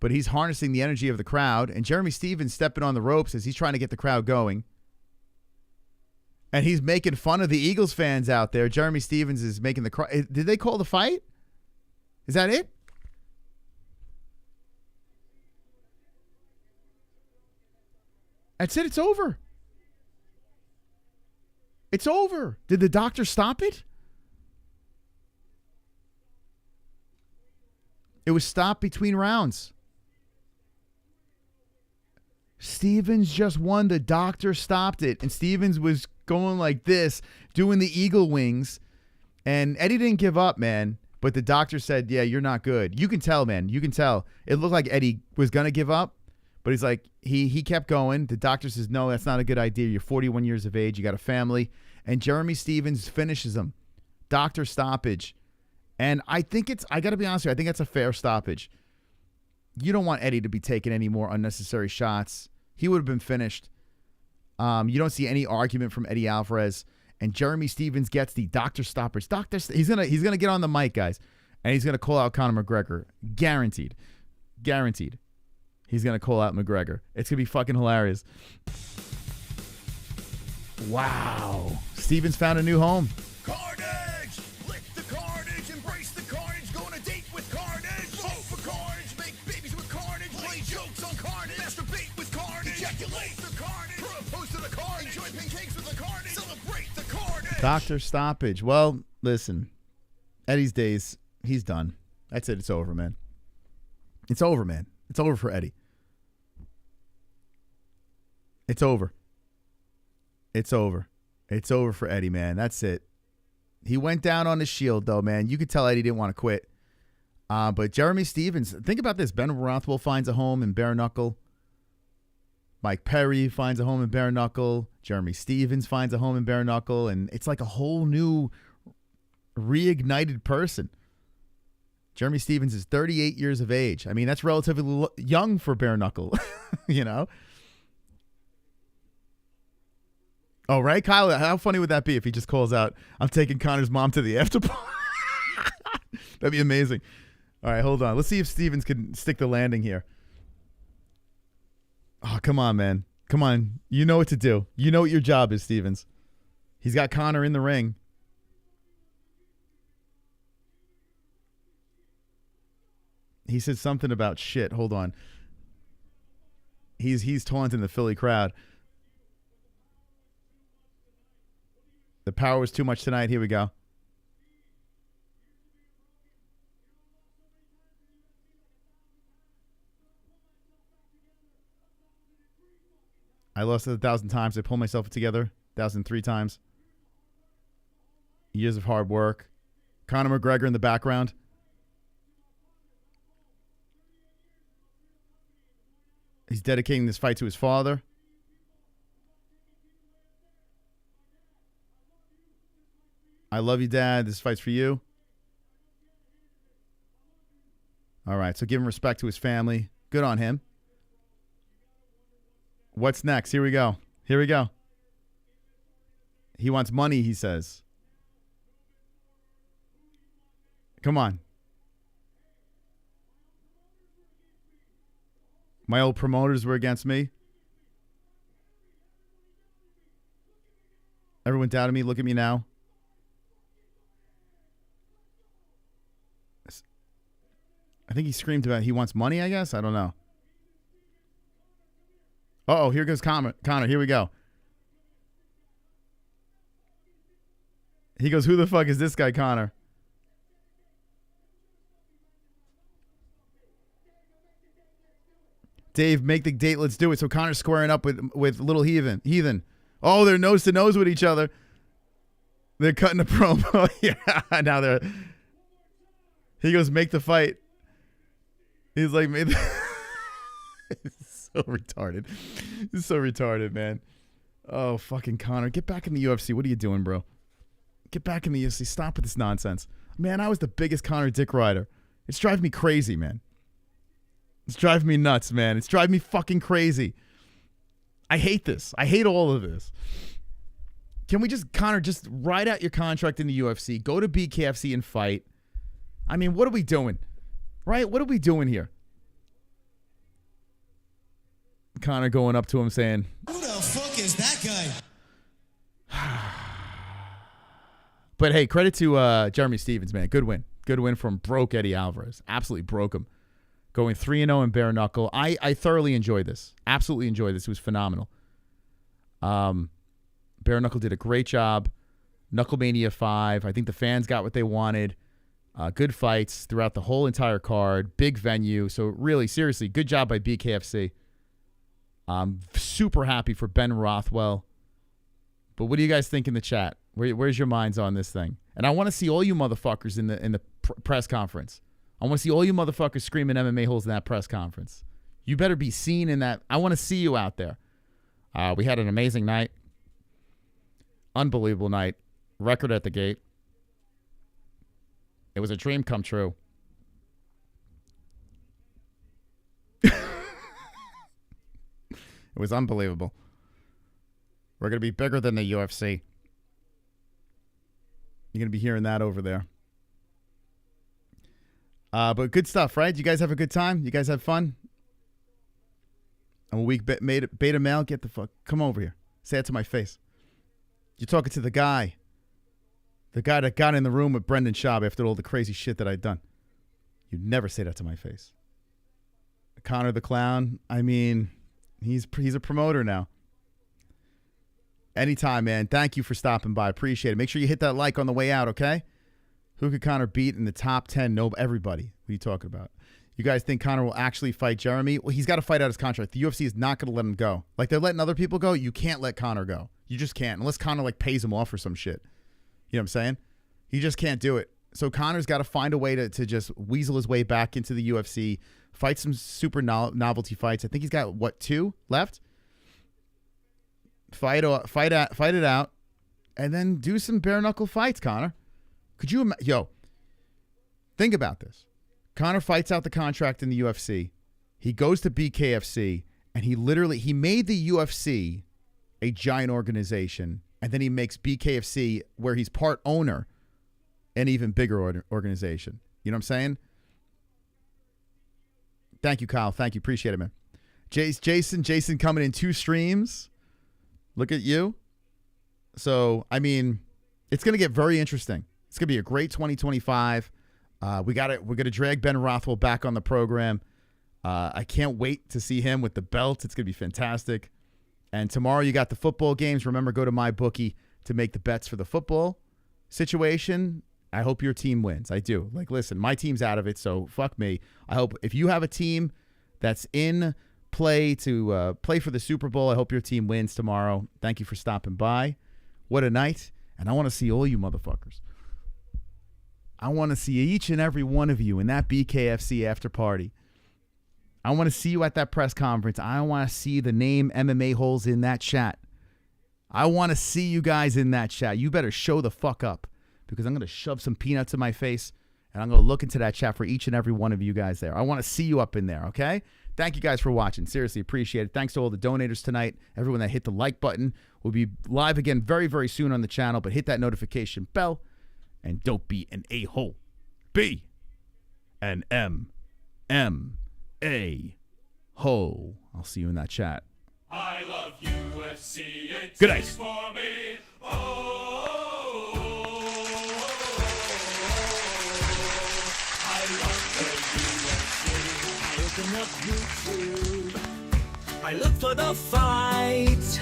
But he's harnessing the energy of the crowd. And Jeremy Stevens stepping on the ropes as he's trying to get the crowd going. And he's making fun of the Eagles fans out there. Jeremy Stevens is making the crowd. Did they call the fight? Is that it? That's it. It's over. It's over. Did the doctor stop it? It was stopped between rounds. Stevens just won. The doctor stopped it. And Stevens was going like this, doing the eagle wings. And Eddie didn't give up, man. But the doctor said, yeah, you're not good. You can tell, man. You can tell. It looked like Eddie was going to give up. But he's like, he kept going. The doctor says, no, that's not a good idea. You're 41 years of age. You got a family. And Jeremy Stevens finishes him. Doctor stoppage. And I think I got to be honest with you, I think that's a fair stoppage. You don't want Eddie to be taking any more unnecessary shots. He would have been finished. You don't see any argument from Eddie Alvarez. And Jeremy Stevens gets the doctor stoppage. He's gonna get on the mic, guys. And he's going to call out Conor McGregor. Guaranteed. Guaranteed. He's going to call out McGregor. It's going to be fucking hilarious. Wow. Stevens found a new home. Carnage! Lick the carnage, embrace the carnage, go on a date with carnage, vote for carnage, make babies with carnage, play jokes on carnage, masturbate with carnage, ejaculate the carnage, propose to the carnage, enjoy pancakes with the carnage, celebrate the carnage. Doctor stoppage. Well, listen. Eddie's days, he's done. That's it. It's over, man. It's over, man. It's over for Eddie. It's over. It's over. It's over for Eddie, man. That's it. He went down on his shield, though, man. You could tell Eddie didn't want to quit. But Jeremy Stevens, think about this. Ben Rothwell finds a home in bare-knuckle. Mike Perry finds a home in bare-knuckle. Jeremy Stevens finds a home in bare-knuckle. And it's like a whole new reignited person. Jeremy Stevens is 38 years of age. I mean, that's relatively young for bare-knuckle, you know? Oh, right, Kyle? How funny would that be if he just calls out, I'm taking Conor's mom to the after party? That'd be amazing. All right, hold on. Let's see if Stevens can stick the landing here. Oh, come on, man. Come on. You know what to do. You know what your job is, Stevens. He's got Conor in the ring. He said something about shit. Hold on. He's taunting the Philly crowd. The power was too much tonight. Here we go. I lost it 1,000 times. I pulled myself together 1,003 times. Years of hard work. Conor McGregor in the background. He's dedicating this fight to his father. I love you, Dad. This fight's for you. All right, so give him respect to his family. Good on him. What's next? Here we go. Here we go. He wants money, he says. Come on. My old promoters were against me. Everyone doubted me. Look at me now. I think he screamed about he wants money, I guess. I don't know. Uh-oh, here goes Connor. Here we go. He goes, who the fuck is this guy, Connor? Dave, make the date. Let's do it. So Connor's squaring up with little Heathen. Oh, they're nose to nose with each other. They're cutting a promo. Yeah, now they're. He goes, make the fight. He's like, it's so retarded. It's so retarded, man. Oh, fucking Connor. Get back in the UFC. What are you doing, bro? Get back in the UFC. Stop with this nonsense. Man, I was the biggest Connor dick rider. It's driving me crazy, man. It's driving me nuts, man. It's driving me fucking crazy. I hate this. I hate all of this. Can we just, Connor, just ride out your contract in the UFC, go to BKFC and fight? I mean, what are we doing? Right? What are we doing here? Connor going up to him saying, who the fuck is that guy? But hey, credit to Jeremy Stevens, man. Good win. Good win from broke Eddie Alvarez. Absolutely broke him. Going 3-0 in bare-knuckle. I thoroughly enjoyed this. Absolutely enjoyed this. It was phenomenal. Bare-knuckle did a great job. KnuckleMania 5. I think the fans got what they wanted. Good fights throughout the whole entire card. Big venue. So really, seriously, good job by BKFC. I'm super happy for Ben Rothwell. But what do you guys think in the chat? Where's your minds on this thing? And I want to see all you motherfuckers in the press conference. I want to see all you motherfuckers screaming MMA-Holes in that press conference. You better be seen in that. I want to see you out there. We had an amazing night. Unbelievable night. Record at the gate. It was a dream come true. It was unbelievable. We're going to be bigger than the UFC. You're going to be hearing that over there. But good stuff, right? You guys have a good time? You guys have fun? I'm a weak beta male. Get the fuck. Come over here. Say it to my face. You're talking to the guy. The guy that got in the room with Brendan Schaub after all the crazy shit that I'd done. You'd never say that to my face. Connor the Clown. I mean, he's a promoter now. Anytime, man. Thank you for stopping by. Appreciate it. Make sure you hit that like on the way out, okay? Who could Connor beat in the top 10? No, everybody. What are you talking about? You guys think Connor will actually fight Jeremy? Well, he's got to fight out his contract. The UFC is not going to let him go. Like they're letting other people go. You can't let Connor go. You just can't. Unless Connor like pays him off or some shit. You know what I'm saying? He just can't do it. So Connor's got to find a way to just weasel his way back into the UFC, fight some super novelty fights. I think he's got, what, 2 left? Fight it out, and then do some bare-knuckle fights, Connor. Could you yo, think about this. Connor fights out the contract in the UFC. He goes to BKFC, and he made the UFC a giant organization, and then he makes BKFC, where he's part owner, an even bigger organization. You know what I'm saying? Thank you, Kyle. Thank you. Appreciate it, man. Jason coming in 2 streams. Look at you. So, I mean, it's going to get very interesting. It's going to be a great 2025. We're going to drag Ben Rothwell back on the program. I can't wait to see him with the belt. It's going to be fantastic. And tomorrow you got the football games. Remember, go to MyBookie to make the bets for the football situation. I hope your team wins. I do. Like, listen, my team's out of it, so fuck me. I hope if you have a team that's in play to play for the Super Bowl, I hope your team wins tomorrow. Thank you for stopping by. What a night. And I want to see all you motherfuckers. I want to see each and every one of you in that BKFC after party. I want to see you at that press conference. I want to see the name MMA-Holes in that chat. I want to see you guys in that chat. You better show the fuck up, because I'm going to shove some peanuts in my face, And I'm going to look into that chat for each and every one of you guys there. I want to see you up in there, okay? Thank you guys for watching. Seriously, appreciate it. Thanks to all the donators tonight, everyone that hit the like button. We'll be live again very, very soon on the channel, but hit that notification bell. And don't be an a-hole. Be an MMA-hole. I'll see you in that chat. I love UFC. It's Good night. for me. Open up YouTube. I look for the fight.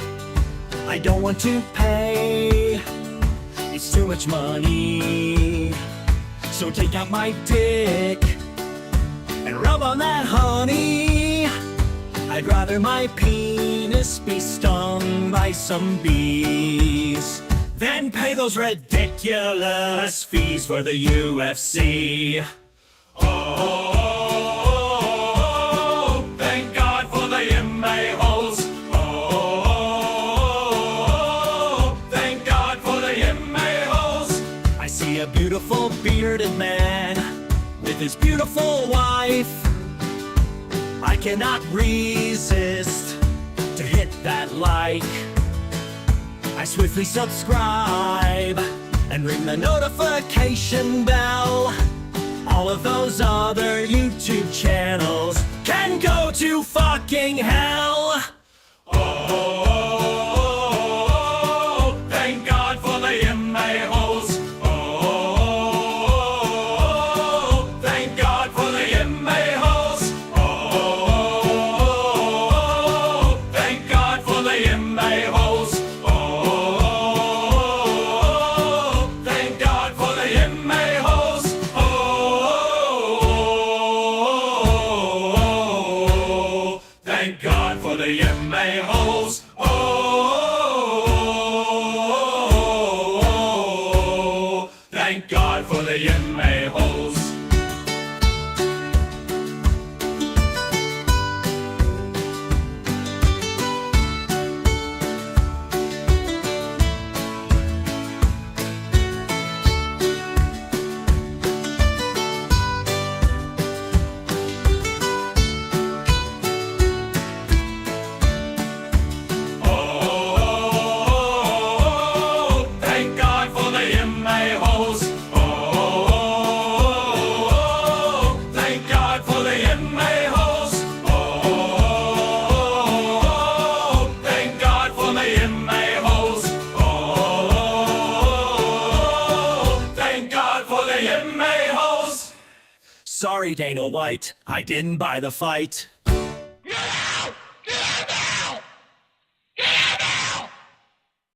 I don't want to pay. It's too much money. So take out my dick and rub on that honey. I'd rather my penis be stung by some bees than pay those ridiculous fees for the UFC. Oh, thank God for the MMA-Holes. Oh, thank God for the MMA-Holes. I see a beautiful bearded man with his beautiful wife. I cannot resist to hit that like. I swiftly subscribe and ring the notification bell. All of those other YouTube channels can go to fucking hell. Oh, thank God for the MMA-Holes. Oh, thank God for the MMA-Holes. Oh, thank God for the MMA-Holes. Oh, thank God for the MMA-Holes. Oh, thank God for the MMA-Holes. Oh, thank God for the MMA-Holes. Oh, thank God for the MMA-Holes. Oh, thank God for the MMA-Holes. Oh, thank God for the MMA-Holes. Oh, thank God for the MMA-Holes. Sorry, Dana White, I didn't buy the fight.